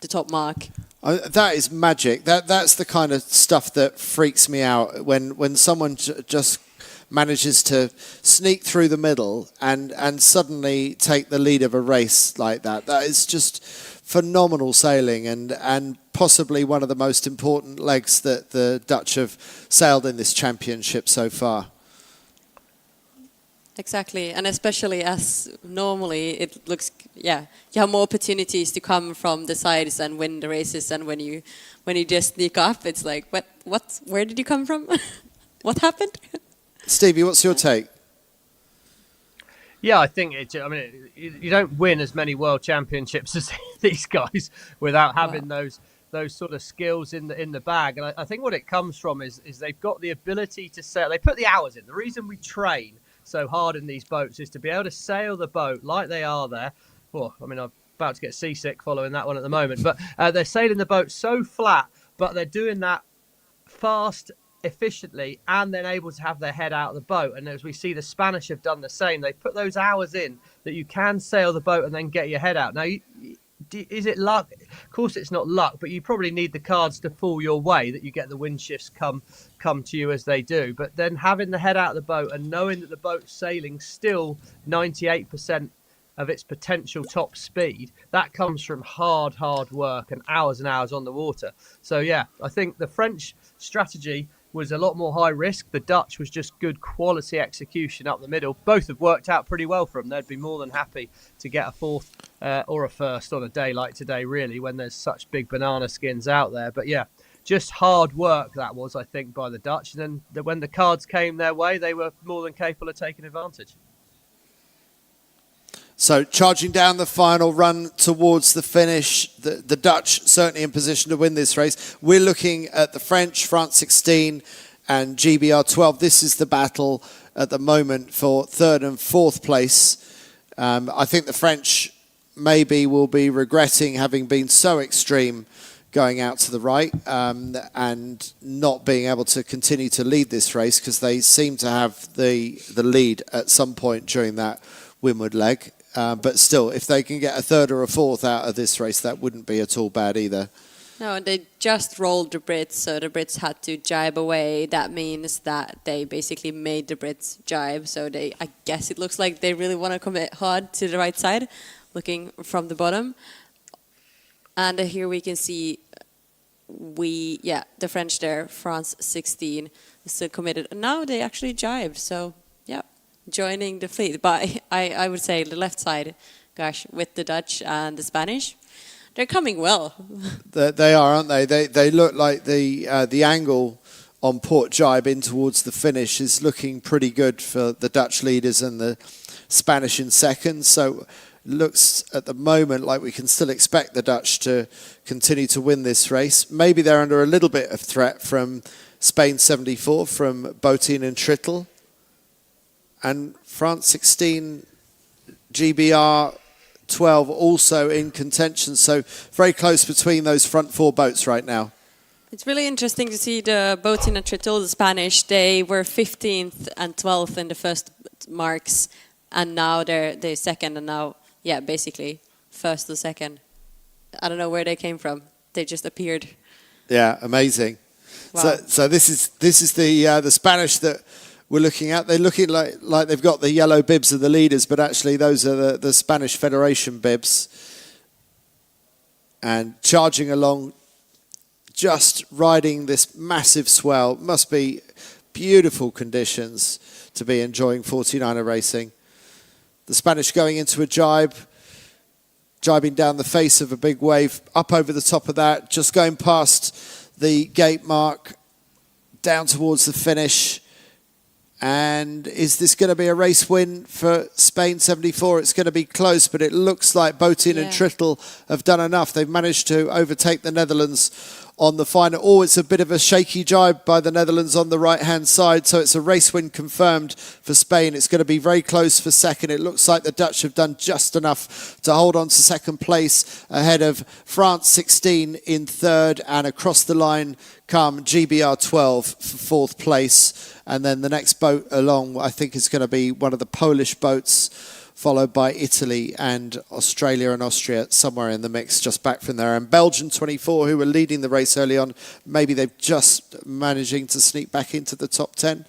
the top mark. That is magic. That's the kind of stuff that freaks me out when someone just manages to sneak through the middle and suddenly take the lead of a race like that. That is just phenomenal sailing and possibly one of the most important legs that the Dutch have sailed in this championship so far. Exactly, and especially as normally it looks, you have more opportunities to come from the sides and win the races, and when you just sneak up, it's like, where did you come from? What happened? Stevie, what's your take? Yeah, I think you don't win as many world championships as these guys without having those sort of skills in the bag. And I think what it comes from is they've got the ability to sail. They put the hours in. The reason we train so hard in these boats is to be able to sail the boat like they are there. Well, I'm about to get seasick following that one at the moment, but they're sailing the boat so flat, but they're doing that fast, efficiently, and then able to have their head out of the boat. And as we see, the Spanish have done the same. They put those hours in that you can sail the boat and then get your head out. Now, is it luck? Of course it's not luck, but you probably need the cards to fall your way, that you get the wind shifts come to you as they do. But then having the head out of the boat and knowing that the boat's sailing still 98% of its potential top speed, that comes from hard work and hours on the water. So yeah, I think the French strategy was a lot more high risk. The Dutch was just good quality execution up the middle. Both have worked out pretty well for them. They'd be more than happy to get a fourth or a first on a day like today, really, when there's such big banana skins out there. But yeah, just hard work that was, I think, by the Dutch. And then when the cards came their way, they were more than capable of taking advantage. So charging down the final run towards the finish, the Dutch certainly in position to win this race. We're looking at the French, France 16 and GBR 12. This is the battle at the moment for third and fourth place. I think the French maybe will be regretting having been so extreme going out to the right and not being able to continue to lead this race, because they seem to have the lead at some point during that windward leg. But still, if they can get a third or a fourth out of this race, that wouldn't be at all bad either. No, they just rolled the Brits, so the Brits had to jibe away. That means that they basically made the Brits jibe. So I guess it looks like they really want to commit hard to the right side, looking from the bottom. And here we can see the French there, France 16, still committed. And now they actually jibed, so yeah, joining the fleet. But I would say the left side, gosh, with the Dutch and the Spanish, they're coming well. They are, aren't they? They look like the angle on port jibe in towards the finish is looking pretty good for the Dutch leaders and the Spanish in second. So looks at the moment like we can still expect the Dutch to continue to win this race. Maybe they're under a little bit of threat from Spain 74, from Botin and Trittel. And France 16, GBR 12 also in contention. So very close between those front four boats right now. It's really interesting to see the Botin and Trittel, the Spanish. They were 15th and 12th in the first marks, and now they're second, and now, yeah, basically first to second. I don't know where they came from. They just appeared. Yeah, amazing. Wow. So this is the Spanish that we're looking at. They're looking like they've got the yellow bibs of the leaders, but actually those are the Spanish Federation bibs. And charging along, just riding this massive swell. Must be beautiful conditions to be enjoying 49er racing. The Spanish going into a jibe, jibing down the face of a big wave, up over the top of that, just going past the gate mark, down towards the finish. And is this going to be a race win for Spain 74? It's going to be close, but it looks like Botin and Trittel have done enough. They've managed to overtake the Netherlands on the final. Oh, it's a bit of a shaky jibe by the Netherlands on the right-hand side, so it's a race win confirmed for Spain. It's going to be very close for second. It looks like the Dutch have done just enough to hold on to second place ahead of France 16 in third, and across the line come GBR 12 for fourth place. And then the next boat along, I think, is going to be one of the Polish boats, followed by Italy and Australia and Austria somewhere in the mix, just back from there. And Belgium 24, who were leading the race early on, maybe they've just managing to sneak back into the top 10.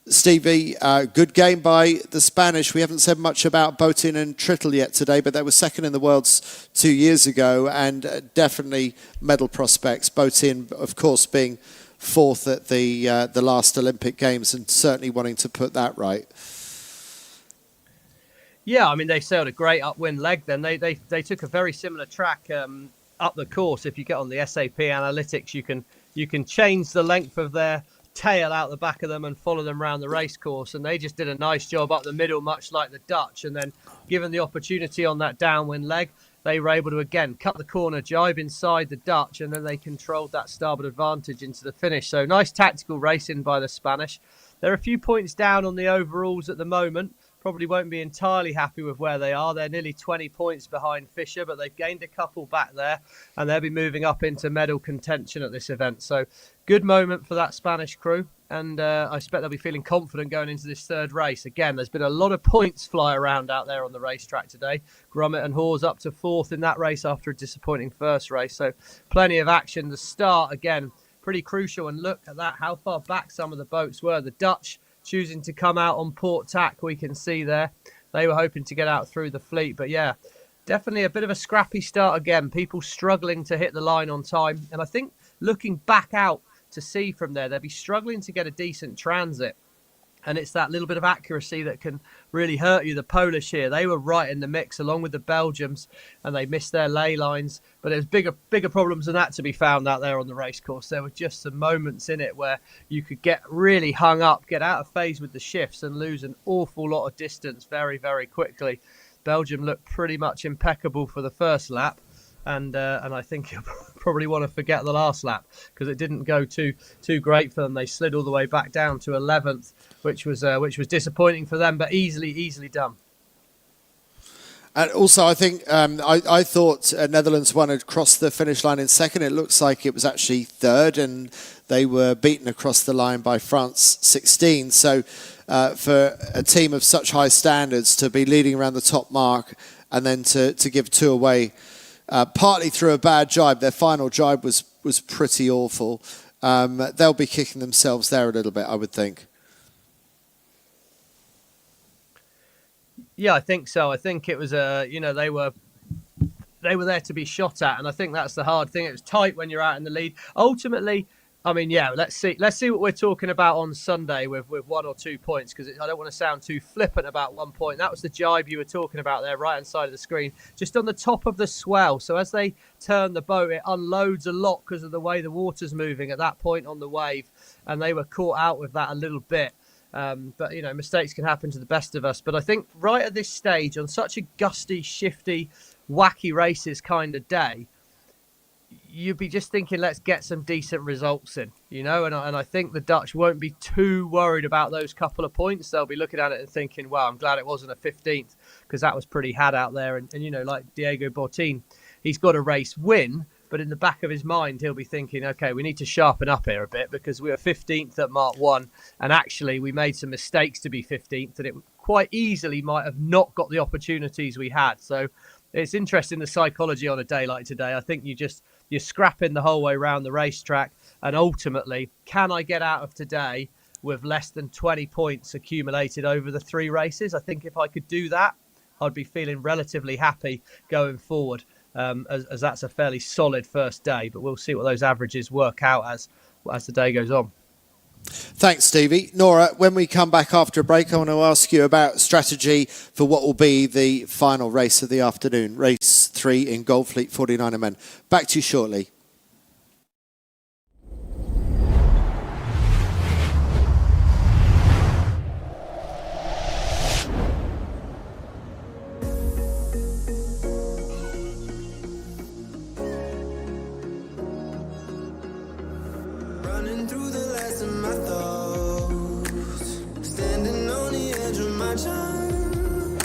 Stevie, good game by the Spanish. We haven't said much about Botin and Trittel yet today, but they were second in the Worlds 2 years ago, and definitely medal prospects. Botin, of course, being fourth at the last Olympic Games, and certainly wanting to put that right. Yeah, I mean, they sailed a great upwind leg then. They took a very similar track up the course. If you get on the SAP analytics, you can change the length of their tail out the back of them and follow them around the race course. And they just did a nice job up the middle, much like the Dutch. And then given the opportunity on that downwind leg, they were able to, again, cut the corner, jibe inside the Dutch, and then they controlled that starboard advantage into the finish. So nice tactical racing by the Spanish. They're a few points down on the overalls at the moment. Probably won't be entirely happy with where they are. They're nearly 20 points behind Fisher, but they've gained a couple back there, and they'll be moving up into medal contention at this event. So good moment for that Spanish crew, and I expect they'll be feeling confident going into this third race. Again, there's been a lot of points fly around out there on the racetrack today. Grummet and Hawes up to fourth in that race after a disappointing first race. So plenty of action. The start, again, pretty crucial, and look at that, how far back some of the boats were. The Dutch choosing to come out on port tack, we can see there. They were hoping to get out through the fleet, but yeah, definitely a bit of a scrappy start again. People struggling to hit the line on time, and I think looking back out to sea from there, they'll be struggling to get a decent transit. And it's that little bit of accuracy that can really hurt you. The Polish here, they were right in the mix along with the Belgians, and they missed their lay lines. But there's bigger problems than that to be found out there on the race course. There were just some moments in it where you could get really hung up, get out of phase with the shifts and lose an awful lot of distance very, very quickly. Belgium looked pretty much impeccable for the first lap. And I think you'll probably want to forget the last lap because it didn't go too great for them. They slid all the way back down to 11th, which was disappointing for them, but easily done. And also, I think I thought Netherlands won had crossed the finish line in second. It looks like it was actually third, and they were beaten across the line by France 16. So for a team of such high standards to be leading around the top mark and then to give two away, partly through a bad jibe. Their final jibe was pretty awful. They'll be kicking themselves there a little bit, I would think. Yeah, I think so. I think it was they were there to be shot at, and I think that's the hard thing. It was tight when you're out in the lead. Ultimately, I mean, yeah, let's see what we're talking about on Sunday with 1 or 2 points, because I don't want to sound too flippant about 1 point. That was the jibe you were talking about there, right hand side of the screen, just on the top of the swell. So as they turn the boat, it unloads a lot because of the way the water's moving at that point on the wave, and they were caught out with that a little bit. But, mistakes can happen to the best of us. But I think right at this stage, on such a gusty, shifty, wacky races kind of day, you'd be just thinking, let's get some decent results in, and I think the Dutch won't be too worried about those couple of points. They'll be looking at it and thinking, well, I'm glad it wasn't a 15th, because that was pretty had out there. And like Diego Bortin, he's got a race win, but in the back of his mind, he'll be thinking, okay, we need to sharpen up here a bit, because we were 15th at Mark 1, and actually we made some mistakes to be 15th, and it quite easily might have not got the opportunities we had. So it's interesting, the psychology on a day like today. I think you're scrapping the whole way around the racetrack, and ultimately, can I get out of today with less than 20 points accumulated over the 3 races? I think if I could do that, I'd be feeling relatively happy going forward, as that's a fairly solid first day. But we'll see what those averages work out as the day goes on. Thanks, Stevie. Noora, when we come back after a break, I want to ask you about strategy for what will be the final race of the afternoon, race 3 in Goldfleet 49er men. Back to you shortly. Running through the last of my thoughts, standing on the edge of my time.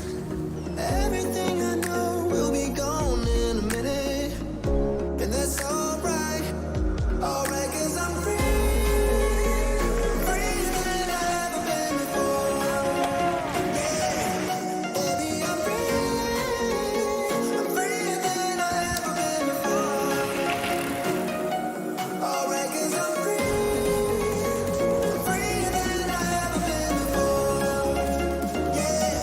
Everything I know will be gone in a minute, and that's alright, alright, 'cause I'm free, freer than I've ever been before. Yeah, baby, I'm freer than I've ever been before. Alright, 'cause I'm free. Freer than I've ever been before. Yeah.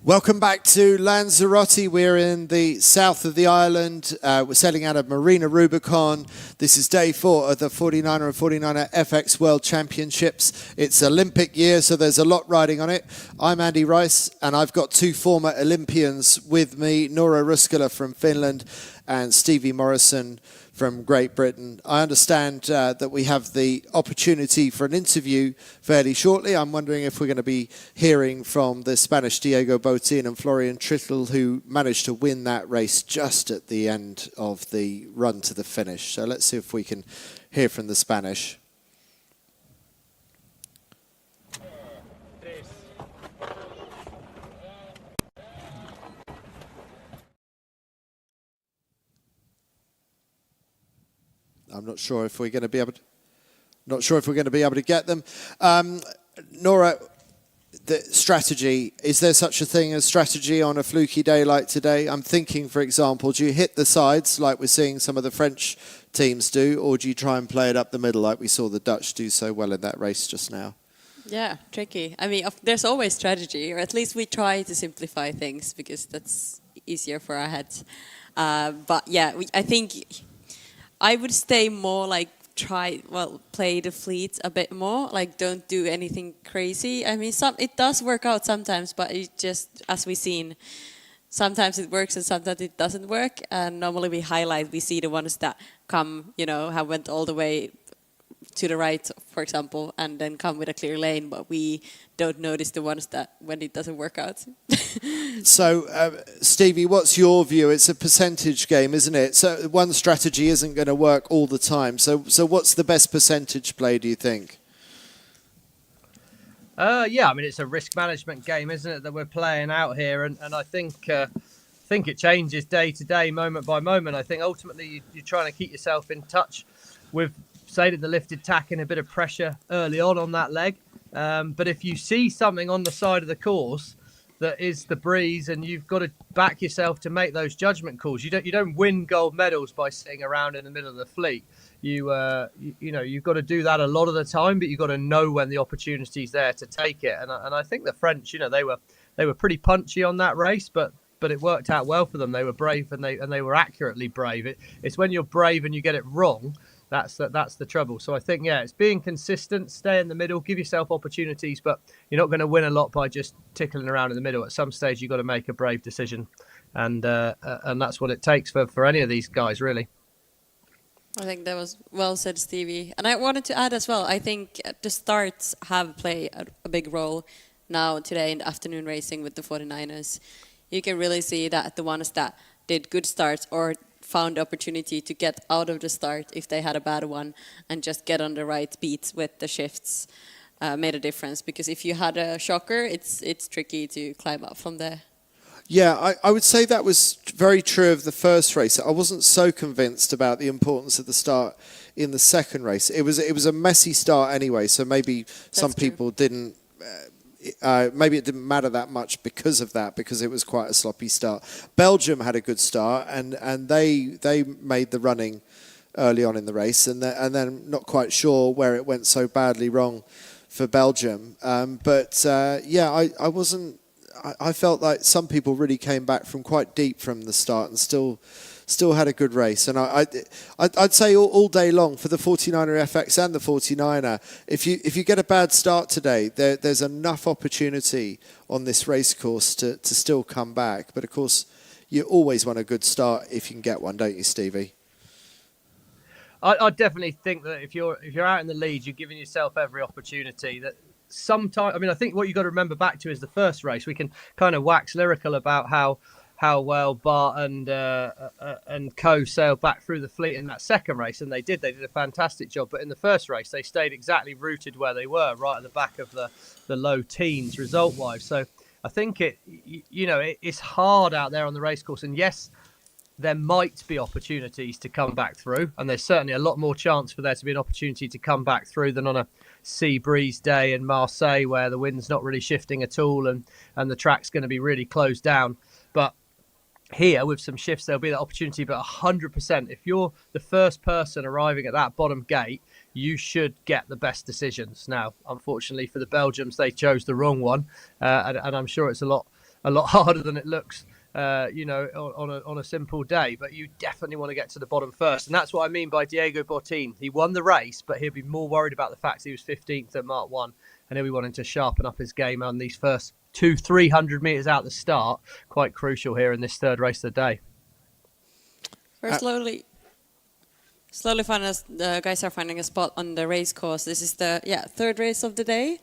Welcome back to Lanzarote. We're in the south of the island. We're sailing out of Marina Rubicon. This is day 4 of the 49er and 49erFX World Championships. It's Olympic year, so there's a lot riding on it. I'm Andy Rice, and I've got 2 former Olympians with me, Noora Ruskola from Finland and Stevie Morrison from Great Britain. I understand that we have the opportunity for an interview fairly shortly. I'm wondering if we're going to be hearing from the Spanish Diego Botín and Florian Trittel, who managed to win that race just at the end of the run to the finish. So let's see if we can hear from the Spanish. I'm not sure if we're going to be able to, get them. Noora, the strategy, is there such a thing as strategy on a fluky day like today? I'm thinking, for example, do you hit the sides like we're seeing some of the French teams do, or do you try and play it up the middle like we saw the Dutch do so well in that race just now? Yeah, tricky. I mean, there's always strategy, or at least we try to simplify things because that's easier for our heads. But yeah, I think I would stay more like play the fleet a bit more, like don't do anything crazy. I mean, it does work out sometimes, but it just, as we've seen, sometimes it works and sometimes it doesn't work. And normally we see the ones that come, have went all the way to the right, for example, and then come with a clear lane, but we don't notice the ones that when it doesn't work out. So, Stevie, what's your view? It's a percentage game, isn't it? So one strategy isn't going to work all the time. So what's the best percentage play, do you think? Yeah, I mean, it's a risk management game, isn't it, that we're playing out here? And I think it changes day to day, moment by moment. I think ultimately you're trying to keep yourself in touch with, say, the lifted tack and a bit of pressure early on that leg. But if you see something on the side of the course that is the breeze, and you've got to back yourself to make those judgment calls. You don't win gold medals by sitting around in the middle of the fleet. You've got to do that a lot of the time, but you've got to know when the opportunity's there to take it. And I think the French, they were pretty punchy on that race, but it worked out well for them. They were brave and they were accurately brave. It's when you're brave and you get it wrong, that's the trouble. So I think, yeah, it's being consistent, stay in the middle, give yourself opportunities, but you're not going to win a lot by just tickling around in the middle. At some stage, you've got to make a brave decision, and that's what it takes for any of these guys, really. I think that was well said, Stevie. And I wanted to add as well, I think the starts have played a big role now today in the afternoon racing with the 49ers. You can really see that the ones that did good starts or found the opportunity to get out of the start if they had a bad one and just get on the right beats with the shifts made a difference. Because if you had a shocker, it's tricky to climb up from there. Yeah, I would say that was very true of the first race. I wasn't so convinced about the importance of the start in the second race. It was a messy start anyway, so maybe some people didn't. Maybe it didn't matter that much because of that, because it was quite a sloppy start. Belgium had a good start, and they made the running early on in the race, and then not quite sure where it went so badly wrong for Belgium. I wasn't. I felt like some people really came back from quite deep from the start and still had a good race. And I'd say all day long for the 49erFX and the 49er, if you get a bad start today, there's enough opportunity on this race course to still come back. But of course, you always want a good start if you can get one, don't you, Stevie? I definitely think that if you're out in the lead, you're giving yourself every opportunity. That sometimes, I mean, I think what you've got to remember back to is the first race. We can kind of wax lyrical about how well Bart and co sailed back through the fleet in that second race, and they did a fantastic job. But in the first race, they stayed exactly rooted where they were, right at the back of the low teens result-wise. So I think it's hard out there on the race course, and yes, there might be opportunities to come back through, and there's certainly a lot more chance for there to be an opportunity to come back through than on a sea breeze day in Marseille where the wind's not really shifting at all and the track's going to be really closed down. But here, with some shifts, there'll be that opportunity. But 100%, if you're the first person arriving at that bottom gate, you should get the best decisions. Now, unfortunately for the Belgians, they chose the wrong one, and I'm sure it's a lot a lot harder than it looks, on a simple day. But you definitely want to get to the bottom first. And that's what I mean by Diego Bottin. He won the race, but he'll be more worried about the fact he was 15th at Mark 1. And he'll be wanting to sharpen up his game on these first 300 metres out the start. Quite crucial here in this third race of the day. We're slowly finding the guys are finding a spot on the race course. This is the third race of the day.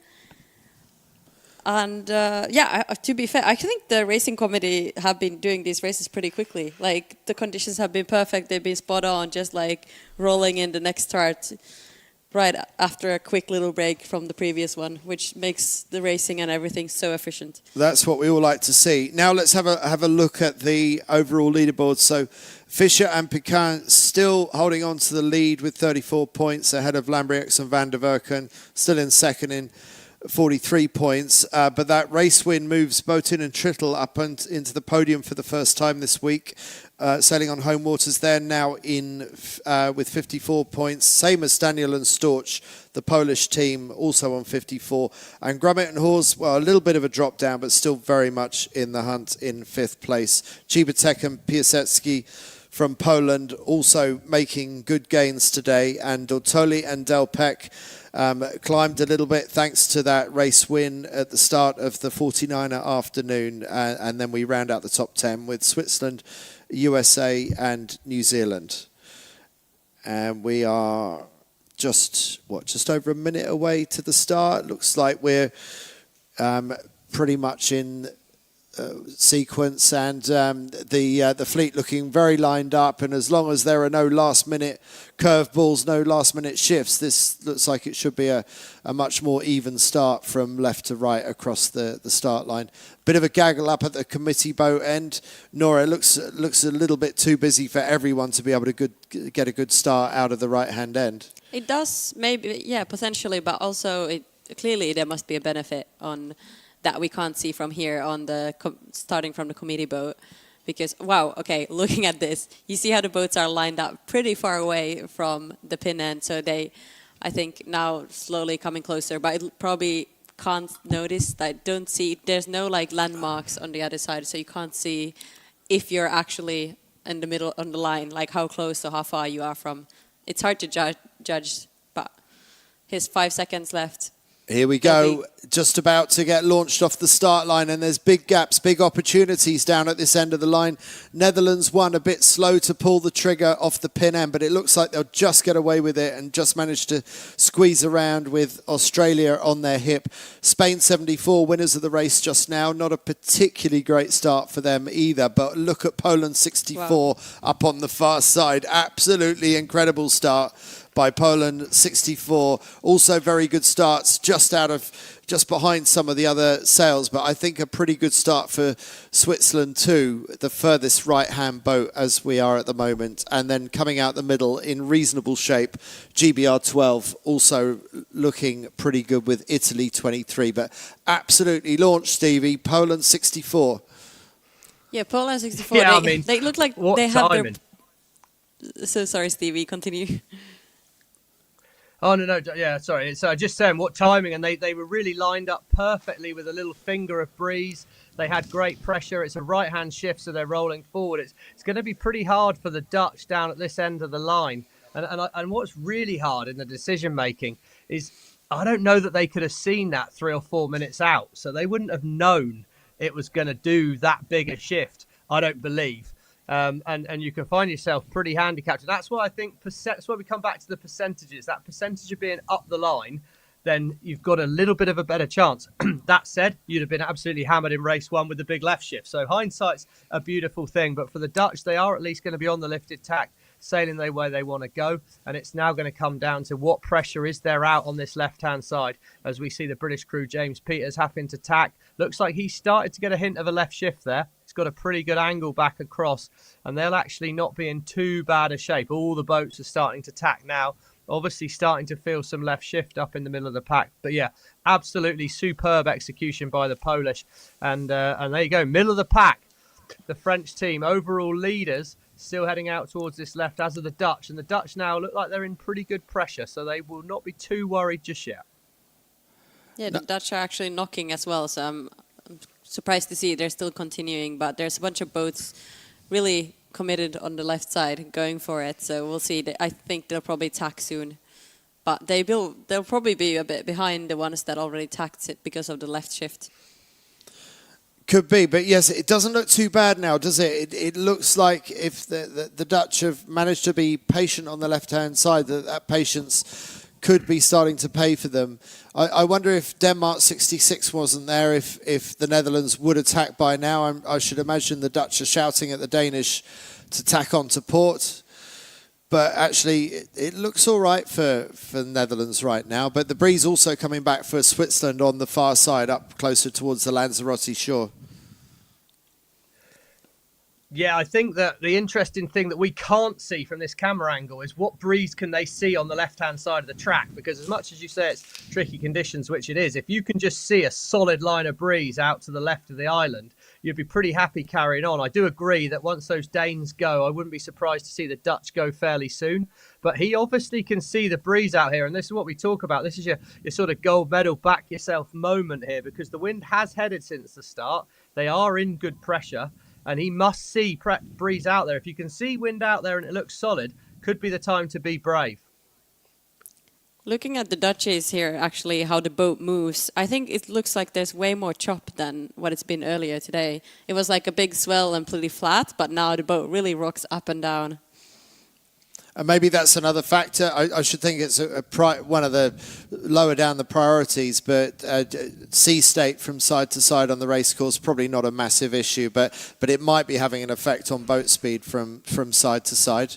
And to be fair, I think the racing committee have been doing these races pretty quickly. Like the conditions have been perfect, they've been spot on, just like rolling in the next start right after a quick little break from the previous one, which makes the racing and everything so efficient. That's what we all like to see. Now let's have a look at the overall leaderboard. So Fischer and Piquant still holding on to the lead with 34 points ahead of Lambriax and Van der Werken, still in second in 43 points. But that race win moves Bottin and Trittel up into the podium for the first time this week. Sailing on home waters, they're now in with 54 points, same as Daniel and Storch, the Polish team, also on 54. And Grummet and Hors, well, a little bit of a drop down, but still very much in the hunt in 5th place. Cibatek and Piasecki from Poland also making good gains today. And Dortoli and Delpech climbed a little bit thanks to that race win at the start of the 49er afternoon. And then we round out the top 10 with Switzerland, USA and New Zealand. And we are just over a minute away to the start. Looks like we're pretty much in sequence, and the fleet looking very lined up, and as long as there are no last minute curveballs, no last minute shifts, this looks like it should be a much more even start from left to right across the start line. Bit of a gaggle up at the committee boat end. Noora, looks a little bit too busy for everyone to be able to get a good start out of the right hand end. It does, maybe, yeah, potentially, but also clearly there must be a benefit on that we can't see from here on the starting from the committee boat, because wow, okay, looking at this, you see how the boats are lined up pretty far away from the pin end, so they, I think, now slowly coming closer, but it probably can't notice that. Don't see, there's no like landmarks on the other side, so you can't see if you're actually in the middle on the line, like how close or how far you are from. It's hard to judge, but here's 5 seconds left. Here we go, just about to get launched off the start line, and there's big gaps, big opportunities down at this end of the line. Netherlands won a bit slow to pull the trigger off the pin end, but it looks like they'll just get away with it and just manage to squeeze around with Australia on their hip. Spain 74, winners of the race just now. Not a particularly great start for them either, but look at Poland 64 up on the far side. Absolutely incredible start by Poland 64. Also very good starts just behind some of the other sails, but I think a pretty good start for Switzerland too, the furthest right-hand boat as we are at the moment. And then coming out the middle in reasonable shape, GBR 12 also looking pretty good with Italy 23, but absolutely launched, Stevie, Poland 64. Yeah, Poland 64, yeah, they look like they have timing. So sorry, Stevie, continue. Oh, no, yeah, sorry. So just saying what timing, and they were really lined up perfectly with a little finger of breeze. They had great pressure. It's a right-hand shift, so they're rolling forward. It's going to be pretty hard for the Dutch down at this end of the line. And what's really hard in the decision-making is I don't know that they could have seen that 3 or 4 minutes out. So they wouldn't have known it was going to do that big a shift, I don't believe. And you can find yourself pretty handicapped. And that's why I think that's why we come back to the percentages. That percentage of being up the line, then you've got a little bit of a better chance. That said, you'd have been absolutely hammered in race 1 with the big left shift. So hindsight's a beautiful thing. But for the Dutch, they are at least going to be on the lifted tack, sailing the way they want to go. And it's now going to come down to what pressure is there out on this left-hand side. As we see the British crew, James Peters, having to tack. Looks like he started to get a hint of a left shift there. He's got a pretty good angle back across, and they'll actually not be in too bad a shape. All the boats are starting to tack now. Obviously starting to feel some left shift up in the middle of the pack. But yeah, absolutely superb execution by the Polish. And there you go, middle of the pack. The French team, overall leaders, still heading out towards this left, as are the Dutch. And the Dutch now look like they're in pretty good pressure, so they will not be too worried just yet. Yeah, the Dutch are actually knocking as well, so I'm surprised to see they're still continuing, but there's a bunch of boats really committed on the left side going for it. So we'll see. I think they'll probably tack soon. But they'll probably be a bit behind the ones that already tacked it because of the left shift. Could be, but yes, it doesn't look too bad now, does it? It looks like if the Dutch have managed to be patient on the left-hand side, that patience could be starting to pay for them. I wonder if Denmark 66 wasn't there, if the Netherlands would attack by now. I should imagine the Dutch are shouting at the Danish to tack on to port. But actually, it looks all right for the Netherlands right now. But the breeze also coming back for Switzerland on the far side, up closer towards the Lanzarote shore. Yeah, I think that the interesting thing that we can't see from this camera angle is what breeze can they see on the left-hand side of the track? Because as much as you say it's tricky conditions, which it is, if you can just see a solid line of breeze out to the left of the island, you'd be pretty happy carrying on. I do agree that once those Danes go, I wouldn't be surprised to see the Dutch go fairly soon. But he obviously can see the breeze out here, and this is what we talk about. This is your sort of gold medal, back yourself moment here, because the wind has headed since the start. They are in good pressure. And he must see breeze out there. If you can see wind out there and it looks solid, could be the time to be brave. Looking at the Dutchies here, actually, how the boat moves, I think it looks like there's way more chop than what it's been earlier today. It was like a big swell and pretty flat, but now the boat really rocks up and down. And maybe that's another factor. I should think it's one of the lower down the priorities, but sea state from side to side on the race course, probably not a massive issue, but it might be having an effect on boat speed from side to side.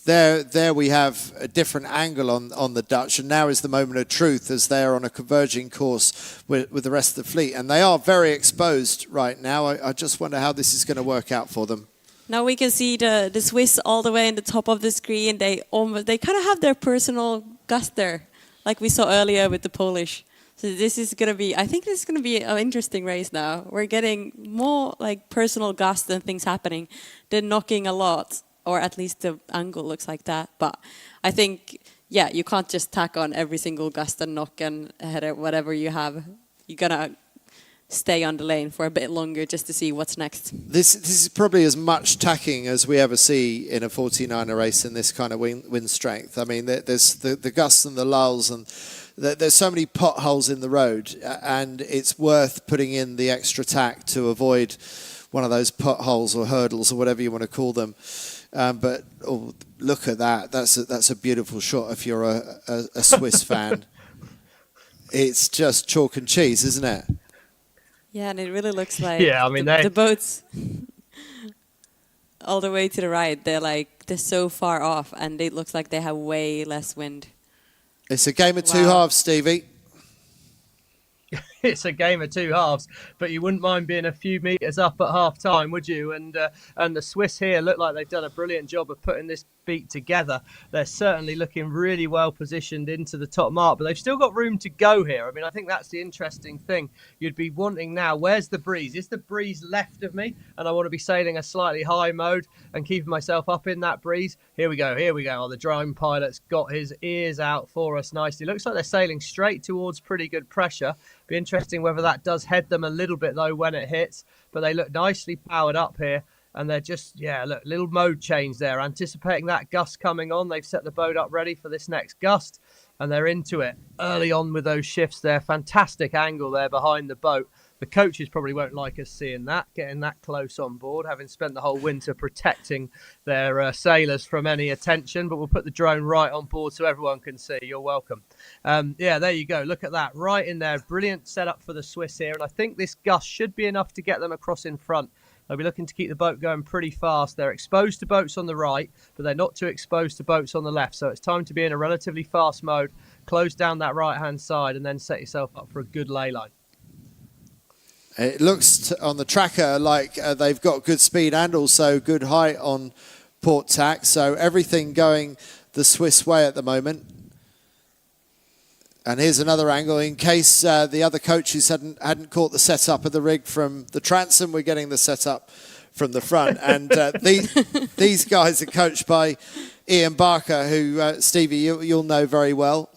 There we have a different angle on the Dutch, and now is the moment of truth as they're on a converging course with the rest of the fleet. And they are very exposed right now. I just wonder how this is going to work out for them. Now we can see the Swiss all the way in the top of the screen. They kind of have their personal gust there, like we saw earlier with the Polish. So this is going to be, I think this is going to be an interesting race now. We're getting more like personal gust and things happening. They're knocking a lot, or at least the angle looks like that. But I think, yeah, you can't just tack on every single gust and knock and header, whatever you have. You're going to stay on the lane for a bit longer just to see what's next. This is probably as much tacking as we ever see in a 49er race in this kind of wind strength. I mean, there's the gusts and the lulls, and there's so many potholes in the road, and it's worth putting in the extra tack to avoid one of those potholes or hurdles or whatever you want to call them. But look at that. That's a beautiful shot if you're a Swiss fan. It's just chalk and cheese, isn't it? Yeah, and it really looks like the boats all the way to the right, they're so far off, and it looks like they have way less wind. It's a game of two halves, Stevie. It's a game of two halves, but you wouldn't mind being a few metres up at half time, would you? And the Swiss here look like they've done a brilliant job of putting this beat together. They're certainly looking really well positioned into the top mark, but they've still got room to go here. I mean, I think that's the interesting thing. You'd be wanting now, where's the breeze? Is the breeze left of me? And I want to be sailing a slightly high mode and keeping myself up in that breeze. Here we go. Oh, the drone pilot's got his ears out for us nicely. Looks like they're sailing straight towards pretty good pressure. Be interesting whether that does head them a little bit though when it hits, but they look nicely powered up here. And they're just, look, little mode change there, anticipating that gust coming on. They've set the boat up ready for this next gust, and they're into it early on with those shifts there. Fantastic angle there behind the boat. The coaches probably won't like us seeing that, getting that close on board, having spent the whole winter protecting their sailors from any attention. But we'll put the drone right on board so everyone can see. You're welcome. There you go. Look at that. Right in there. Brilliant setup for the Swiss here. And I think this gust should be enough to get them across in front. They'll be looking to keep the boat going pretty fast. They're exposed to boats on the right, but they're not too exposed to boats on the left. So it's time to be in a relatively fast mode, close down that right-hand side, and then set yourself up for a good lay line. It looks on the tracker like they've got good speed and also good height on port tack. So everything going the Swiss way at the moment. And here's another angle in case the other coaches hadn't caught the setup of the rig from the transom. We're getting the setup from the front. And these guys are coached by Ian Barker, who, Stevie, you'll know very well,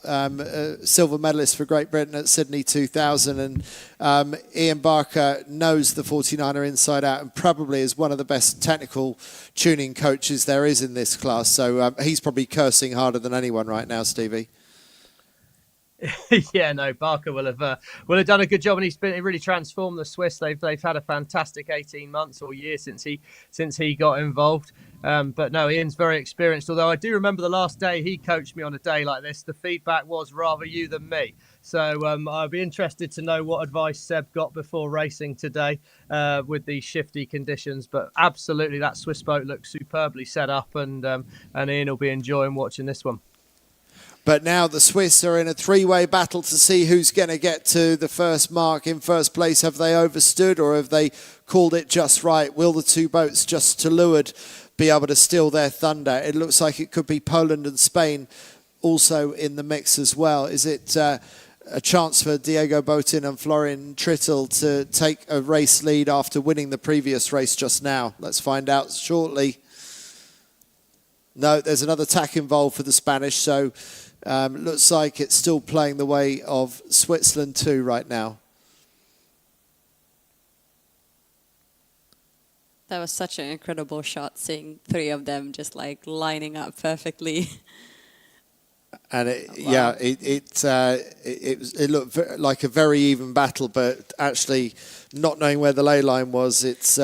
silver medalist for Great Britain at Sydney 2000. And Ian Barker knows the 49er inside out and probably is one of the best technical tuning coaches there is in this class. So he's probably cursing harder than anyone right now, Stevie. Yeah, no, Barker will have done a good job, and he really transformed the Swiss. They've had a fantastic 18 months or year since he got involved. But no, Ian's very experienced. Although I do remember the last day he coached me on a day like this, the feedback was rather you than me. So I'd be interested to know what advice Seb got before racing today with these shifty conditions. But absolutely, that Swiss boat looks superbly set up, and Ian will be enjoying watching this one. But now the Swiss are in a three-way battle to see who's going to get to the first mark in first place. Have they overstood or have they called it just right? Will the two boats just to leeward be able to steal their thunder? It looks like it could be Poland and Spain also in the mix as well. Is it a chance for Diego Botin and Florian Trittel to take a race lead after winning the previous race just now? Let's find out shortly. No, there's another tack involved for the Spanish, so looks like it's still playing the way of Switzerland too right now. That was such an incredible shot, seeing three of them just like lining up perfectly. And it looked like a very even battle, but actually not knowing where the ley line was, it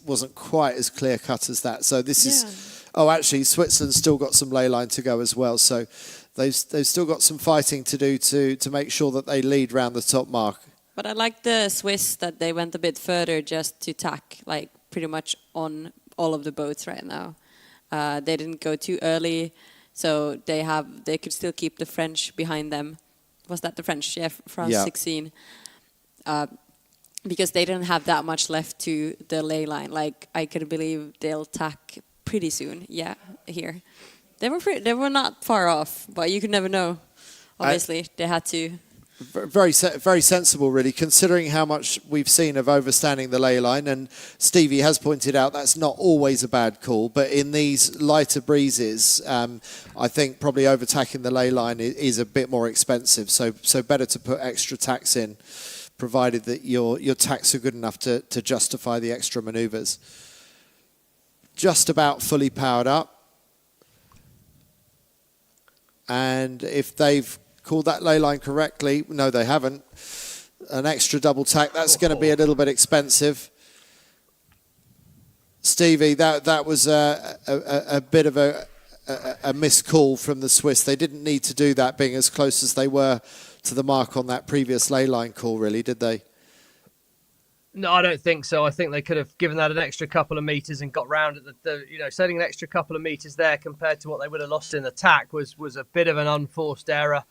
wasn't quite as clear cut as that. So this is. Oh, actually, Switzerland's still got some ley line to go as well. So they've still got some fighting to do to make sure that they lead round the top mark. But I like the Swiss that they went a bit further just to tack, like pretty much on all of the boats right now. They didn't go too early, so they could still keep the French behind them. Was that the French? Yeah, France 16. Because they didn't have that much left to the ley line. Like I could believe they'll tack pretty soon. Yeah, here. They were not far off, but you could never know. Obviously, they had to. Very sensible, really, considering how much we've seen of overstanding the ley line. And Stevie has pointed out that's not always a bad call, but in these lighter breezes, I think probably overtacking the ley line is a bit more expensive. So better to put extra tacks in, provided that your tacks are good enough to justify the extra manoeuvres. Just about fully powered up. And if they've called that ley line correctly, no, they haven't. An extra double tack, that's going to be a little bit expensive. Stevie, that was a bit of a missed call from the Swiss. They didn't need to do that, being as close as they were to the mark on that previous ley line call, really, did they? No, I don't think so. I think they could have given that an extra couple of metres and got round at setting an extra couple of metres there compared to what they would have lost in the tack was a bit of an unforced error.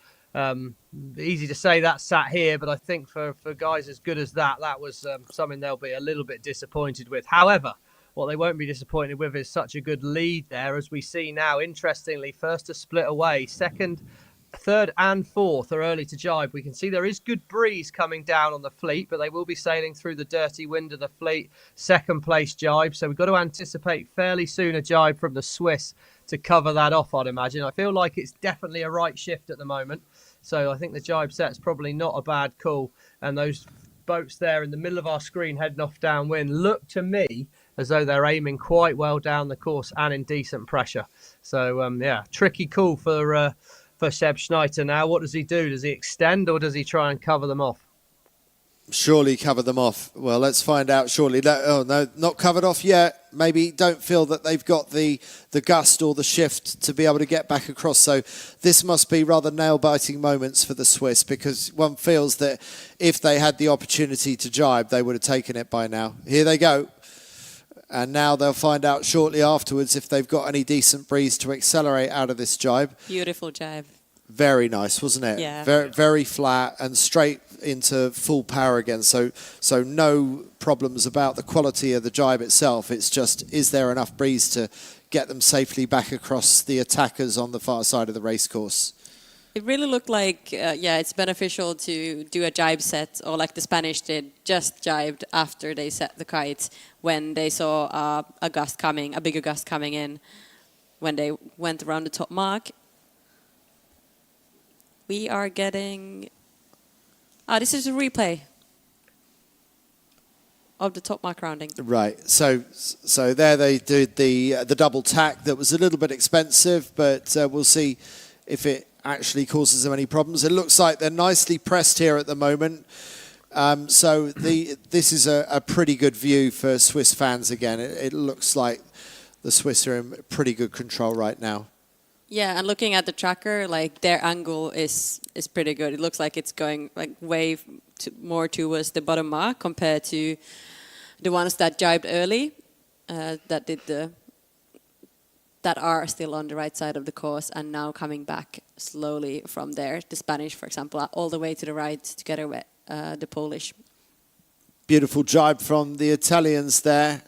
Easy to say that sat here, but I think for guys as good as that was something they'll be a little bit disappointed with. However, what they won't be disappointed with is such a good lead there, as we see now. Interestingly, first to split away, second, third and fourth are early to jibe. We can see there is good breeze coming down on the fleet, but they will be sailing through the dirty wind of the fleet. Second place jibe, so we've got to anticipate fairly soon a jibe from the Swiss to cover that off, I'd imagine. I feel like it's definitely a right shift at the moment, so I think the jibe set's probably not a bad call. And those boats there in the middle of our screen heading off downwind look to me as though they're aiming quite well down the course and in decent pressure. So yeah, tricky call for Seb Schneider now. What does he do? Does he extend or does he try and cover them off? Surely cover them off. Well, let's find out shortly. No, not covered off yet. Maybe don't feel that they've got the gust or the shift to be able to get back across. So this must be rather nail-biting moments for the Swiss, because one feels that if they had the opportunity to jibe, they would have taken it by now. Here they go. And now they'll find out shortly afterwards if they've got any decent breeze to accelerate out of this jibe. Beautiful jibe. Very nice, wasn't it? Yeah. Very, very flat and straight into full power again. So no problems about the quality of the jibe itself. It's just, is there enough breeze to get them safely back across the attackers on the far side of the racecourse? It really looked like, it's beneficial to do a jibe set, or like the Spanish did, just jibed after they set the kite when they saw a gust coming, a bigger gust coming in. when they went around the top mark. We are getting... this is a replay of the top mark rounding. Right, so there they did the double tack that was a little bit expensive, but we'll see if it actually causes them any problems. It looks like they're nicely pressed here at the moment. So this is a pretty good view for Swiss fans again. It looks like the Swiss are in pretty good control right now. Yeah, and looking at the tracker, like their angle is pretty good. It looks like it's going like way more towards the bottom mark compared to the ones that jibed early, that are still on the right side of the course and now coming back slowly from there. The Spanish, for example, are all the way to the right together with the Polish. Beautiful jibe from the Italians there.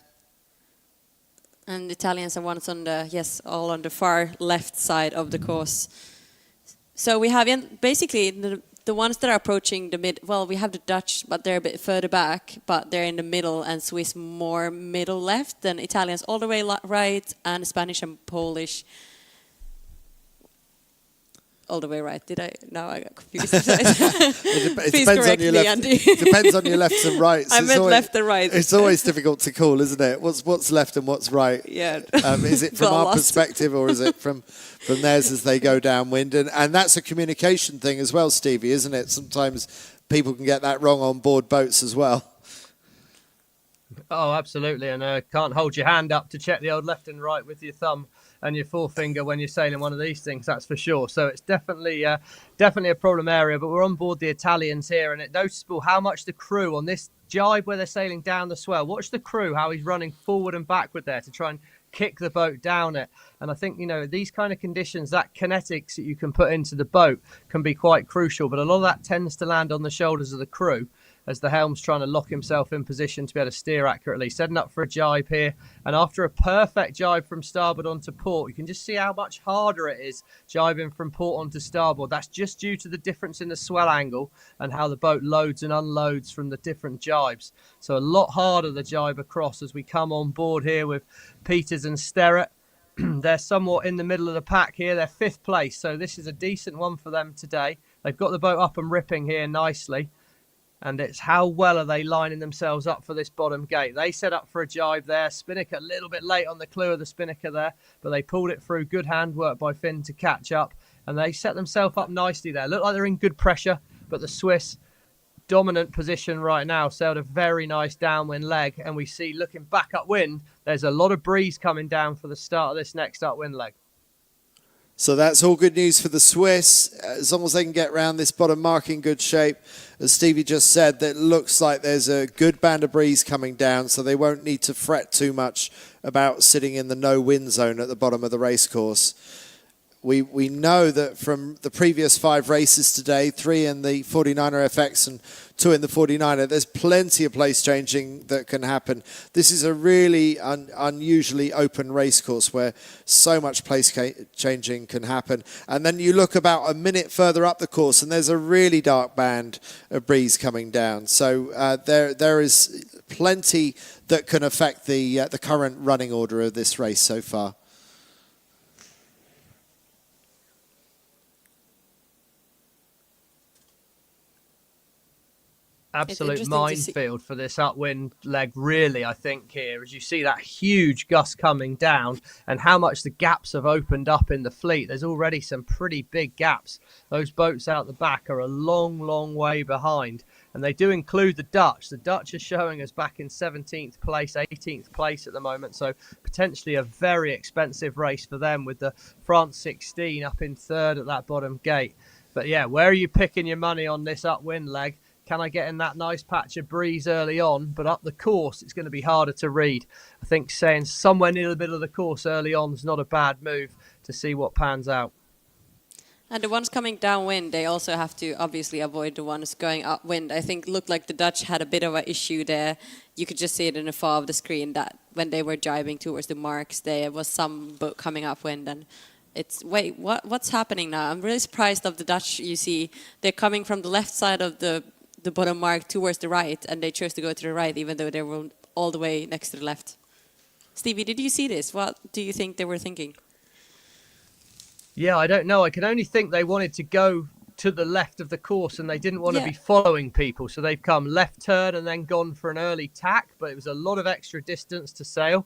And the Italians are ones on the, all on the far left side of the course. So we have basically the ones that are approaching the mid, well, we have the Dutch, but they're a bit further back, but they're in the middle, and Swiss more middle left, then Italians all the way right, and Spanish and Polish all the way right. Now I got confused. It Please depends correct on your me, left. Andy. It depends on your lefts and rights. I meant left and right. It's always difficult to call, isn't it? What's left and what's right? Yeah. Is it from Got our lost. perspective, or is it from theirs as they go downwind? And that's a communication thing as well, Stevie, isn't it? Sometimes people can get that wrong on board boats as well. Oh, absolutely. And can't hold your hand up to check the old left and right with your thumb and your forefinger when you're sailing one of these things, that's for sure. So it's definitely a problem area, but we're on board the Italians here, and it's noticeable how much the crew on this jibe where they're sailing down the swell, watch the crew, how he's running forward and backward there to try and kick the boat down it. And I think, these kind of conditions, that kinetics that you can put into the boat can be quite crucial, but a lot of that tends to land on the shoulders of the crew as the helm's trying to lock himself in position to be able to steer accurately. Setting up for a jibe here, and after a perfect jibe from starboard onto port, you can just see how much harder it is jibing from port onto starboard. That's just due to the difference in the swell angle and how the boat loads and unloads from the different jibes. So a lot harder the jibe across as we come on board here with Peters and Sterrett. They're somewhat in the middle of the pack here. They're 5th place, so this is a decent one for them today. They've got the boat up and ripping here nicely. And it's how well are they lining themselves up for this bottom gate. They set up for a jibe there. Spinnaker a little bit late on the clue of the Spinnaker there, but they pulled it through. Good handwork by Finn to catch up. And they set themselves up nicely there. Look like they're in good pressure, but the Swiss, dominant position right now, sailed a very nice downwind leg. And we see, looking back upwind, there's a lot of breeze coming down for the start of this next upwind leg. So that's all good news for the Swiss, as long as they can get around this bottom mark in good shape. As Stevie just said, that looks like there's a good band of breeze coming down, so they won't need to fret too much about sitting in the no-wind zone at the bottom of the racecourse. We know that from the previous 5 races today, 3 in the 49erFX and 2 in the 49er, there's plenty of place changing that can happen. This is a really unusually open racecourse where so much place changing can happen. And then you look about a minute further up the course and there's a really dark band of breeze coming down. So there is plenty that can affect the current running order of this race so far. Absolute minefield for this upwind leg, really, I think, here, as you see that huge gust coming down and how much the gaps have opened up in the fleet. There's already some pretty big gaps. Those boats out the back are a long, long way behind. And they do include the Dutch. The Dutch are showing us back in 17th place, 18th place at the moment. So potentially a very expensive race for them with the France 16 up in 3rd at that bottom gate. But yeah, where are you picking your money on this upwind leg? Can I get in that nice patch of breeze early on? But up the course, it's going to be harder to read. I think saying somewhere near the middle of the course early on is not a bad move to see what pans out. And the ones coming downwind, they also have to obviously avoid the ones going upwind. I think looked like the Dutch had a bit of an issue there. You could just see it in the far of the screen that when they were jibing towards the marks, there was some boat coming upwind and it's, wait, what's happening now? I'm really surprised of the Dutch. You see, they're coming from the left side of the bottom mark towards the right, and they chose to go to the right, even though they were all the way next to the left. Stevie, did you see this? What do you think they were thinking? Yeah, I don't know. I can only think they wanted to go to the left of the course and they didn't want to be following people. So they've come left turn and then gone for an early tack, but it was a lot of extra distance to sail.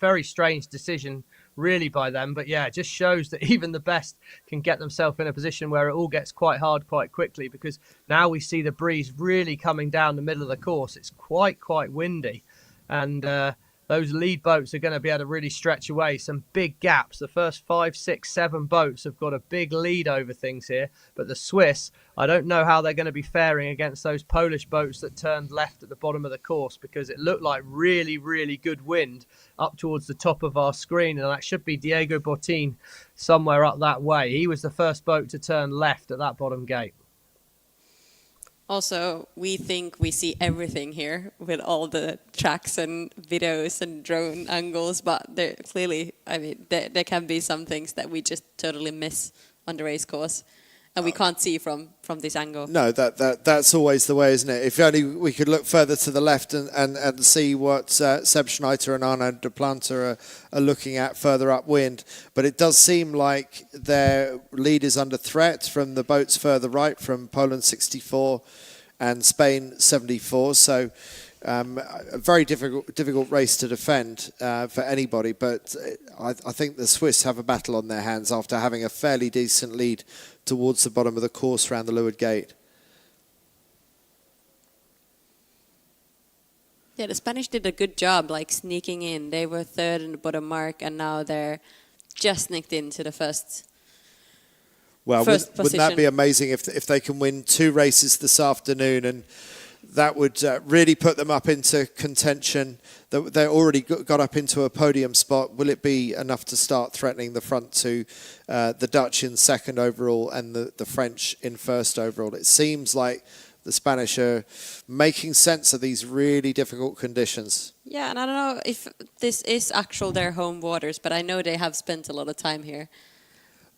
Very strange decision really by them. But yeah, it just shows that even the best can get themselves in a position where it all gets quite hard quite quickly, because now we see the breeze really coming down the middle of the course. It's quite windy. And those lead boats are going to be able to really stretch away some big gaps. The first 5, 6, 7 boats have got a big lead over things here. But the Swiss, I don't know how they're going to be faring against those Polish boats that turned left at the bottom of the course, because it looked like really good wind up towards the top of our screen. And that should be Diego Bottin somewhere up that way. He was the first boat to turn left at that bottom gate. Also, we think we see everything here with all the tracks and videos and drone angles, but there clearly, I mean, there can be some things that we just totally miss on the race course, and we can't see from this angle. No, that's always the way, isn't it? If only we could look further to the left and see what Seb Schneider and Arno de Planta are looking at further upwind. But it does seem like their lead is under threat from the boats further right, from Poland 64 and Spain 74. So a very difficult race to defend for anybody. But I think the Swiss have a battle on their hands after having a fairly decent lead towards the bottom of the course around the leeward gate. Yeah, the Spanish did a good job, like sneaking in. They were third in the bottom mark, and now they're just nicked into the first. Well, wouldn't that be amazing if they can win 2 races this afternoon, and that would really put them up into contention. They already got up into a podium spot. Will it be enough to start threatening the front two, the Dutch in second overall and the French in first overall? It seems like the Spanish are making sense of these really difficult conditions. Yeah, and I don't know if this is actual their home waters, but I know they have spent a lot of time here.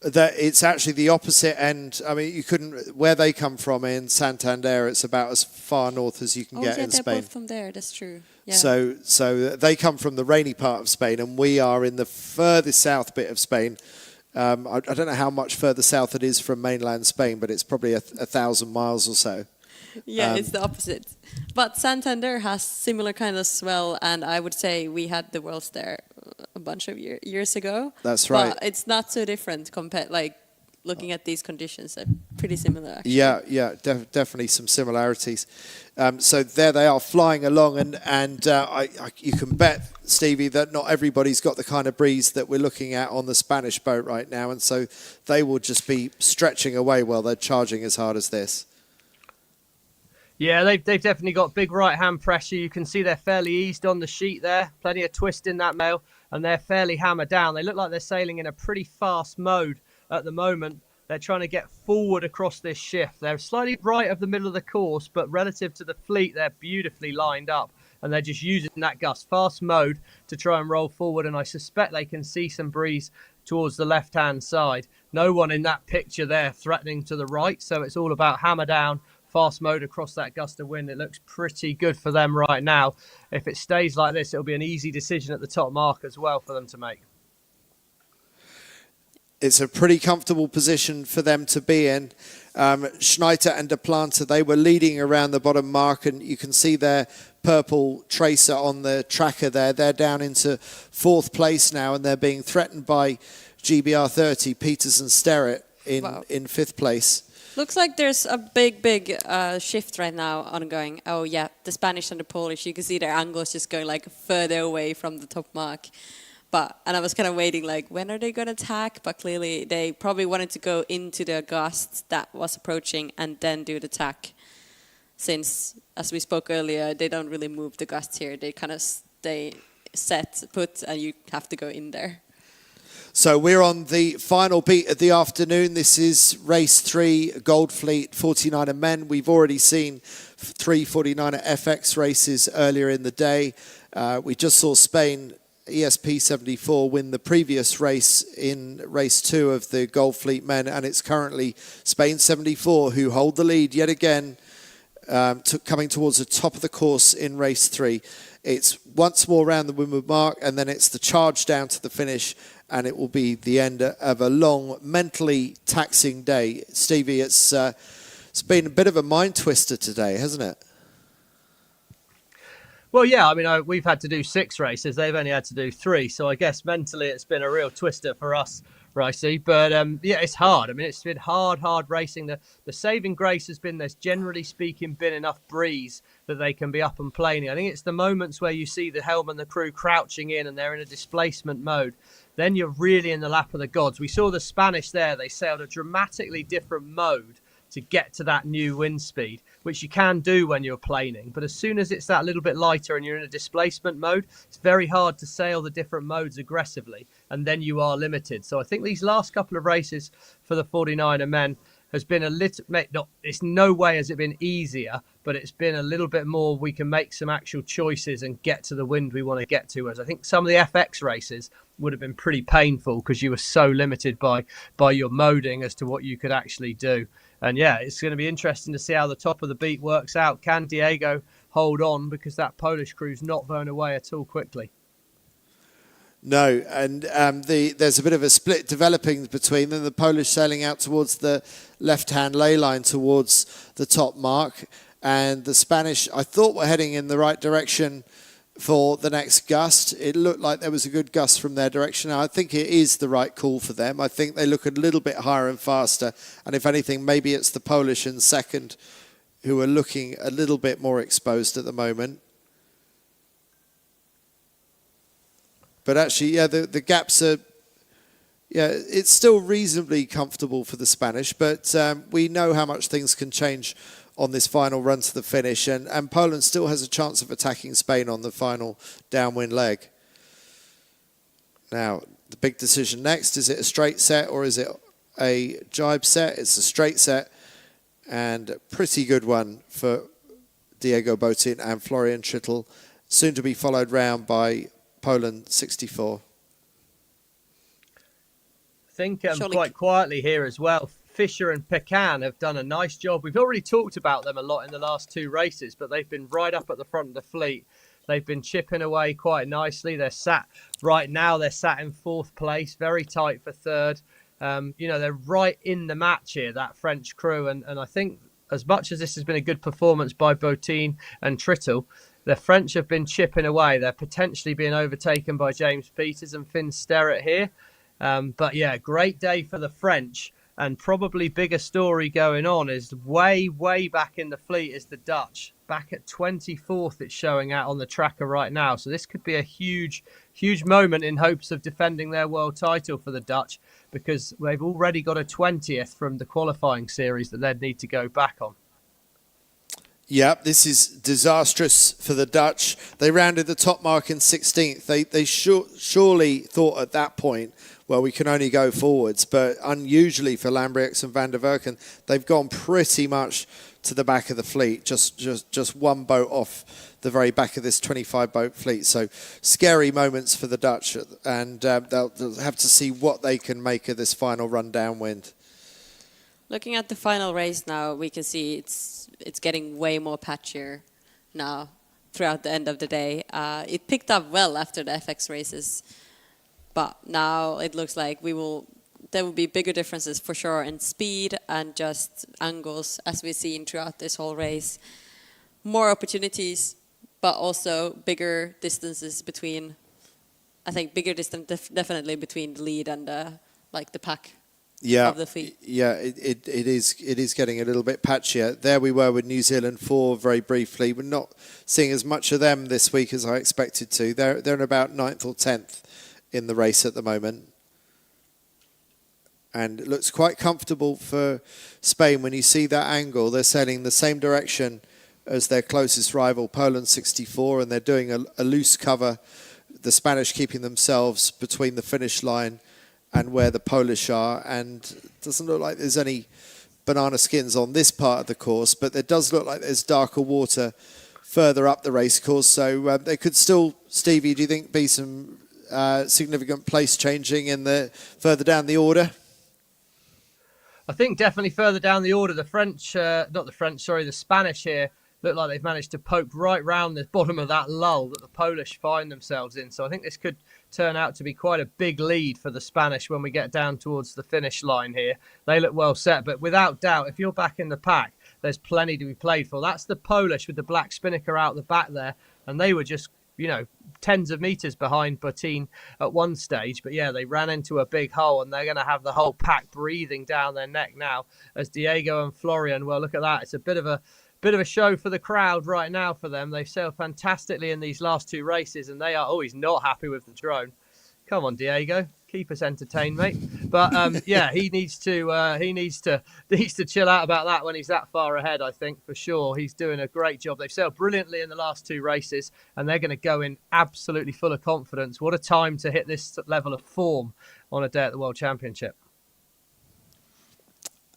That it's actually the opposite end. I mean, you couldn't, where they come from in Santander, it's about as far north as you can get in Spain. They're both from there, that's true. Yeah. So they come from the rainy part of Spain, and we are in the furthest south bit of Spain. I don't know how much further south it is from mainland Spain, but it's probably 1,000 miles or so. Yeah, it's the opposite. But Santander has similar kind of swell, and I would say we had the Worlds there a bunch of years ago. That's right. But it's not so different compared, like, looking at these conditions. They're pretty similar, actually. Yeah, definitely some similarities. So there they are flying along, and you can bet, Stevie, that not everybody's got the kind of breeze that we're looking at on the Spanish boat right now, and so they will just be stretching away while they're charging as hard as this. Yeah, they've definitely got big right-hand pressure. You can see they're fairly eased on the sheet there. Plenty of twist in that mail, and they're fairly hammered down. They look like they're sailing in a pretty fast mode at the moment. They're trying to get forward across this shift. They're slightly right of the middle of the course, but relative to the fleet, they're beautifully lined up. And they're just using that gust fast mode to try and roll forward. And I suspect they can see some breeze towards the left-hand side. No one in that picture there threatening to the right. So it's all about hammer down, fast mode across that gust of wind. It looks pretty good for them right now. If it stays like this, it'll be an easy decision at the top mark as well for them to make. It's a pretty comfortable position for them to be in. Schneider and de Planta, they were leading around the bottom mark, and you can see their purple tracer on the tracker there. They're down into 4th place now, and they're being threatened by GBR 30, Peters and Sterrett in 5th place. Looks like there's a big shift right now ongoing. Oh yeah, the Spanish and the Polish, you can see their angles just going like further away from the top mark. And I was kind of waiting, like, when are they going to attack? But clearly they probably wanted to go into the gust that was approaching and then do the attack. Since, as we spoke earlier, they don't really move the gusts here. They kind of stay set, put, and you have to go in there. So we're on the final beat of the afternoon. This is race 3, Gold Fleet 49er men. We've already seen 3 49erFX races earlier in the day. We just saw Spain ESP 74 win the previous race in race 2 of the Gold Fleet men, and it's currently Spain 74 who hold the lead yet again, coming towards the top of the course in race 3. It's once more around the windward mark, and then it's the charge down to the finish, and it will be the end of a long, mentally taxing day. Stevie, it's been a bit of a mind twister today, hasn't it? Well, yeah, I mean, we've had to do 6 races. They've only had to do 3. So I guess mentally it's been a real twister for us, Ricey. But yeah, it's hard. I mean, it's been hard racing. The saving grace has been there's generally speaking been enough breeze that they can be up and planing. I think it's the moments where you see the helm and the crew crouching in and they're in a displacement mode. Then you're really in the lap of the gods. We saw the Spanish there. They sailed a dramatically different mode to get to that new wind speed, which you can do when you're planing. But as soon as it's that little bit lighter and you're in a displacement mode, it's very hard to sail the different modes aggressively, and then you are limited. So I think these last couple of races for the 49er men has been a little, it's no way has it been easier, but it's been a little bit more, we can make some actual choices and get to the wind we want to get to. As I think some of the FX races would have been pretty painful because you were so limited by your moding as to what you could actually do. And yeah, it's going to be interesting to see how the top of the beat works out. Can Diego hold on? Because that Polish crew's not going away at all quickly. No, and there's a bit of a split developing between them. The Polish sailing out towards the left-hand ley line towards the top mark. And the Spanish, I thought, were heading in the right direction for the next gust. It looked like there was a good gust from their direction. I think it is the right call for them. I think they look a little bit higher and faster. And if anything, maybe it's the Polish in second who are looking a little bit more exposed at the moment. But actually, yeah, the gaps are, yeah, it's still reasonably comfortable for the Spanish, but we know how much things can change on this final run to the finish, and Poland still has a chance of attacking Spain on the final downwind leg. Now, the big decision next, is it a straight set or is it a jibe set? It's a straight set, and a pretty good one for Diego Botin and Florian Schittel, soon to be followed round by Poland 64. I think quite quietly here as well, Fisher and Pecan have done a nice job. We've already talked about them a lot in the last 2 races, but they've been right up at the front of the fleet. They've been chipping away quite nicely. They're sat right now. They're sat in 4th place, very tight for 3rd. You know, they're right in the match here, that French crew. And I think as much as this has been a good performance by Botin and Trittel, the French have been chipping away. They're potentially being overtaken by James Peters and Finn Sterrett here. But yeah, great day for the French. And probably bigger story going on is way back in the fleet is the Dutch. Back at 24th, it's showing out on the tracker right now. So this could be a huge moment in hopes of defending their world title for the Dutch, because they've already got a 20th from the qualifying series that they'd need to go back on. Yeah, this is disastrous for the Dutch. They rounded the top mark in 16th. They surely thought at that point, well, we can only go forwards. But unusually for Lambriax and Van der Werken, they've gone pretty much to the back of the fleet, just one boat off the very back of this 25-boat fleet. So scary moments for the Dutch, and they'll have to see what they can make of this final run downwind. Looking at the final race now, we can see it's getting way more patchier now throughout the end of the day. It picked up well after the FX races, but now it looks like there will be bigger differences for sure in speed and just angles, as we've seen throughout this whole race. More opportunities, but also bigger distances between, I think bigger distance definitely between the lead and the pack. Yeah, of the fleet. Yeah, it is getting a little bit patchier. There we were with New Zealand 4 very briefly. We're not seeing as much of them this week as I expected to. They're in about 9th or 10th in the race at the moment. And it looks quite comfortable for Spain when you see that angle. They're sailing the same direction as their closest rival, Poland 64, and they're doing a loose cover. The Spanish keeping themselves between the finish line and where the Polish are, and it doesn't look like there's any banana skins on this part of the course, but there does look like there's darker water further up the race course, so there could still, Stevie, do you think, be some significant place changing in the further down the order? I think definitely further down the order, the Spanish here look like they've managed to poke right round the bottom of that lull that the Polish find themselves in. So I think this could turn out to be quite a big lead for the Spanish when we get down towards the finish line here. They look well set, but without doubt, if you're back in the pack, there's plenty to be played for. That's the Polish with the black spinnaker out the back there, and they were just, you know, tens of meters behind Botín at one stage. But yeah, they ran into a big hole, and they're going to have the whole pack breathing down their neck now as Diego and Florian, well, look at that. It's a bit of a show for the crowd right now for them. They've sailed fantastically in these last two races, and they are always not happy with the drone. Come on, Diego, keep us entertained, mate. But yeah, he needs to chill out about that when he's that far ahead. I think for sure he's doing a great job. They've sailed brilliantly in the last two races, and they're going to go in absolutely full of confidence. What a time to hit this level of form on a day at the World Championship.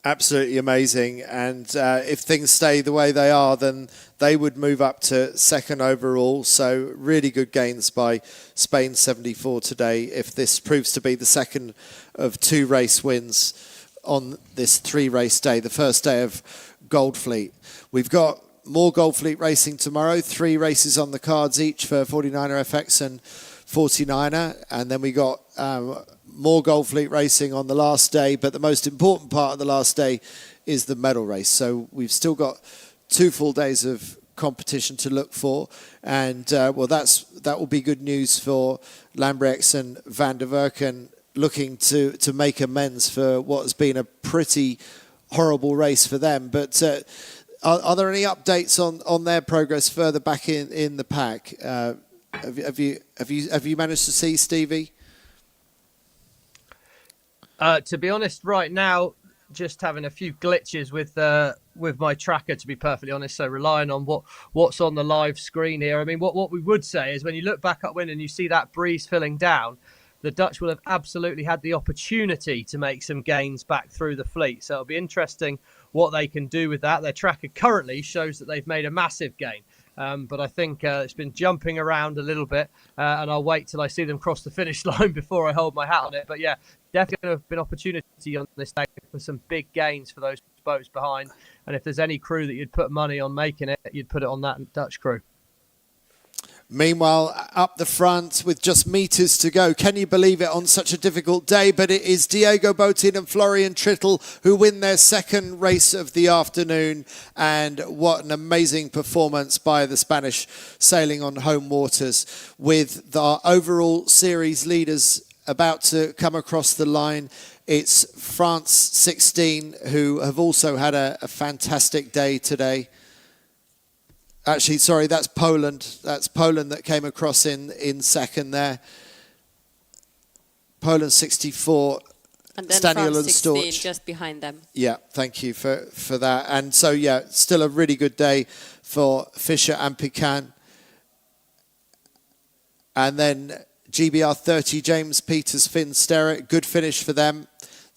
Absolutely amazing. And if things stay the way they are, then they would move up to second overall. So really good gains by Spain 74 today, if this proves to be the second of two race wins on this three-race day, the first day of Gold Fleet. We've got more Gold Fleet racing tomorrow, 3 races on the cards each for 49erFX and 49er. And then we got more Gold Fleet racing on the last day, but the most important part of the last day is the medal race. So we've still got 2 full days of competition to look for, and well, that will be good news for Lanzarote and Van der Werken, looking to make amends for what has been a pretty horrible race for them. But are there any updates on their progress further back in the pack? Have you managed to see, Stevie? To be honest, right now, just having a few glitches with my tracker, to be perfectly honest, so relying on what's on the live screen here. I mean, what we would say is when you look back upwind and you see that breeze filling down, the Dutch will have absolutely had the opportunity to make some gains back through the fleet. So it'll be interesting what they can do with that. Their tracker currently shows that they've made a massive gain. But I think it's been jumping around a little bit, and I'll wait till I see them cross the finish line before I hold my hat on it. But yeah, definitely going to have been opportunity on this day for some big gains for those boats behind. And if there's any crew that you'd put money on making it, you'd put it on that Dutch crew. Meanwhile, up the front with just meters to go. Can you believe it on such a difficult day? But it is Diego Botín and Florian Trittel who win their second race of the afternoon. And what an amazing performance by the Spanish sailing on home waters, with the overall series leaders about to come across the line. It's France 16 who have also had a fantastic day today. Actually, sorry, that's Poland. That's Poland that came across in second there. Poland 64. And then Staniel France and 16 Storch just behind them. Yeah, thank you for that. And so, yeah, still a really good day for Fisher and Pecan. And then GBR 30, James Peters, Finn Sterrett. Good finish for them.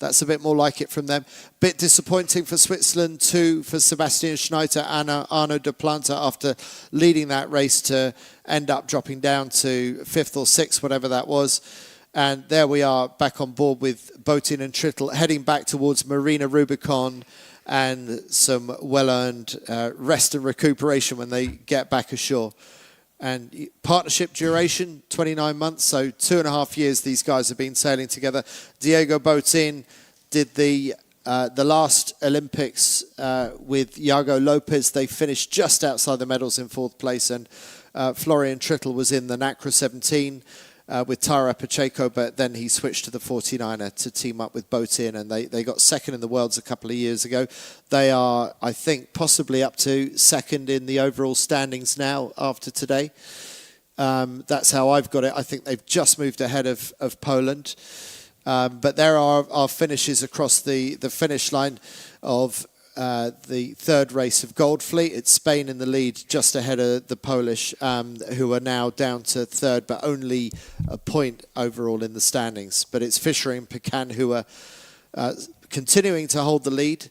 That's a bit more like it from them. Bit disappointing for Switzerland too, for Sebastian Schneider and Arno de Planta, after leading that race to end up dropping down to 5th or 6th, whatever that was. And there we are back on board with Botín and Trittel, heading back towards Marina Rubicon, and some well-earned rest and recuperation when they get back ashore. And partnership duration, 29 months, so 2.5 years these guys have been sailing together. Diego Botín did the last Olympics with Iago Lopez. They finished just outside the medals in 4th place, and Florian Trittel was in the NACRA 17 with Tara Pacheco, but then he switched to the 49er to team up with Botín, and they got second in the Worlds a couple of years ago. They are, I think, possibly up to second in the overall standings now after today. That's how I've got it. I think they've just moved ahead of Poland. But there are our finishes across the finish line of the third race of Gold Fleet. It's Spain in the lead, just ahead of the Polish, who are now down to third, but only a point overall in the standings. But it's Fisher and Pecan who are continuing to hold the lead,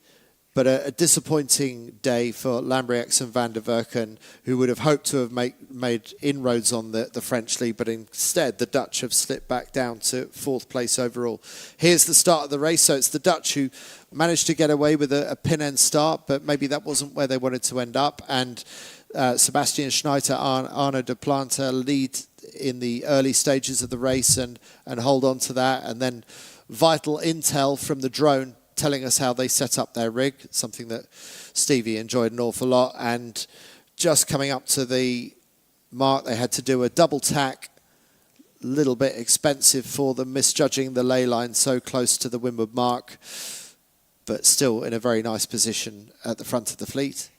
but a disappointing day for Lanzarote and Van der Werken, who would have hoped to have made inroads on the French lead, but instead the Dutch have slipped back down to 4th place overall. Here's the start of the race. So it's the Dutch who managed to get away with a pin-end start, but maybe that wasn't where they wanted to end up. And Sebastian Schneider, Arno de Planta lead in the early stages of the race and hold on to that. And then vital intel from the drone telling us how they set up their rig, something that Stevie enjoyed an awful lot. And just coming up to the mark, they had to do a double tack, a little bit expensive for them, misjudging the ley line so close to the windward mark, but still in a very nice position at the front of the fleet.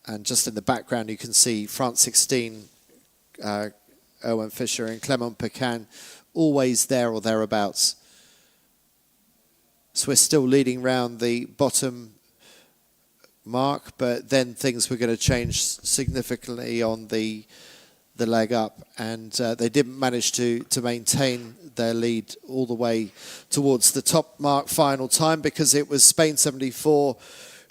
And just in the background, you can see France 16, Owen Fisher and Clement Pecan, always there or thereabouts. Swiss still leading round the bottom mark, but then things were going to change significantly on the leg up, and they didn't manage to maintain their lead all the way towards the top mark final time, because it was Spain 74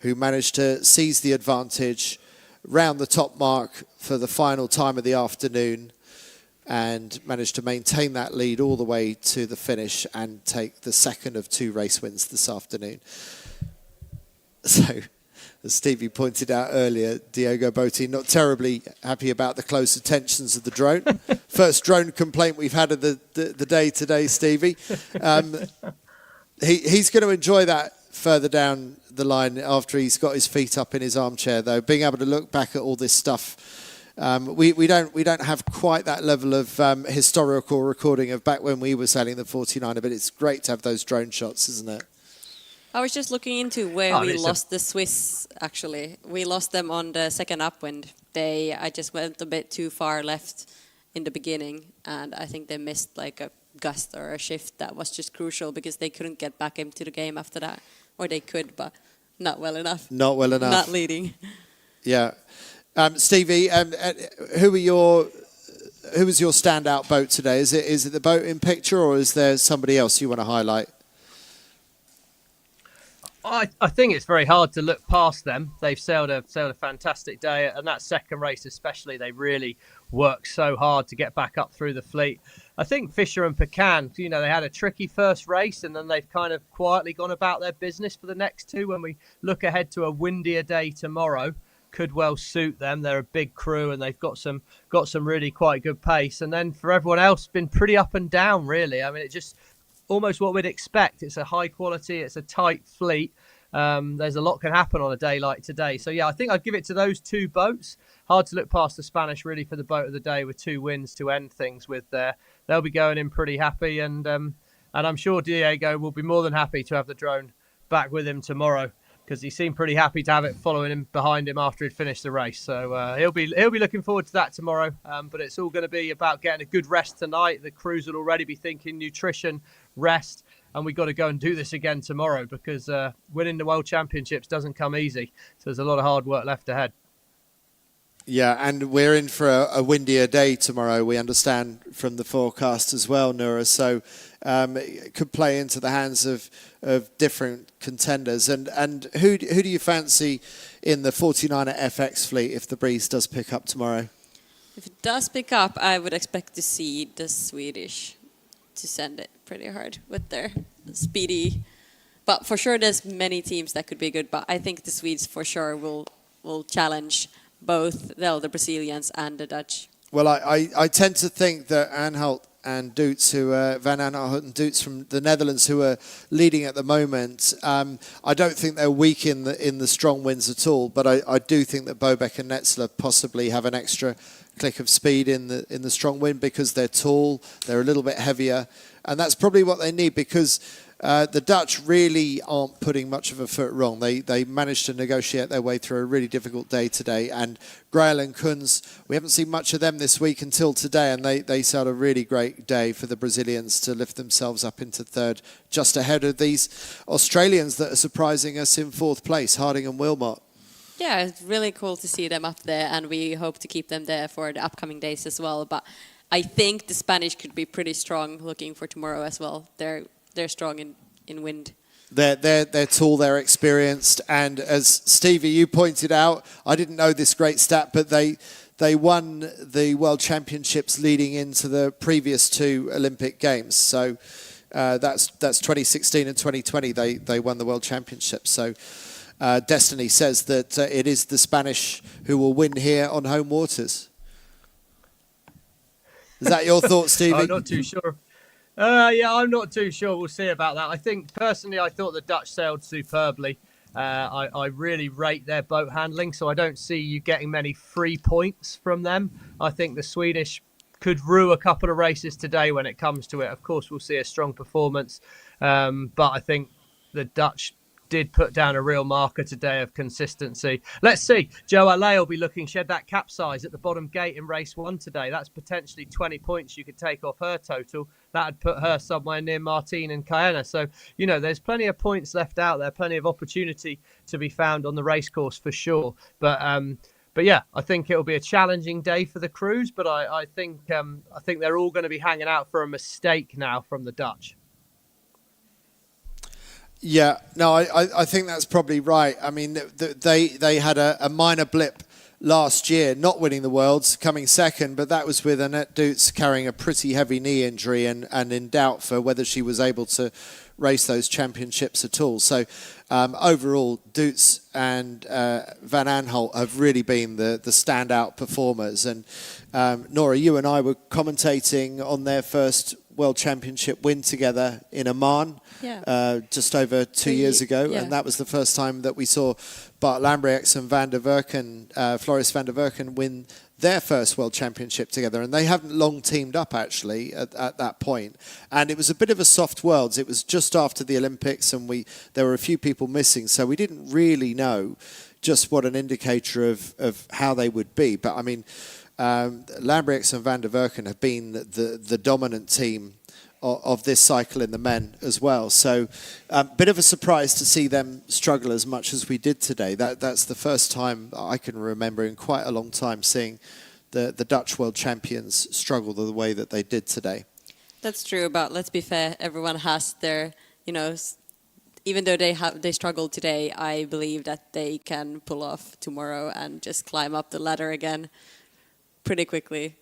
who managed to seize the advantage round the top mark for the final time of the afternoon and managed to maintain that lead all the way to the finish and take the second of 2 race wins this afternoon. So, as Stevie pointed out earlier, Diego Botti not terribly happy about the close attentions of the drone. First drone complaint we've had of the day today, Stevie. He's going to enjoy that further down the line after he's got his feet up in his armchair, though, being able to look back at all this stuff. We don't have quite that level of historical recording of back when we were sailing the 49er, but it's great to have those drone shots, isn't it? I was just looking into where we lost the Swiss, actually. We lost them on the second upwind. I just went a bit too far left in the beginning, and I think they missed like a gust or a shift that was just crucial because they couldn't get back into the game after that. Or they could, but not well enough. Not well enough. Not leading. Yeah. Stevie, who was your standout boat today? Is it the boat in picture, or is there somebody else you want to highlight? I think it's very hard to look past them. They've sailed a fantastic day, and that second race especially, they really worked so hard to get back up through the fleet. I think Fisher and Pecan, they had a tricky first race, and then they've kind of quietly gone about their business for the next 2. When we look ahead to a windier day tomorrow, could well suit them. They're a big crew, and they've got some really quite good pace. And then for everyone else, been pretty up and down, really. I mean, it just almost what we'd expect. It's a high quality, it's a tight fleet. There's a lot can happen on a day like today. So, yeah, I think I'd give it to those 2 boats. Hard to look past the Spanish, really, for the boat of the day with 2 wins to end things with there. They'll be going in pretty happy, and I'm sure Diego will be more than happy to have the drone back with him tomorrow, because he seemed pretty happy to have it following him behind him after he'd finished the race. So he'll be looking forward to that tomorrow. But it's all going to be about getting a good rest tonight. The crews will already be thinking nutrition, rest, and we've got to go and do this again tomorrow, because winning the World Championships doesn't come easy. So there's a lot of hard work left ahead. Yeah, and we're in for a windier day tomorrow, we understand from the forecast as well, Noora. So it could play into the hands of different contenders. And who do you fancy in the 49erFX fleet if the breeze does pick up tomorrow? If it does pick up, I would expect to see the Swedish to send it pretty hard with their speedy. But for sure, there's many teams that could be good. But I think the Swedes for sure will challenge both the Brazilians and the Dutch. Well, I tend to think that Aanholt and Doots, Van Aanholt and Doots from the Netherlands, who are leading at the moment, I don't think they're weak in the strong winds at all. But I do think that Bobek and Netzler possibly have an extra click of speed in the strong wind, because they're tall, they're a little bit heavier, and that's probably what they need, because the Dutch really aren't putting much of a foot wrong. They managed to negotiate their way through a really difficult day today. And Grail and Kunz, we haven't seen much of them this week until today, and they sailed a really great day for the Brazilians to lift themselves up into third, just ahead of these Australians that are surprising us in 4th place, Harding and Wilmot. Yeah, it's really cool to see them up there, and we hope to keep them there for the upcoming days as well. But I think the Spanish could be pretty strong looking for tomorrow as well. They're strong in wind. They're tall, they're experienced, and as Stevie, you pointed out, I didn't know this great stat, but they won the World Championships leading into the previous 2 Olympic Games. So that's 2016 and 2020. They won the World Championships. So destiny says that it is the Spanish who will win here on home waters. Is that your thought, Stevie? I'm not too sure. Yeah, I'm not too sure. We'll see about that. I think, personally, I thought the Dutch sailed superbly. I really rate their boat handling, so I don't see you getting many free points from them. I think the Swedish could rue a couple of races today when it comes to it. Of course, we'll see a strong performance, but I think the Dutch did put down a real marker today of consistency. Let's see. AALVAA will be looking, shed that capsize at the bottom gate in race 1 today. That's potentially 20 points you could take off her total. That'd put her somewhere near Martine and Kayana. So, you know, there's plenty of points left out there, plenty of opportunity to be found on the race course for sure. But yeah, I think it'll be a challenging day for the crews, but I think they're all going to be hanging out for a mistake now from the Dutch. Yeah, no, I think that's probably right. I mean, they had a minor blip last year, not winning the Worlds, coming second, but that was with Annette Doets carrying a pretty heavy knee injury and in doubt for whether she was able to race those championships at all. So overall, Doets and Van Aanholt have really been the standout performers. And Noora, you and I were commentating on their first World Championship win together in Oman just over 2 years ago, and that was the first time that we saw Bart Lambrechts and Floris van der Werken win their first World Championship together, and they haven't long teamed up actually at that point. And it was a bit of a soft Worlds. It was just after the Olympics, and there were a few people missing, so we didn't really know just what an indicator of how they would be. But I mean, Lambrechts and van der Werken have been the dominant team of this cycle in the men as well. So a bit of a surprise to see them struggle as much as we did today. That's the first time I can remember in quite a long time seeing the Dutch world champions struggle the way that they did today. That's true, but let's be fair, everyone has their, you know, even though they struggled today, I believe that they can pull off tomorrow and just climb up the ladder again pretty quickly.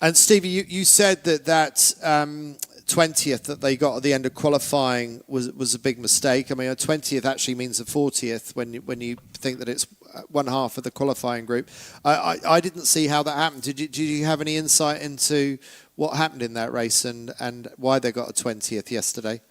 And Stevie, you said that 20th that they got at the end of qualifying was a big mistake. I mean, a 20th actually means a 40th when you think that it's one half of the qualifying group. I didn't see how that happened. Did you have any insight into what happened in that race and why they got a 20th yesterday?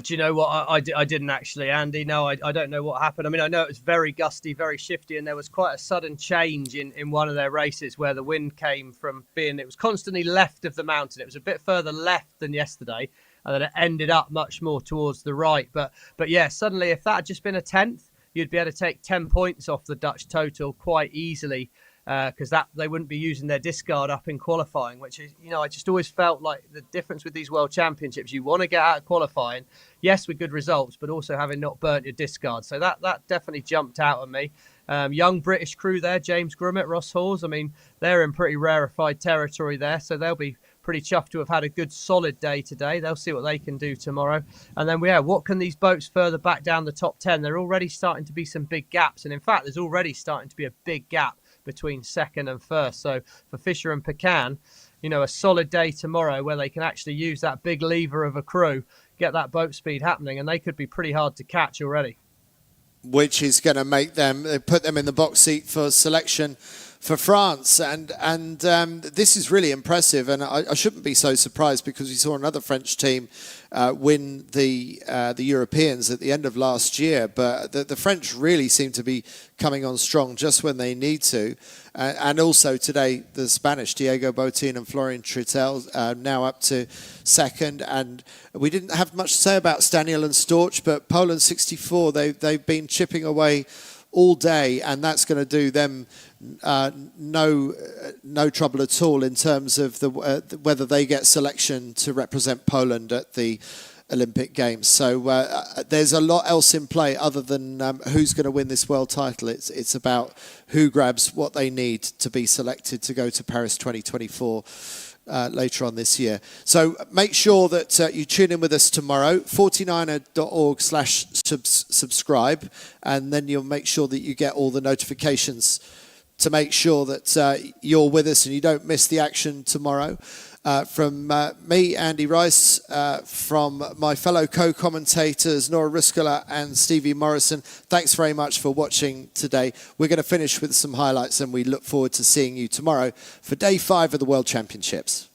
Do you know what? I didn't actually, Andy. No, I don't know what happened. I mean, I know it was very gusty, very shifty, and there was quite a sudden change in one of their races where the wind came from it was constantly left of the mountain. It was a bit further left than yesterday, and then it ended up much more towards the right. But yeah, suddenly, if that had just been a 10th, you'd be able to take 10 points off the Dutch total quite easily. Because they wouldn't be using their discard up in qualifying, which is, you know, I just always felt like the difference with these World Championships, you want to get out of qualifying, yes, with good results, but also having not burnt your discard. So that definitely jumped out at me. Young British crew there, James Grummet, Ross Hawes, I mean, they're in pretty rarefied territory there, so they'll be pretty chuffed to have had a good solid day today. They'll see what they can do tomorrow. And then what can these boats further back down the top 10? There are already starting to be some big gaps, and in fact, there's already starting to be a big gap between second and first. So for Fisher and Pecan, you know, a solid day tomorrow where they can actually use that big lever of a crew, get that boat speed happening, and they could be pretty hard to catch already. Which is going to make them, put them in the box seat for selection for France. And this is really impressive, and I shouldn't be so surprised because we saw another French team win the Europeans at the end of last year. But the French really seem to be coming on strong just when they need to. And also today, the Spanish, Diego Botín and Florian Trittel, now up to second. And we didn't have much to say about Staniel and Storch, but Poland 64, they've been chipping away all day, and that's going to do them no trouble at all in terms of whether they get selection to represent Poland at the Olympic Games. So there's a lot else in play other than who's going to win this world title. It's about who grabs what they need to be selected to go to Paris 2024 later on this year. So make sure that you tune in with us tomorrow, 49er.org/subscribe, and then you'll make sure that you get all the notifications to make sure that you're with us and you don't miss the action tomorrow. From me, Andy Rice, from my fellow co-commentators, Noora Ruskola and Stevie Morrison, thanks very much for watching today. We're going to finish with some highlights and we look forward to seeing you tomorrow for day 5 of the World Championships.